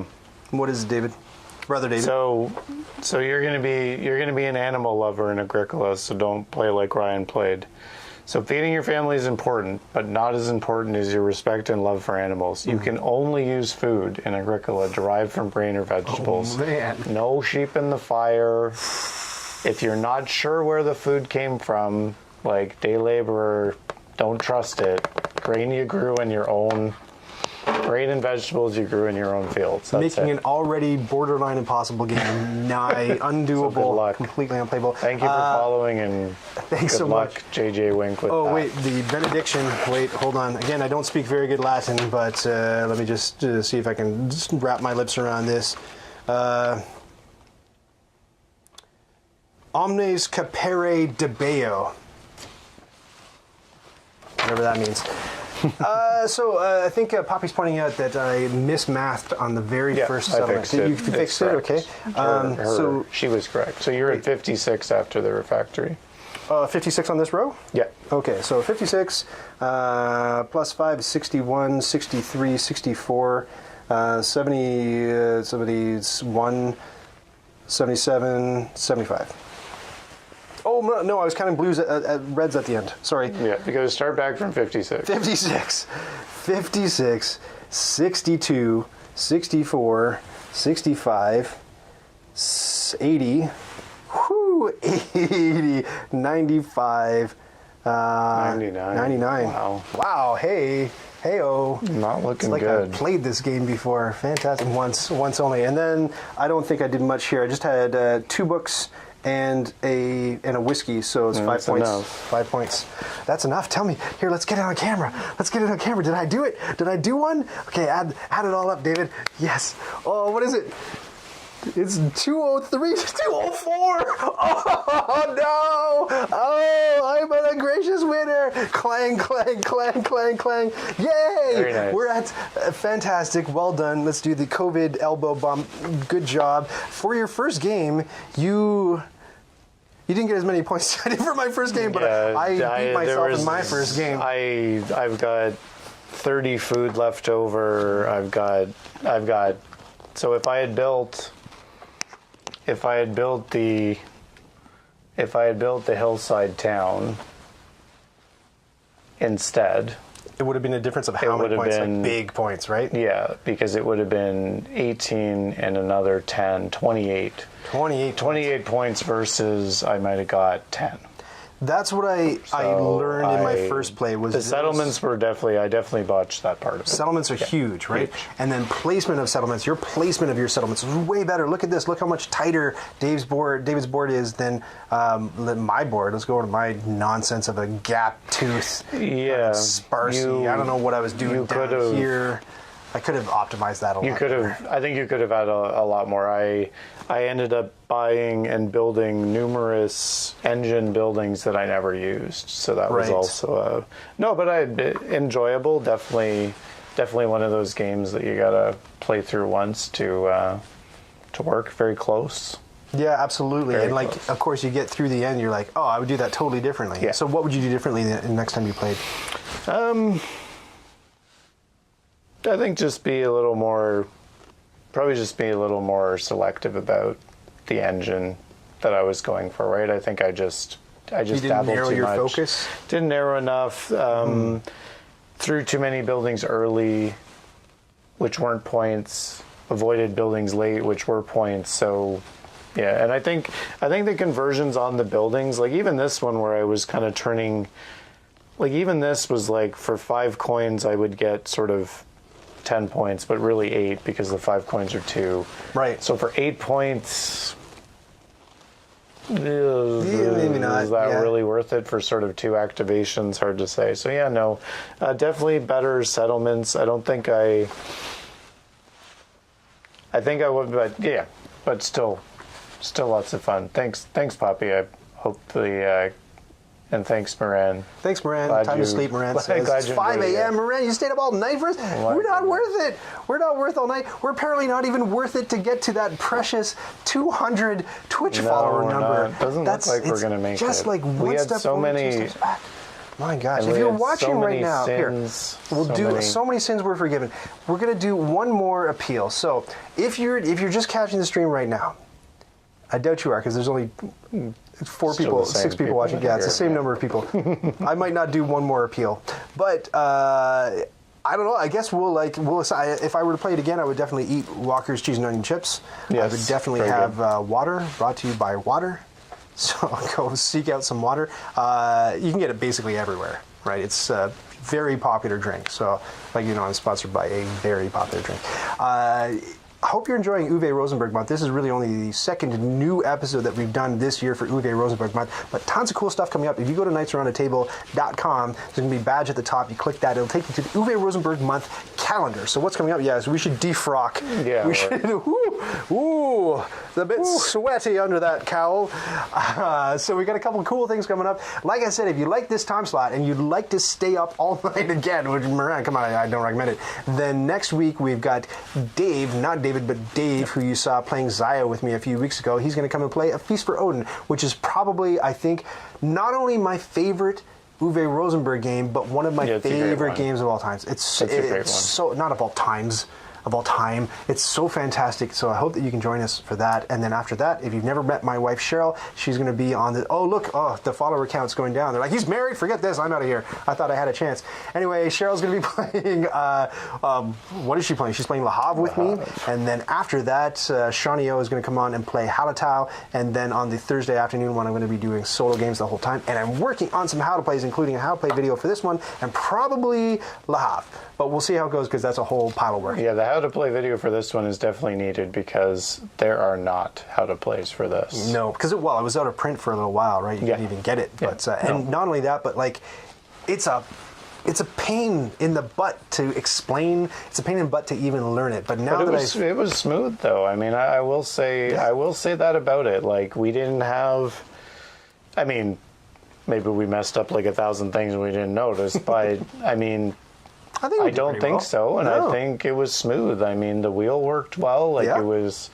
What is it, David? Brother David. So you're gonna be an animal lover in Agricola. So don't play like Ryan played. So feeding your family is important, but not as important as your respect and love for animals. You can only use food in Agricola derived from grain or vegetables. Oh, man. No sheep in the fire. If you're not sure where the food came from, like day laborer Don't trust it. Grain you grew in your own. Grain and vegetables you grew in your own fields. That's Making it. an already borderline impossible game nigh undoable, So good luck. completely unplayable. Thank you for following, and thanks good so luck, much. JJ Wink, with Oh, that. wait, the benediction. Wait, hold on. Again, I don't speak very good Latin, but let me just see if I can just wrap my lips around this. Omnes capere debeo. Whatever that means. So I think Poppy's pointing out that I mismathed on the very first I settlement. fixed it. You fixed it? Okay. So she was correct. So you're at 56 after the refactory. 56 on this row? Yeah. Okay, so 56 plus 5 is 61, 63, 64, 70, 71, 77, 75. Oh, no, I was counting blues at reds at the end. Sorry. Yeah, because start back from 56. 56, 56, 62, 64, 65, 80, 80, 95, 99. 99. Wow. Wow, hey, hey-oh. Not looking It's like good. I've played this game before. Fantastic. Once only. And then I don't think I did much here. I just had 2 books and a whiskey, so it's 5 That's points. enough. 5 points. That's enough. Tell me. Here, let's get it on camera. Let's get it on camera. Did I do it? Did I do one? Okay, add it all up, David. Yes. Oh, what is it? It's 203, 204. Oh, no. Oh, I'm a gracious winner. Clang, clang, clang, clang, clang. Yay. Very nice. We're at fantastic. Well done. Let's do the COVID elbow bump. Good job. For your first game, you didn't get as many points as I did for my first game, but Yeah, I beat myself in my first game. I've got 30 food left over. I've got. So if I had built the hillside town instead, it would have been a difference of how many points? Like big points, right? yeah, because it would have been 18 and another 10, 28. 28 points versus I might have got 10. That's what I learned in my first play. Was the settlements were I definitely botched that part of it. Settlements are huge, right? Huge. And then placement of settlements. Your placement of your settlements is way better. Look at this. Look how much tighter David's board is than my board. Let's go over to my nonsense of a gap tooth. Yeah, sparsy. I don't know what I was doing down here. I could have optimized that a lot. You could have. I think you could have had a lot more. I ended up buying and building numerous engine buildings that I never used, so that was also enjoyable. Definitely one of those games that you gotta play through once to work. Very close. Yeah, absolutely. Very and close. of course, you get through the end, you're like, oh, I would do that totally differently. Yeah. So what would you do differently the next time you played? I think just be a little more selective about the engine that I was going for, right? I think I just You didn't dabbled narrow too your much. focus? Didn't narrow enough. Threw too many buildings early, which weren't points. Avoided buildings late, which were points. So, yeah, and I think the conversions on the buildings, like even this one where I was kind of turning, like even this was like for 5 coins I would get sort of 10 points, but really 8 because the 5 coins are 2. Right. So for 8 points, maybe not. is that Yeah. really worth it for sort of 2 activations? Hard to say. So yeah, no, definitely better settlements. I don't think I think I would, but yeah, but still lots of fun. Thanks, Poppy. I hope and thanks, Moran. Thanks, Moran. Glad Time to you- sleep, Moran glad says. It's you 5 enjoyed it. a.m., Moran. You stayed up all night for us? my We're not goodness. worth it. We're not worth all night. We're apparently not even worth it to get to that precious 200 Twitch follower we're number. not. Doesn't look like we're gonna make just it. like We one had step so forward, 2 many- steps back. My gosh, And if we you're had watching so right many now, sins, we'll so do many. so many sins were forgiven. We're gonna do one more appeal. So if you're just catching the stream right now, I doubt you are because there's only 4 Still people, the same 6 people people watching. that Yeah, are it's the here, same yeah. number of people. I might not do one more appeal, but I don't know. I guess we'll decide. If I were to play it again, I would definitely eat Walker's cheese and onion chips. I Yes, would definitely very have water. Brought to you by Water. So go seek out some water. You can get it basically everywhere. right? It's a very popular drink. So, like you know, I'm sponsored by a very popular drink. I hope you're enjoying Uwe Rosenberg Month. This is really only the second new episode that we've done this year for Uwe Rosenberg Month, but tons of cool stuff coming up. If you go to nightsaroundthetable.com, there's going to be a badge at the top. You click that, it'll take you to the Uwe Rosenberg Month calendar. So what's coming up? Yeah, so we should defrock. Yeah. We should, ooh, it's a bit sweaty under that cowl. So we got a couple of cool things coming up. Like I said, if you like this time slot and you'd like to stay up all night again, which, Moran, come on, I don't recommend it, then next week we've got Dave, not David, but Dave, who you saw playing Zaya with me a few weeks ago. He's going to come and play A Feast for Odin, which is probably, I think, not only my favorite Uwe Rosenberg game, but one of my favorite games of all times. It's so, not of all times, of all time. It's so fantastic. So I hope that you can join us for that. And then after that, if you've never met my wife Cheryl, she's going to be on the, oh look, oh, the follower count's going down. They're like, he's married, forget this, I'm out of here. I thought I had a chance. Anyway, Cheryl's going to be playing, what is she playing? She's playing Le Havre with me. And then after that, Shawnee O is going to come on and play Hallertau. And then on the Thursday afternoon one, I'm going to be doing solo games the whole time. And I'm working on some how to plays, including a how to play video for this one, and probably Le Havre. But we'll see how it goes, because that's a whole pile of work. Yeah, the how to play video for this one is definitely needed, because there are not how to plays for this. No, because it was out of print for a little while, right? You couldn't even get it. But and not only that, but like, it's a pain in the butt to explain. It's a pain in the butt to even learn it. But now it was smooth though. I mean, I will say that about it. Like, we didn't have. I mean, maybe we messed up like 1,000 things and we didn't notice, but I mean. I don't think so, and I think it was smooth. I mean, the wheel worked well. Like, it was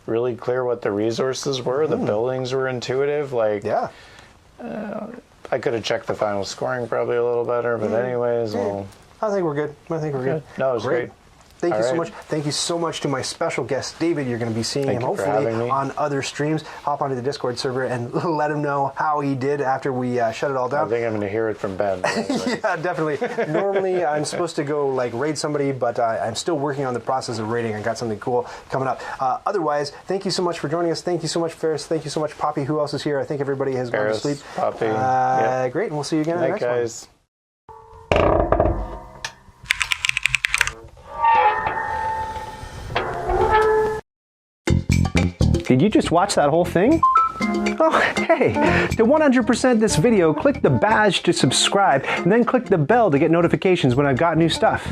really clear what the resources were. The buildings were intuitive. Like, I could have checked the final scoring probably a little better, but anyways, well. I think we're good. I think we're good. No, it was great. Thank you so much. Thank you so much to my special guest, David. You're going to be seeing him hopefully on other streams. Hop onto the Discord server and let him know how he did after we shut it all down. I think I'm going to hear it from Ben. Yeah, definitely. Normally, I'm supposed to go like raid somebody, but I'm still working on the process of raiding. I got something cool coming up. Otherwise, thank you so much for joining us. Thank you so much, Ferris. Thank you so much, Poppy. Who else is here? I think everybody has gone to sleep. Poppy. Great, and we'll see you again in the next guys. one. Did you just watch that whole thing? Oh, hey, to 100% this video, click the badge to subscribe, and then click the bell to get notifications when I've got new stuff.